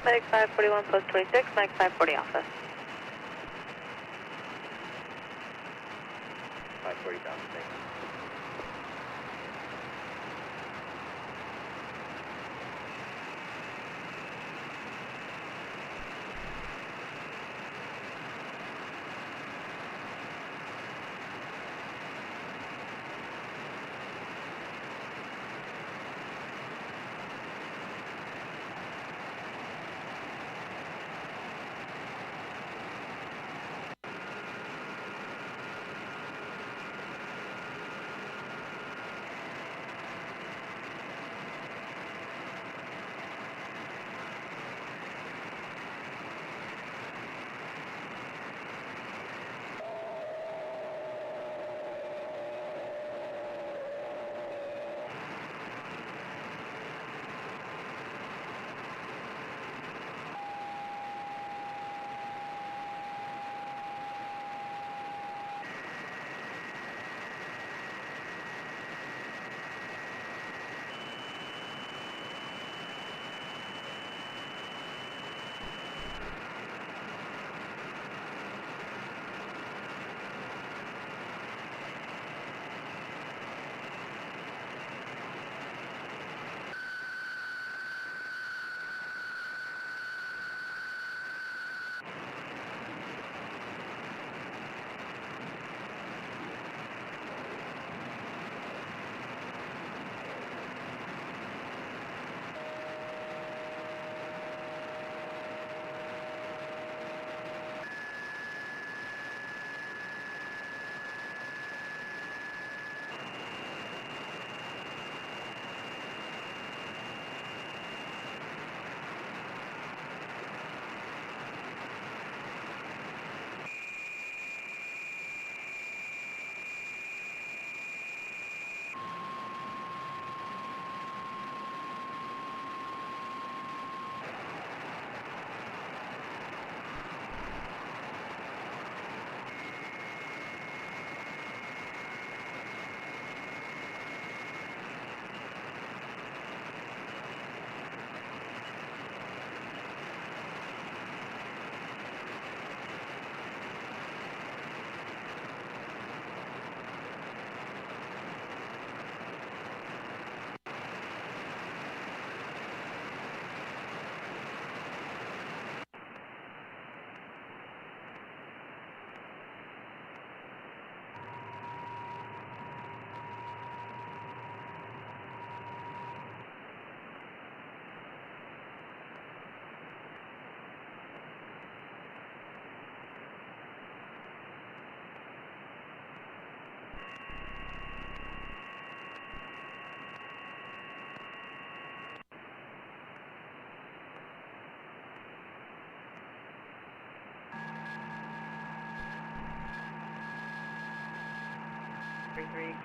Medic 541, post 26, Medic 540 office. 540 down, thanks.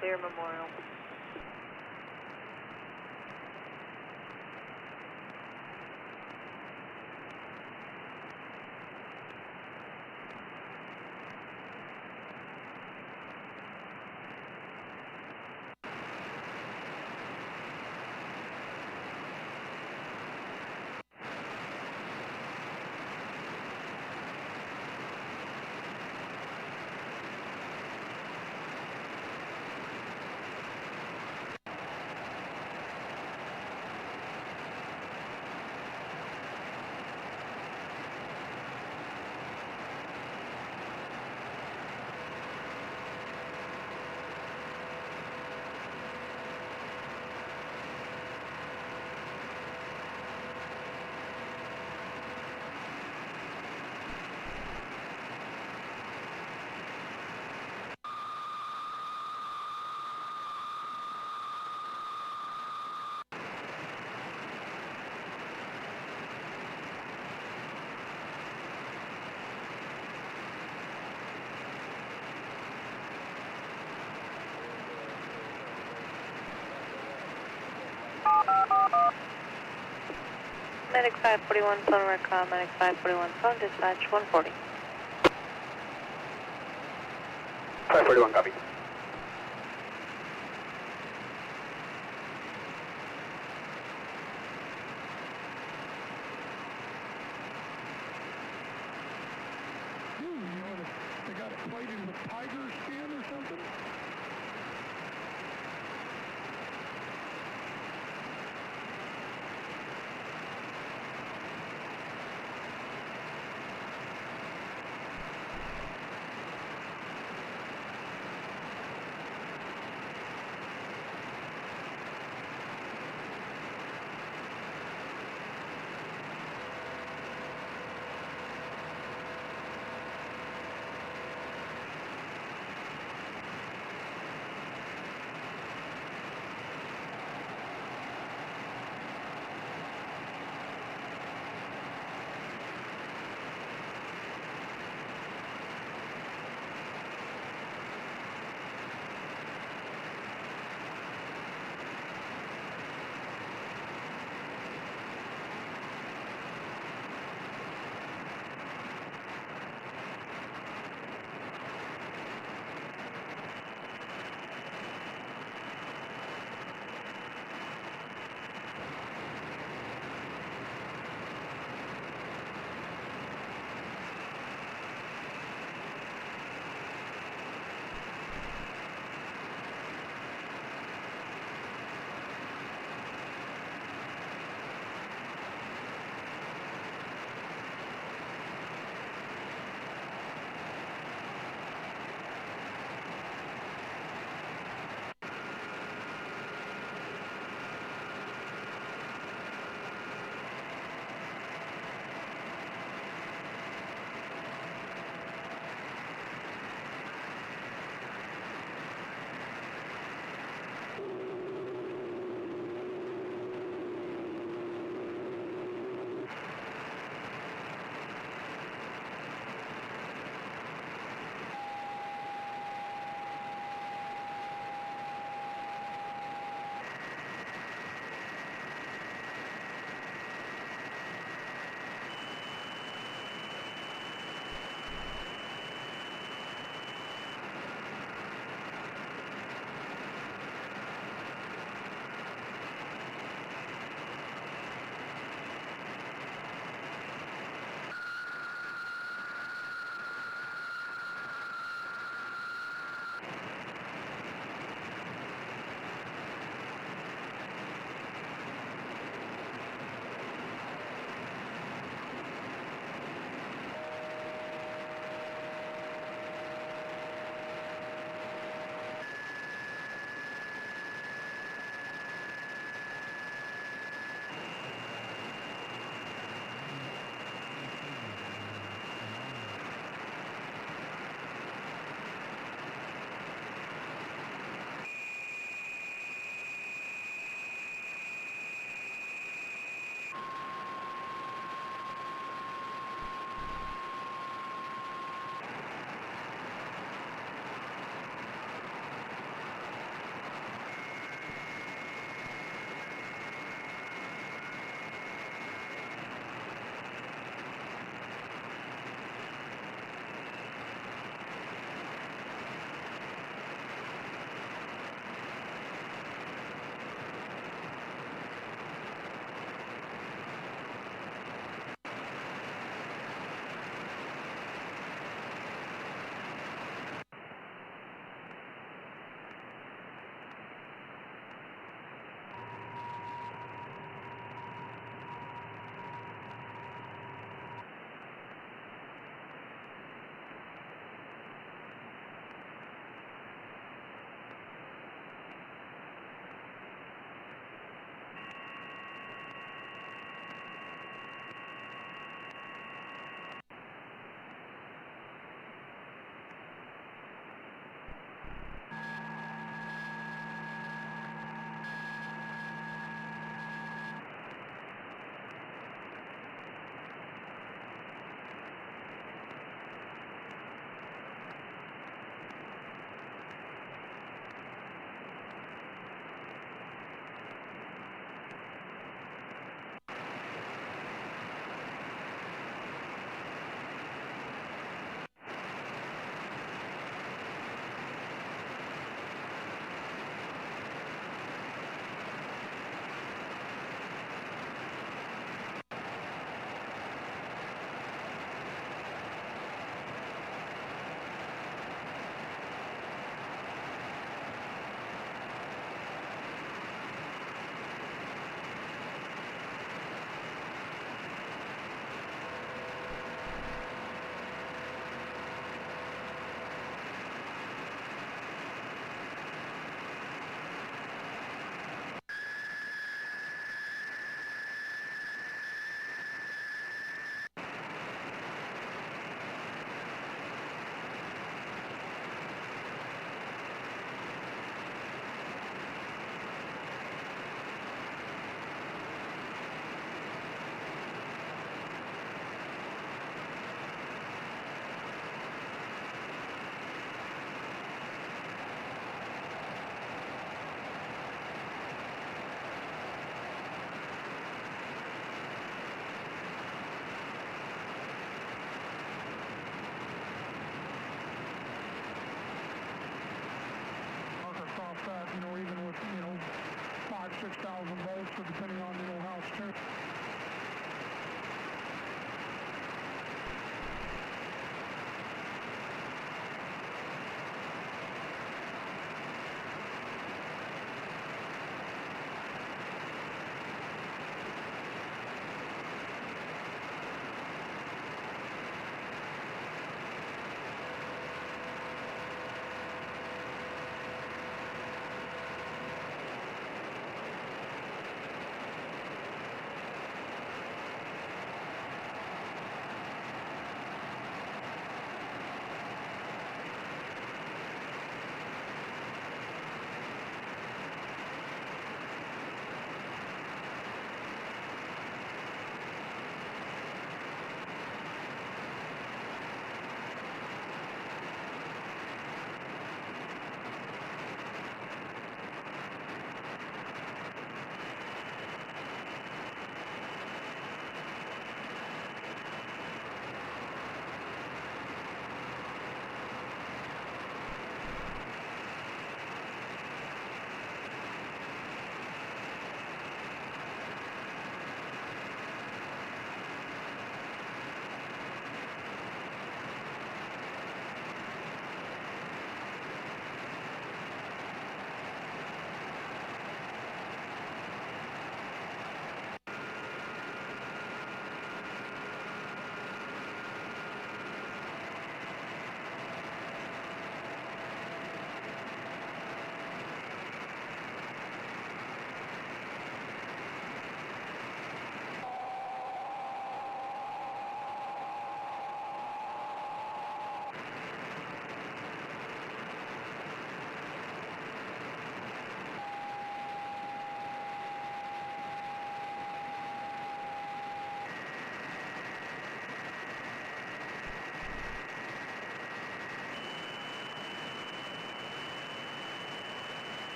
Clear Memorial. Medic 541, phone recall, Medic 541, phone dispatch 140. 541, copy. a tiger skin or something?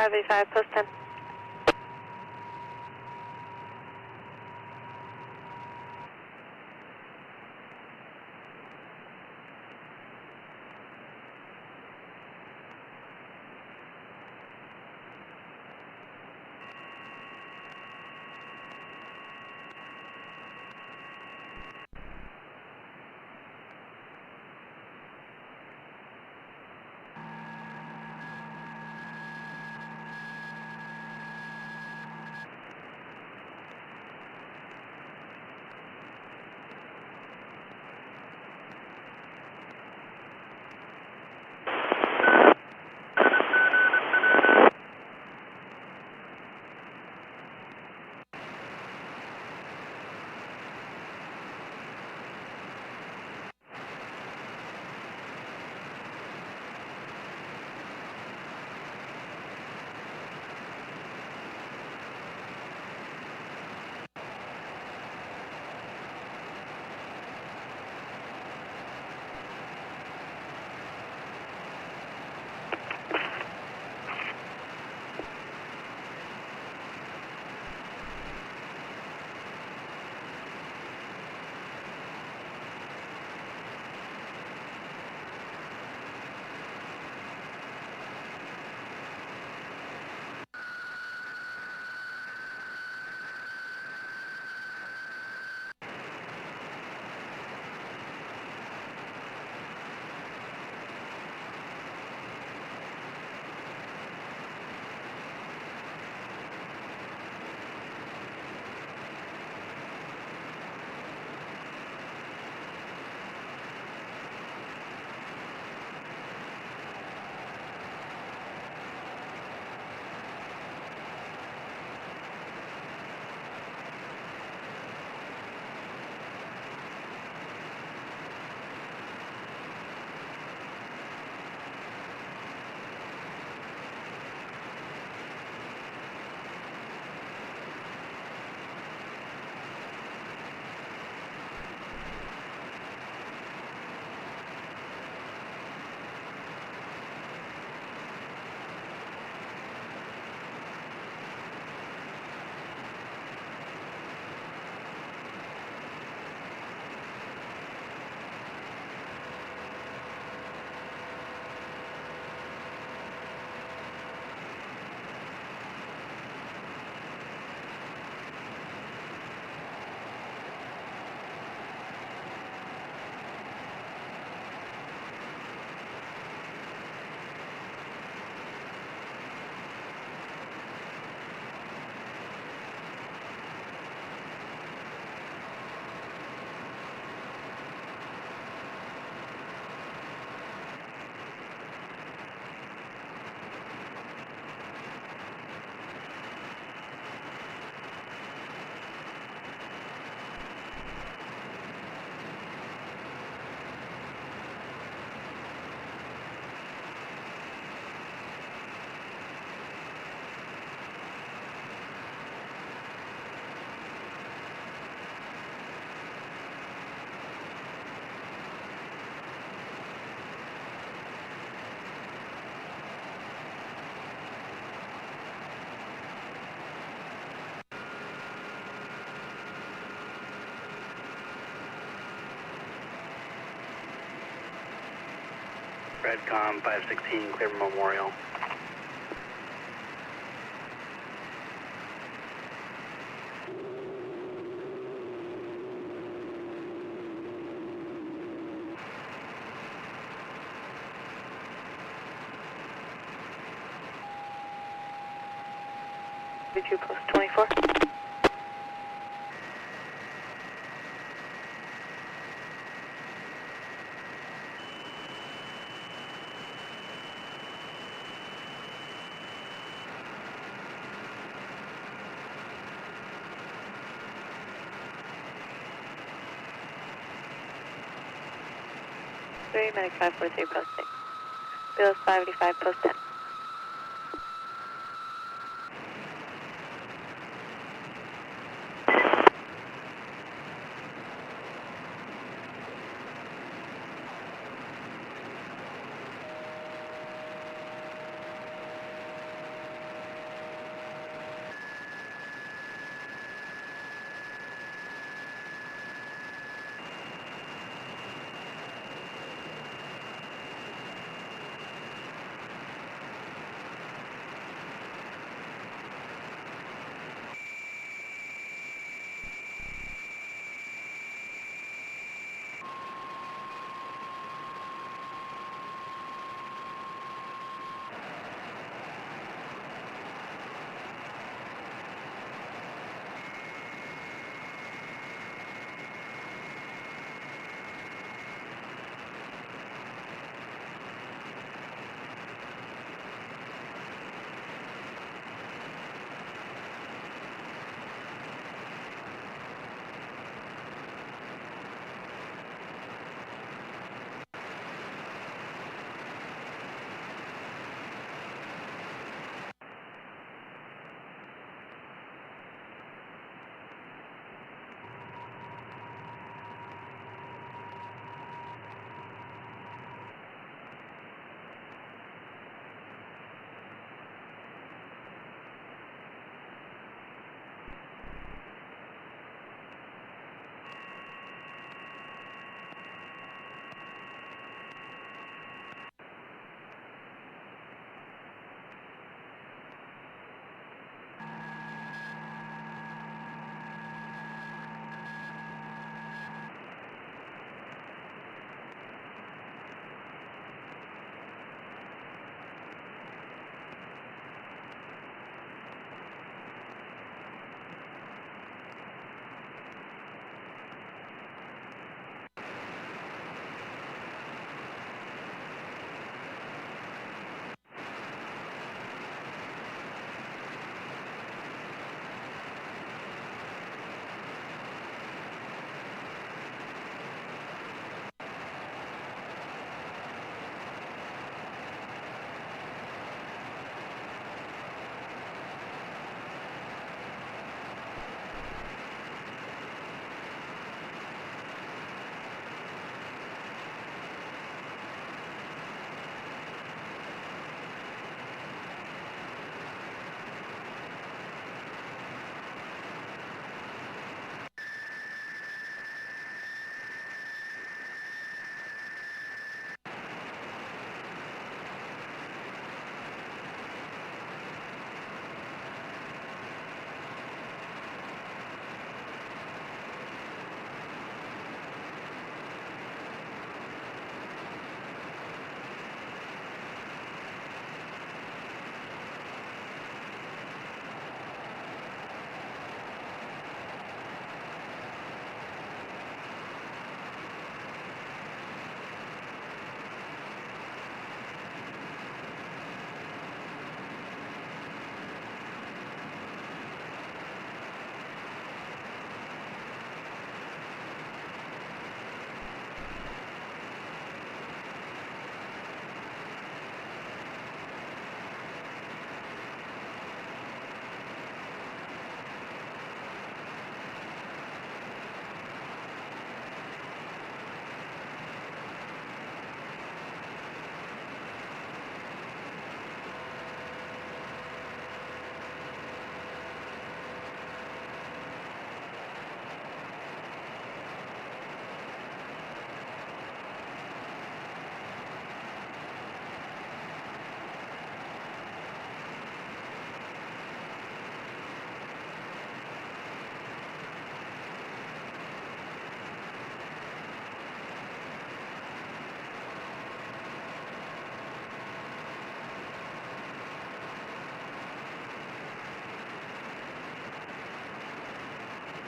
585, post 10. Redcom 516, clear Memorial. B2 post 24. Medic 543, post 6. Bill 585, post 10.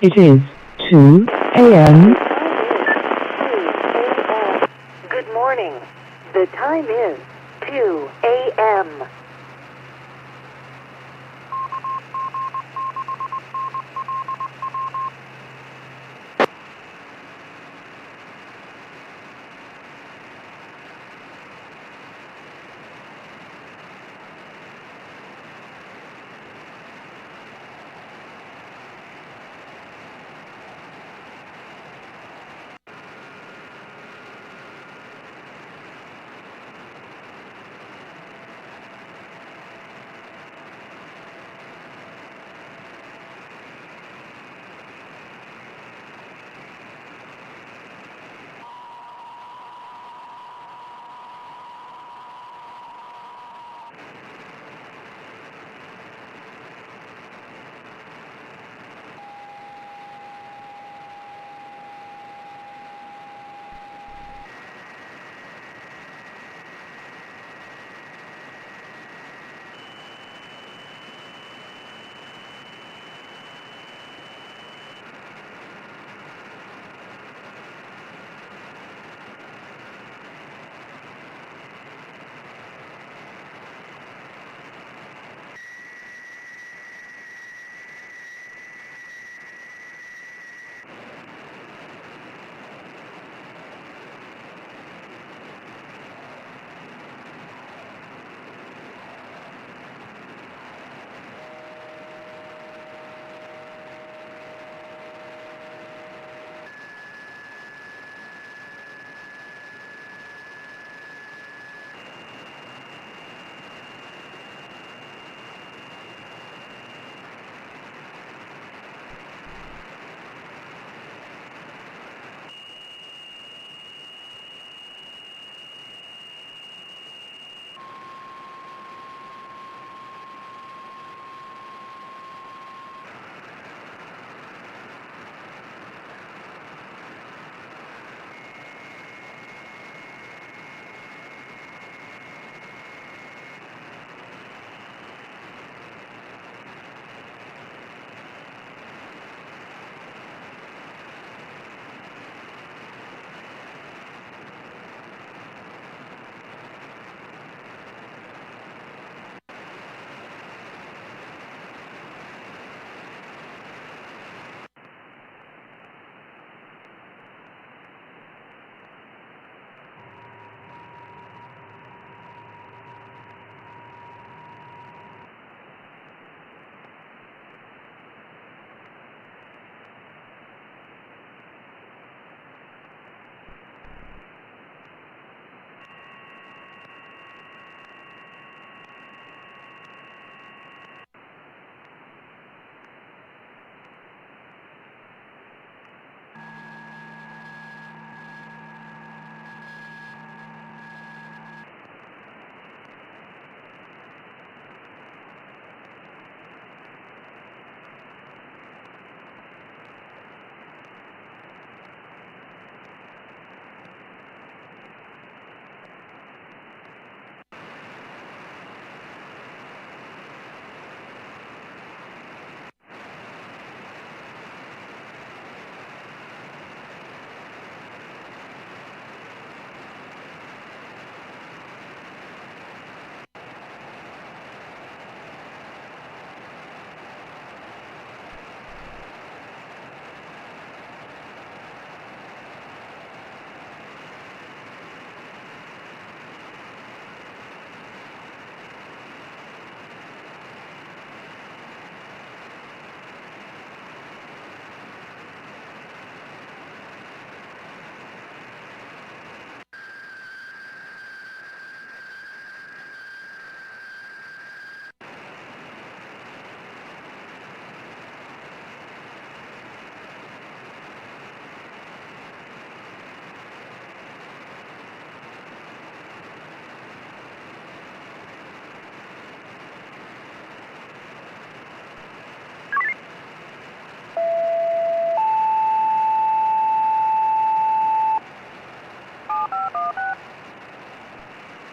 It is 2 a.m. Good morning. The time is 2 a.m.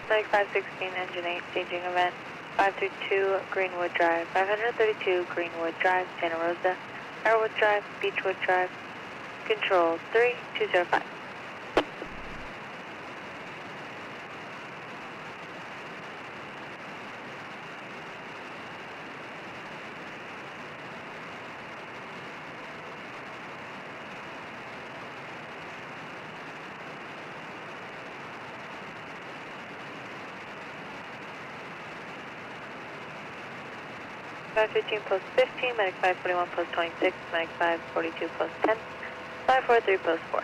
Like 516, engine 8, staging event. 532 Greenwood Drive, 532 Greenwood Drive, Santa Rosa. Arrowwood Drive, Beechwood Drive, control 3205. Five 15 post 15, Medic 541 post 26, Medic 542 post 10, 543 post 4.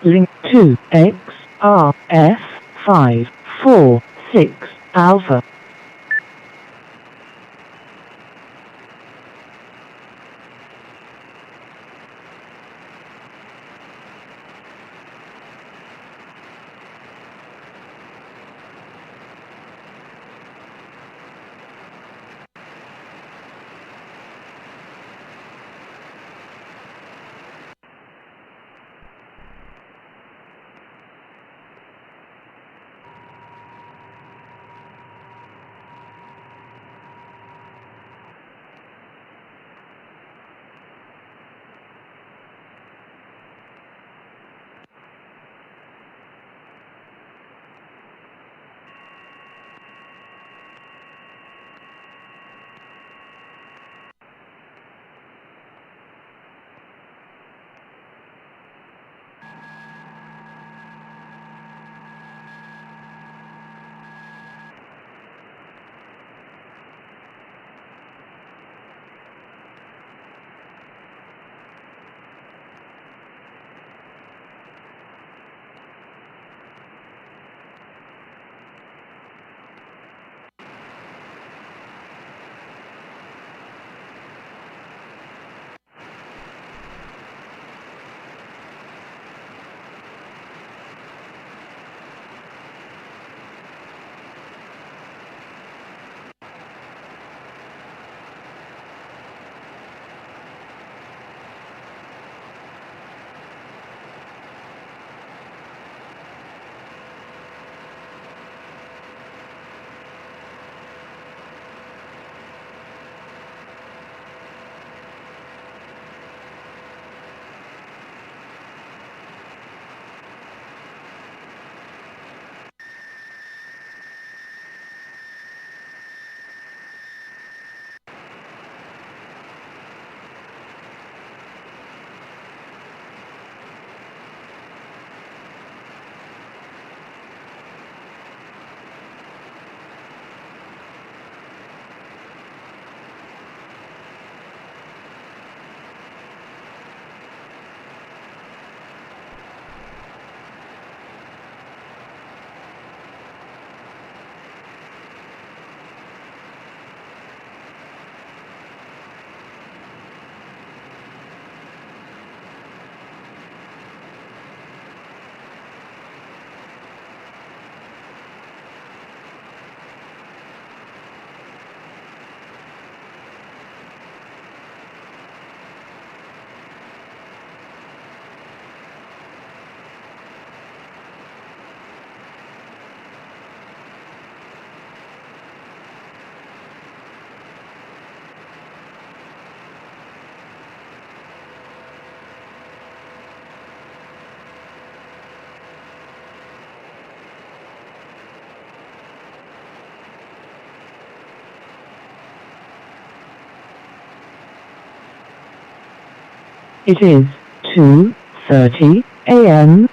Link to XRF 546 Alpha. It is 2:30 a.m.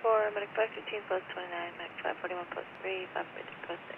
4, medic 515, post 29, medic 541, post 3, 543, post 6.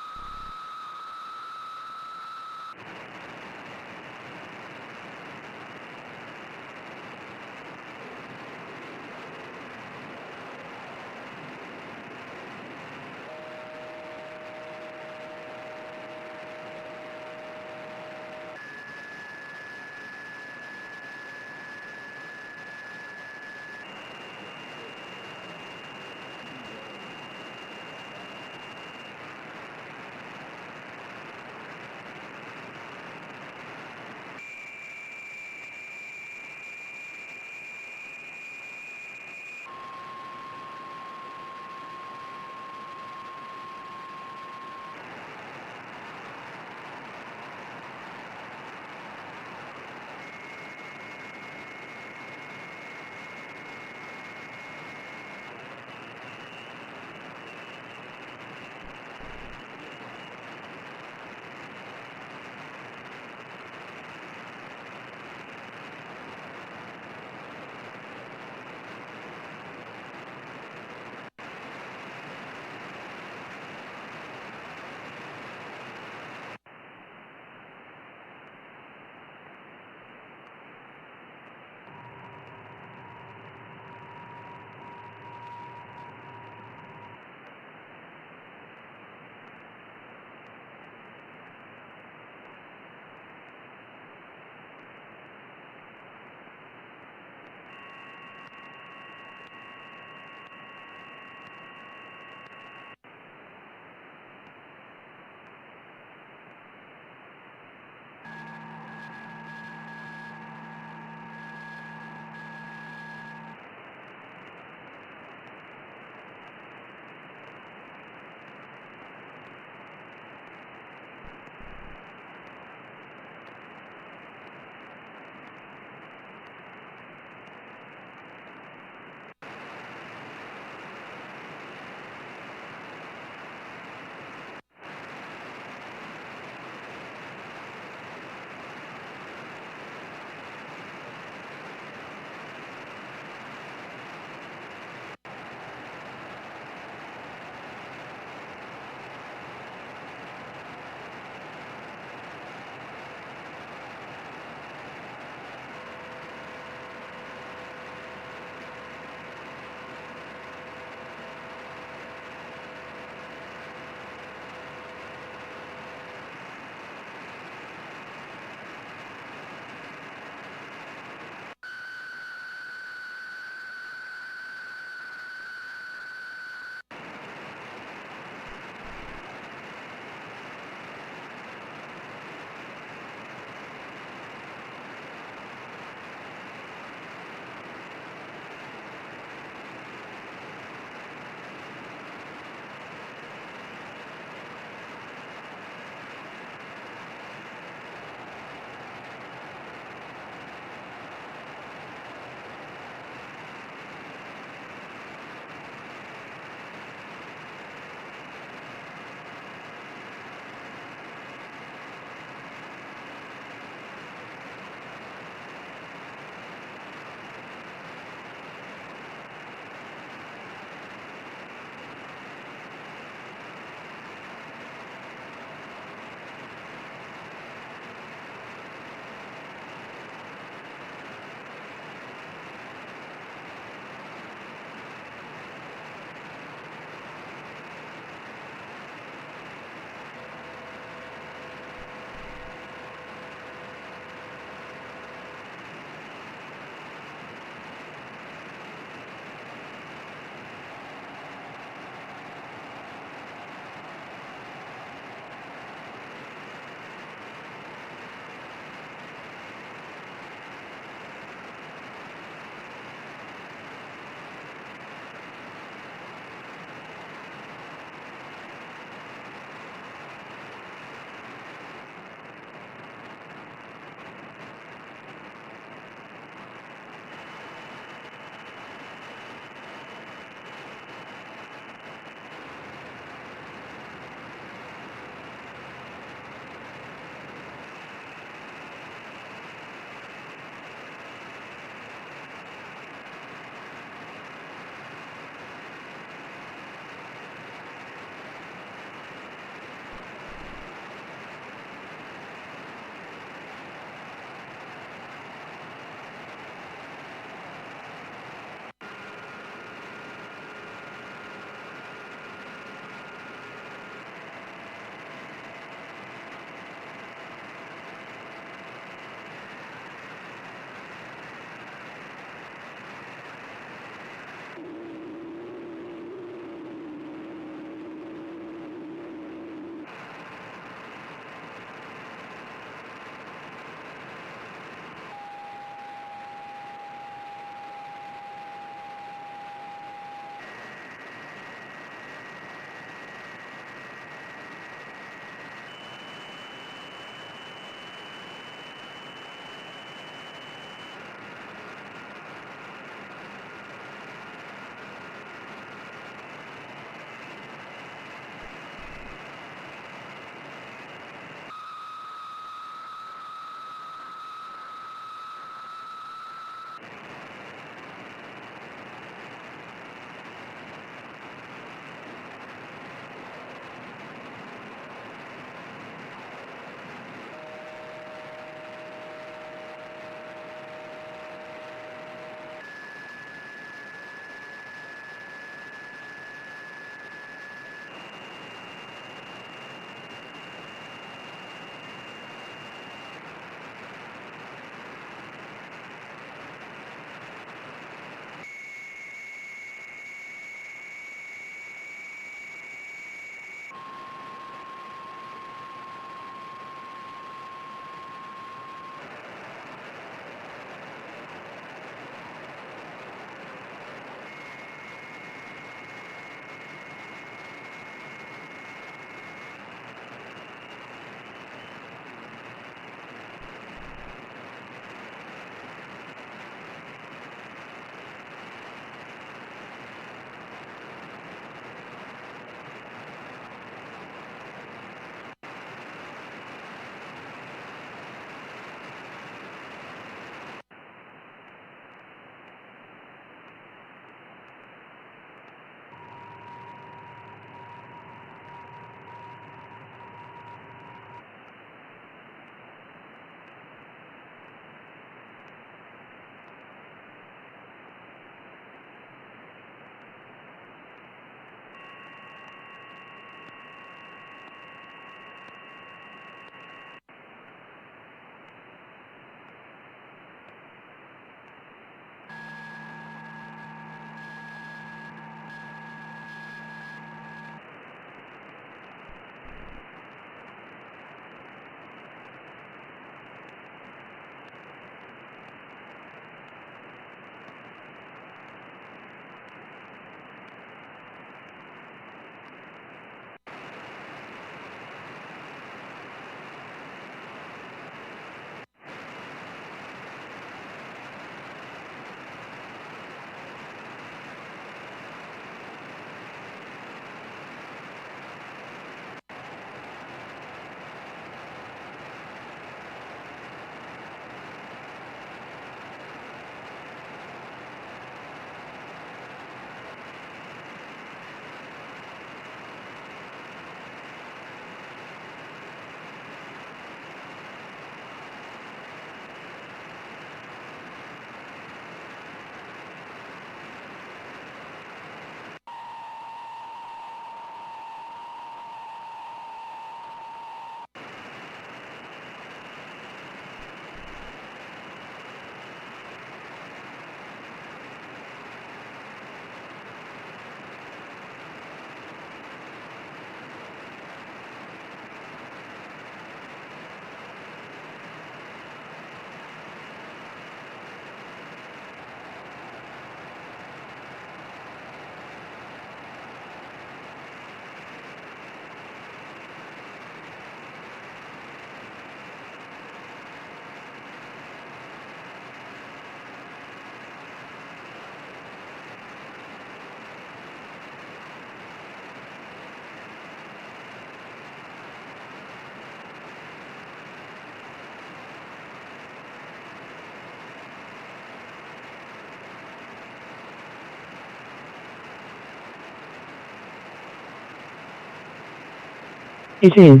It is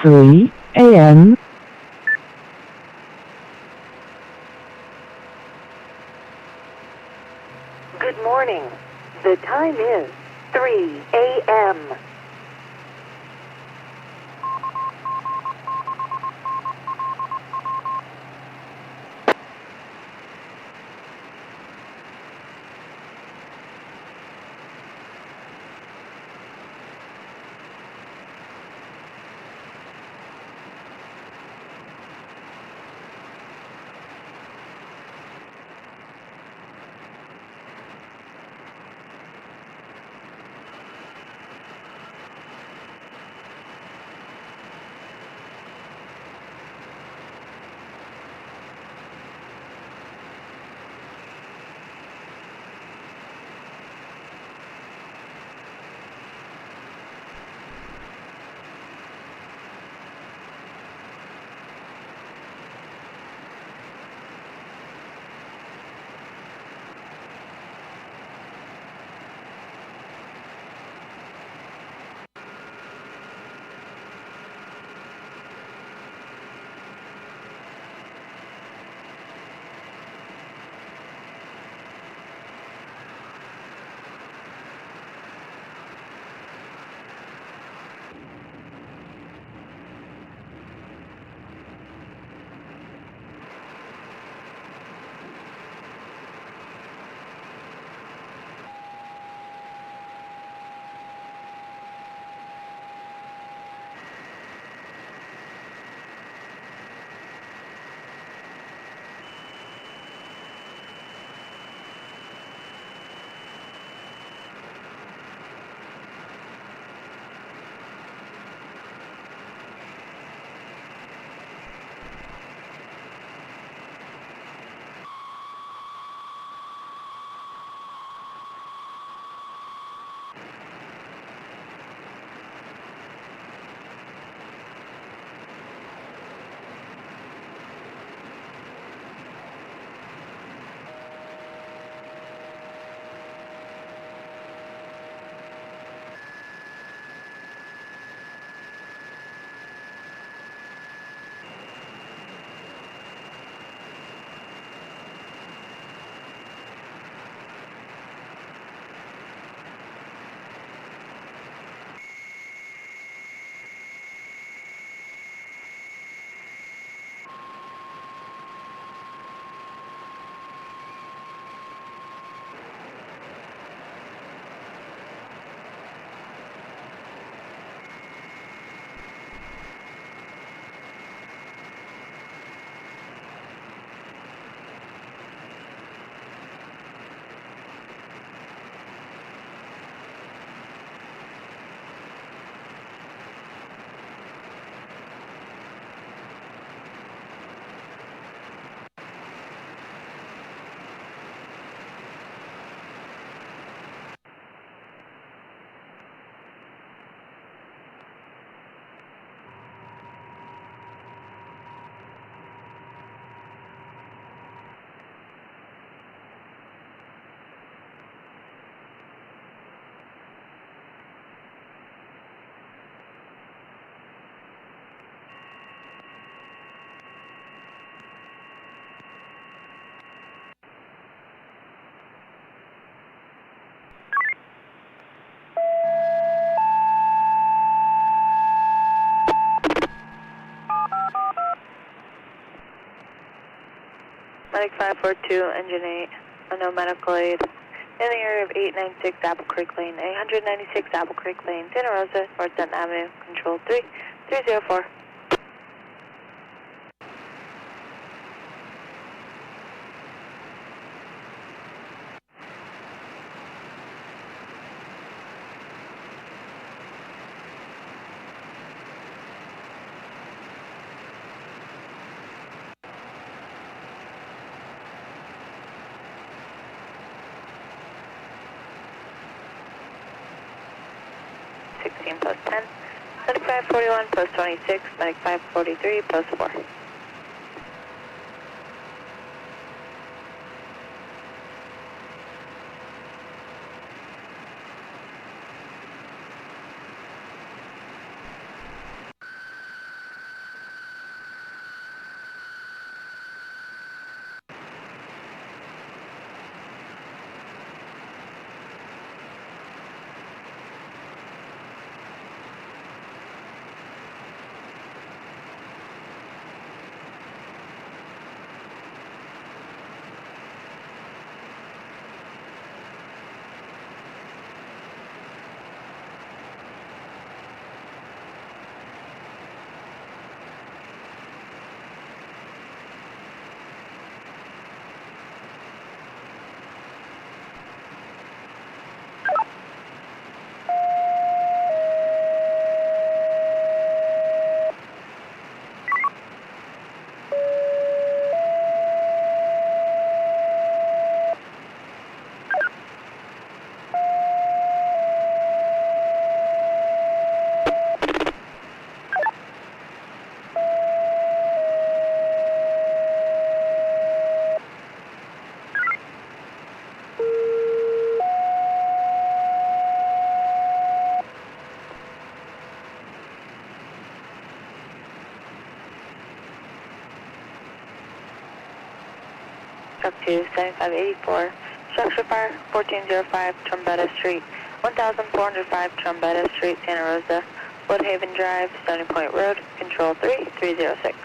3 a.m. Good morning. The time is 3 a.m. Medic 542, Engine 8, unknown medical aid. In the area of 896 Apple Creek Lane, 896 Apple Creek Lane, Santa Rosa, North Denton Avenue, Control 3304. Post 10, Medic 541, Post 26, Medic 543, Post 4. truck 2, 7584. Structure fire, 1405 Trombetta Street, 1405 Trombetta Street, Santa Rosa, Woodhaven Drive, Stony Point Road, Control 3306.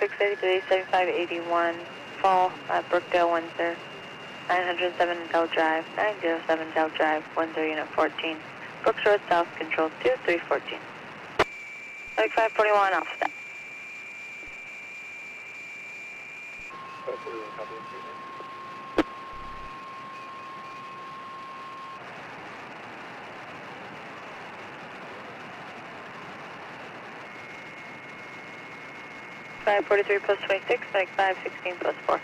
6683, 7581, fall at Brookdale, Windsor. 907 Dell Drive, 907 Dell Drive, Windsor, Unit 14. Brooks Road South, Control 2314. 541, off step. 541, copy. 543 plus 26, like 516 plus 4.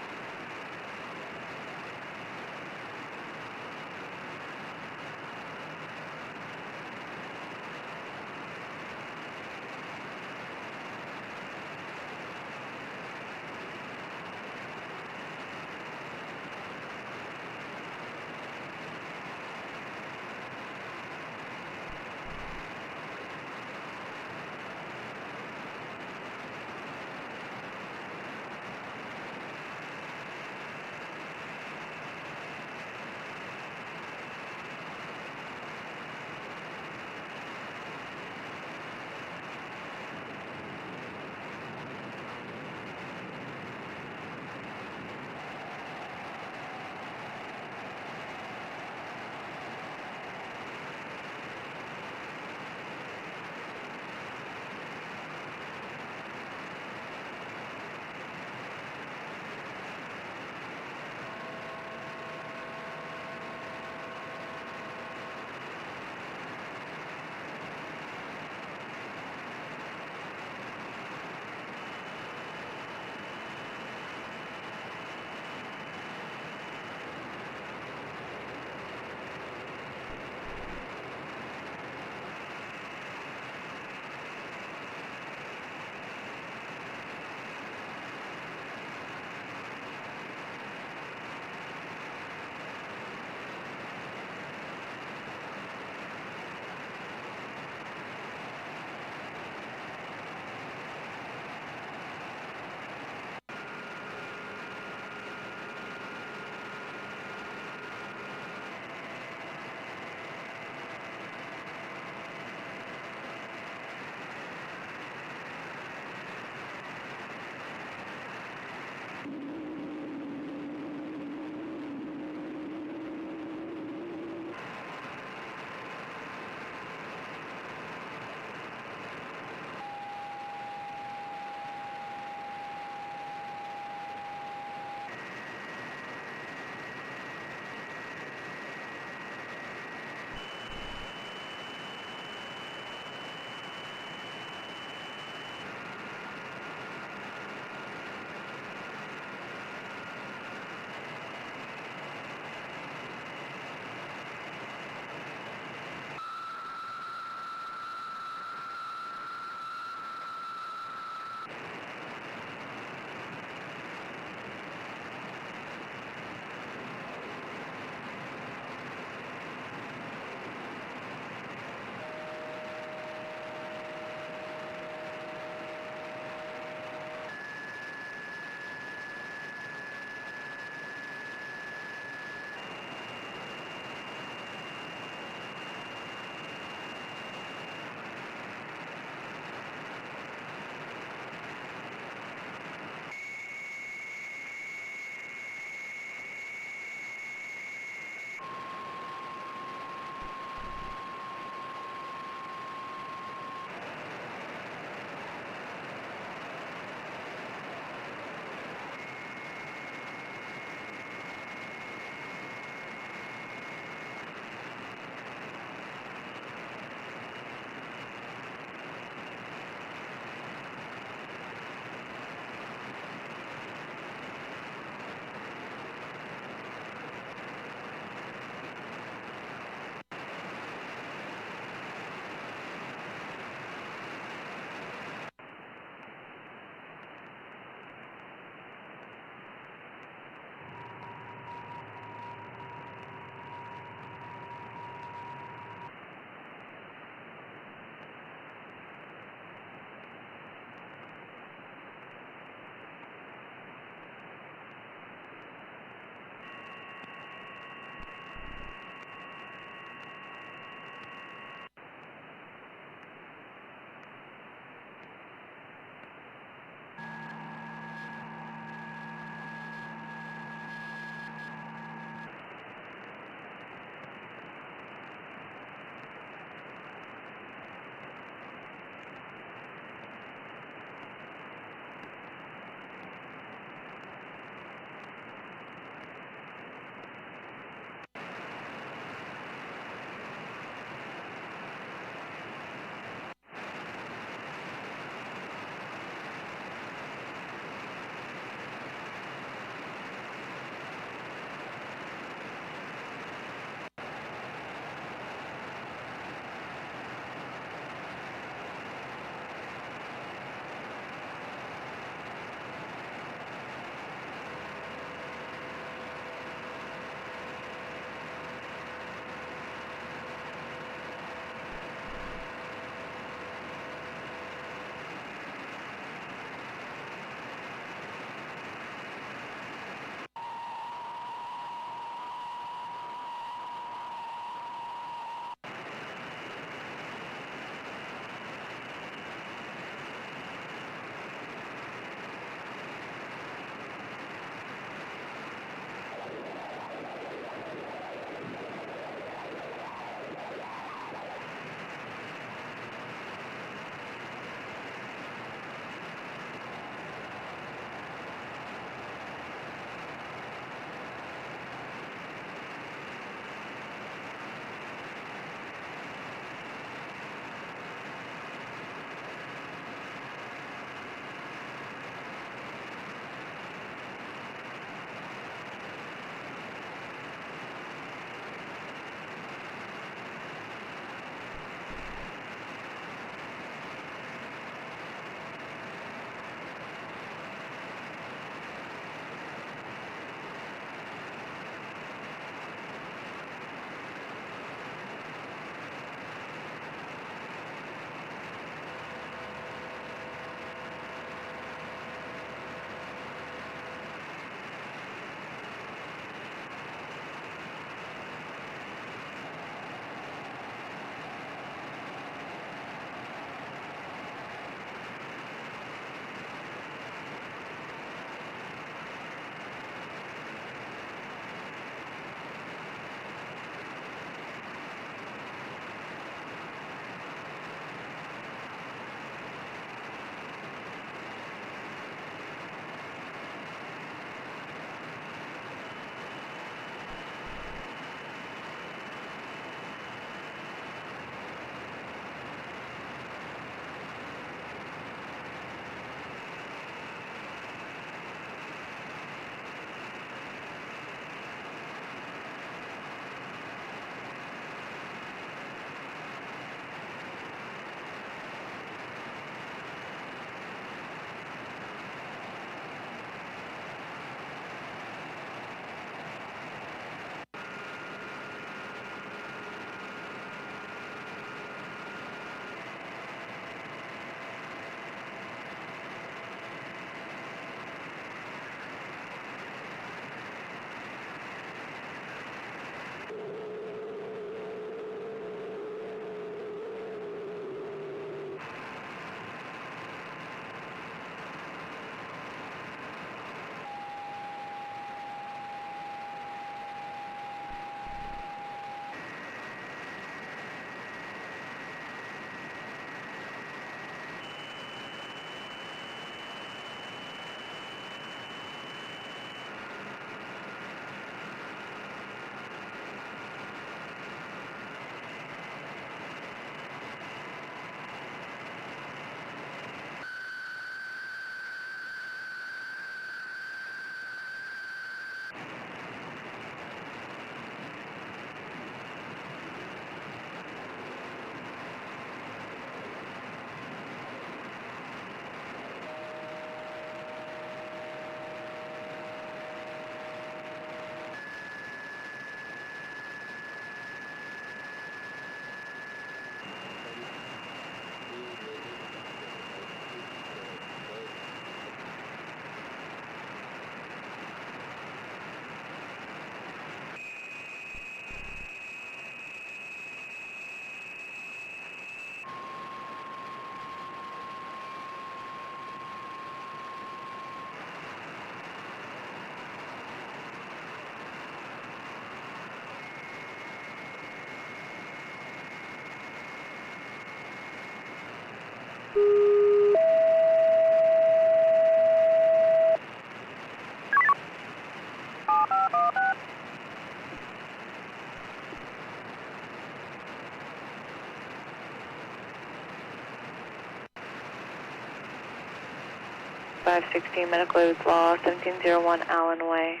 516, medical aid is law, 1701 Allen Way,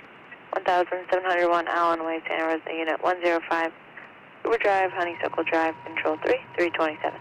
1701 Allen Way, Santa Rosa, Unit 105, Uber Drive, Honeysuckle Drive, Control 3, 327.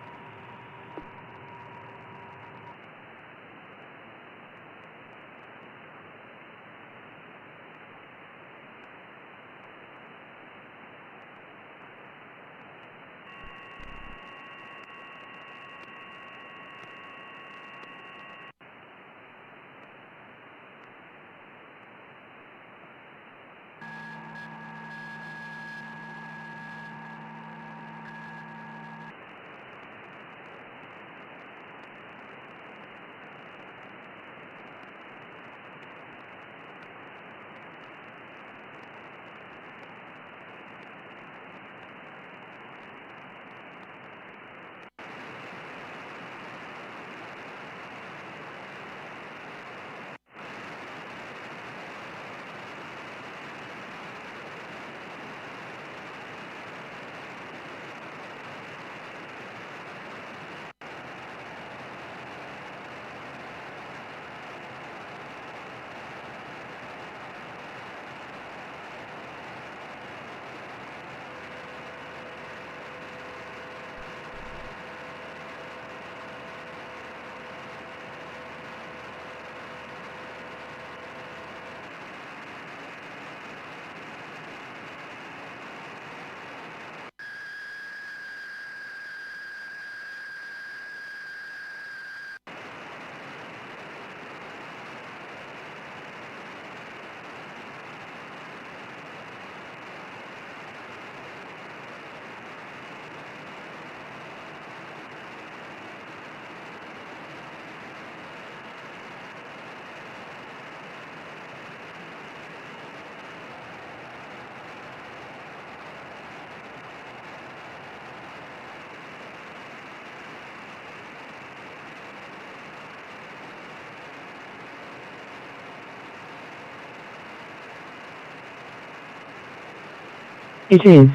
It is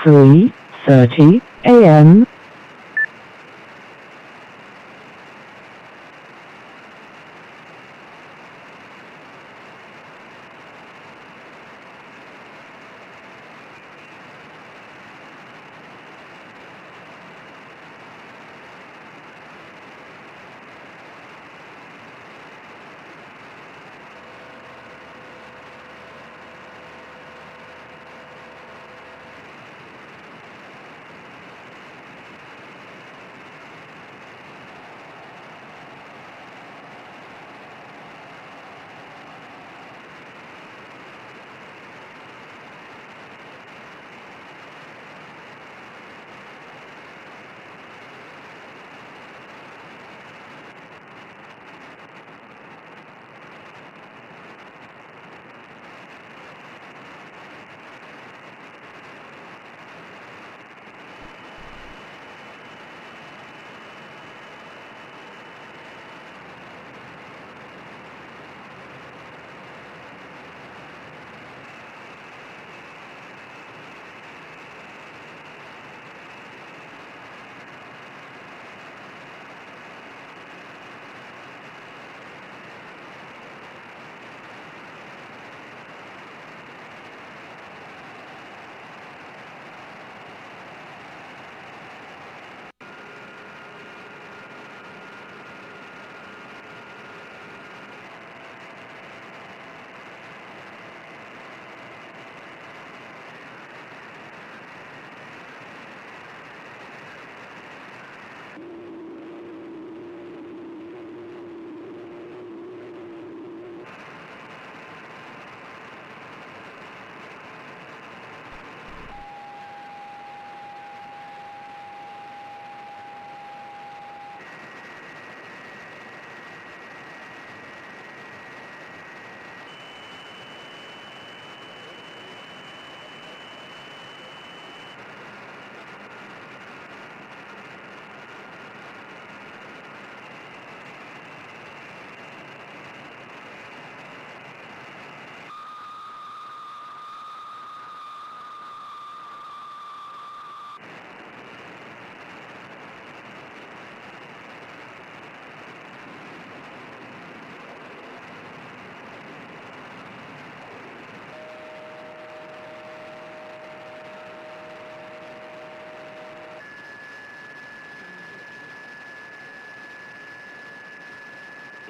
3:30 a.m.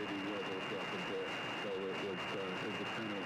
city levels up a bit, so it was a kind of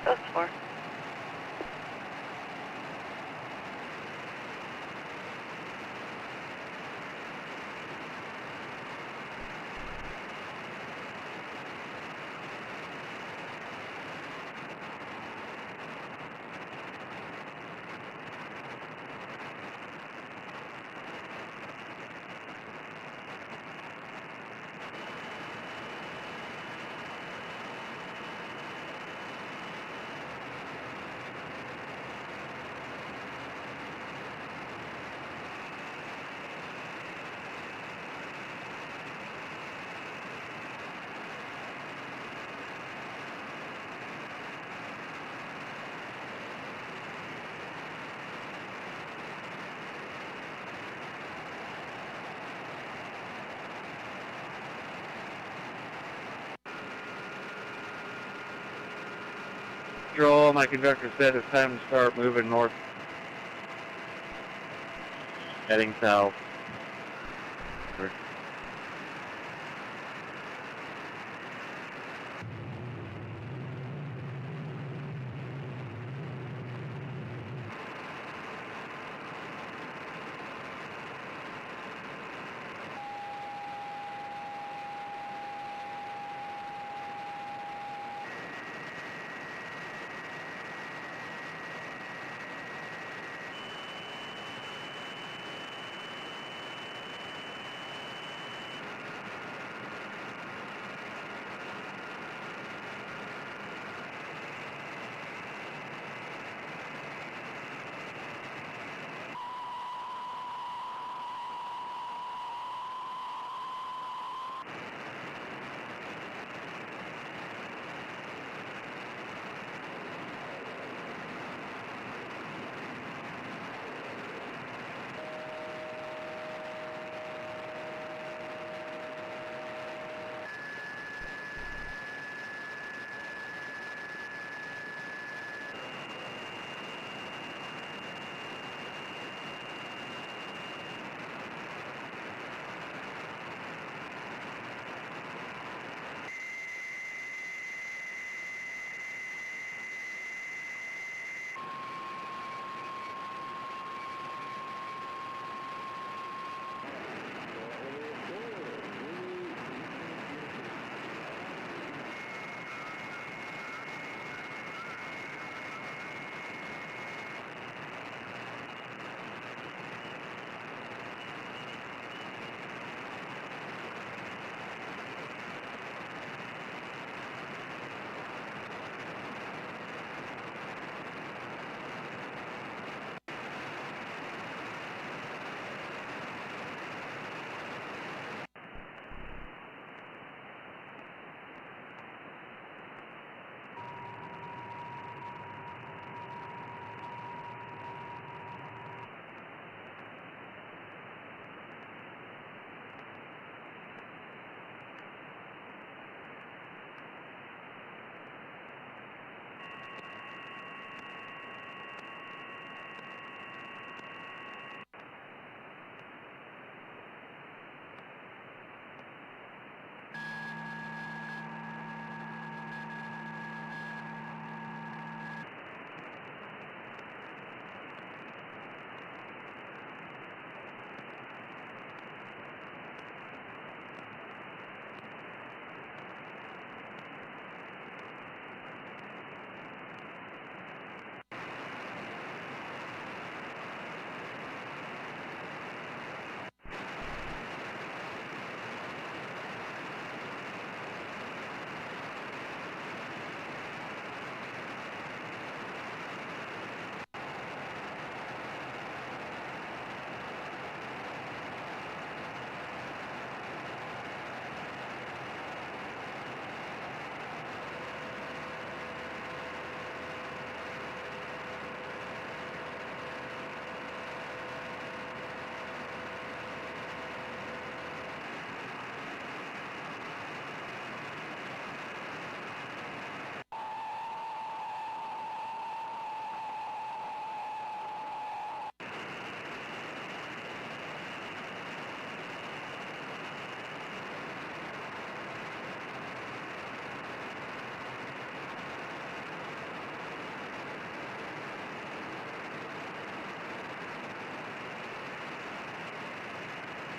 Those four. Control, my conductor said it's time to start moving north. Heading south.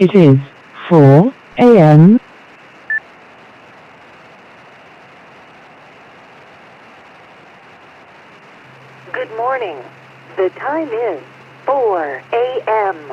It is 4 a.m. Good morning. The time is 4 a.m.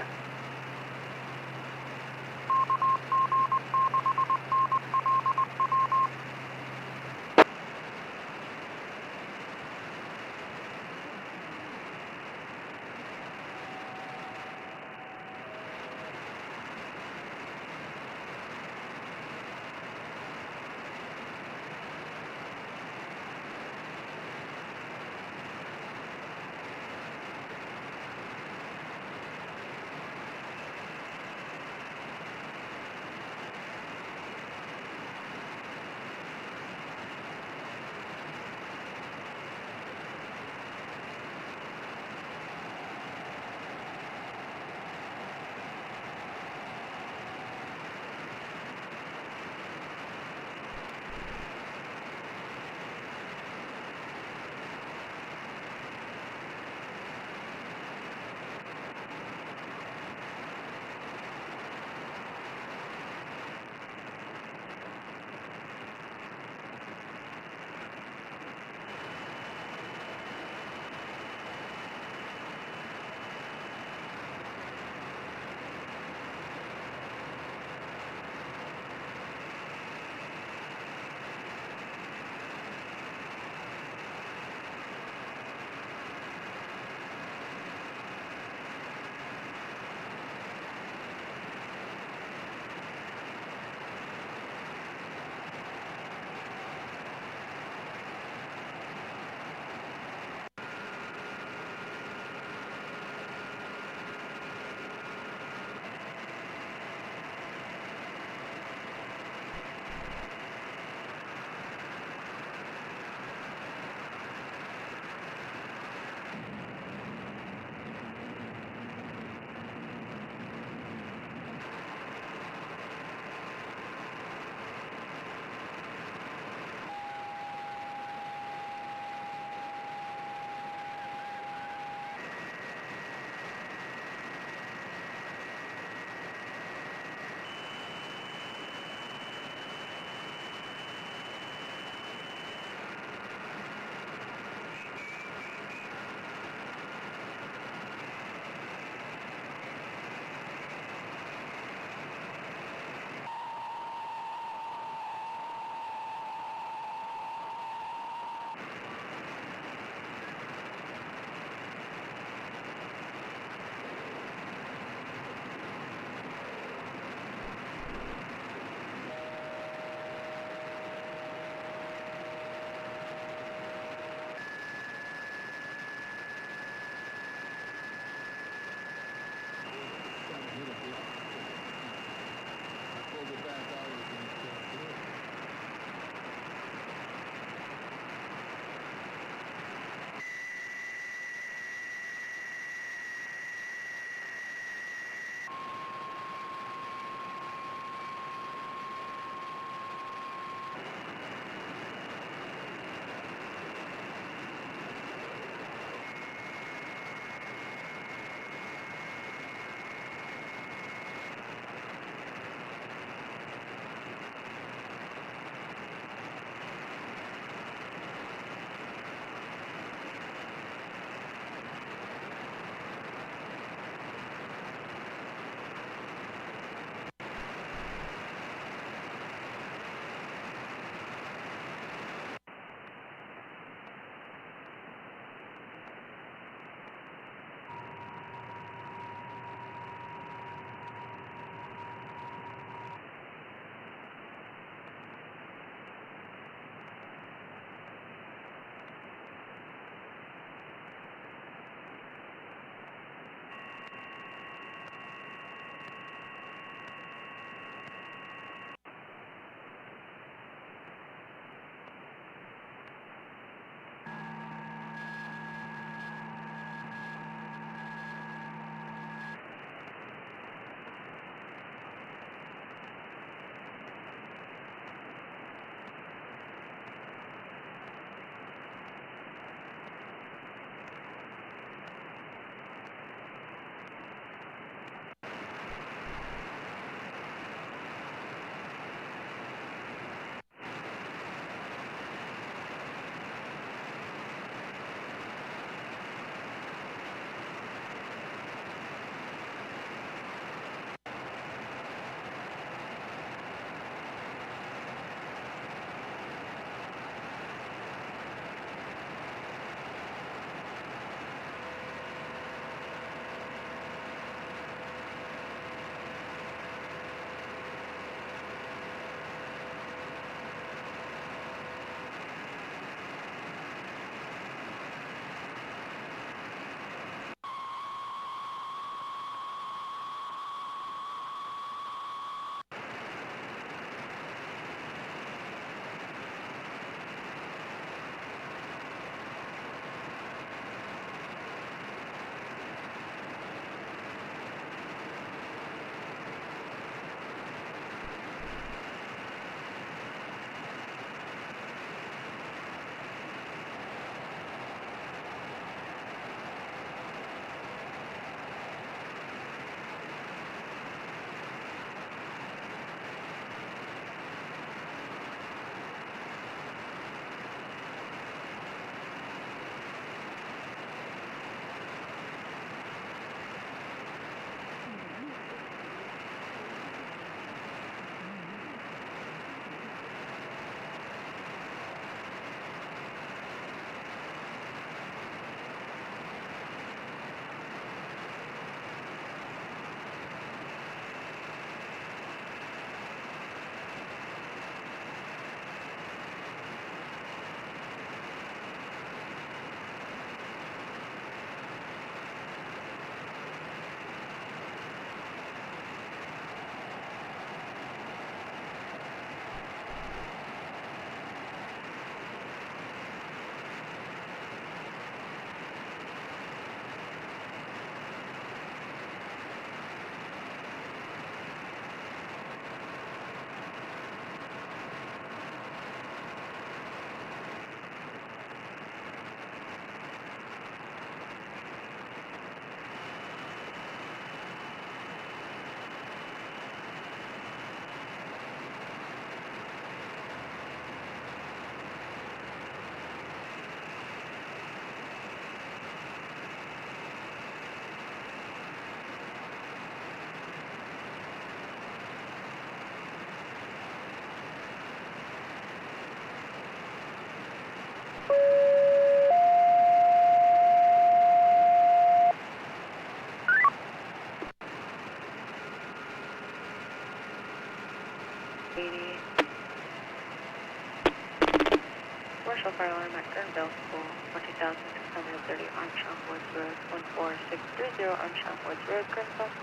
commercial fire alarm at Guerneville School, 14,630 Armstrong Woods Road, 14630 Armstrong Woods Road, Guerneville,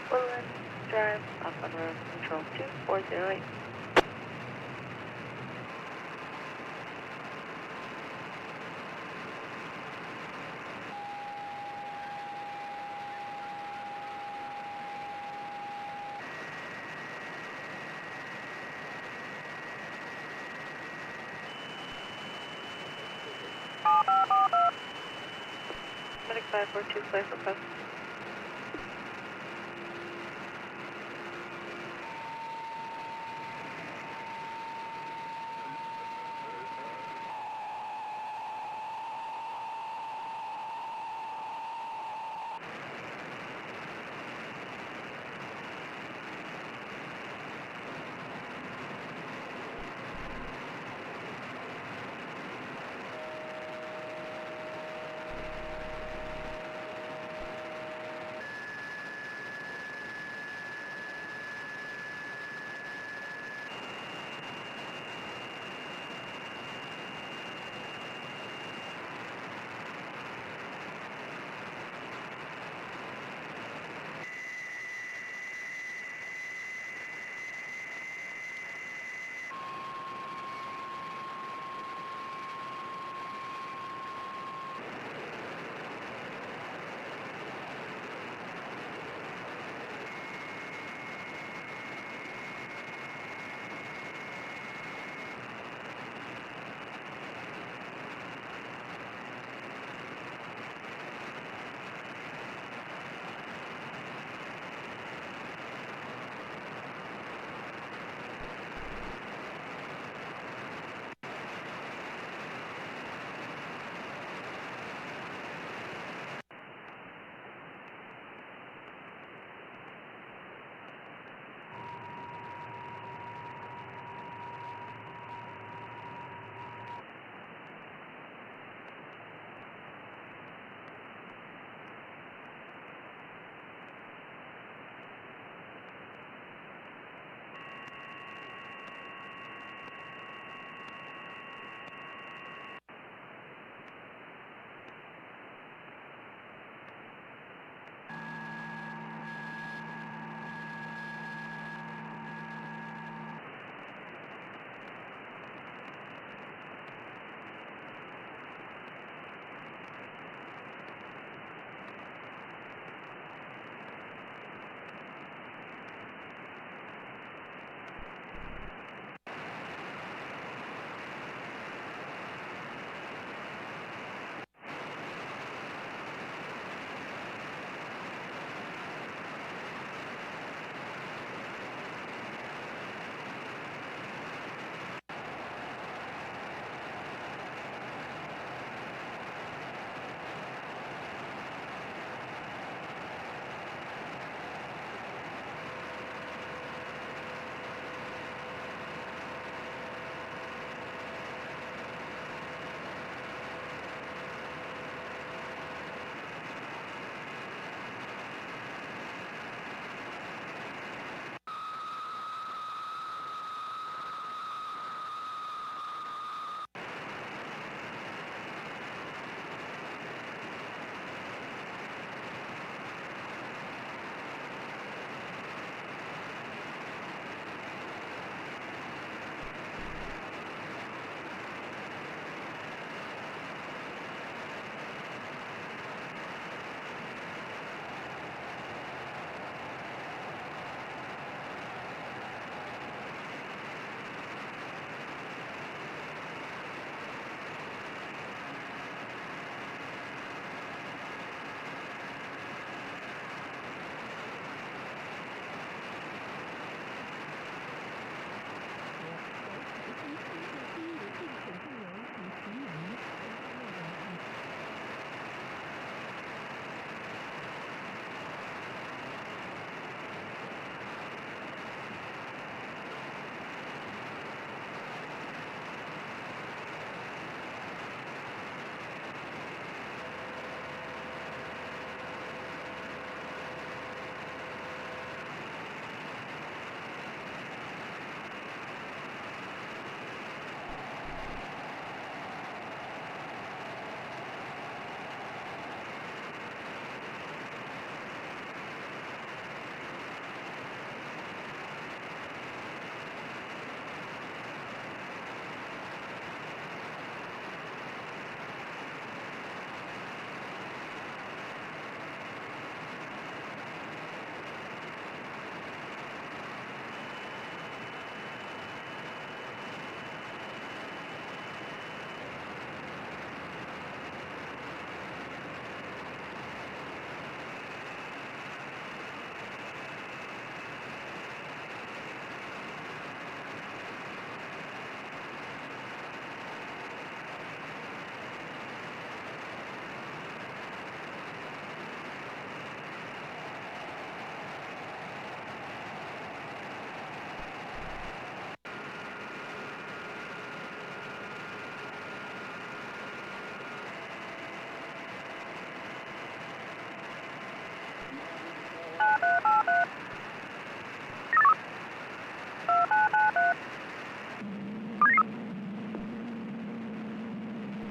Woodland Drive, Southbound Road, Control 2408. Medic 542, play for post.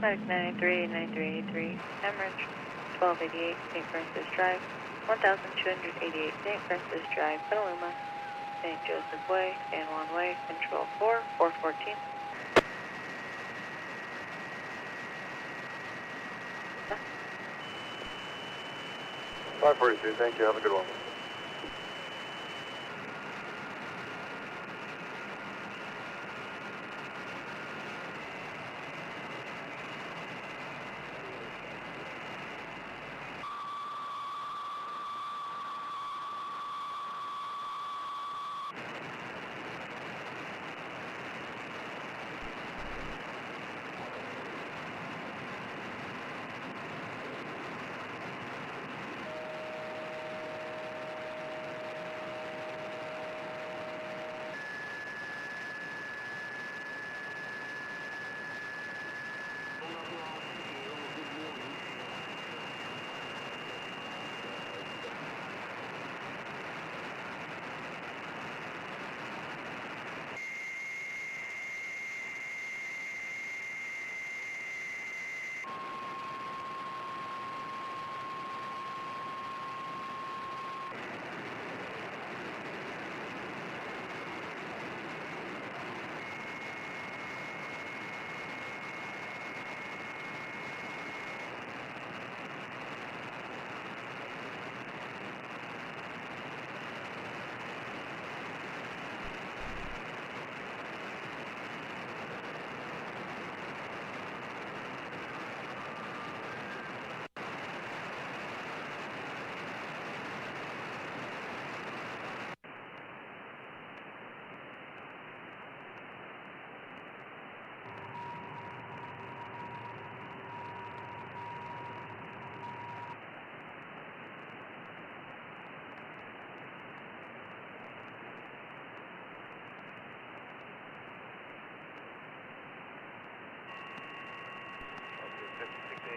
Medic 993, Hemorrhage, 1288 St. Francis Drive, 1288 St. Francis Drive, Petaluma, St. Joseph Way, San Juan Way, Control 4, 414. Huh? 542, thank you, have a good one.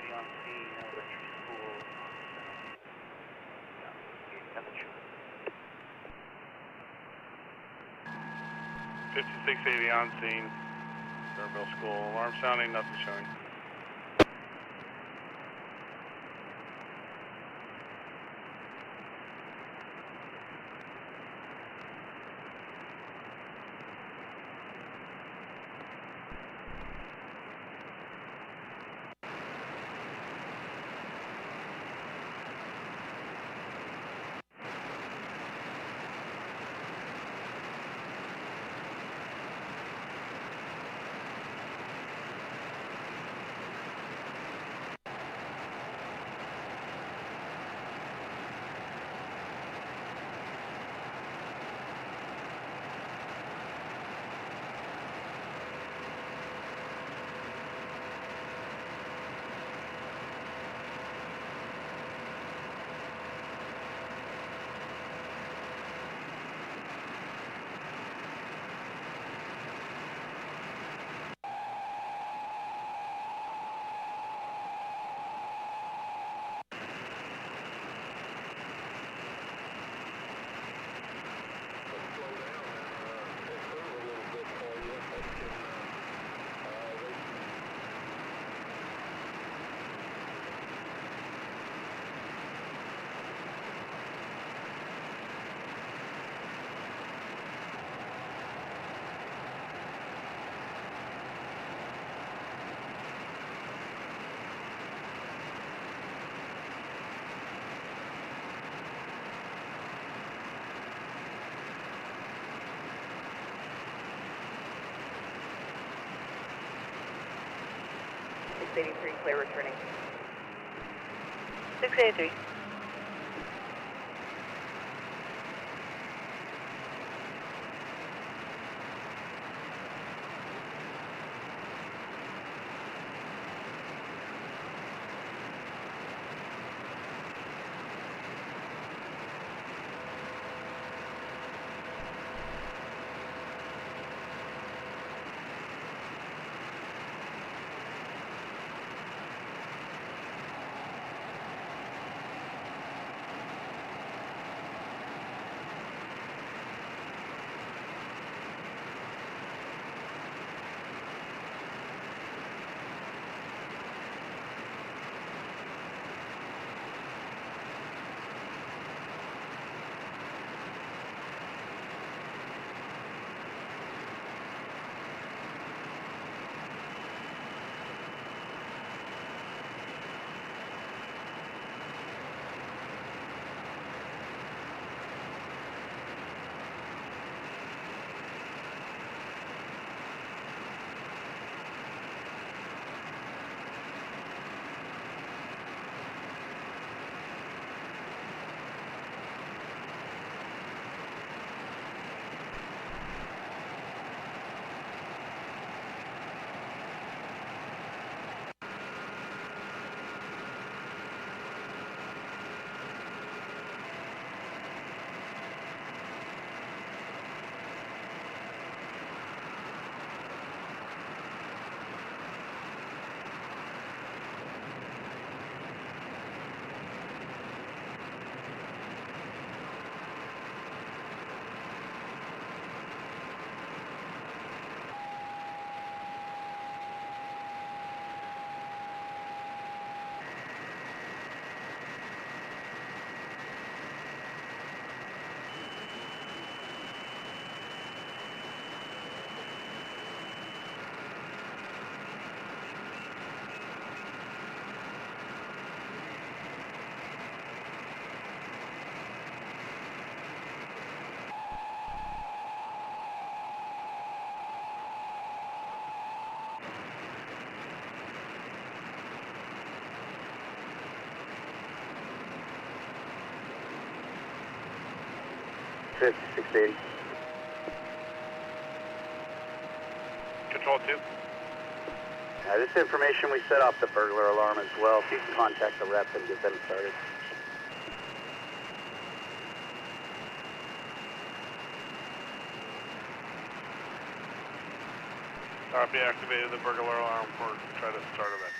On scene, elementary school. 5680 on scene, Fairville School. Alarm sounding, nothing showing. Clear returning. 683. 650, 680. Control 2. This information, we set off the burglar alarm as well. If you can contact the rep and get them started. RP activated the burglar alarm for try to start event.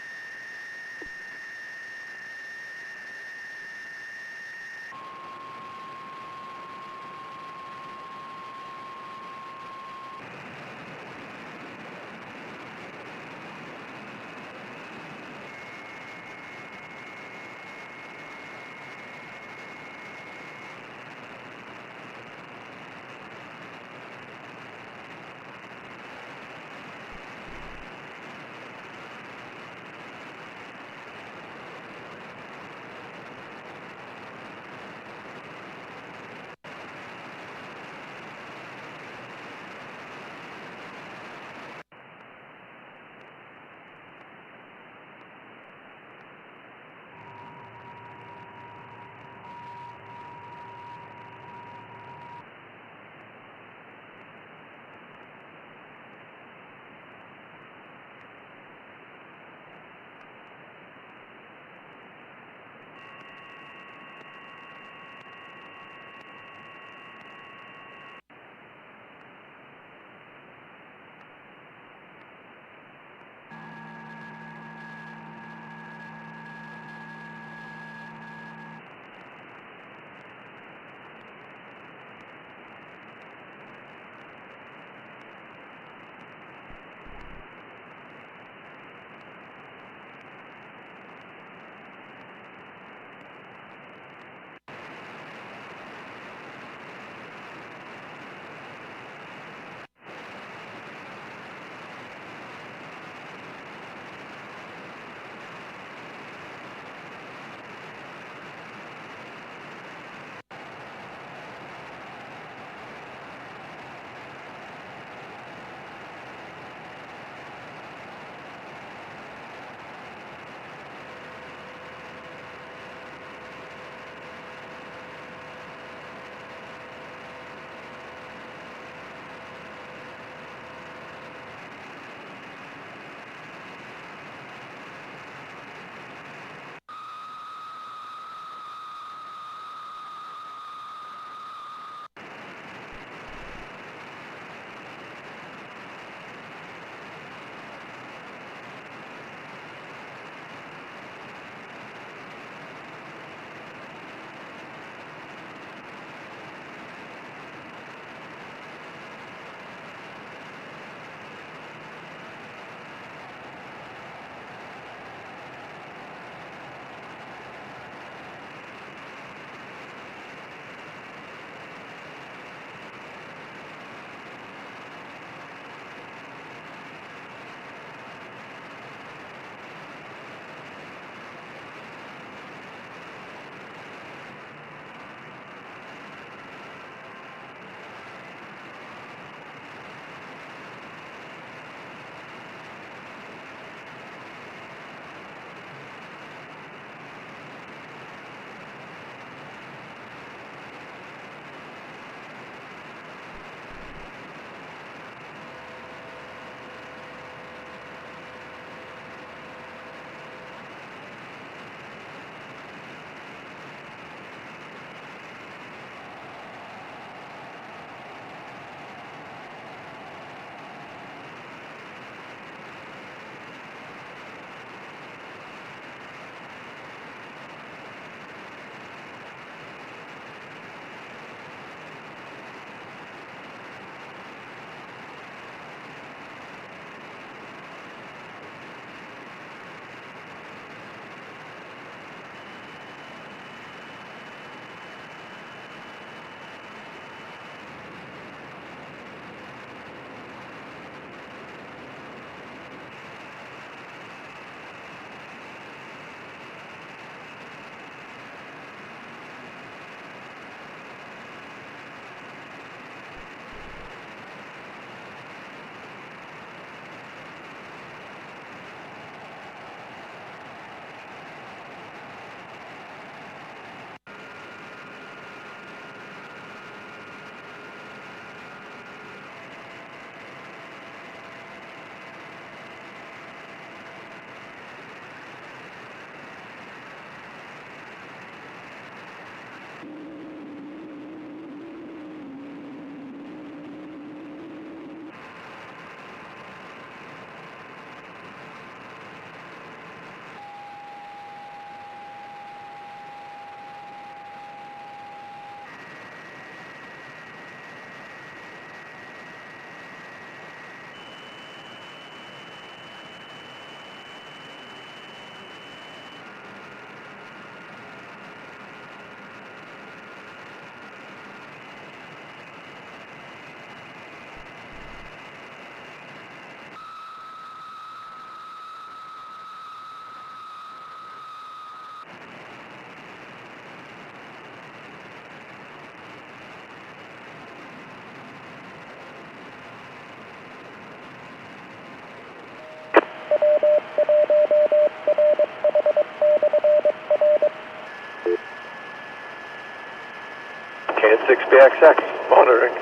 KN6BXX, monitoring.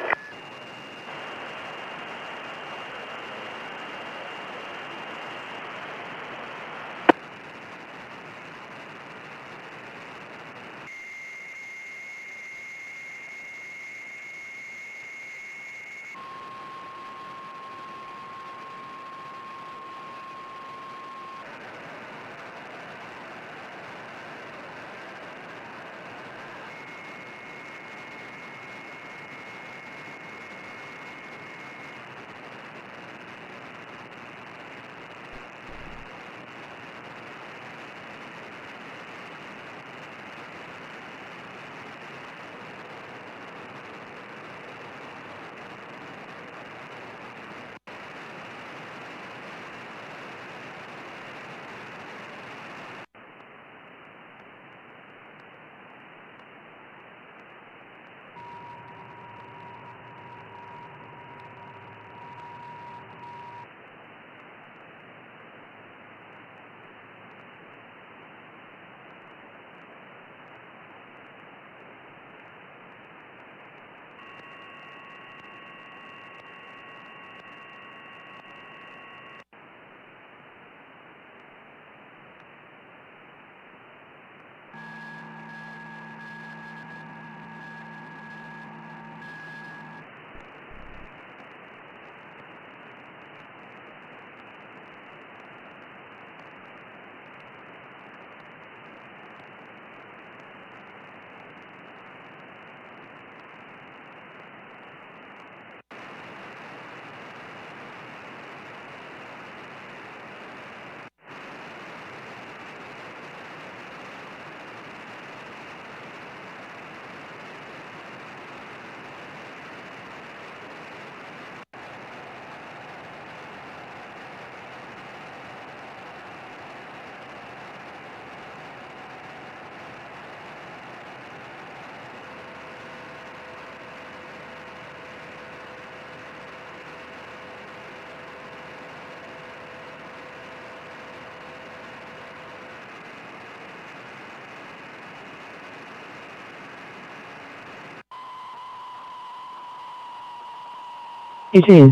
It is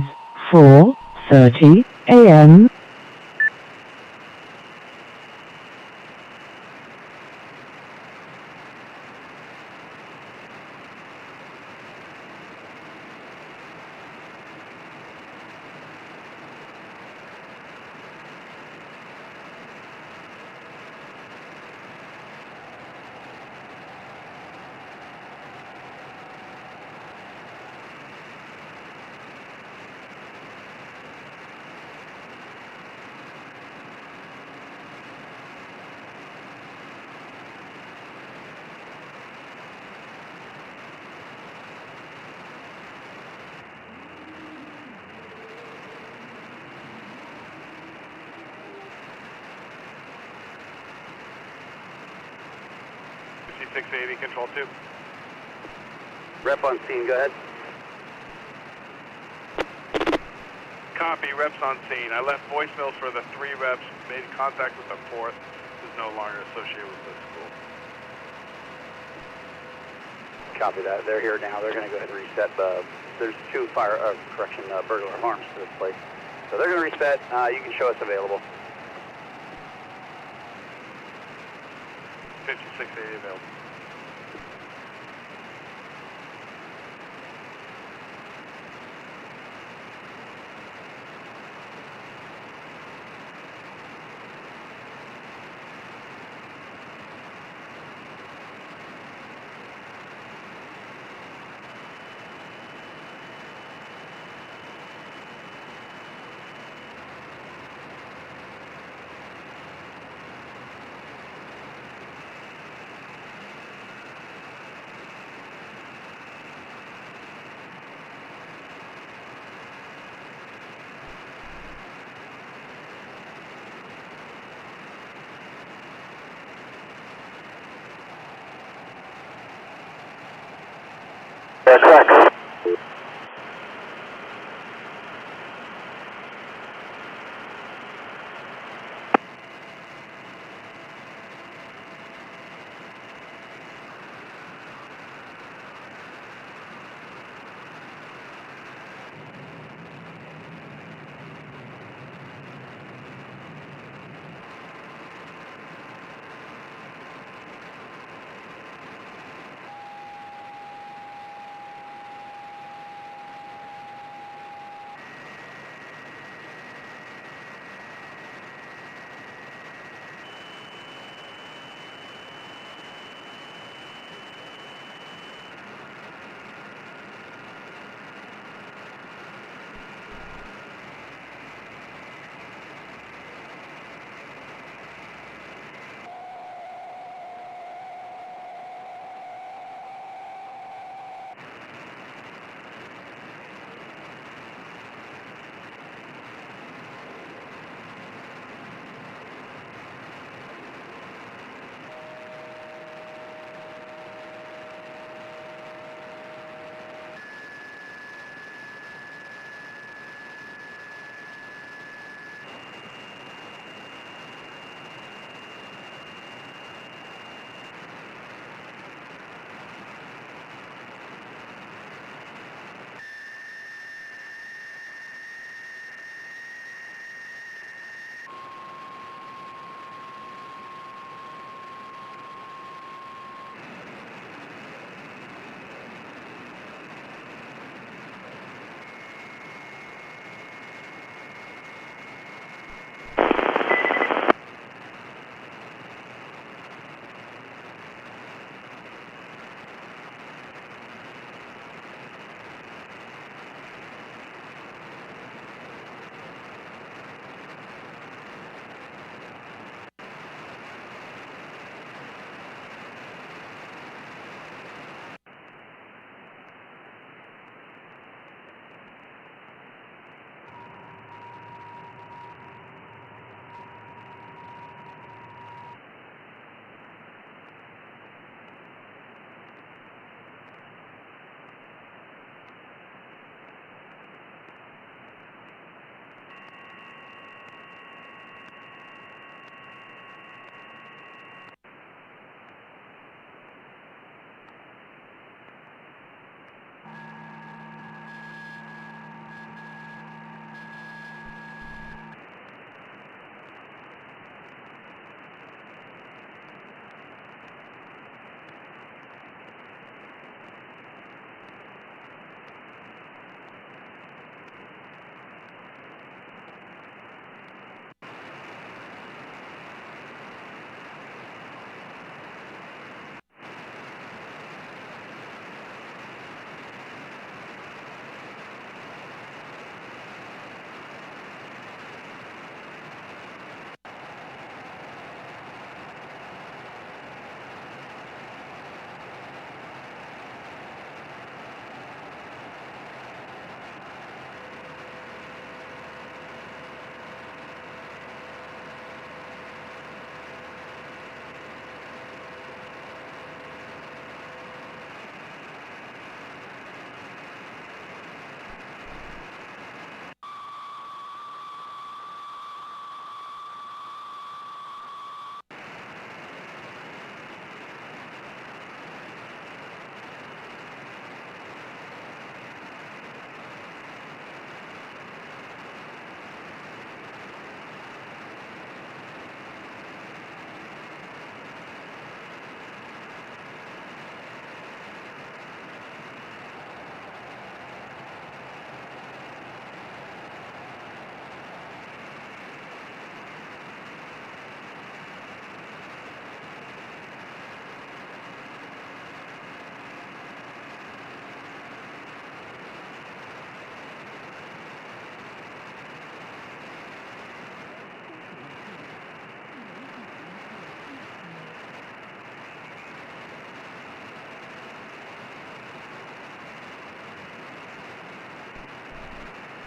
4:30 a.m. C680, control 2. Rep on scene, go ahead. Copy, reps on scene. I left voicemails for the 3 reps, made contact with the 4th, who's no longer associated with the school. Copy that. They're here now. They're going to go ahead and reset there's 2 burglar alarms to this place. So they're going to reset. You can show us available. 5680 available. That's correct.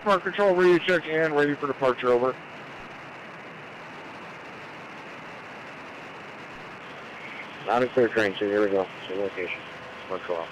S.M.A.R.T control, radio check and ready for departure, over. Not a clear train, so here we go. To location. 112.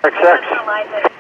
XX.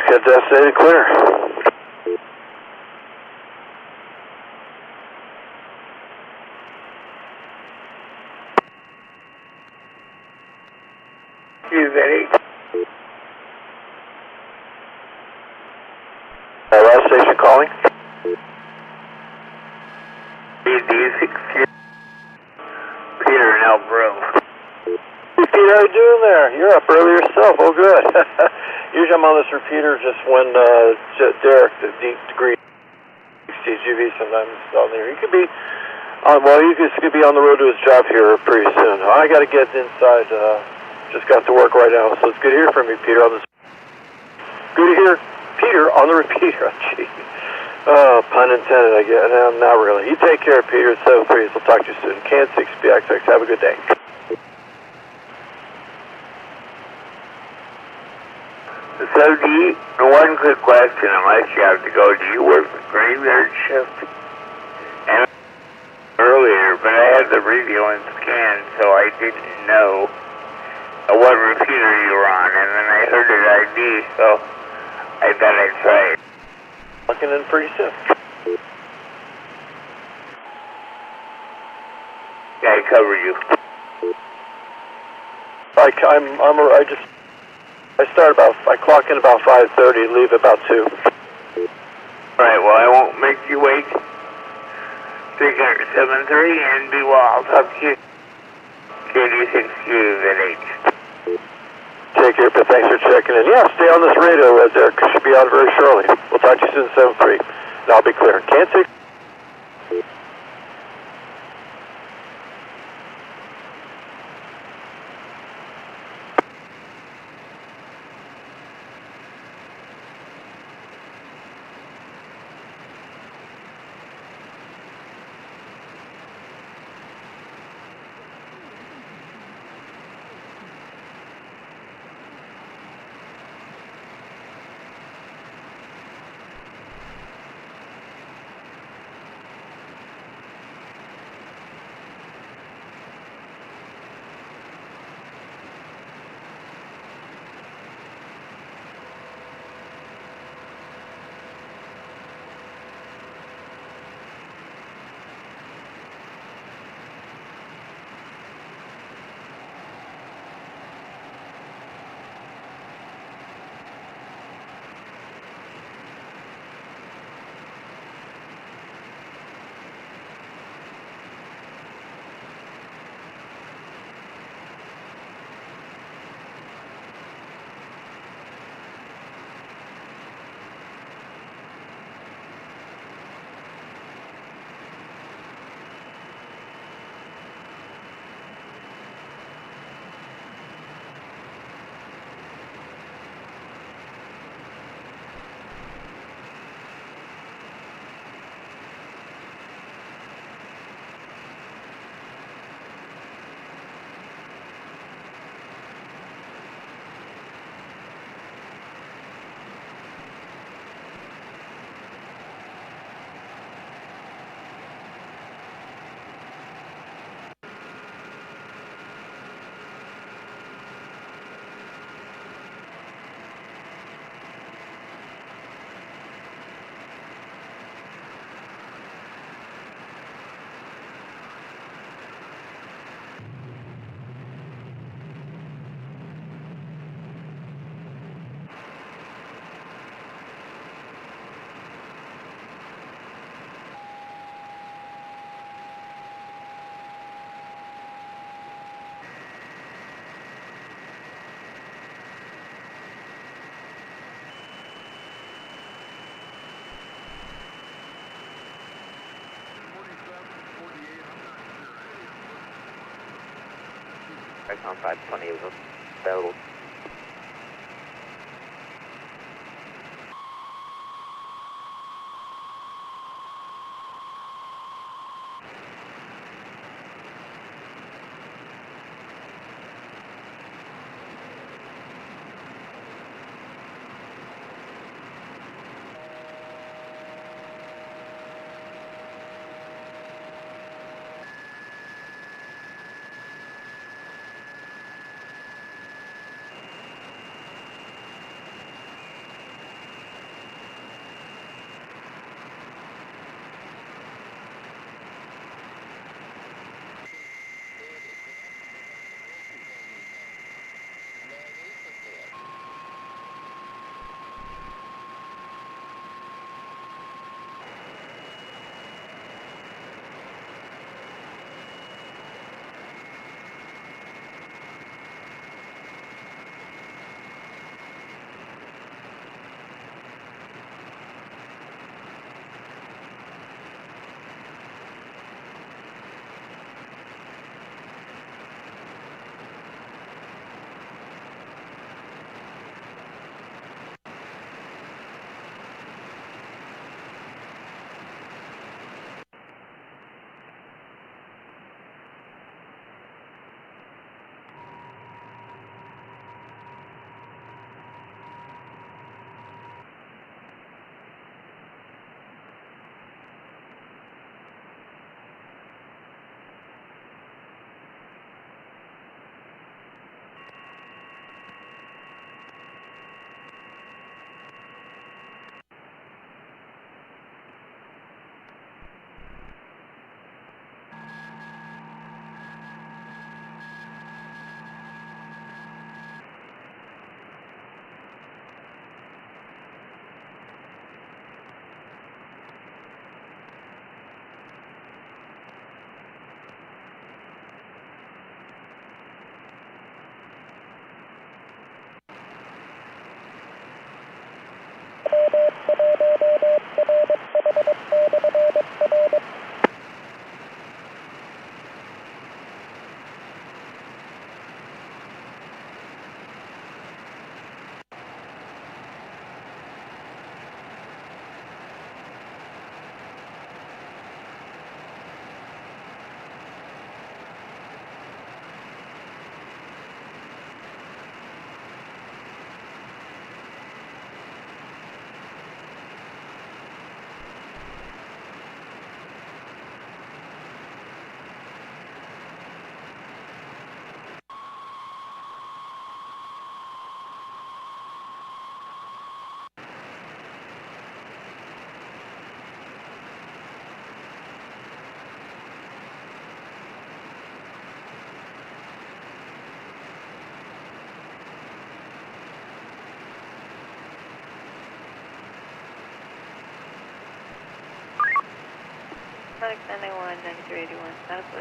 Get designated clear. You ready? Last station calling. Peter and Elk Grove. Hey Peter, how you doing there? You're up early yourself. Oh good. Usually I'm on this repeater just when Derek, the degree CGV, sometimes on there. He could be on, well, he could be on the road to his job here pretty soon. I got to get inside. Just got to work right now, so it's good to hear from you, Peter. On this, good to hear Peter on the repeater. Gee, pun intended. I guess. No, not really. You take care, Peter. It's 7:30. So I'll talk to you soon. Can 6BXX. Have a good day. So one quick question, unless you have to go, do you work the graveyard shift? And earlier, but I had the radio and scan, so I didn't know what repeater you were on, and then I heard an ID, so I thought I'd try it. Looking in pretty soon. Yeah, I covered you. I clock in about 5:30, leave about 2. Alright, well, I won't make you wait. 373 and be well. I'll talk to you. KD6QZH. Take care, but thanks for checking in. Yeah, stay on this radio, Derek. Should be out very shortly. We'll talk to you soon, 7-3. And I'll be clear. Can't take... On 520 is available.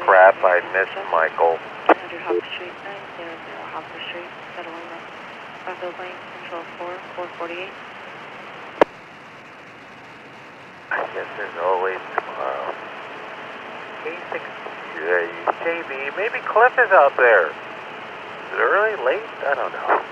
Crap, I missed Michael. 100 Hopper Street, 900 Hopper Street, Petaluma, Rockville Lane, Control 4, 448. I guess there's always tomorrow. K6, JB, maybe Cliff is out there. Is it early, late? I don't know.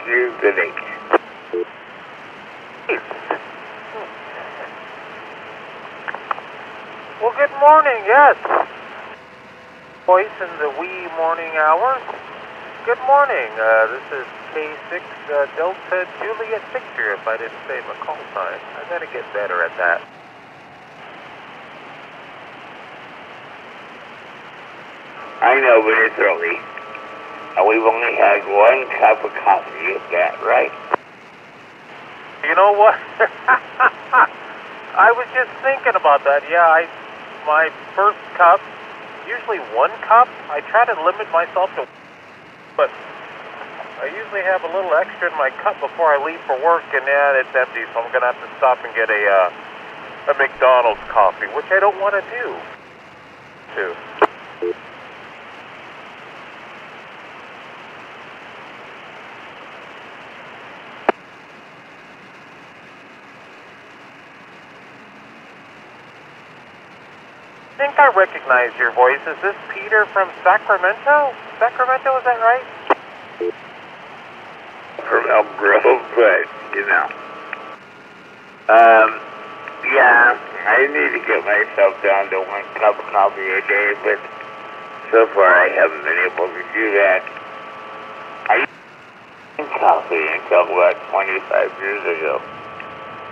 Here's the link. Well, good morning, yes. Voice in the wee morning hours. Good morning. This is K6 Delta Juliet Victor, if I didn't say my call sign. I gotta get better at that. I know, but it's early. And we've only had one cup of coffee, is that right? You know what? I was just thinking about that. Yeah, my first cup, usually one cup. I try to limit myself to, but I usually have a little extra in my cup before I leave for work, and yeah, it's empty, so I'm going to have to stop and get a McDonald's coffee, which I don't want to do. Too. I think I recognize your voice. Is this Peter from Sacramento? Sacramento, is that right? From Elm Grove, but, you know. Yeah, I need to get myself down to one cup of coffee a day, but so far I haven't been able to do that. I used coffee until about 25 years ago,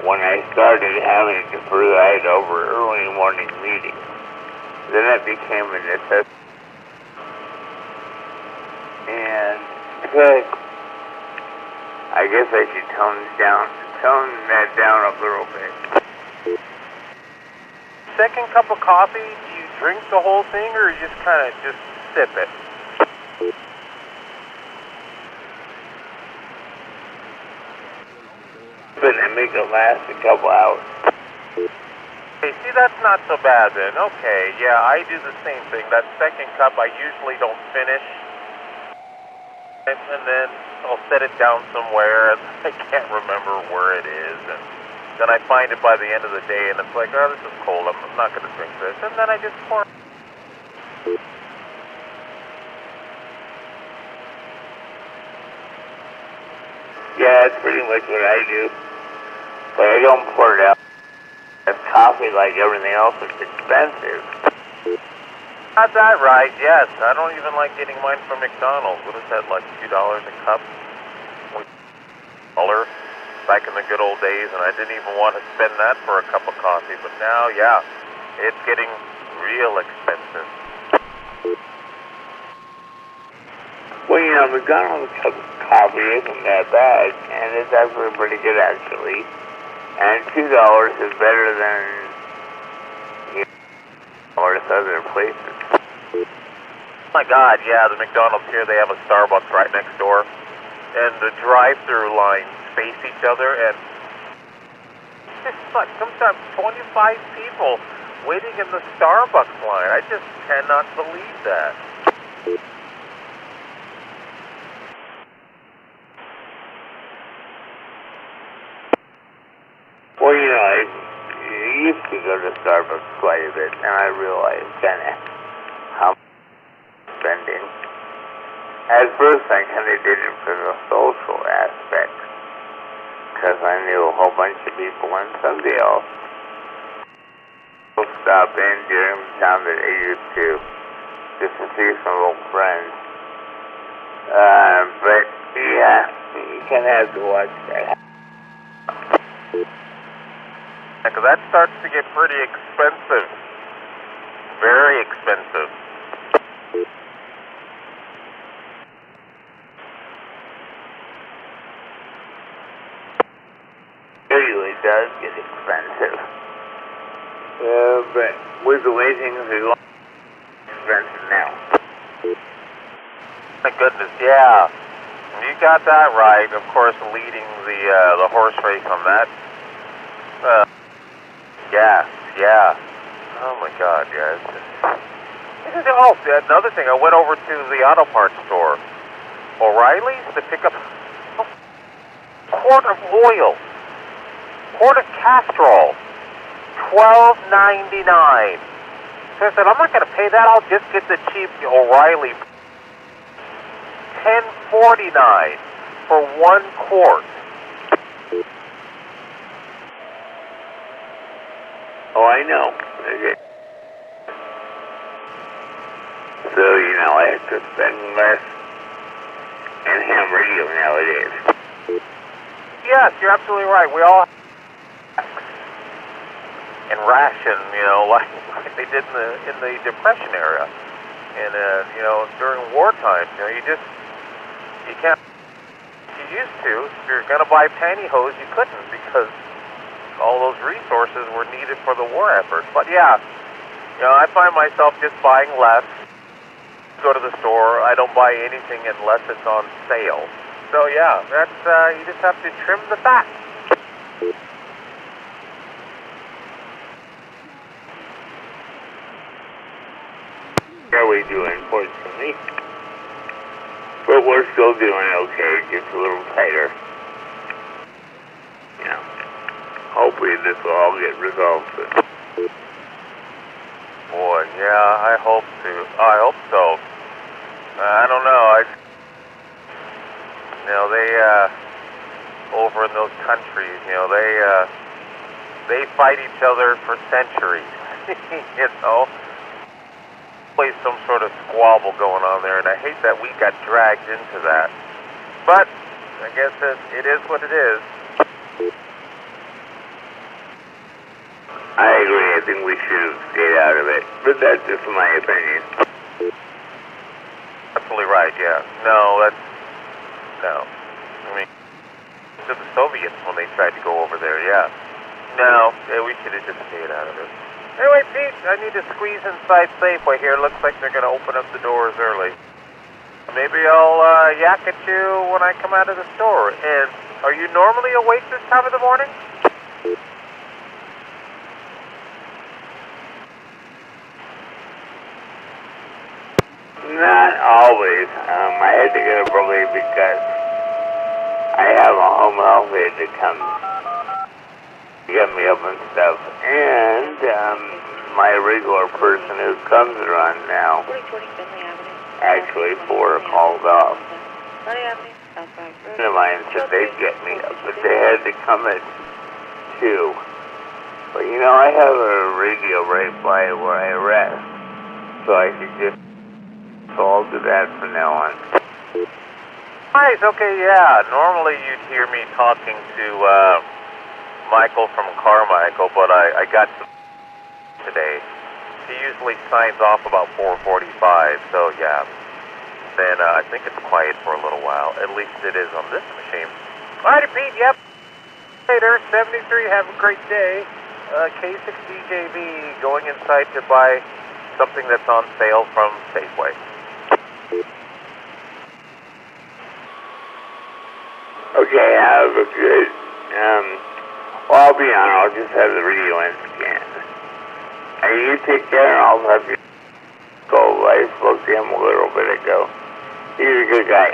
when I started having to preside over early morning meetings. Then it became a necessity. And but I guess I should tone that down a little bit. Second cup of coffee, do you drink the whole thing or you just kind of just sip it? But I make it last a couple hours. Okay, see, that's not so bad then. Okay, yeah, I do the same thing. That second cup I usually don't finish. And then I'll set it down somewhere, and I can't remember where it is. And then I find it by the end of the day, and it's like, oh, this is cold. I'm not going to drink this. And then I just pour it. Yeah, that's pretty much what I do. But I don't pour it out. Coffee, like everything else, is expensive. Got that right, yes. I don't even like getting mine from McDonald's. What is that, like $2 a cup? $1 back in the good old days, and I didn't even want to spend that for a cup of coffee. But now, yeah, it's getting real expensive. Well, you know, McDonald's cup of coffee isn't that bad, and it's actually pretty good, actually. And $2 is better than, you know, or other places. Oh my God, yeah, the McDonald's here, they have a Starbucks right next door. And the drive-through lines face each other, and it's like sometimes 25 people waiting in the Starbucks line. I just cannot believe that. Well, you know, I used to go to Starbucks quite a bit, and I realized kind of how much I'm spending. At first, I kind of did it for the social aspect, because I knew a whole bunch of people, and someday I'll stop in during the time that I used to, just to see some old friends. But, yeah, you kind of have to watch that. Because that starts to get pretty expensive. Very expensive. It really does get expensive. But with the way things are going, expensive now. My goodness, yeah. You got that right. Of course, leading the horse race on that. Yeah. Oh my God, yeah. Oh, another thing. I went over to the auto parts store, O'Reilly's, to pick up a quart of oil, quart of castrol, $12.99. So I said, I'm not going to pay that. I'll just get the cheap O'Reilly. $10.49 for 1 quart. Oh, I know. Okay. So, you know, I have to spend less in ham radio nowadays. Yes, you're absolutely right. We all have and ration, you know, like they did in the Depression era. And, you know, during wartime, you know, you can't, you used to, if you're going to buy pantyhose, you couldn't because all those resources were needed for the war effort. But yeah, you know, I find myself just buying less. Go to the store, I don't buy anything unless it's on sale. So yeah, that's, you just have to trim the fat. How are we doing, fortunately? But we're still doing okay, just a little tighter. Yeah. Hopefully this will all get resolved soon. Boy, yeah, I hope so. I don't know. You know, they over in those countries, you know, they fight each other for centuries. You know, always some sort of squabble going on there, and I hate that we got dragged into that. But I guess it is what it is. I agree. I think we should have stayed out of it, but that's just my opinion. Absolutely right. Yeah. No. I mean, to the Soviets when they tried to go over there. Yeah. No. Yeah, we should have just stayed out of it. Anyway, Pete, I need to squeeze inside Safeway here. Looks like they're going to open up the doors early. Maybe I'll yak at you when I come out of the store. And are you normally awake this time of the morning? Not always. I had to get up early because I have a home health aide that comes to get me up and stuff. And my regular person who comes around now, actually 4 called off. Friend of mine said they'd get me up, but they had to come at 2. But you know, I have a radio right by where I rest, so I could just I'll do that from now on. Nice, okay, yeah. Normally you'd hear me talking to Michael from Carmichael, but I got to today. He usually signs off about 4:45, so yeah. Then I think it's quiet for a little while. At least it is on this machine. All right, Pete, yep. Later, 73, have a great day. K6DJV going inside to buy something that's on sale from Safeway. Okay, have a good, well, I'll be on. I'll just have the radio in scan. You take care, and I'll have you go. I spoke to him a little bit ago. He's a good guy.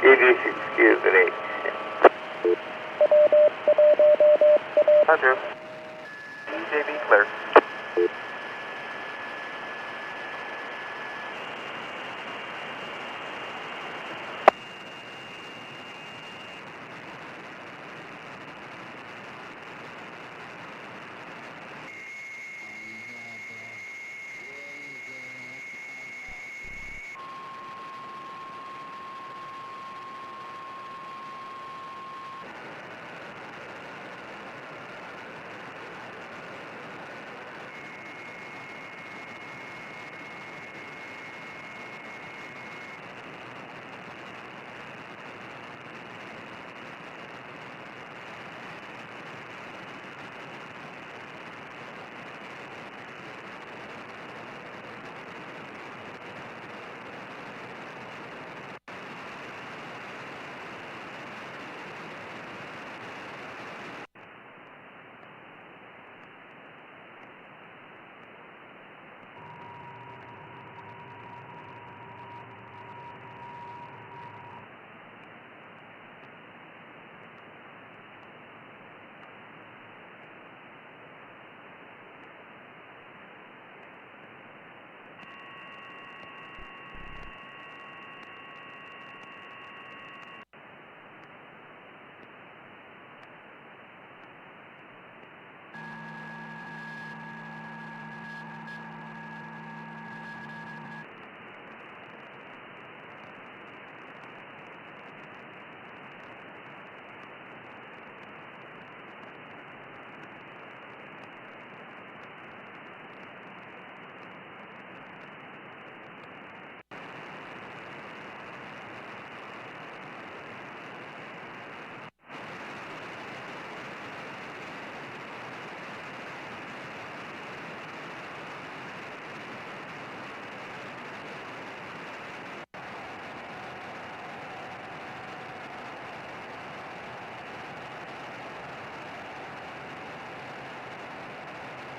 He needs excuse today. Roger. EJB clear.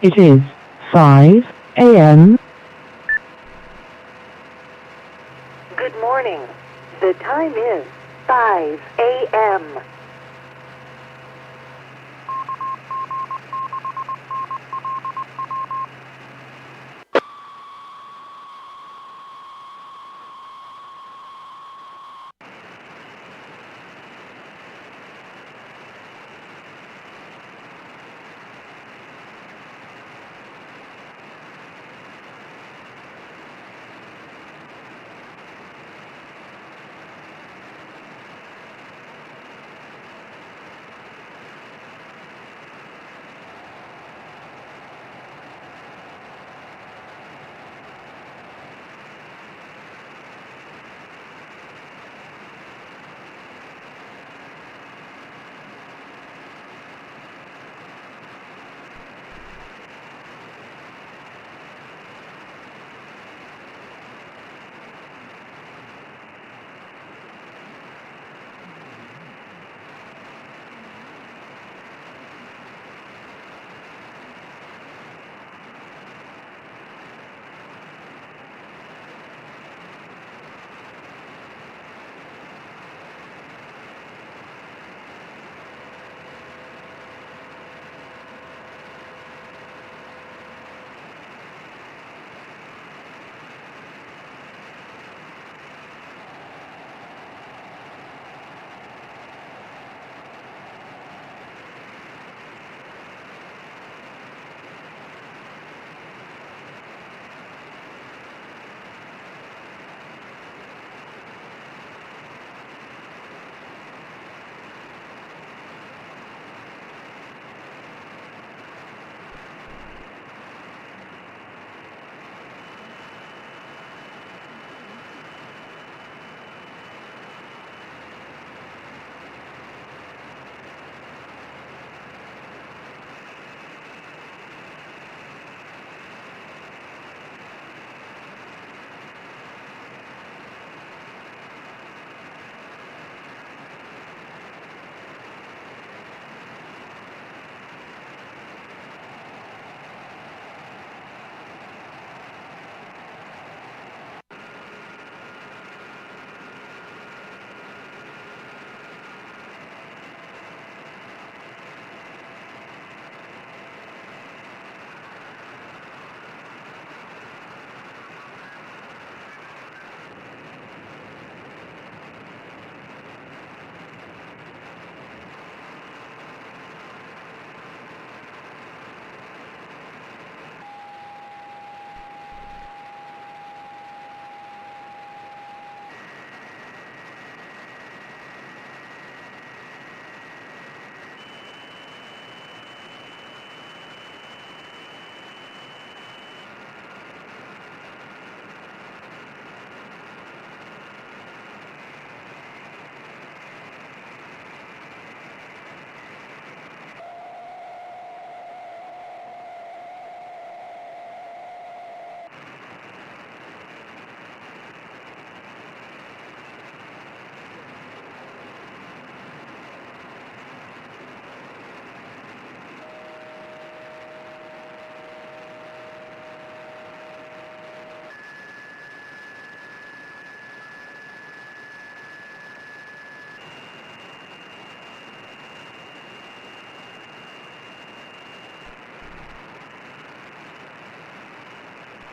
It is 5 a.m. Good morning. The time is 5 a.m.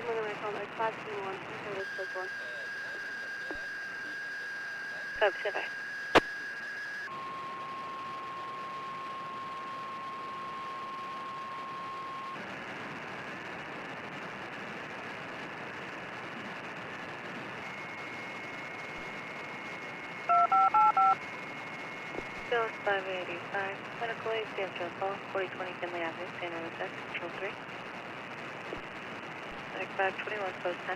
Someone in my phone, like 521, service plus 1. Copy, stand by. Bill 585, Medical Aid, San Francisco, 4020 Kinley Avenue, San Jose, Control 3. Medic 521, post 10.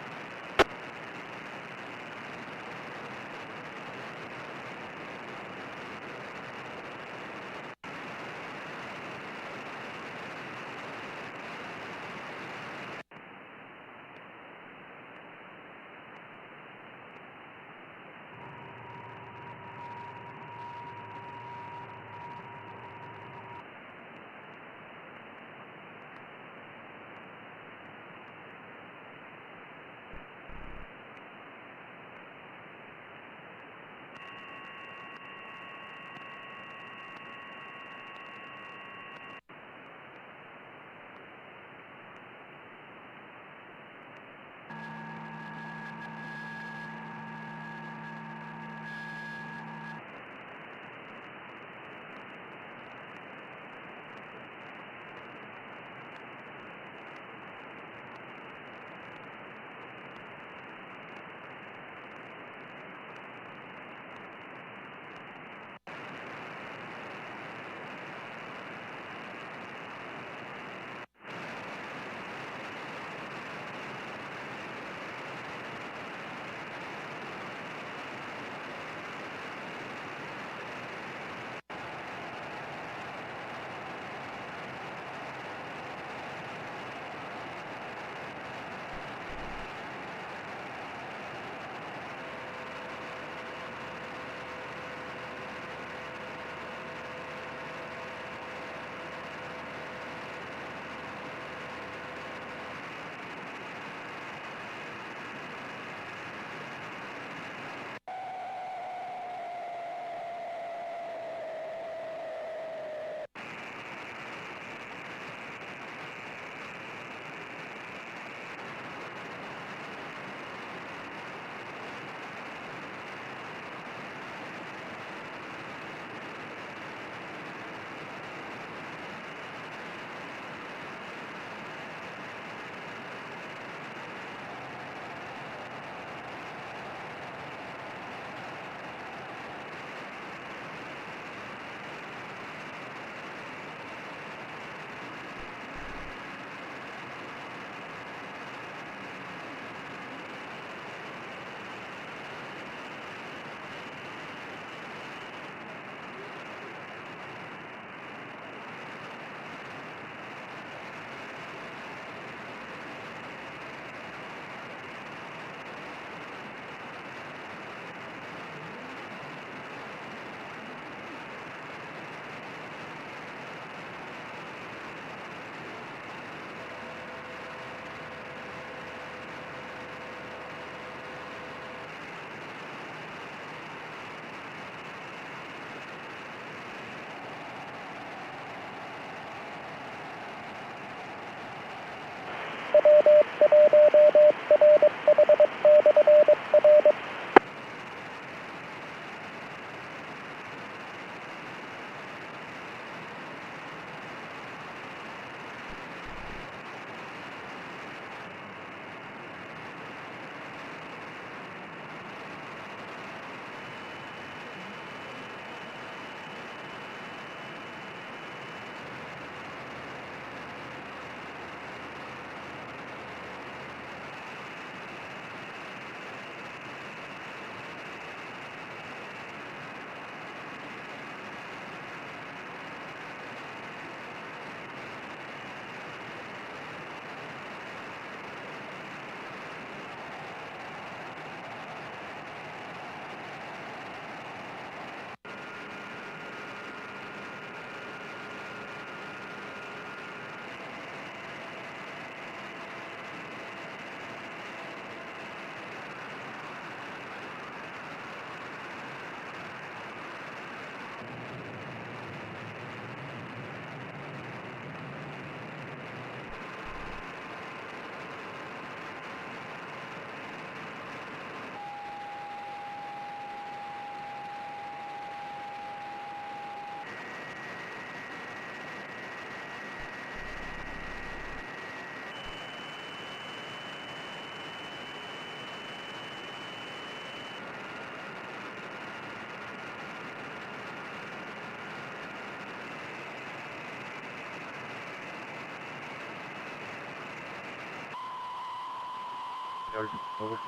Over.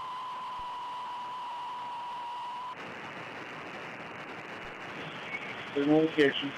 Signal location.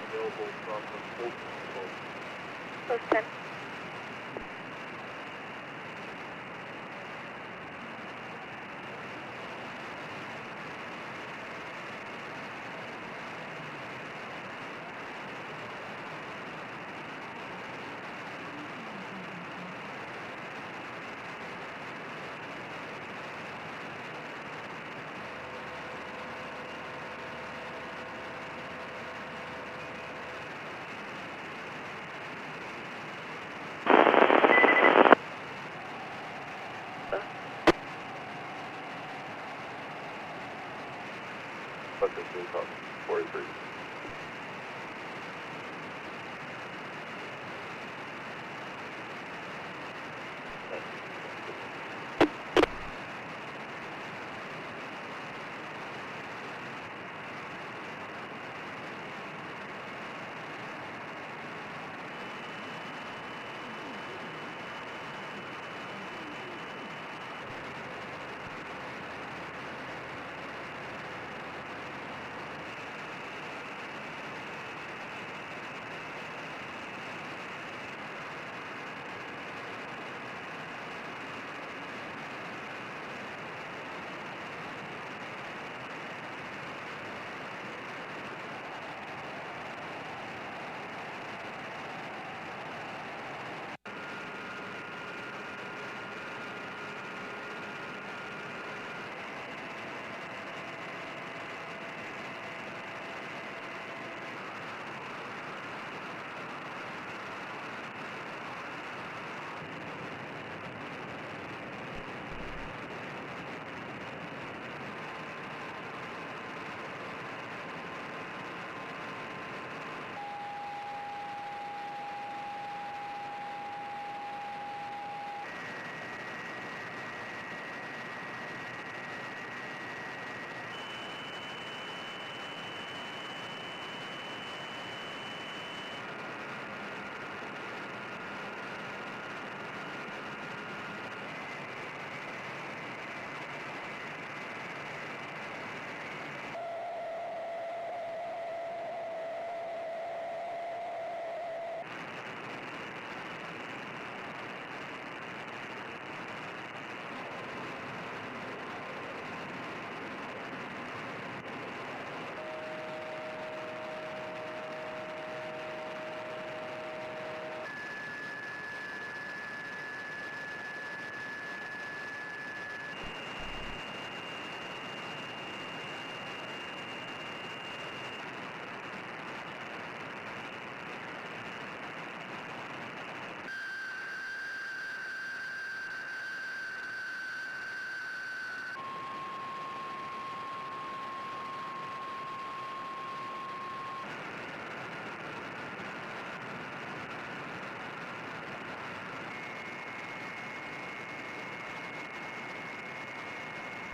Available from the full control. Post 10. But this is on 43.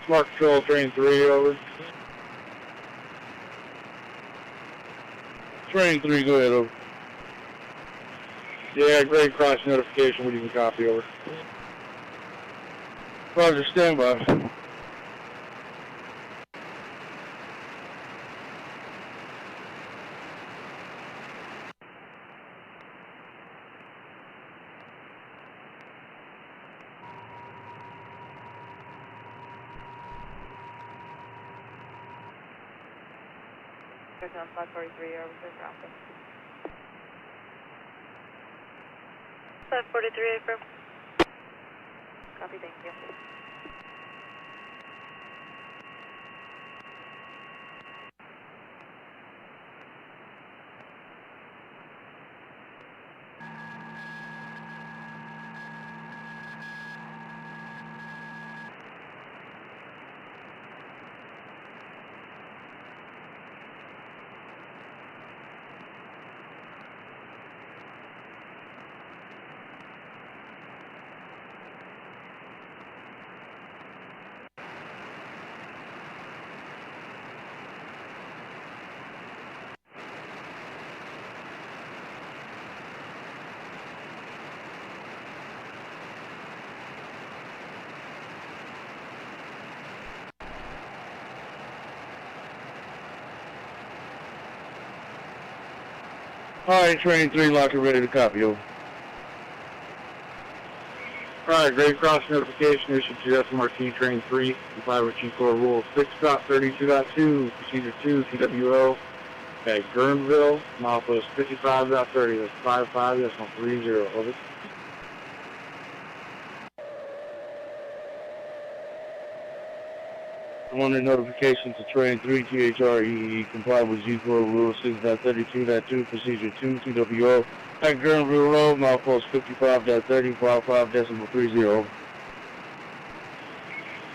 Smart Control, Train 3, over. Train 3, go ahead, over. Yeah, grade cross notification, we can copy, over. Roger, stand by. On 543, over for traffic. 543, affirm. Copy, thank you. Alright, Train 3, locked and ready to copy, over. Alright, grade cross notification issued to S.M.A.R.T. Train 3, comply with Chief Corps Rule 6.32.2, Procedure 2, TWO, at Guerneville, milepost 55.30, that's 55.30, over. I wanted notification to Train 3, THREE, comply with Chief Corps Rule 6.32.2, Procedure 2, TWO, at Guerneville Road, milepost 55.30, 55.30, over.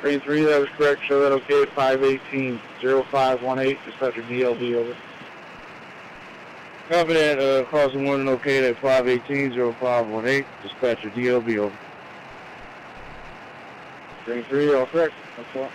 Train 3, that was correct, show that okay, 518-0518, dispatcher DLB, over. Copy that, crossing 1 and okay at 518-0518, dispatcher DLB, over. Train 3, all correct, that's all.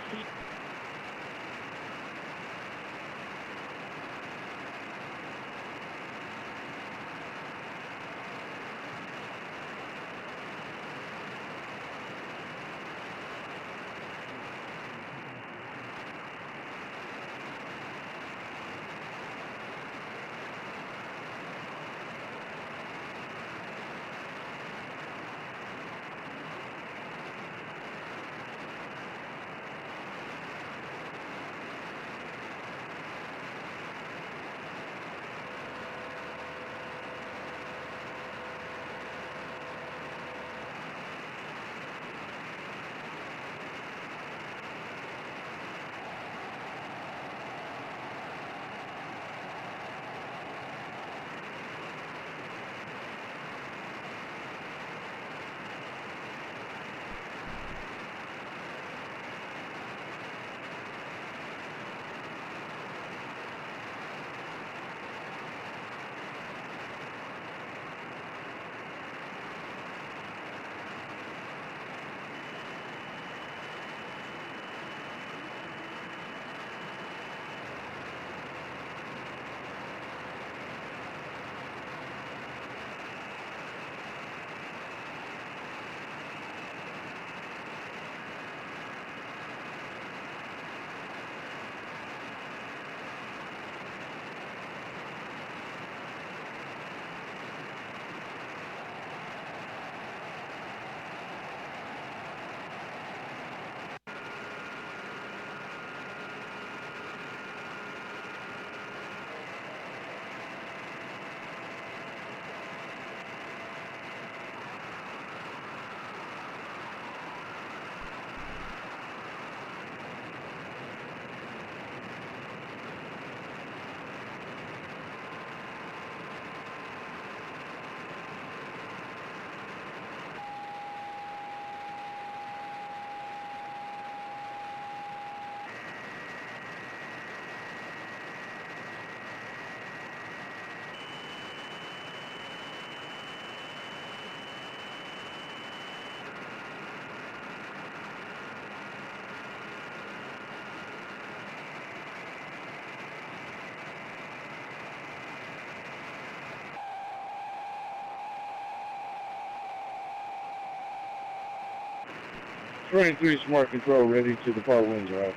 23 Smart Control ready to depart Windsor.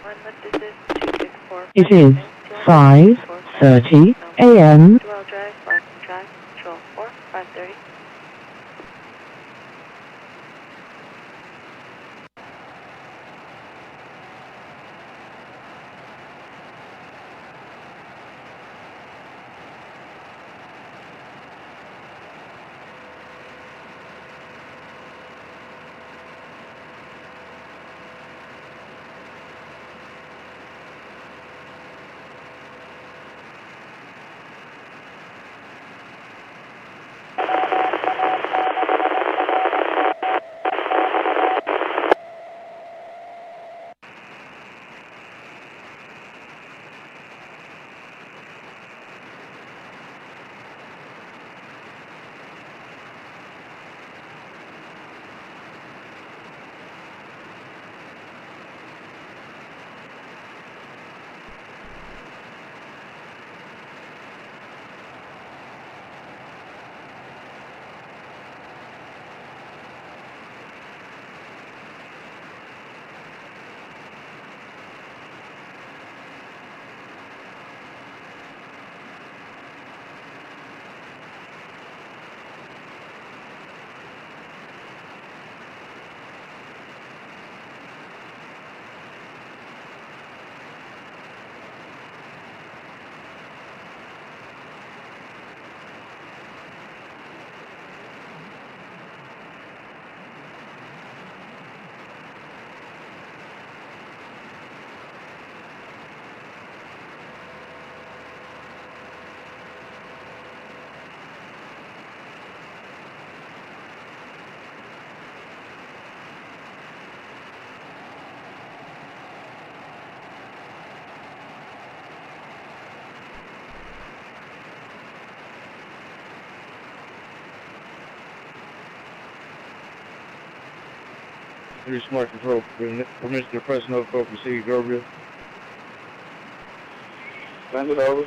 This is 264. It is 5:30 a.m. Dwell Drive, Blackham Drive, Control 4, 530. Three Smart Control, permission to press no code, proceed, Gabriel. Send it over.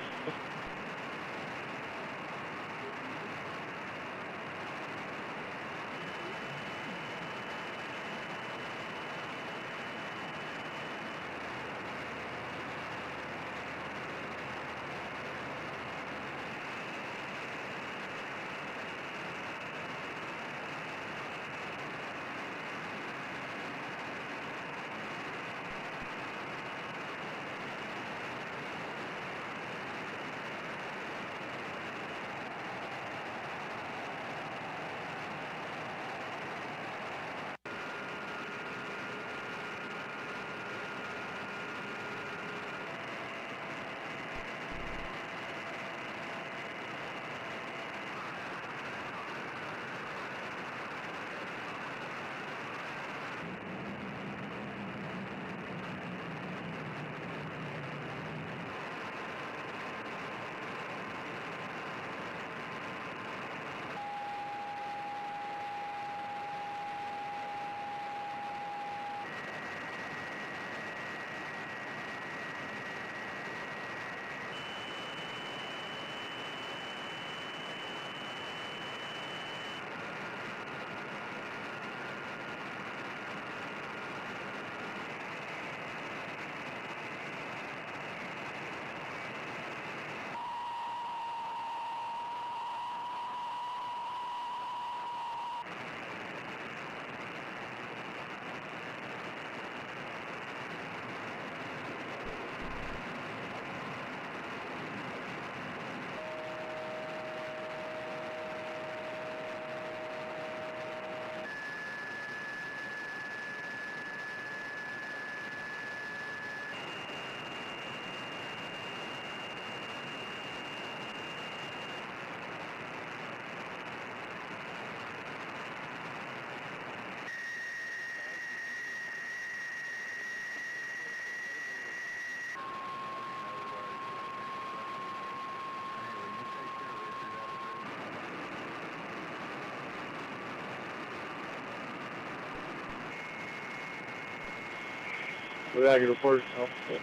With that, report. Oh, okay.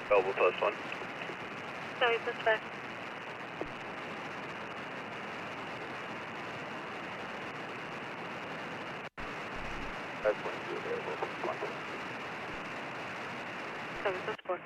Available plus one. Sorry, push back. 764.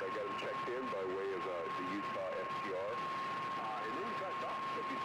I got him checked in by way of the Utah STR. And then he got off. So he's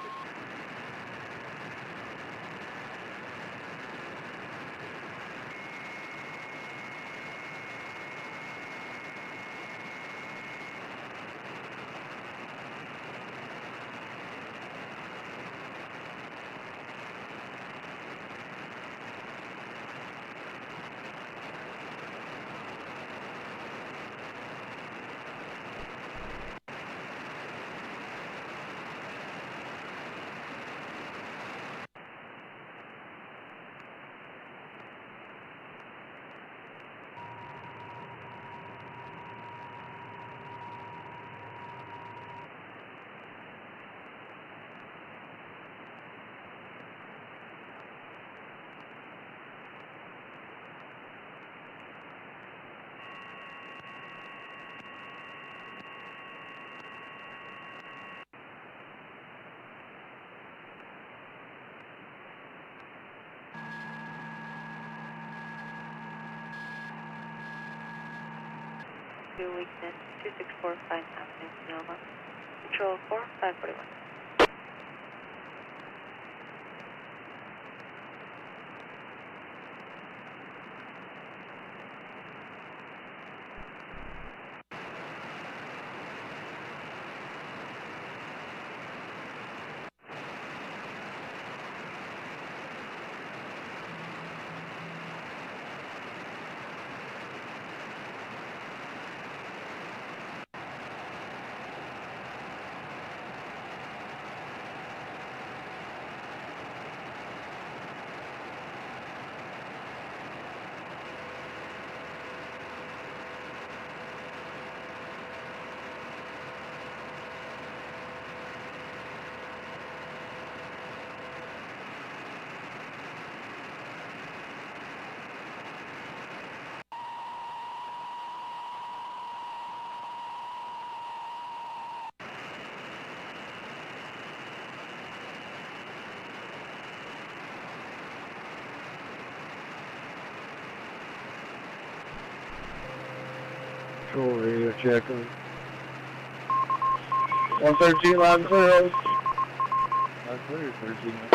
Weakness 2645 Avenue, Sonoma. Control 4541. Control radio check on 113 line 0. Line clear 13.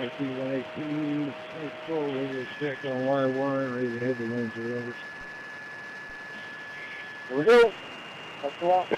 118, let's go over, check on Y1, ready to head to Windsor, over. Here we go. That's the lock.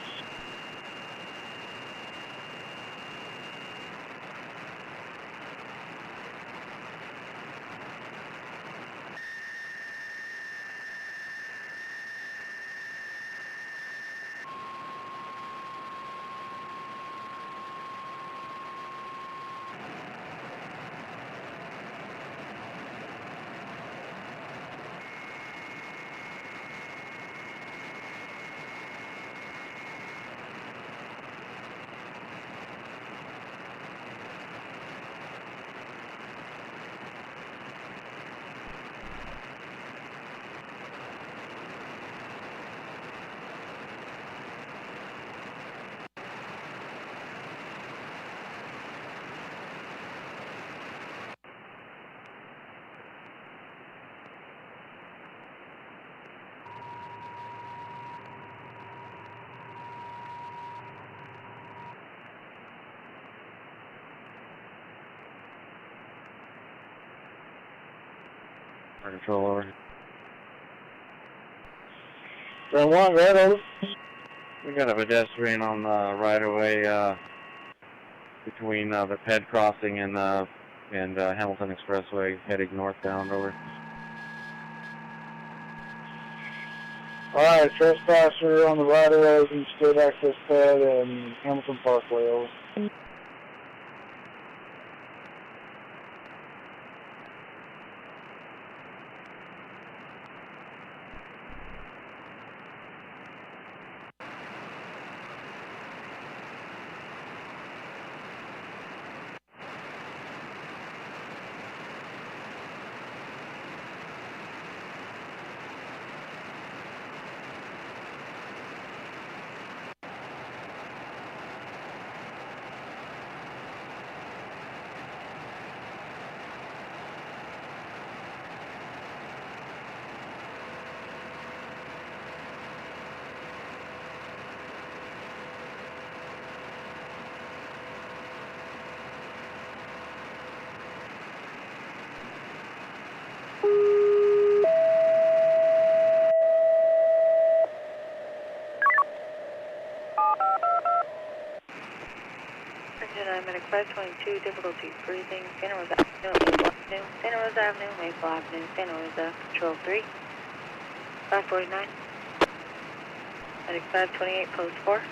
Control over. Then one, right over. We got a pedestrian on the right of way between the Ped crossing and Hamilton Expressway, heading northbound. Over. All right, trespasser on the right of way from State Access Ped and Hamilton Parkway. Over. I'm at Express 22, difficulty breathing, Santa Rosa Avenue, Maple Avenue, Santa Rosa Avenue, Maple Avenue, Santa Rosa, Control 3, 549, at Express 28, Post 4.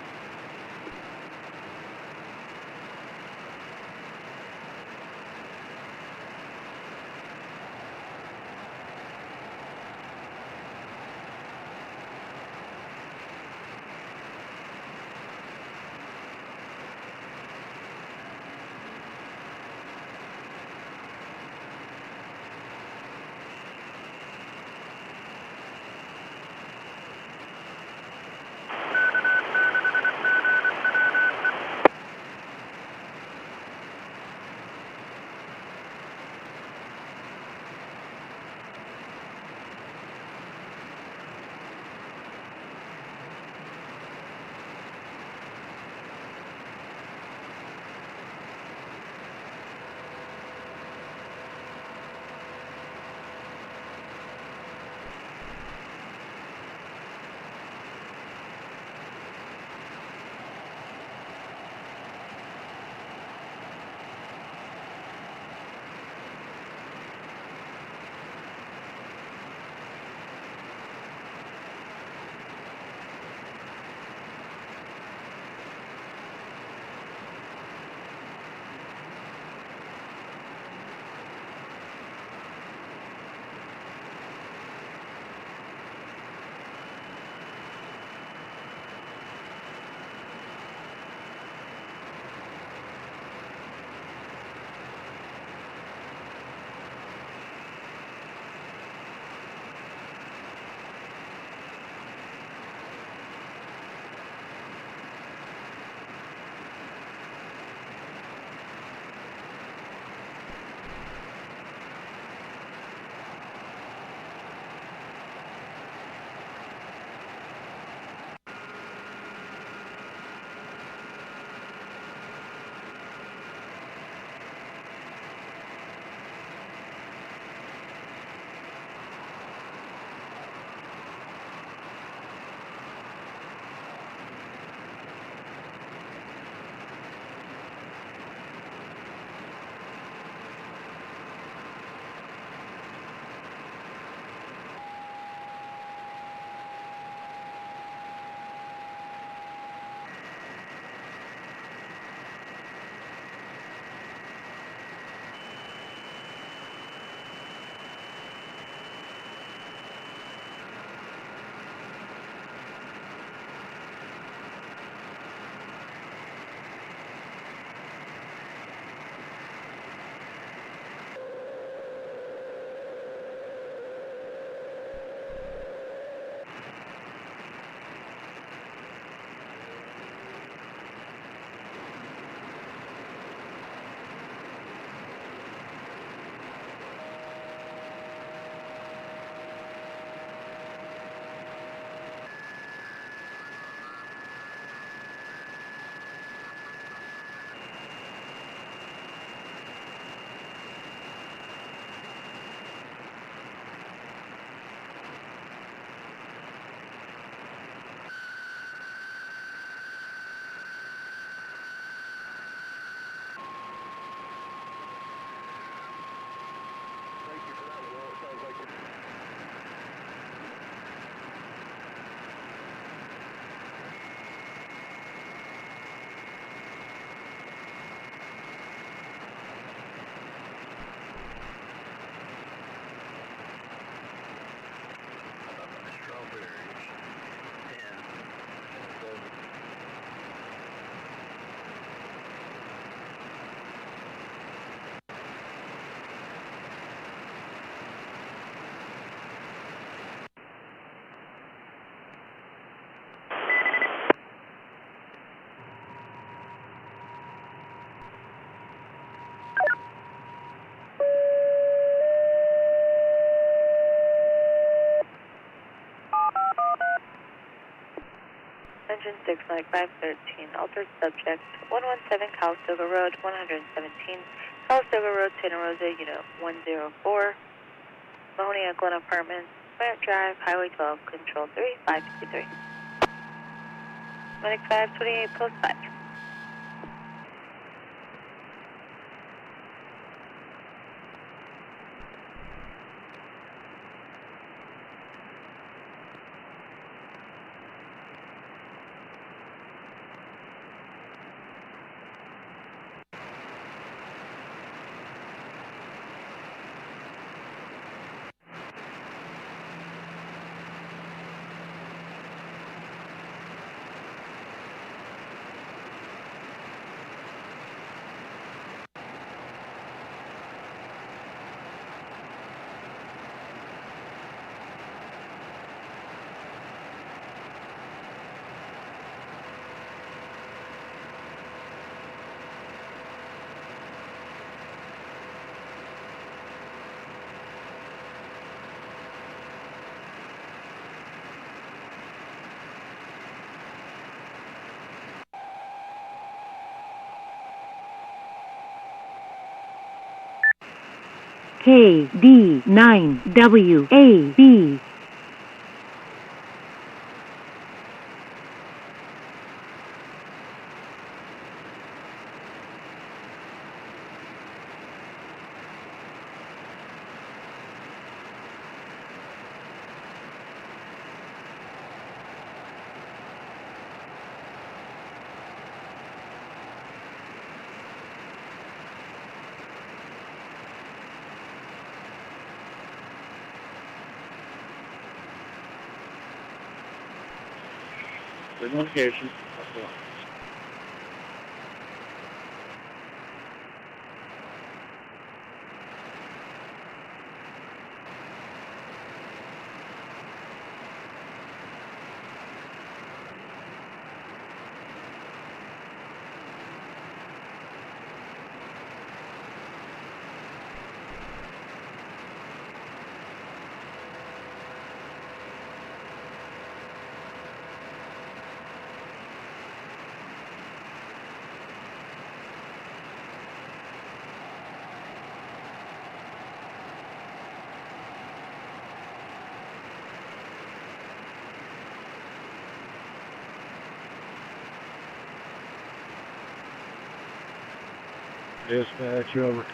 engine 6, like 513, altered subject, 117 Calistoga Road, 117 Calistoga Road, Santa Rosa, Unit 104, Mahoney Glen Apartments, Plant Drive, Highway 12, Control 3, 563. Medic 528, Post 5. KD9WAB. Good notification. Dispatch over.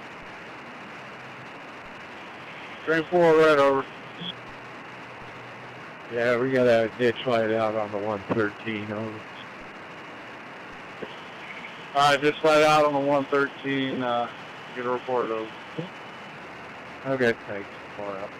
Train 4 right over. Yeah, we got a ditch light out on the 113 over. Alright, just light out on the 113, get a report over. Okay, thanks. Far out.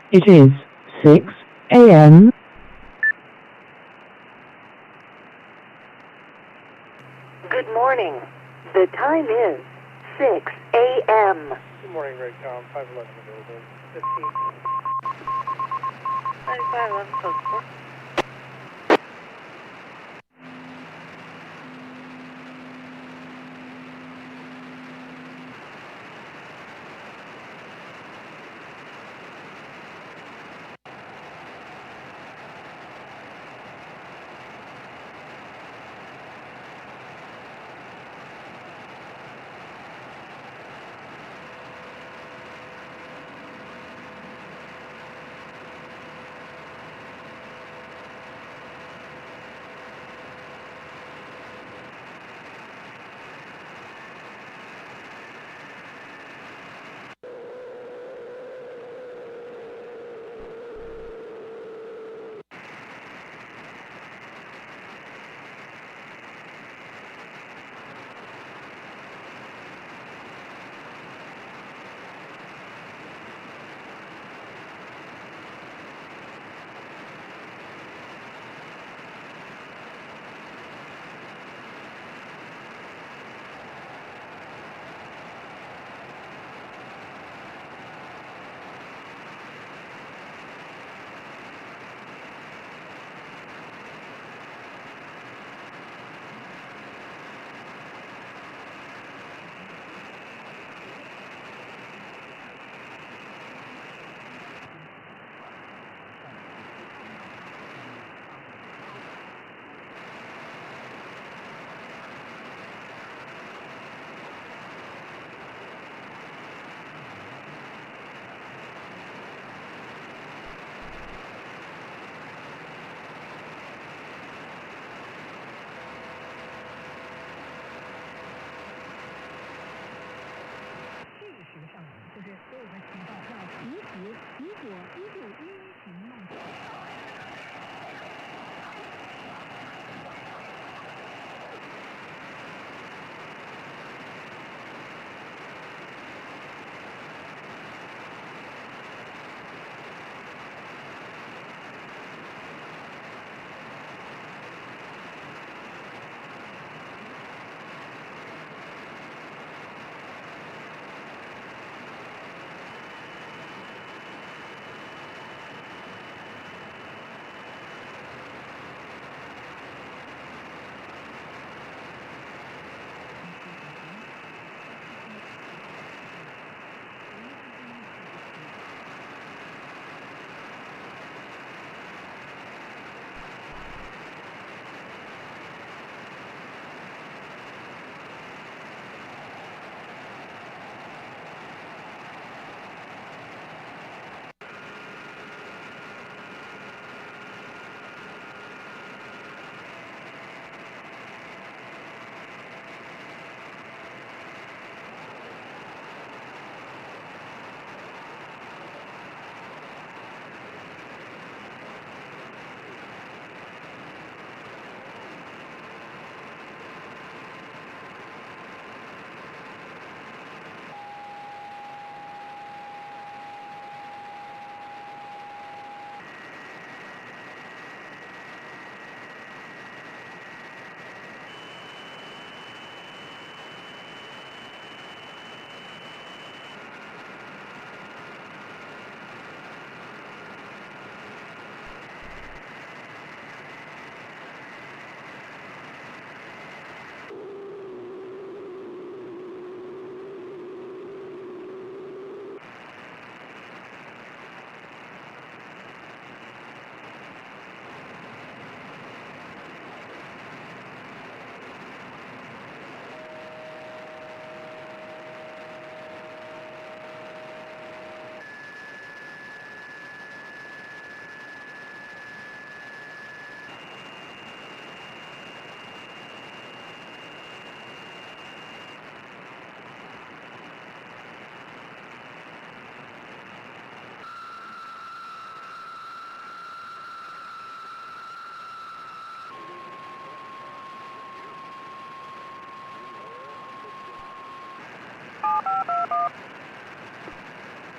It is 6 a.m. Good morning. The time is 6 a.m. Good morning, Raycom. 511 available. 15. 9511, code 4.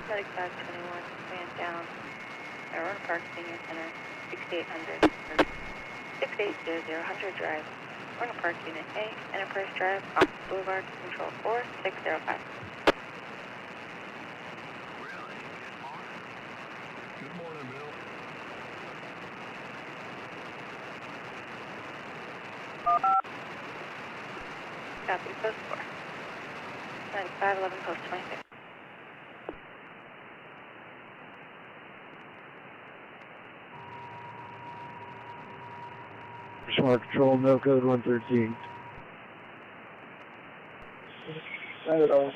Medic 521, man down. Aurora Park Senior Center, 6800, 6800 Drive, Aurora Park Unit A, Enterprise Drive, Office Boulevard, Control 4605. Good morning, Bill. Copy, Post 4. 9511, Post 26. Smart Control, no code 113. Not at all.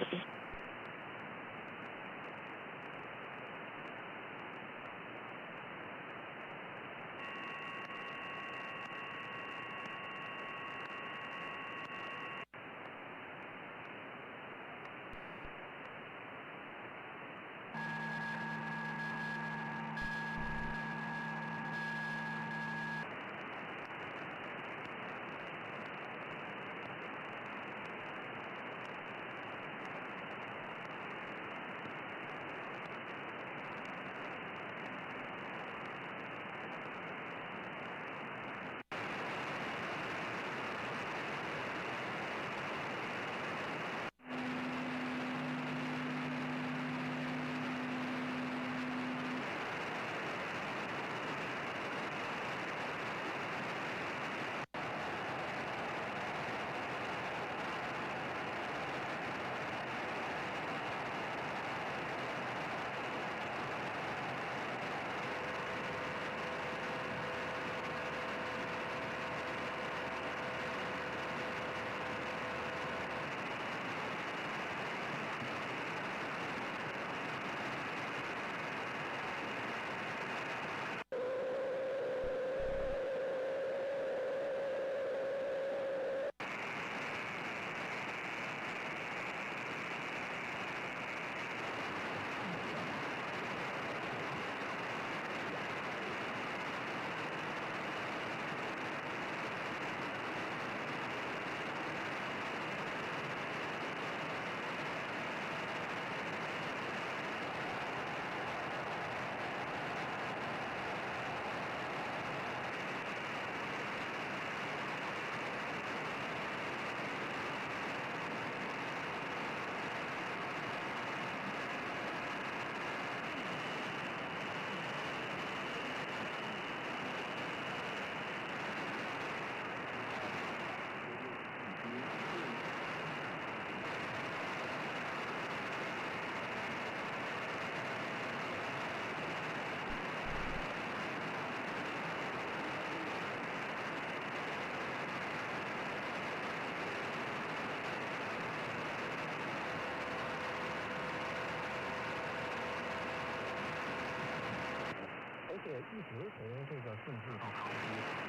且一直使用这个顺治到长途，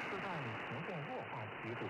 是在情况恶化的基础。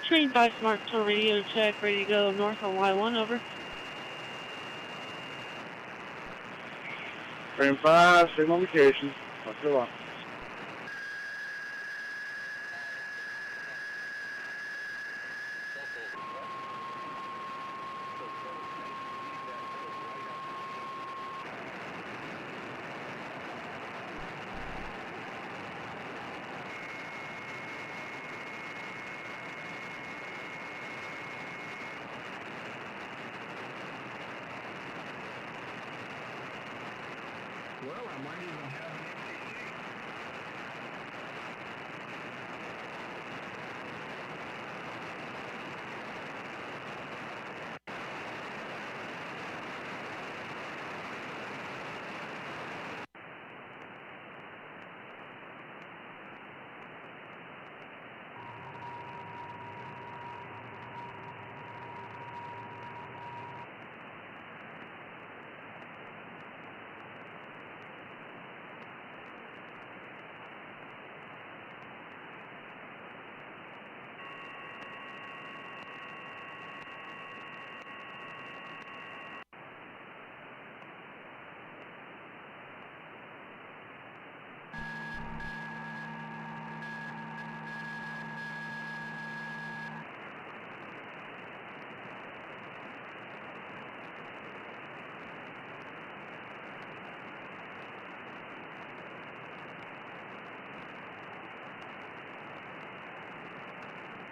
Train 5 Smart to radio check, ready to go north on Y1, over. Train 5, signal vacation. Let's go on. Well, I might even have an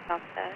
Offset.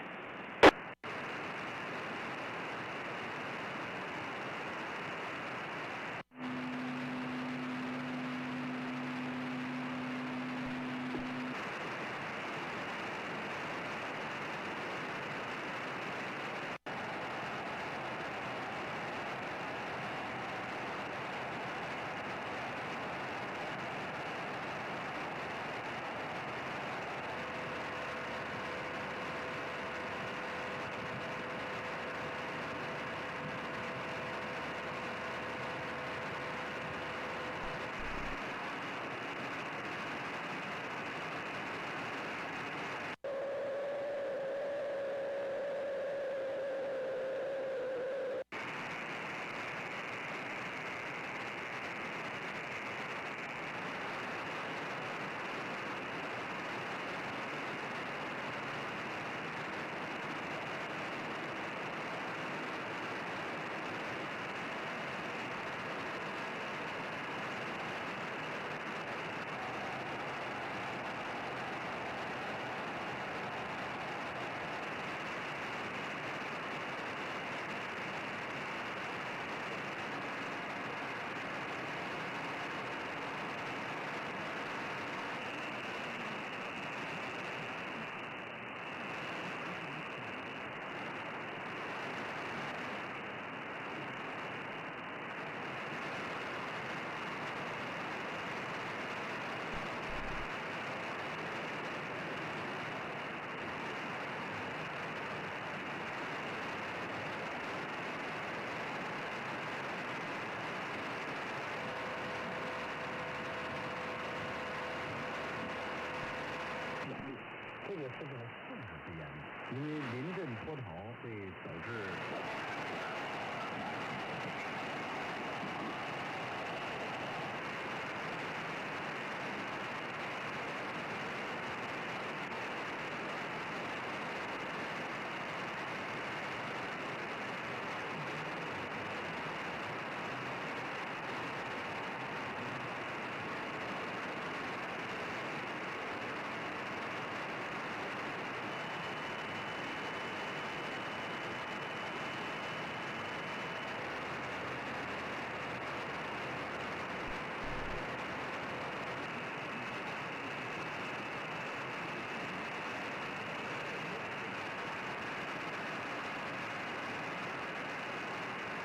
这个是个顺时之言，因为临阵脱逃会导致。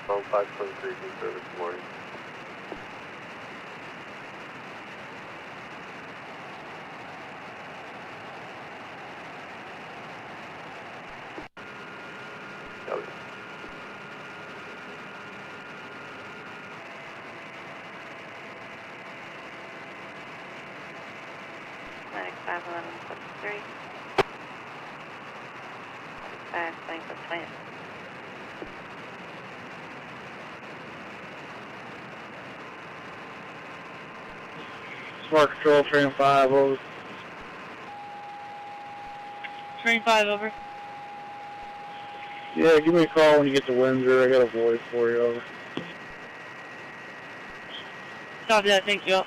Phone 523 in service this morning. Clinic 51173. fast lane for plant. Smart Control, Train 5, over. Train 5, over. Yeah, give me a call when you get to Windsor. I got a voice for you, over. Copy that, thank you.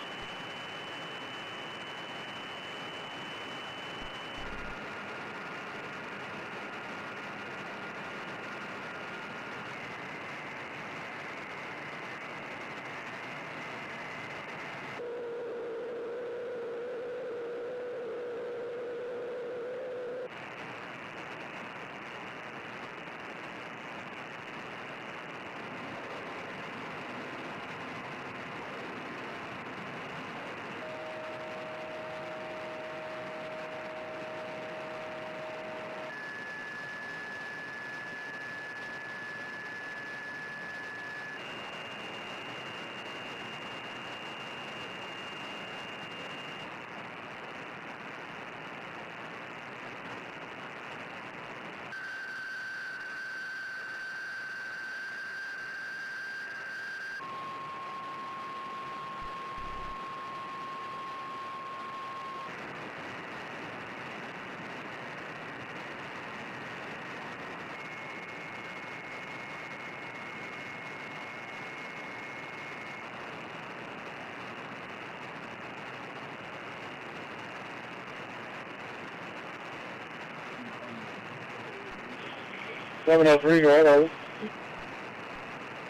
$703, go ahead, over.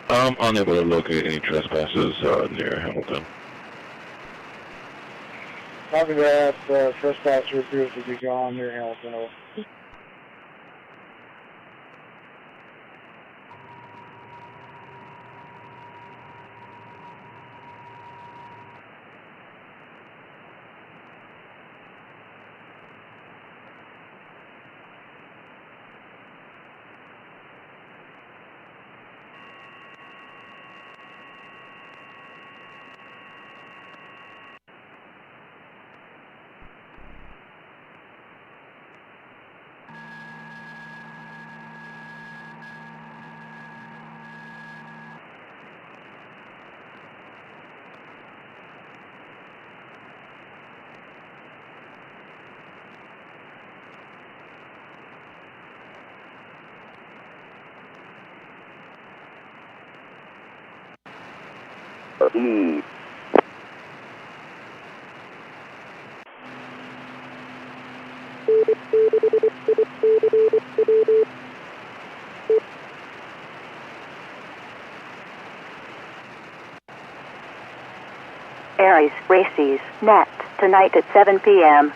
I'm unable to locate any trespasses near Hamilton. Copy that. Trespasser appears to be gone near Hamilton, over. Aries Races, net, tonight at 7 p.m.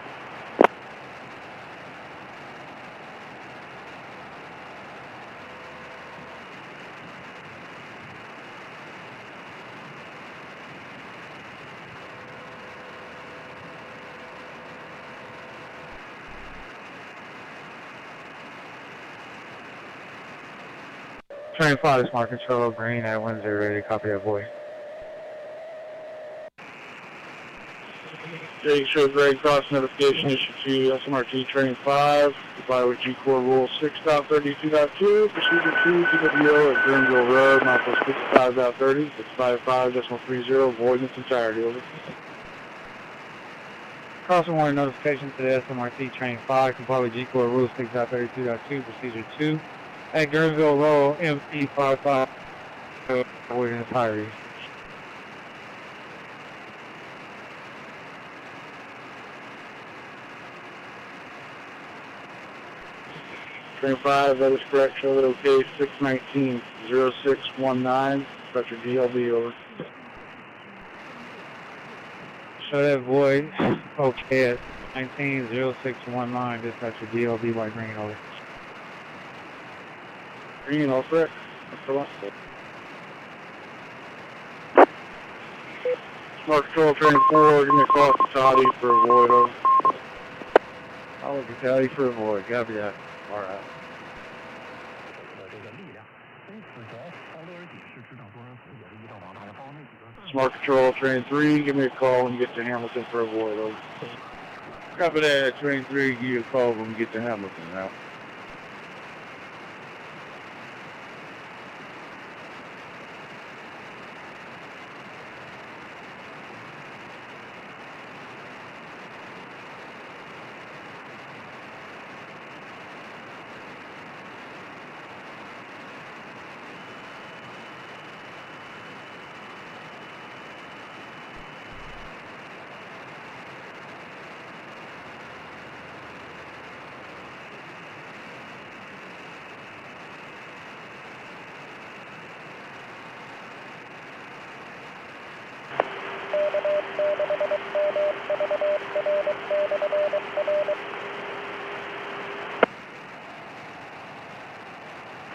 Train 5, Smart Control, green at Windsor, ready to copy that voice. Jake shows grade cross notification issued to S.M.A.R.T. Train 5, comply with G-Core Rule 6.32.2, Procedure 2, TWO at Greenville Road, Milepost 55.30, 655.30, void in its entirety, over. Crossing warning notification to the S.M.A.R.T. Train 5, comply with G-Core Rule 6.32.2, Procedure 2, at Greenville Road, MP55, void in its entirety. Train 5, that is correct. Show that okay, 619-0619. Dispatcher DLB, over. Show that void okay at 19-0619. Dispatcher DLB by green, over. Green, all correct. Smart Control, Train 4, give me a call to Toddy for a void, over. I'll look at Toddy for a void. Copy that. All right. Smart Control, Train 3, give me a call when you get to Hamilton for a void, over. Copy that, Train 3, give you a call when we get to Hamilton, now.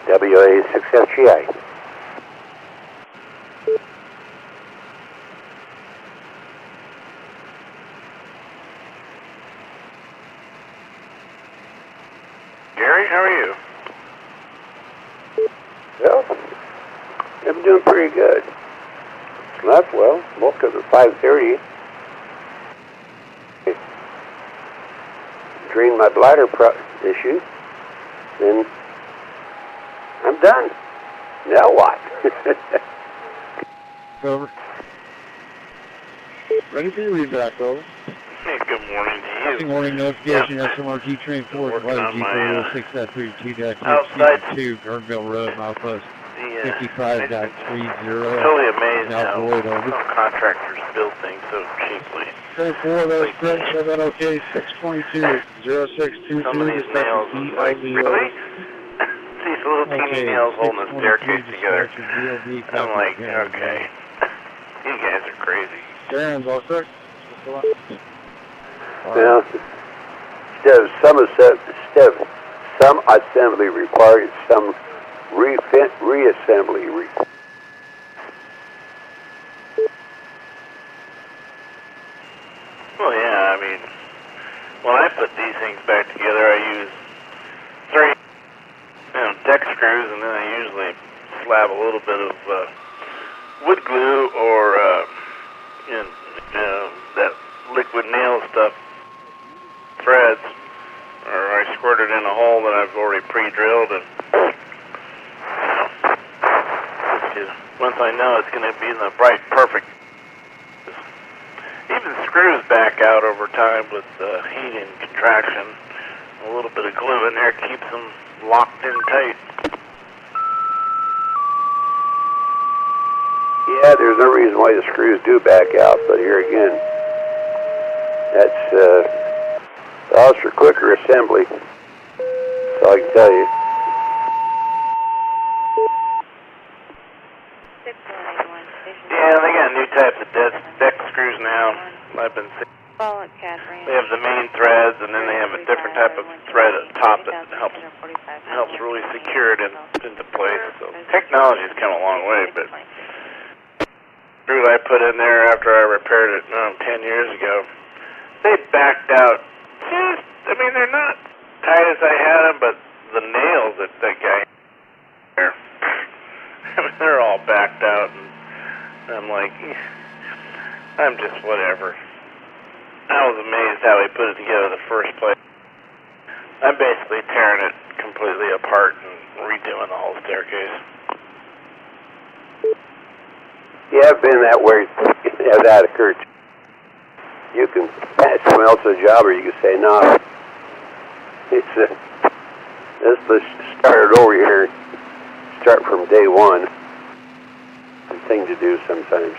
WA6FGI. Gary, how are you? Well, I've been doing pretty good. Slept well. Woke up at 5:30. Drained my bladder issue. Then I'm done. Now what? Over. Ready for your readback, over. Hey, good morning to you. Good morning, notification, S.M.A.R.T. train 4, provided G406-32-2, outside 2, Guerneville Road, milepost 55.30. Totally amazed Now how void over. some contractors build things so cheaply. Train 4, those correct, 7 OK, 622, 0622, Some of these nails, like, really? These little teeny nails holding a staircase together. I'm like, okay. You guys are crazy. Darren's all correct. Well, instead of some assembly required, some reassembly required. Well, yeah, I mean, when I put these things back together, I use 3, deck screws, and then I usually slab a little bit of wood glue or that liquid nail stuff, threads, or I squirt it in a hole that I've already pre-drilled, and once I know it's going to be in the right, perfect. Even screws back out over time with heat and contraction. A little bit of glue in there keeps them locked in tight. Yeah, there's no reason why the screws do back out, but here again, that's allows for quicker assembly. That's all I can tell you. Yeah, they got new types of deck screws now. I've been seeing. They have the main threads, and then they have a different type of thread at the top that helps really secure it into place. So technology's come a long way, but screw I put in there after I repaired it 10 years ago, they backed out. I mean, they're not tight as I had them, but the nails that guy there, I mean, they're all backed out, and I'm like, I'm just whatever. I was amazed how he put it together in the first place. I'm basically tearing it completely apart and redoing the whole staircase. Yeah, I've been that way as that occurred. You can ask someone else a job, or you can say, no, let's start it over here, start from day one. It's a thing to do sometimes.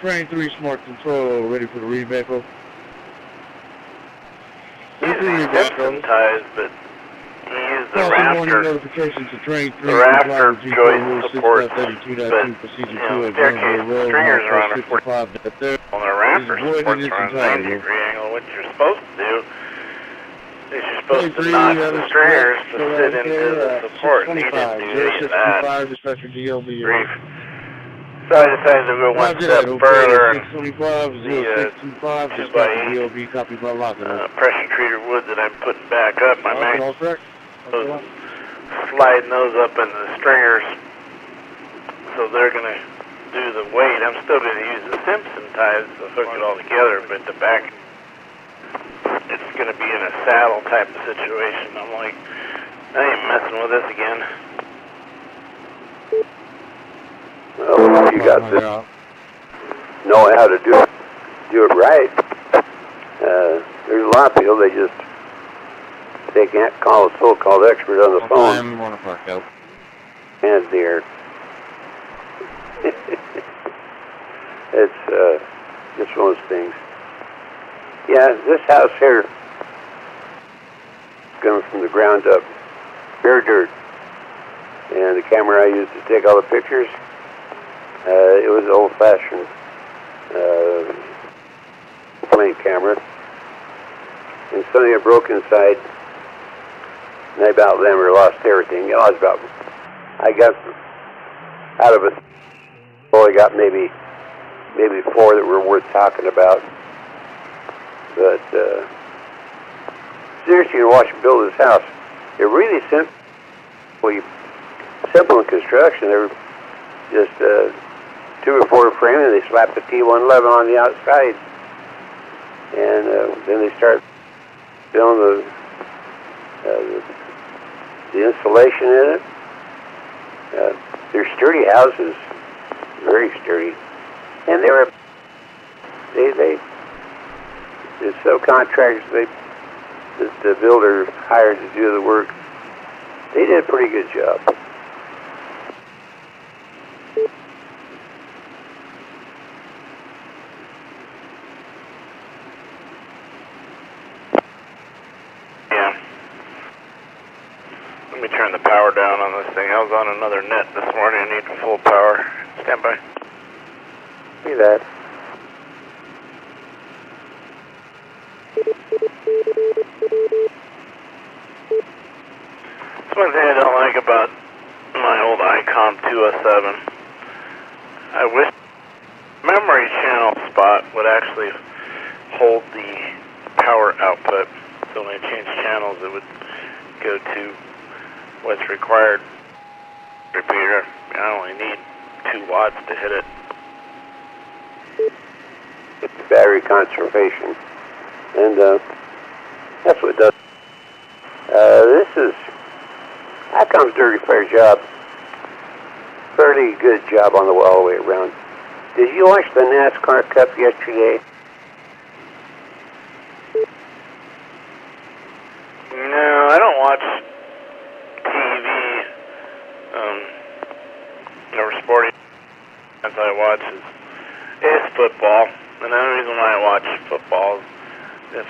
Train 3 smart control, ready for the readback, folks. Simpson ties, but he used the rafter. Notifications to train 3. The rafter joist supports, but staircase stringers are on a 45. On the rafter supports are on a 90-degree angle. What you're supposed to do is you're supposed to notch the stringers to sit into the support. He didn't do any of that. Brief. So I decided to go one step further and the 2x8 pressure treated wood that I'm putting back up. I'm actually sliding those up into the stringers, so they're going to do the weight. I'm still going to use the Simpson ties to hook it all together, but the back, it's going to be in a saddle type of situation. I'm like, I ain't messing with this again. Well, you got to know how to do it right. There's a lot of people, they can't call a so-called expert on the phone. And they're it's just one of those things. Yeah, this house here, coming from the ground up, bare dirt. And the camera I used to take all the pictures, It was an old-fashioned plane camera. And something had broke inside, and I about then lost everything. You know, I got out of it. Well, I got maybe 4 that were worth talking about. But seriously, you watch him build his house. They're really simple in construction. They're just 2 or 4 frame, and they slap the T111 on the outside, and then they start doing the insulation in it. They're sturdy houses, very sturdy, and the subcontractors the builder hired to do the work, they did a pretty good job. Let me turn the power down on this thing. I was on another net this morning. I need full power. Stand by. See that. That's one thing I don't like about my old ICOM 207. I wish memory channel spot would actually hold the power output. So when I change channels, it would go to what's required. Repeater, I only need 2 watts to hit it. It's battery conservation, and that's what it does. This is ICOM's dirty fair job. Fairly good job on the all the way around. Did you watch the NASCAR Cup yesterday? No, I don't watch TV or sporting. As I watch is football. And the only reason why I watch football is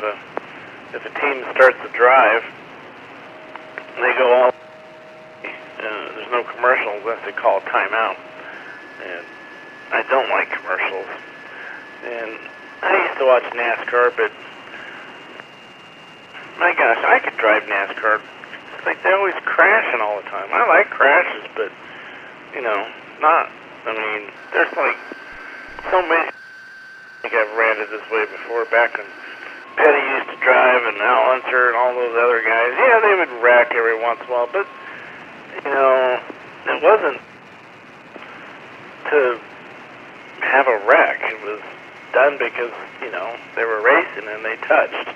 if a team starts a drive, they go all. There's no commercials unless they call a timeout. And I don't like commercials. And I used to watch NASCAR, but my gosh, I could drive NASCAR. It's like they're always crashing all the time. I like crashes, but, you know, not, I mean, there's like so many. I think I've ran it this way before, back when Petty used to drive and Al Unser and all those other guys. Yeah, they would wreck every once in a while, but, you know, it wasn't to have a wreck. It was done because, you know, they were racing and they touched.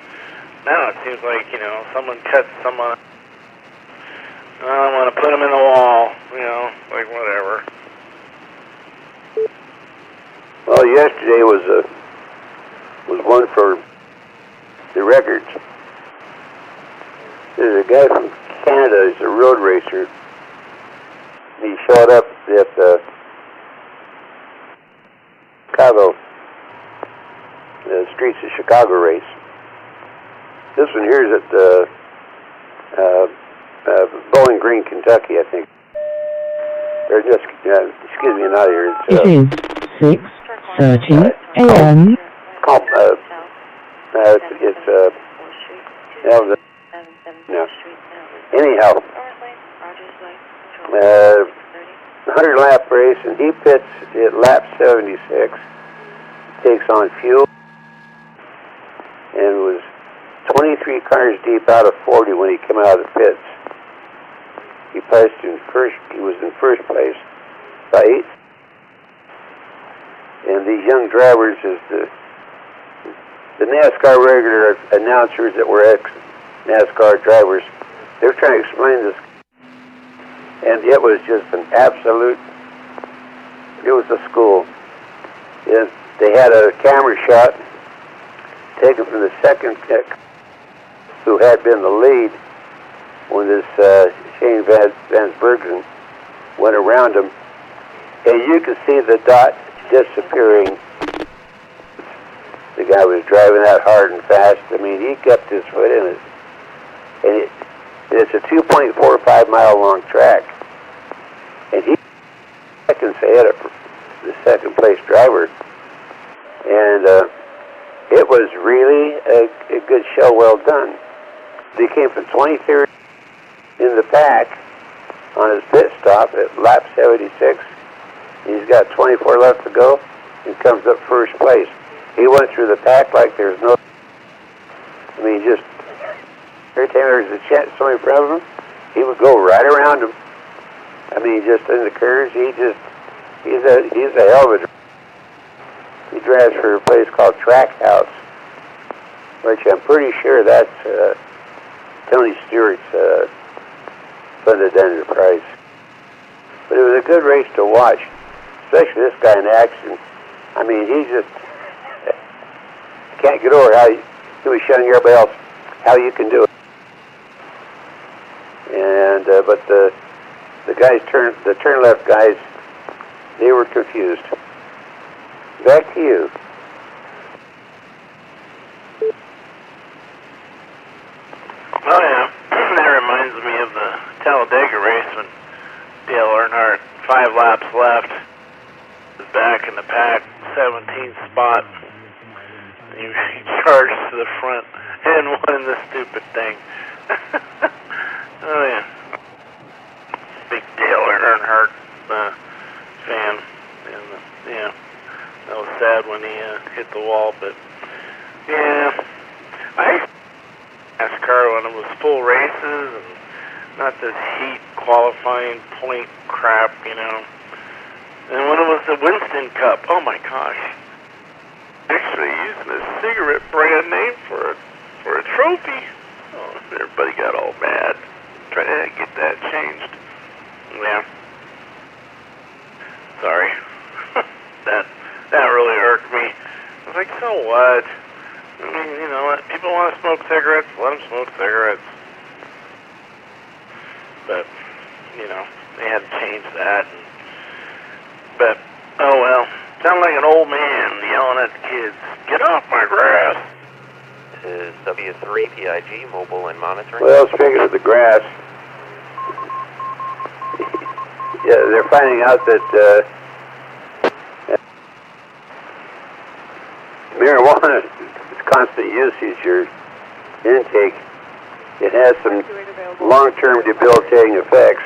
Now it seems like, you know, someone cuts someone. I want to put them in the wall, you know, like whatever. Well, yesterday was one for the records. There's a guy from Canada, he's a road racer. He showed up at the Chicago, the Streets of Chicago race. This one here is at the Bowling Green, Kentucky, I think. Or just, excuse me, not here. It is 6:30 a.m. Anyhow, 100 lap race, and he pits at lap 76, takes on fuel, and was 23 cars deep out of 40 when he came out of the pits. He placed in first. He was in first place by 8. And these young drivers, is the NASCAR regular announcers that were ex-NASCAR drivers, they're trying to explain this, and it was just an absolute. It was a school. They had a camera shot taken from the second pick, who had been the lead when this Shane Van Bergen went around him, and you could see the dot disappearing. The guy was driving that hard and fast. I mean, he kept his foot in it, and it's a 2.45 mile long track, and he seconds ahead of the second place driver, and it was really a good show, well done. He came from 23rd in the pack on his pit stop at lap 76. He's got 24 left to go and comes up first place. He went through the pack like there's no... I mean, just every time there was a chance somebody in front of him, he would go right around him. I mean, just in the curves, he's a hell of a driver. He drives for a place called Trackhouse, which I'm pretty sure that's Tony Stewart's funded enterprise. But it was a good race to watch, especially this guy in action. I mean, he just can't get over how he was showing everybody else how you can do it. And but the guys the turn left guys, they were confused. Back to you. Oh yeah, that reminds me of the Talladega race when Dale Earnhardt, 5 laps left, was back in the pack, 17th spot. He charged to the front and won the stupid thing. Oh yeah, big Dale Earnhardt fan, and yeah, that was sad when he hit the wall. But yeah, I NASCAR when it was full races and not this heat qualifying point crap, you know. And when it was the Winston Cup, oh my gosh, actually using a cigarette brand name for a trophy. Oh, everybody got all mad. Trying to get that changed. Yeah. Sorry. that really irked me. I was like, so what? I mean, you know what? People want to smoke cigarettes, let them smoke cigarettes. But, you know, they had to change that. But, oh well. Sound like an old man yelling at the kids, get off my grass! Is W3PIG mobile and monitoring? Well, speaking of the grass, yeah, they're finding out that marijuana, its constant usage or intake, it has some long-term debilitating effects.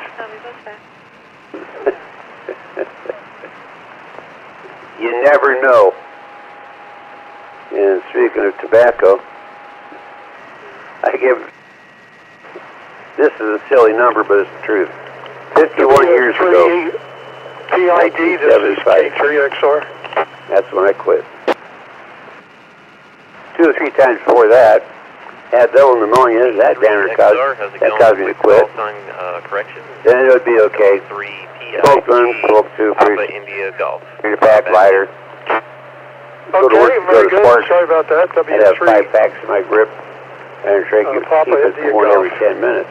You never know. And speaking of tobacco, this is a silly number, but it's the truth. 51 years ago, PID, this is K3XR. That's when I quit. 2 or 3 times before that, had double pneumonia. That damn caused me to quit. Then it would be okay. Smoke 1, smoke 2, India Golf. Bring a pack lighter. Go to work, go to Spark. Sorry about that. W3. I'd have 5 packs in my grip and try to keep it one every 10 minutes.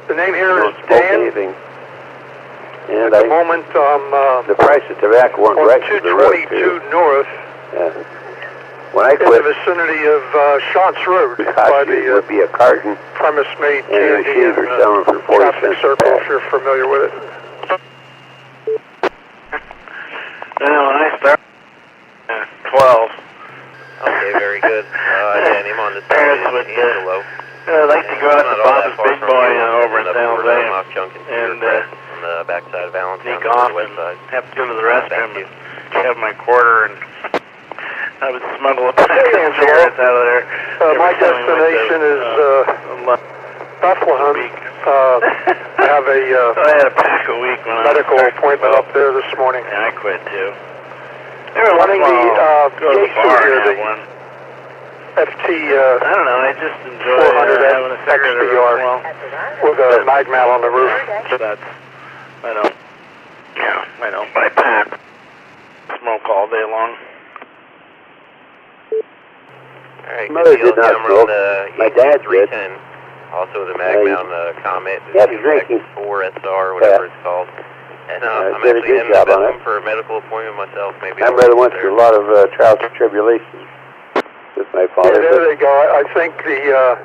The name here is Dan. Anything. And at the moment, the price of tobacco went right to the road, too. 222 North. When I quit, in the vicinity of Shantz Road, by the would be a carton premise-made and candy a were selling for 40 Catholic cents circle, if you're familiar with it. Well, when I started 12. Okay, very good. Yeah, name on this is Angelo. I'd like to go out to Bob's Big Boy over in San Jose and on the backside of Allentown, sneak off and have to go to the restroom and have my quarter, and I would smuggle a pack of cigarettes out of there. My destination is Bethlehem. I have I had a pack a week when medical appointment up there this morning. Yeah, I quit too. Running the gate through here, the FT I don't know, I just enjoy 400 having a cigarette every once in a while. With a magmal on the roof. I don't buy pack. Smoke all day long. Alright, Mother did not smoke. My dad did. Also the Magmount Comet, the X4SR, whatever it's called. And I'm actually heading to Bethlehem for a medical appointment myself. Maybe my brother went through a lot of trials and tribulations with my father. Yeah, there they go. I think the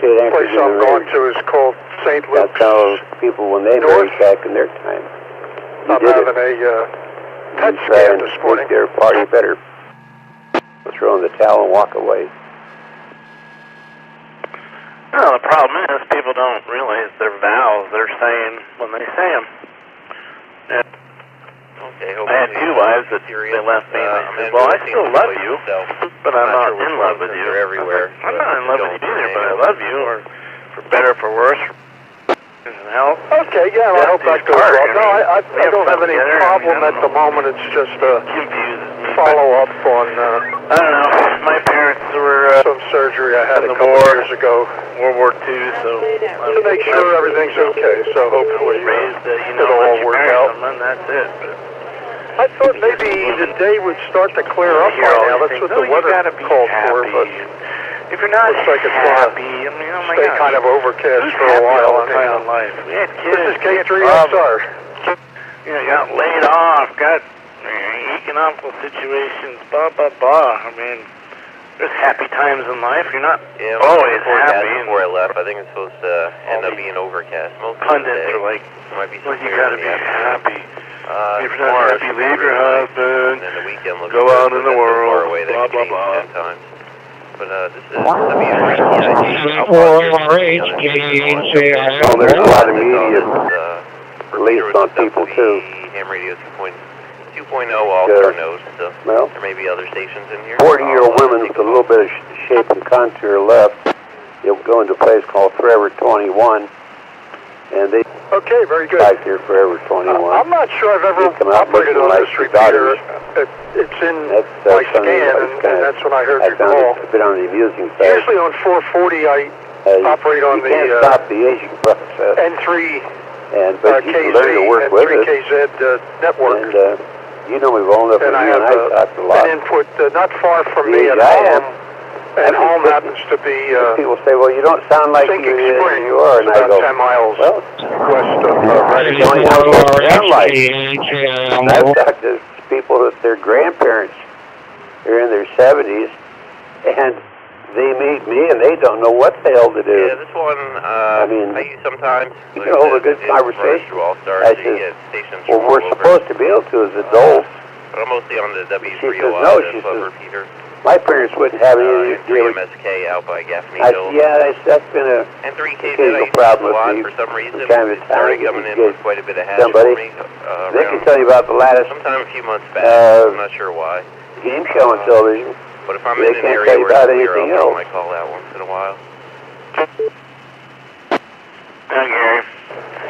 place I'm going to is called St. Luke's. That's how people, when they married back in their time. I'm having a PET scan this morning. Their party better throw in the towel and walk away. Well, the problem is people don't realize their vows they're saying when they say them. Okay, I had two wives that they left me and they said, well, I still love you, but I'm not in love with you. Everywhere. I'm not in love with you either, but I love you, or for better or for worse, for health. Okay, yeah, I hope that goes well. No, I don't have any problem at the moment. It's just a follow-up on I don't know. My parents were some surgery I had a couple years ago. World War II, so to make sure everything's okay. So hopefully it'll all work out. And that's it. I thought maybe the day would start to clear up by now. That's what the weather called for, but if you're not looks like it's going to stay kind of overcast for a while. We had kids. This is K3SR. You know, got laid off, got economical situations, blah, blah, blah. I mean, there's happy times in life. You're not always happy. Before I left, I think it's supposed to end up being overcast. Most pundits are like, well, you gotta be happy. If you're not happy, leave your husband, go out in the world, blah, blah, blah. But this is WRH. Well, there's a lot of media released on people, too. Ham radio 2.0 All-Star knows, so there may be other stations in here. 40-year-old women with a little bit of shape and contour left. You'll go into a place called Forever 21, and they okay, very good. Back here, Forever 21. I'm not sure I've ever operated on this repeater. It's in my scan, and that's when I heard your call. I've been on the amusing side. Usually on 440, I operate on the stop the aging process. N3 but you can learn to work with it. KZ network. And you know me well enough that you and I talked a lot. An input not far from me at home. And home happens to be people say, well, you don't sound like you are. And I go, 10 miles west of Reading. I've talked to people that their grandparents are in their 70s, and they meet me, and they don't know what the hell to do. Yeah, this one, I use sometimes. You can hold a good conversation. I said, well, we're supposed to be able to as adults. But I'm mostly on the W3OI, she says, no, she says, repeater. My parents wouldn't have any deal with MSK out by Gaffney Hill. Yeah, that's been a occasional problem with me. For some reason, kind of started coming in with quite a bit of hash somebody. For me. They can tell you about the latest. Sometime a few months back. I'm not sure why. Game show on television. But if I'm in an area where it's clear, I might call out once in a while.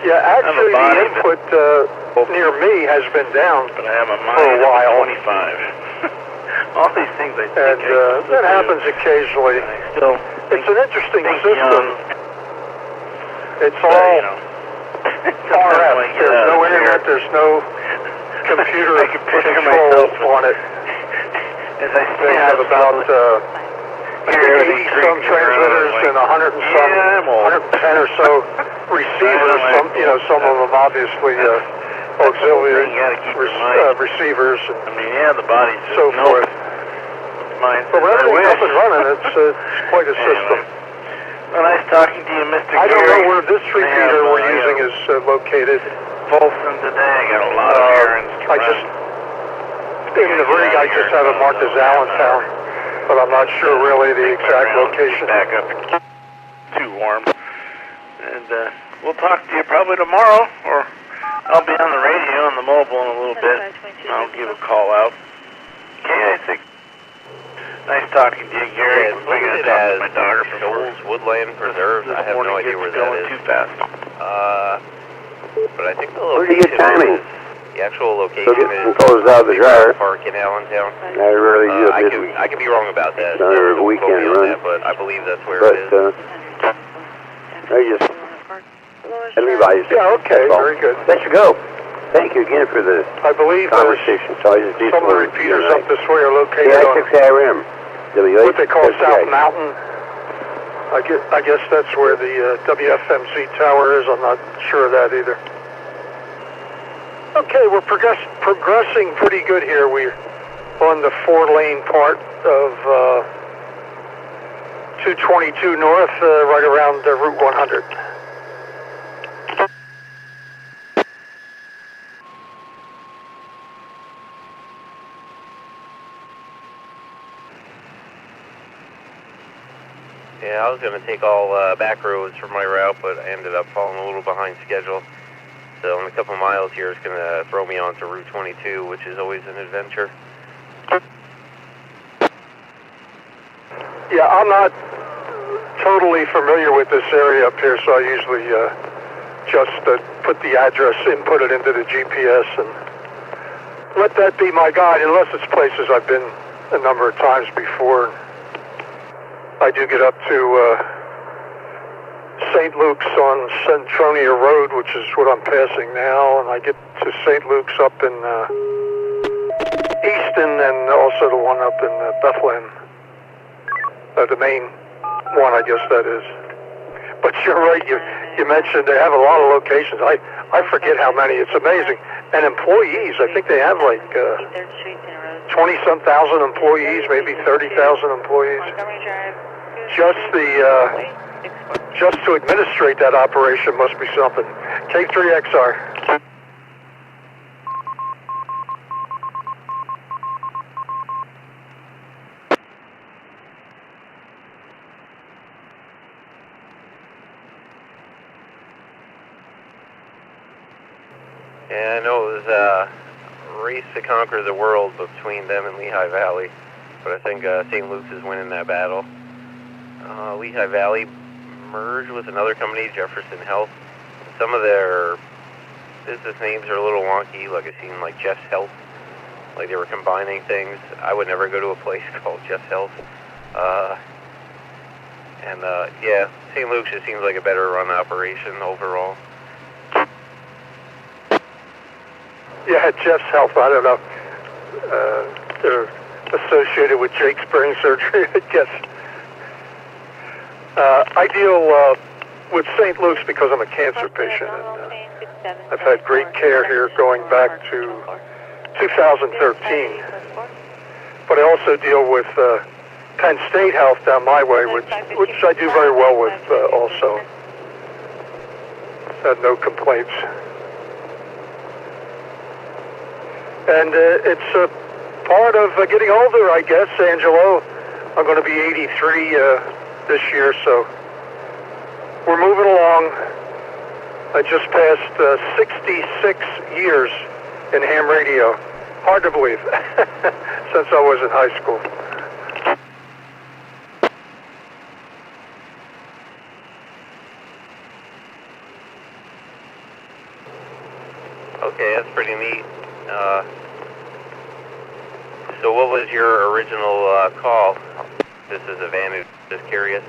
Yeah, actually, the input near me has been down but I have a for a while. 25. All these things I think and that happens occasionally. It's an interesting system. It's all RF. There's no internet. There's no computer control on it. They have about 80-some transmitters and 110 or so receivers. Some of them obviously auxiliary receivers and the body's so forth. But when everything's up and running, it's quite a system. Well, nice talking to you, Mr. I don't know where this repeater we're using is located. Folsom today, I got a lot of errands to run. In the rig, I just have it marked as Allentown, but I'm not sure really the exact location. Back up. Too warm. And we'll talk to you probably tomorrow, or I'll be on the radio on the mobile in a little bit. I'll give a call out. Okay, I think. Nice talking to you, Gary. Yeah, we're going to talk to my daughter from Shoals Woodland Preserve. I have no idea where that is. Too fast. But I think the location is the actual location is closed out the dryer. Park in Allentown. I really do. I could be wrong about that. The weekend run, but I believe that's where it is. Levi's. Yeah, okay, very good. Let you go. Thank you again for the conversation. So some of the repeaters up this way are located on what they call South Mountain. I guess that's where the WFMC tower is. I'm not sure of that either. Okay, we're progressing pretty good here. We're on the 4-lane part of 222 North, right around Route 100. Yeah, I was going to take all back roads for my route, but I ended up falling a little behind schedule. So in a couple miles here, it's going to throw me onto Route 22, which is always an adventure. Yeah, I'm not totally familiar with this area up here, so I usually just put the address in, put it into the GPS, and let that be my guide, unless it's places I've been a number of times before. I do get up to St. Luke's on Centronia Road, which is what I'm passing now, and I get to St. Luke's up in Easton, and also the one up in Bethlehem. The main one, I guess that is. But you're right, you mentioned they have a lot of locations. I forget how many. It's amazing. And employees, I think they have like 20-some thousand employees, maybe 30,000 employees. Just to administrate that operation must be something. K3XR. Yeah, I know it was a race to conquer the world between them and Lehigh Valley, but I think St. Luke's is winning that battle. Lehigh Valley merged with another company, Jefferson Health. Some of their business names are a little wonky, like I've seen like Jeff's Health, like they were combining things. I would never go to a place called Jeff's Health. Yeah, St. Luke's just seems like a better run operation overall. Yeah, Jeff's Health, I don't know. They're associated with Jake's brain surgery, I guess. I deal with St. Luke's because I'm a cancer patient. And, I've had great care here going back to 2013. But I also deal with Penn State Health down my way, which I do very well with also. Had no complaints. And it's a part of getting older, I guess, Angelo. I'm going to be 83 this year, so we're moving along. I just passed 66 years in ham radio. Hard to believe, since I was in high school. Okay, that's pretty neat. So what was your original call? This is a van who's just curious,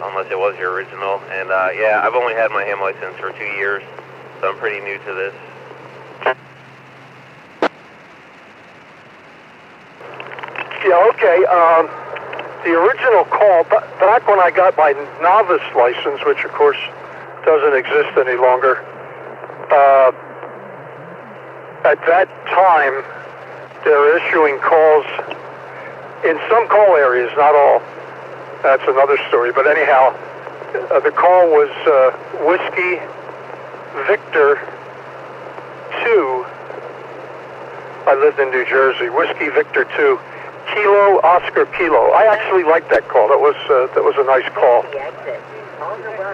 unless it was your original. And yeah, I've only had my ham license for 2 years, so I'm pretty new to this. Yeah, okay. The original call, back when I got my novice license, which of course doesn't exist any longer, at that time, they're issuing calls in some call areas, not all. That's another story. But anyhow, the call was Whiskey Victor 2. I lived in New Jersey. Whiskey Victor 2, Kilo Oscar Kilo. I actually liked that call. That was a nice call.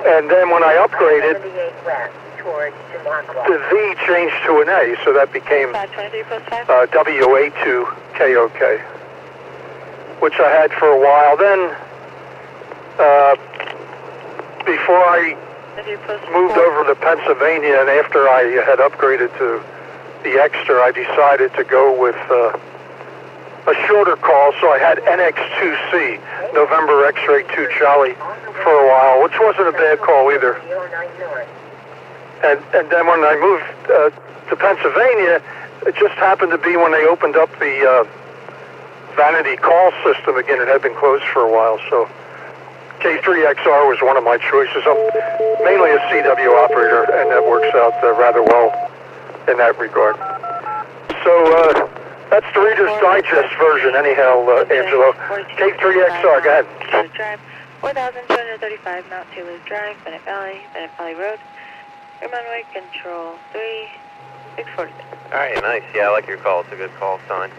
And then when I upgraded, the V changed to an A, so that became WA2KOK, which I had for a while. Then, before I moved over to Pennsylvania, and after I had upgraded to the Extra, I decided to go with a shorter call, so I had NX2C, November X-Ray 2 Charlie, for a while, which wasn't a bad call either. And then when I moved to Pennsylvania, it just happened to be when they opened up the vanity call system again. It had been closed for a while, so K3XR was one of my choices. I'm mainly a CW operator, and that works out rather well in that regard. So that's the Reader's Digest version, anyhow, Angelo. K3XR, go ahead. 4,235 Mount Taylor Drive, Bennett Valley Road. Runway control 3646. Alright, nice. Yeah, I like your call. It's a good call sign.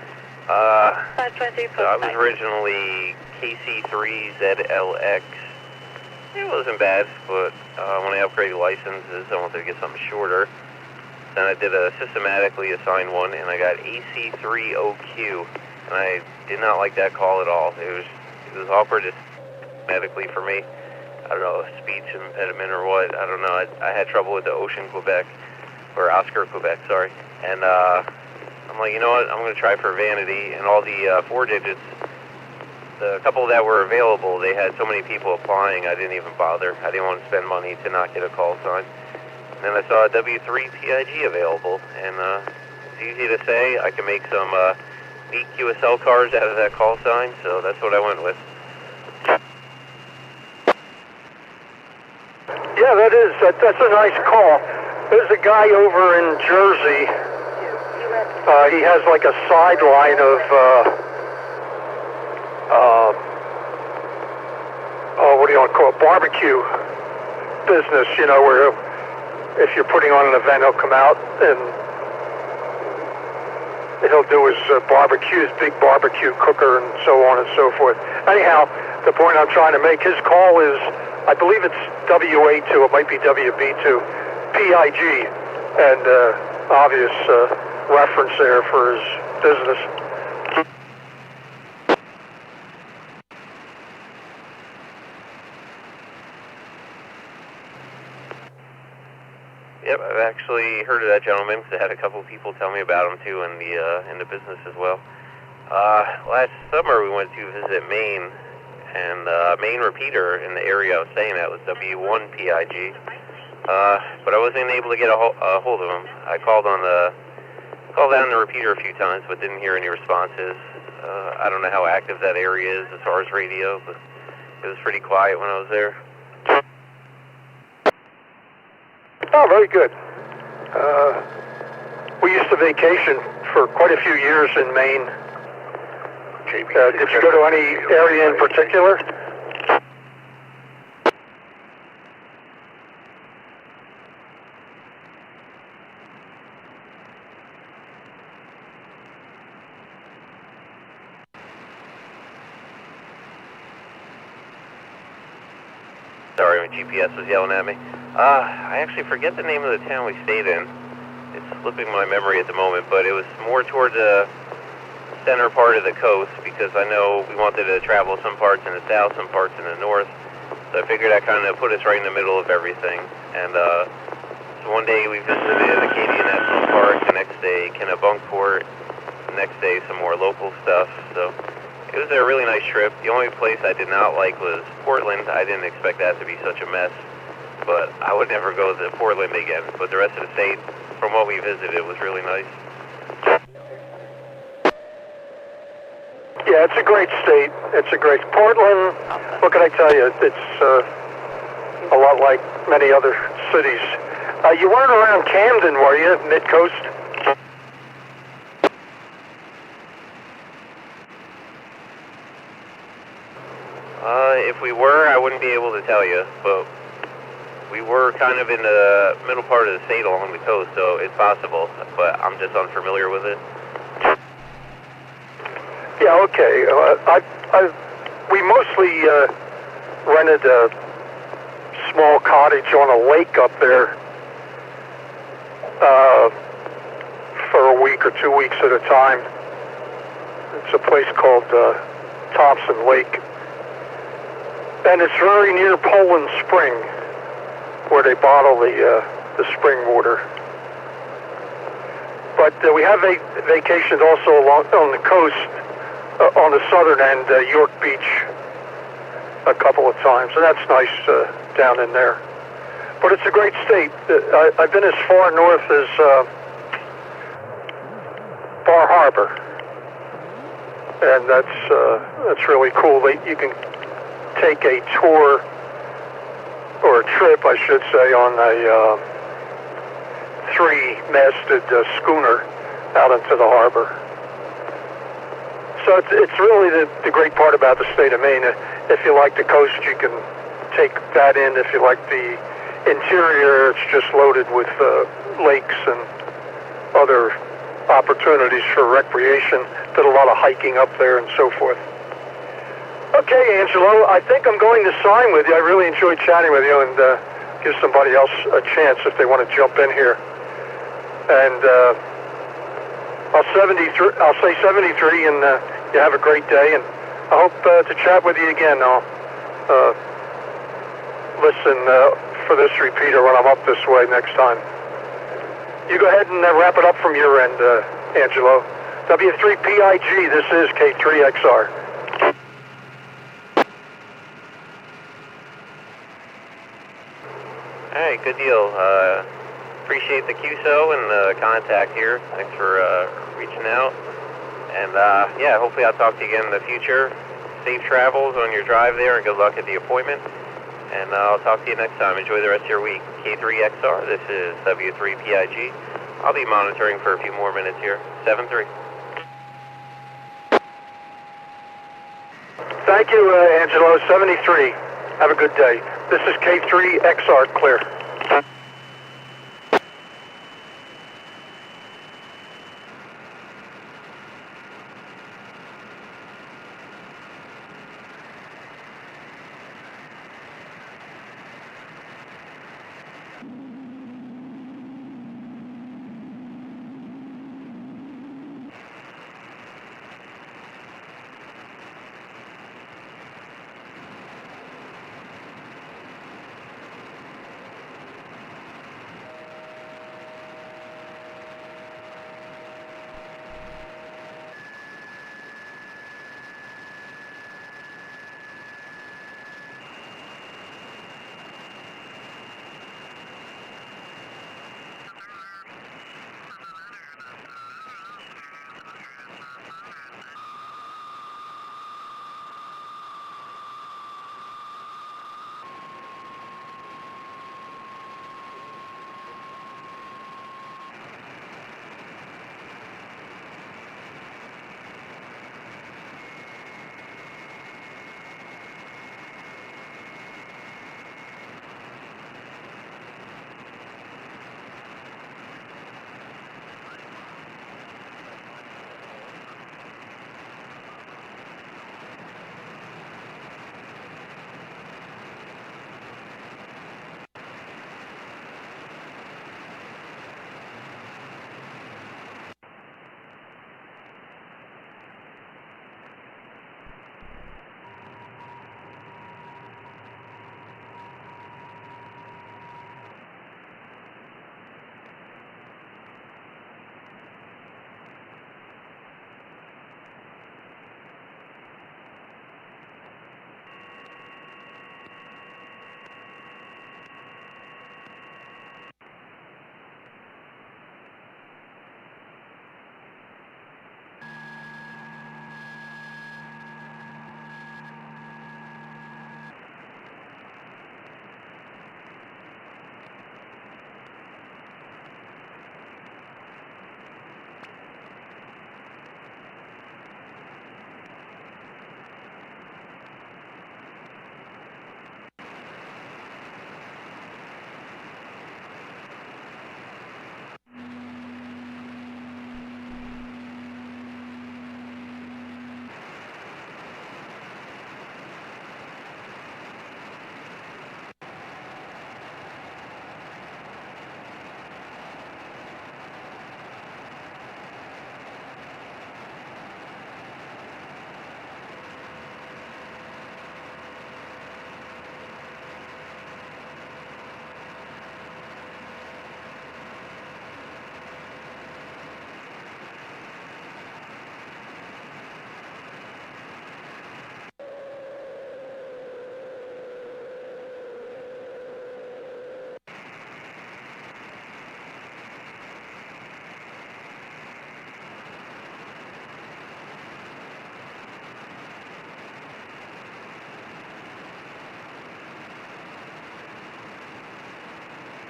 520, so I was originally KC3ZLX It wasn't bad, but when I upgraded licenses, I wanted to get something shorter. Then I did a systematically assigned one, and I got AC3OQ, and I did not like that call at all. It was awkward systematically for me. I don't know, speech impediment or what. I don't know. I had trouble with the Ocean, Quebec, or Oscar, Quebec, sorry. And I'm like, you know what? I'm going to try for Vanity, and all the 4 digits. The couple that were available, they had so many people applying, I didn't even bother. I didn't want to spend money to not get a call sign. And then I saw a W3 PIG available, and it's easy to say. I can make some neat QSL cars out of that call sign, so that's what I went with. Yeah, that's a nice call. There's a guy over in Jersey. He has like a sideline of what do you want to call it, barbecue business, you know, where if you're putting on an event, he'll come out and he'll do his barbecue, his big barbecue cooker and so on and so forth. Anyhow, the point I'm trying to make, his call is, I believe it's WA2, it might be WB2, PIG, and obvious reference there for his business. Yep, I've actually heard of that gentleman because I had a couple of people tell me about him too in the business as well. Last summer we went to visit Maine, and main repeater in the area I was staying at was W1 PIG, but I wasn't able to get a hold of him. I called down the repeater a few times, but didn't hear any responses. I don't know how active that area is as far as radio, but it was pretty quiet when I was there. Oh, very good. We used to vacation for quite a few years in Maine. Did you go to any area in particular? Sorry, my GPS was yelling at me. I actually forget the name of the town we stayed in. It's slipping my memory at the moment, but it was more toward the center part of the coast because I know we wanted to travel some parts in the south, some parts in the north. So I figured that kind of put us right in the middle of everything. And so one day we visited Acadia National Park, the next day Kennebunkport, the next day some more local stuff. So it was a really nice trip. The only place I did not like was Portland. I didn't expect that to be such a mess, but I would never go to Portland again. But the rest of the state, from what we visited, was really nice. Yeah, it's a great state. It's a great... Portland, what can I tell you? It's a lot like many other cities. You weren't around Camden, were you, mid-coast? If we were, I wouldn't be able to tell you, but we were kind of in the middle part of the state along the coast, so it's possible, but I'm just unfamiliar with it. Yeah, okay. We mostly rented a small cottage on a lake up there for a week or 2 weeks at a time. It's a place called Thompson Lake. And it's very near Poland Spring, where they bottle the spring water. But we have vacationed also on the coast, on the southern end, York Beach, a couple of times, and that's nice down in there. But it's a great state. I've been as far north as Bar Harbor, and that's really cool. You can take a tour, or a trip, I should say, on a three-masted schooner out into the harbor. So it's really the great part about the state of Maine. If you like the coast, you can take that in. If you like the interior, it's just loaded with lakes and other opportunities for recreation. Did a lot of hiking up there and so forth. Okay, Angelo, I think I'm going to sign with you. I really enjoyed chatting with you, and give somebody else a chance if they want to jump in here. And I'll say 73, and you have a great day, and I hope to chat with you again. I'll listen for this repeater when I'm up this way next time. You go ahead and wrap it up from your end, Angelo. W3PIG, this is K3XR. All right, good deal. Appreciate the QSO and the contact here. Thanks for reaching out. And yeah, hopefully I'll talk to you again in the future. Safe travels on your drive there, and good luck at the appointment. And I'll talk to you next time. Enjoy the rest of your week. K3XR, this is W3PIG. I'll be monitoring for a few more minutes here. 7-3. Thank you, Angelo. 73. Have a good day. This is K3XR, clear.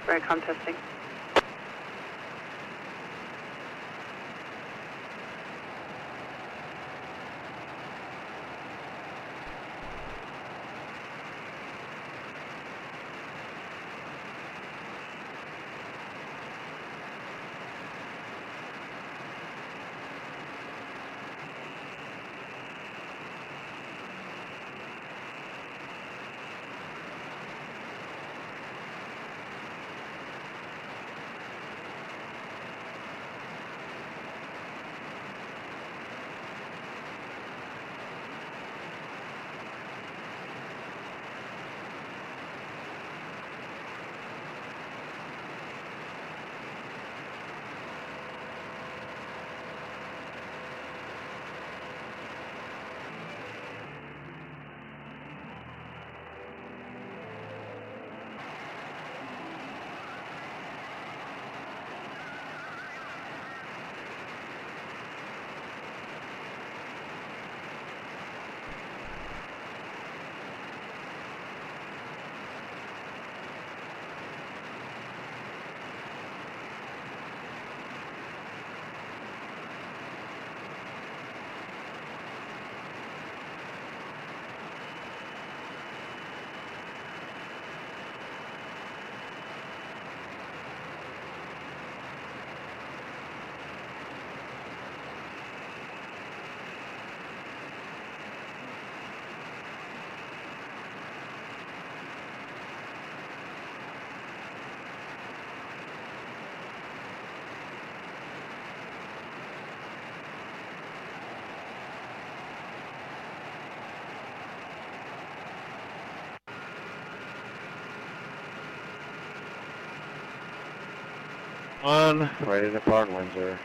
Radcom testing. 1, ready to depart Windsor.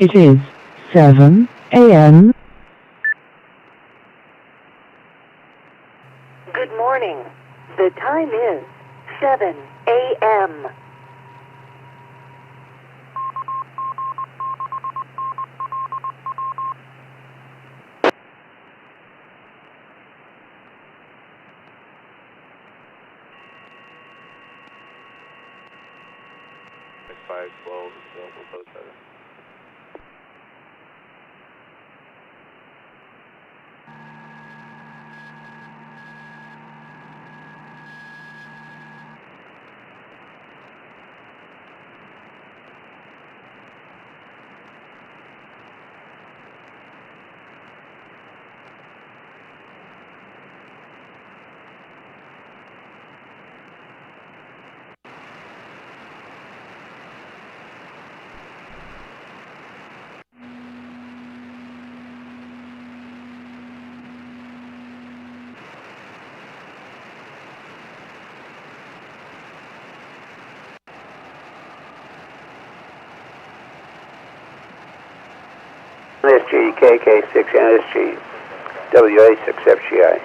It is 7 a.m. Good morning. The time is 7 a.m. NSG, KK6, NSG, WA6, FGI.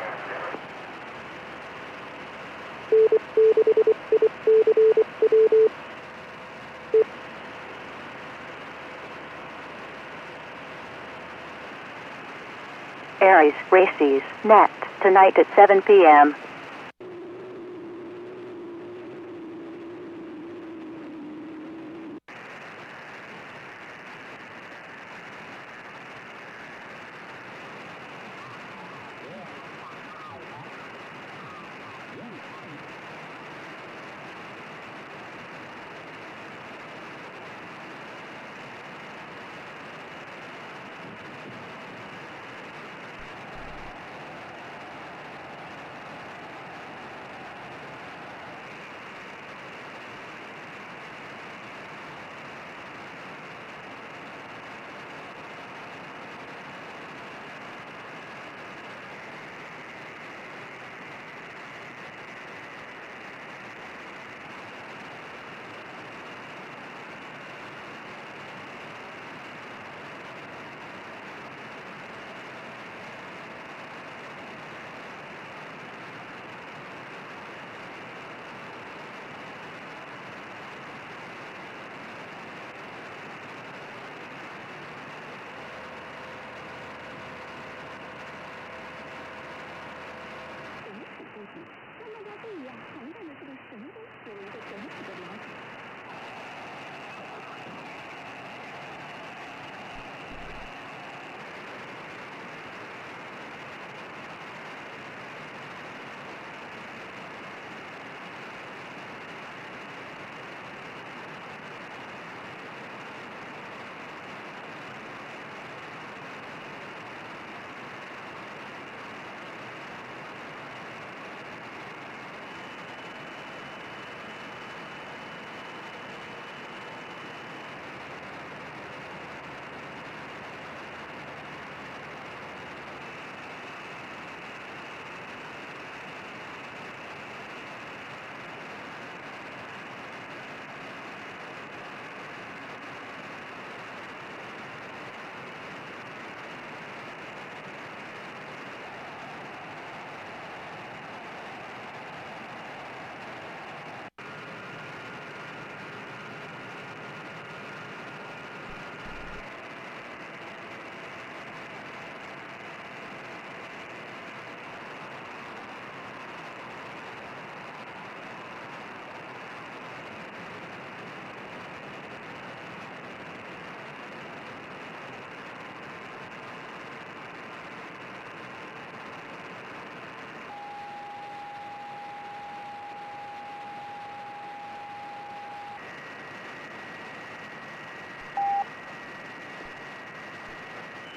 Aries, Races, net, tonight at 7 p.m.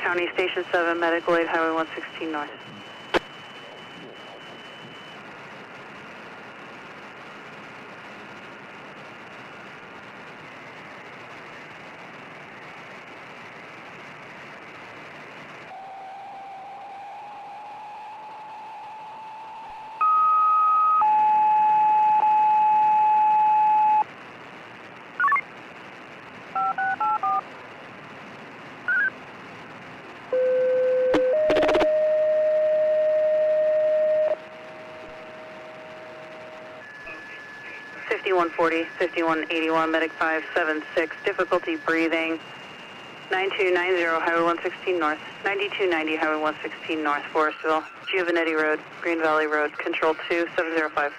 County Station 7, Medical Aid, Highway 116 North. .40, 5181, Medic 576, difficulty breathing, 9290, Highway 116 North, 9290, Highway 116 North, Forestville, Giovanetti Road, Green Valley Road, Control 2705.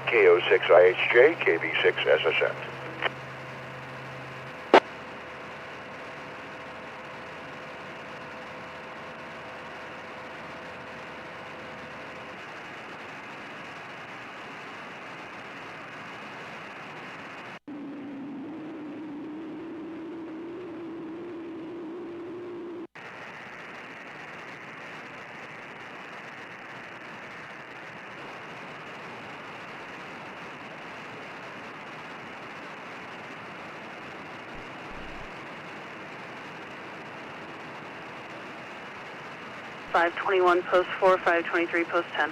KO6IHJ, KB6SSN. .521 post 4, 523 post 10.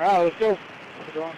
Alright, let's go. Let's go on.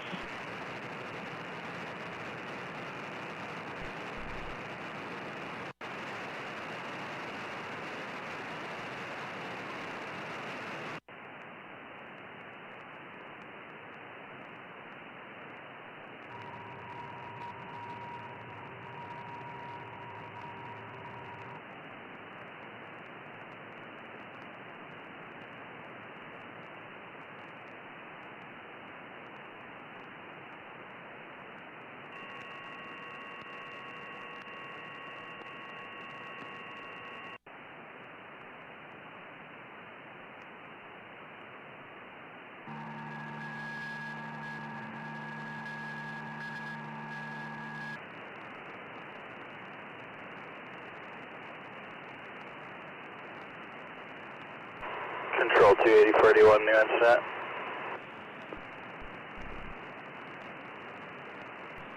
Control 28041, new incident.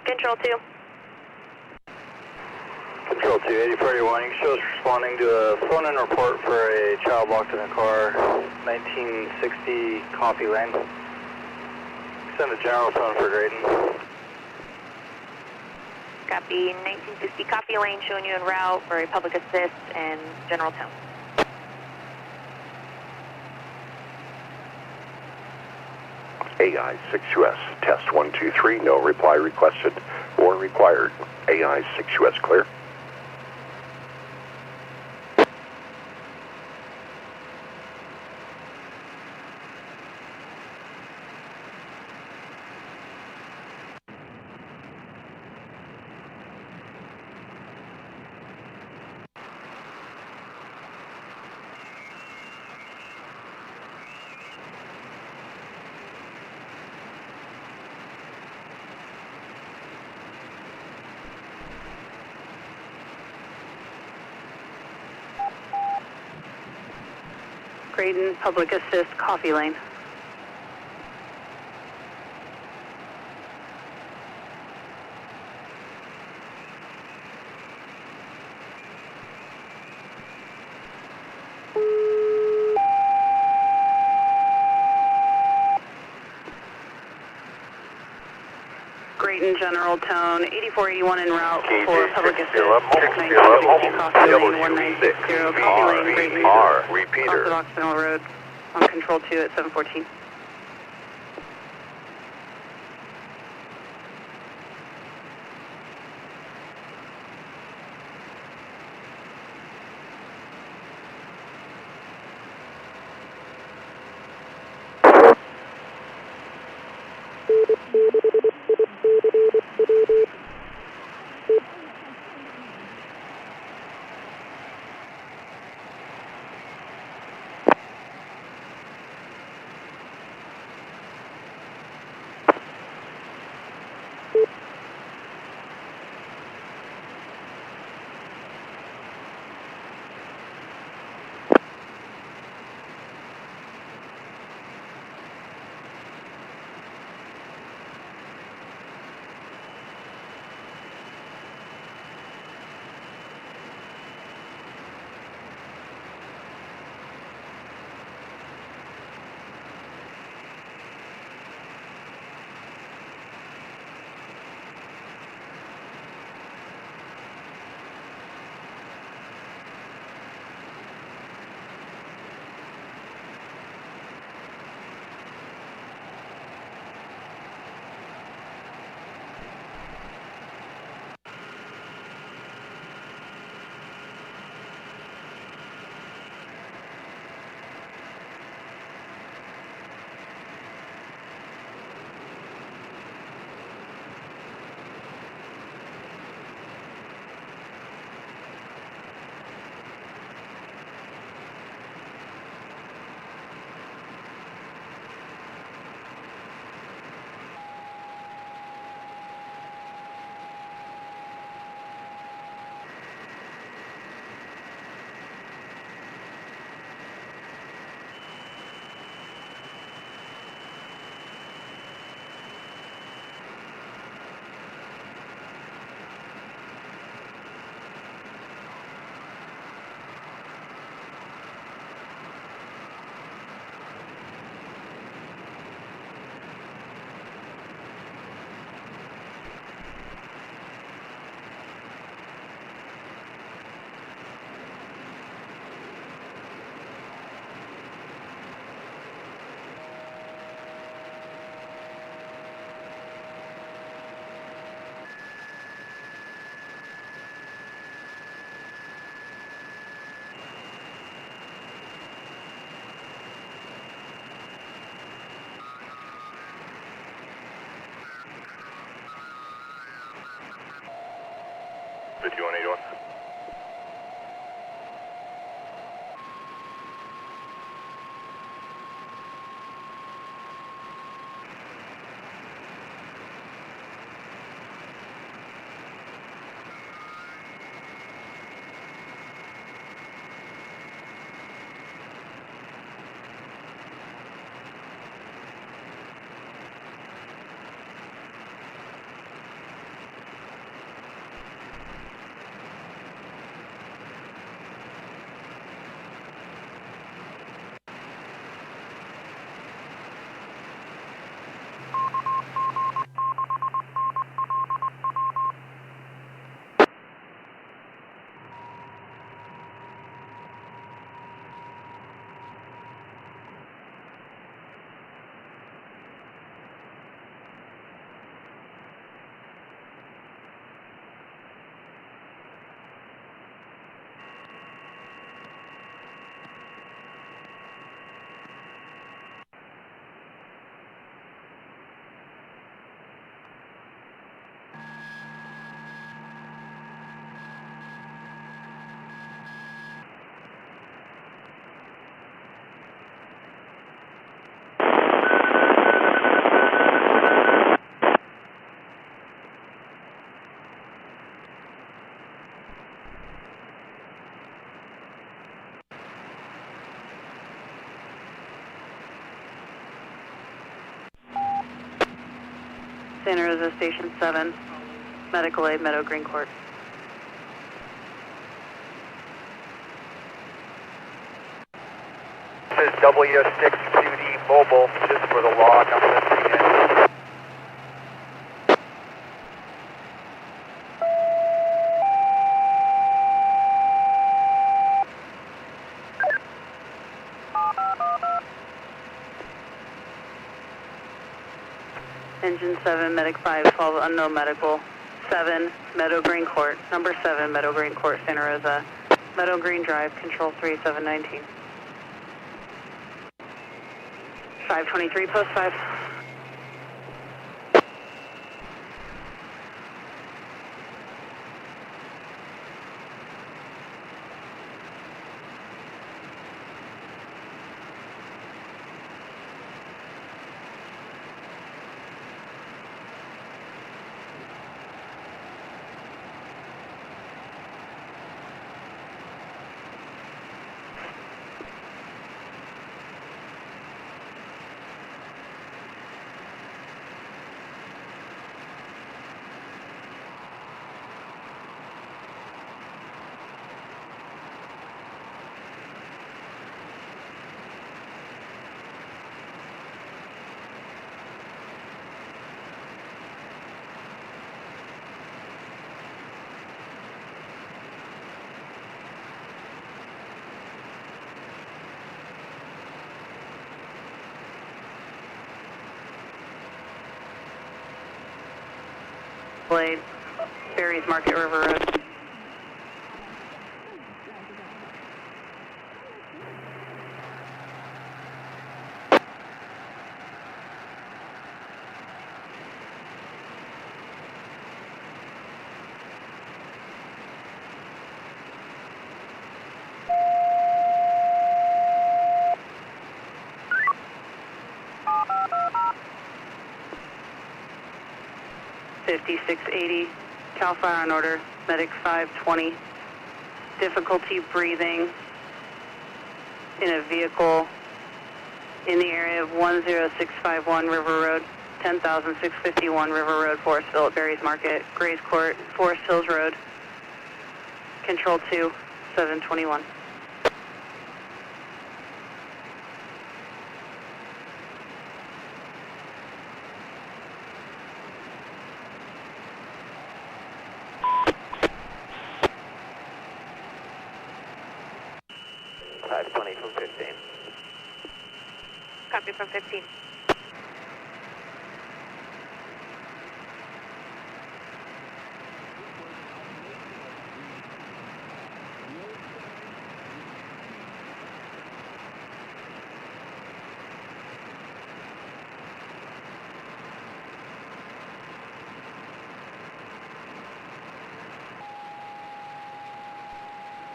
Control 2. Control 28041, you can show us responding to a phone-in report for a child locked in a car, 1960 Coffee Lane. Send a general phone for grading. Copy, 1960 Coffee Lane, showing you en route for a public assist and general tone. AI6US, test 123, no reply requested or required. AI6US clear. Graydon, public assist, Coffee Lane. Graydon, general tone, 8481 en route for public assist. 1960 Coffee Lane, 1960 Coffee Lane, Graydon, repeater. off the Oxbow Road, on control 2 at 714. 5181. Santa Rosa Station 7, Medical Aid, Meadow Green Court. This is W6QD Mobile, just for the log, I'm listening in. Engine 7, Medic 5, 12, unknown medical. 7, Meadow Green Court. Number 7, Meadow Green Court, Santa Rosa. Meadow Green Drive, Control 3719. 523, post 5. Blade, Berries Market River Road. $5680, CAL FIRE on order, Medic 520. Difficulty breathing in a vehicle in the area of 10651 River Road, 10,651 River Road, Forestville at Berries Market, Grays Court, Forest Hills Road, Control 2, 721. From 15. Copy from 15.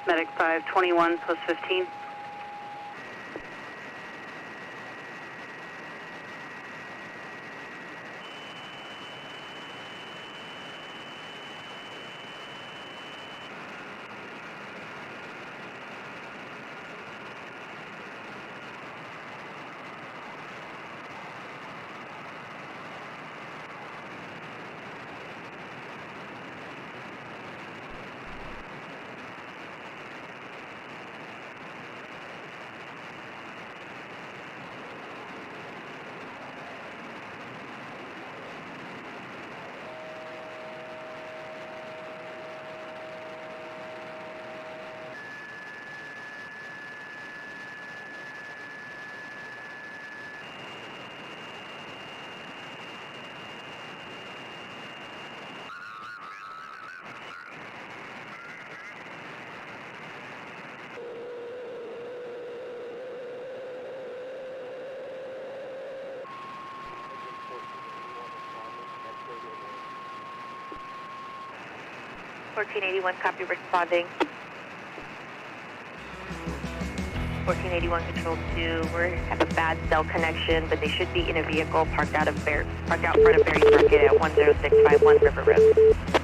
Medic 521, post 15. Copy, responding. 1481 Control 2, we have a bad cell connection, but they should be in a vehicle parked out front of Berry Circuit at 10651 River Road.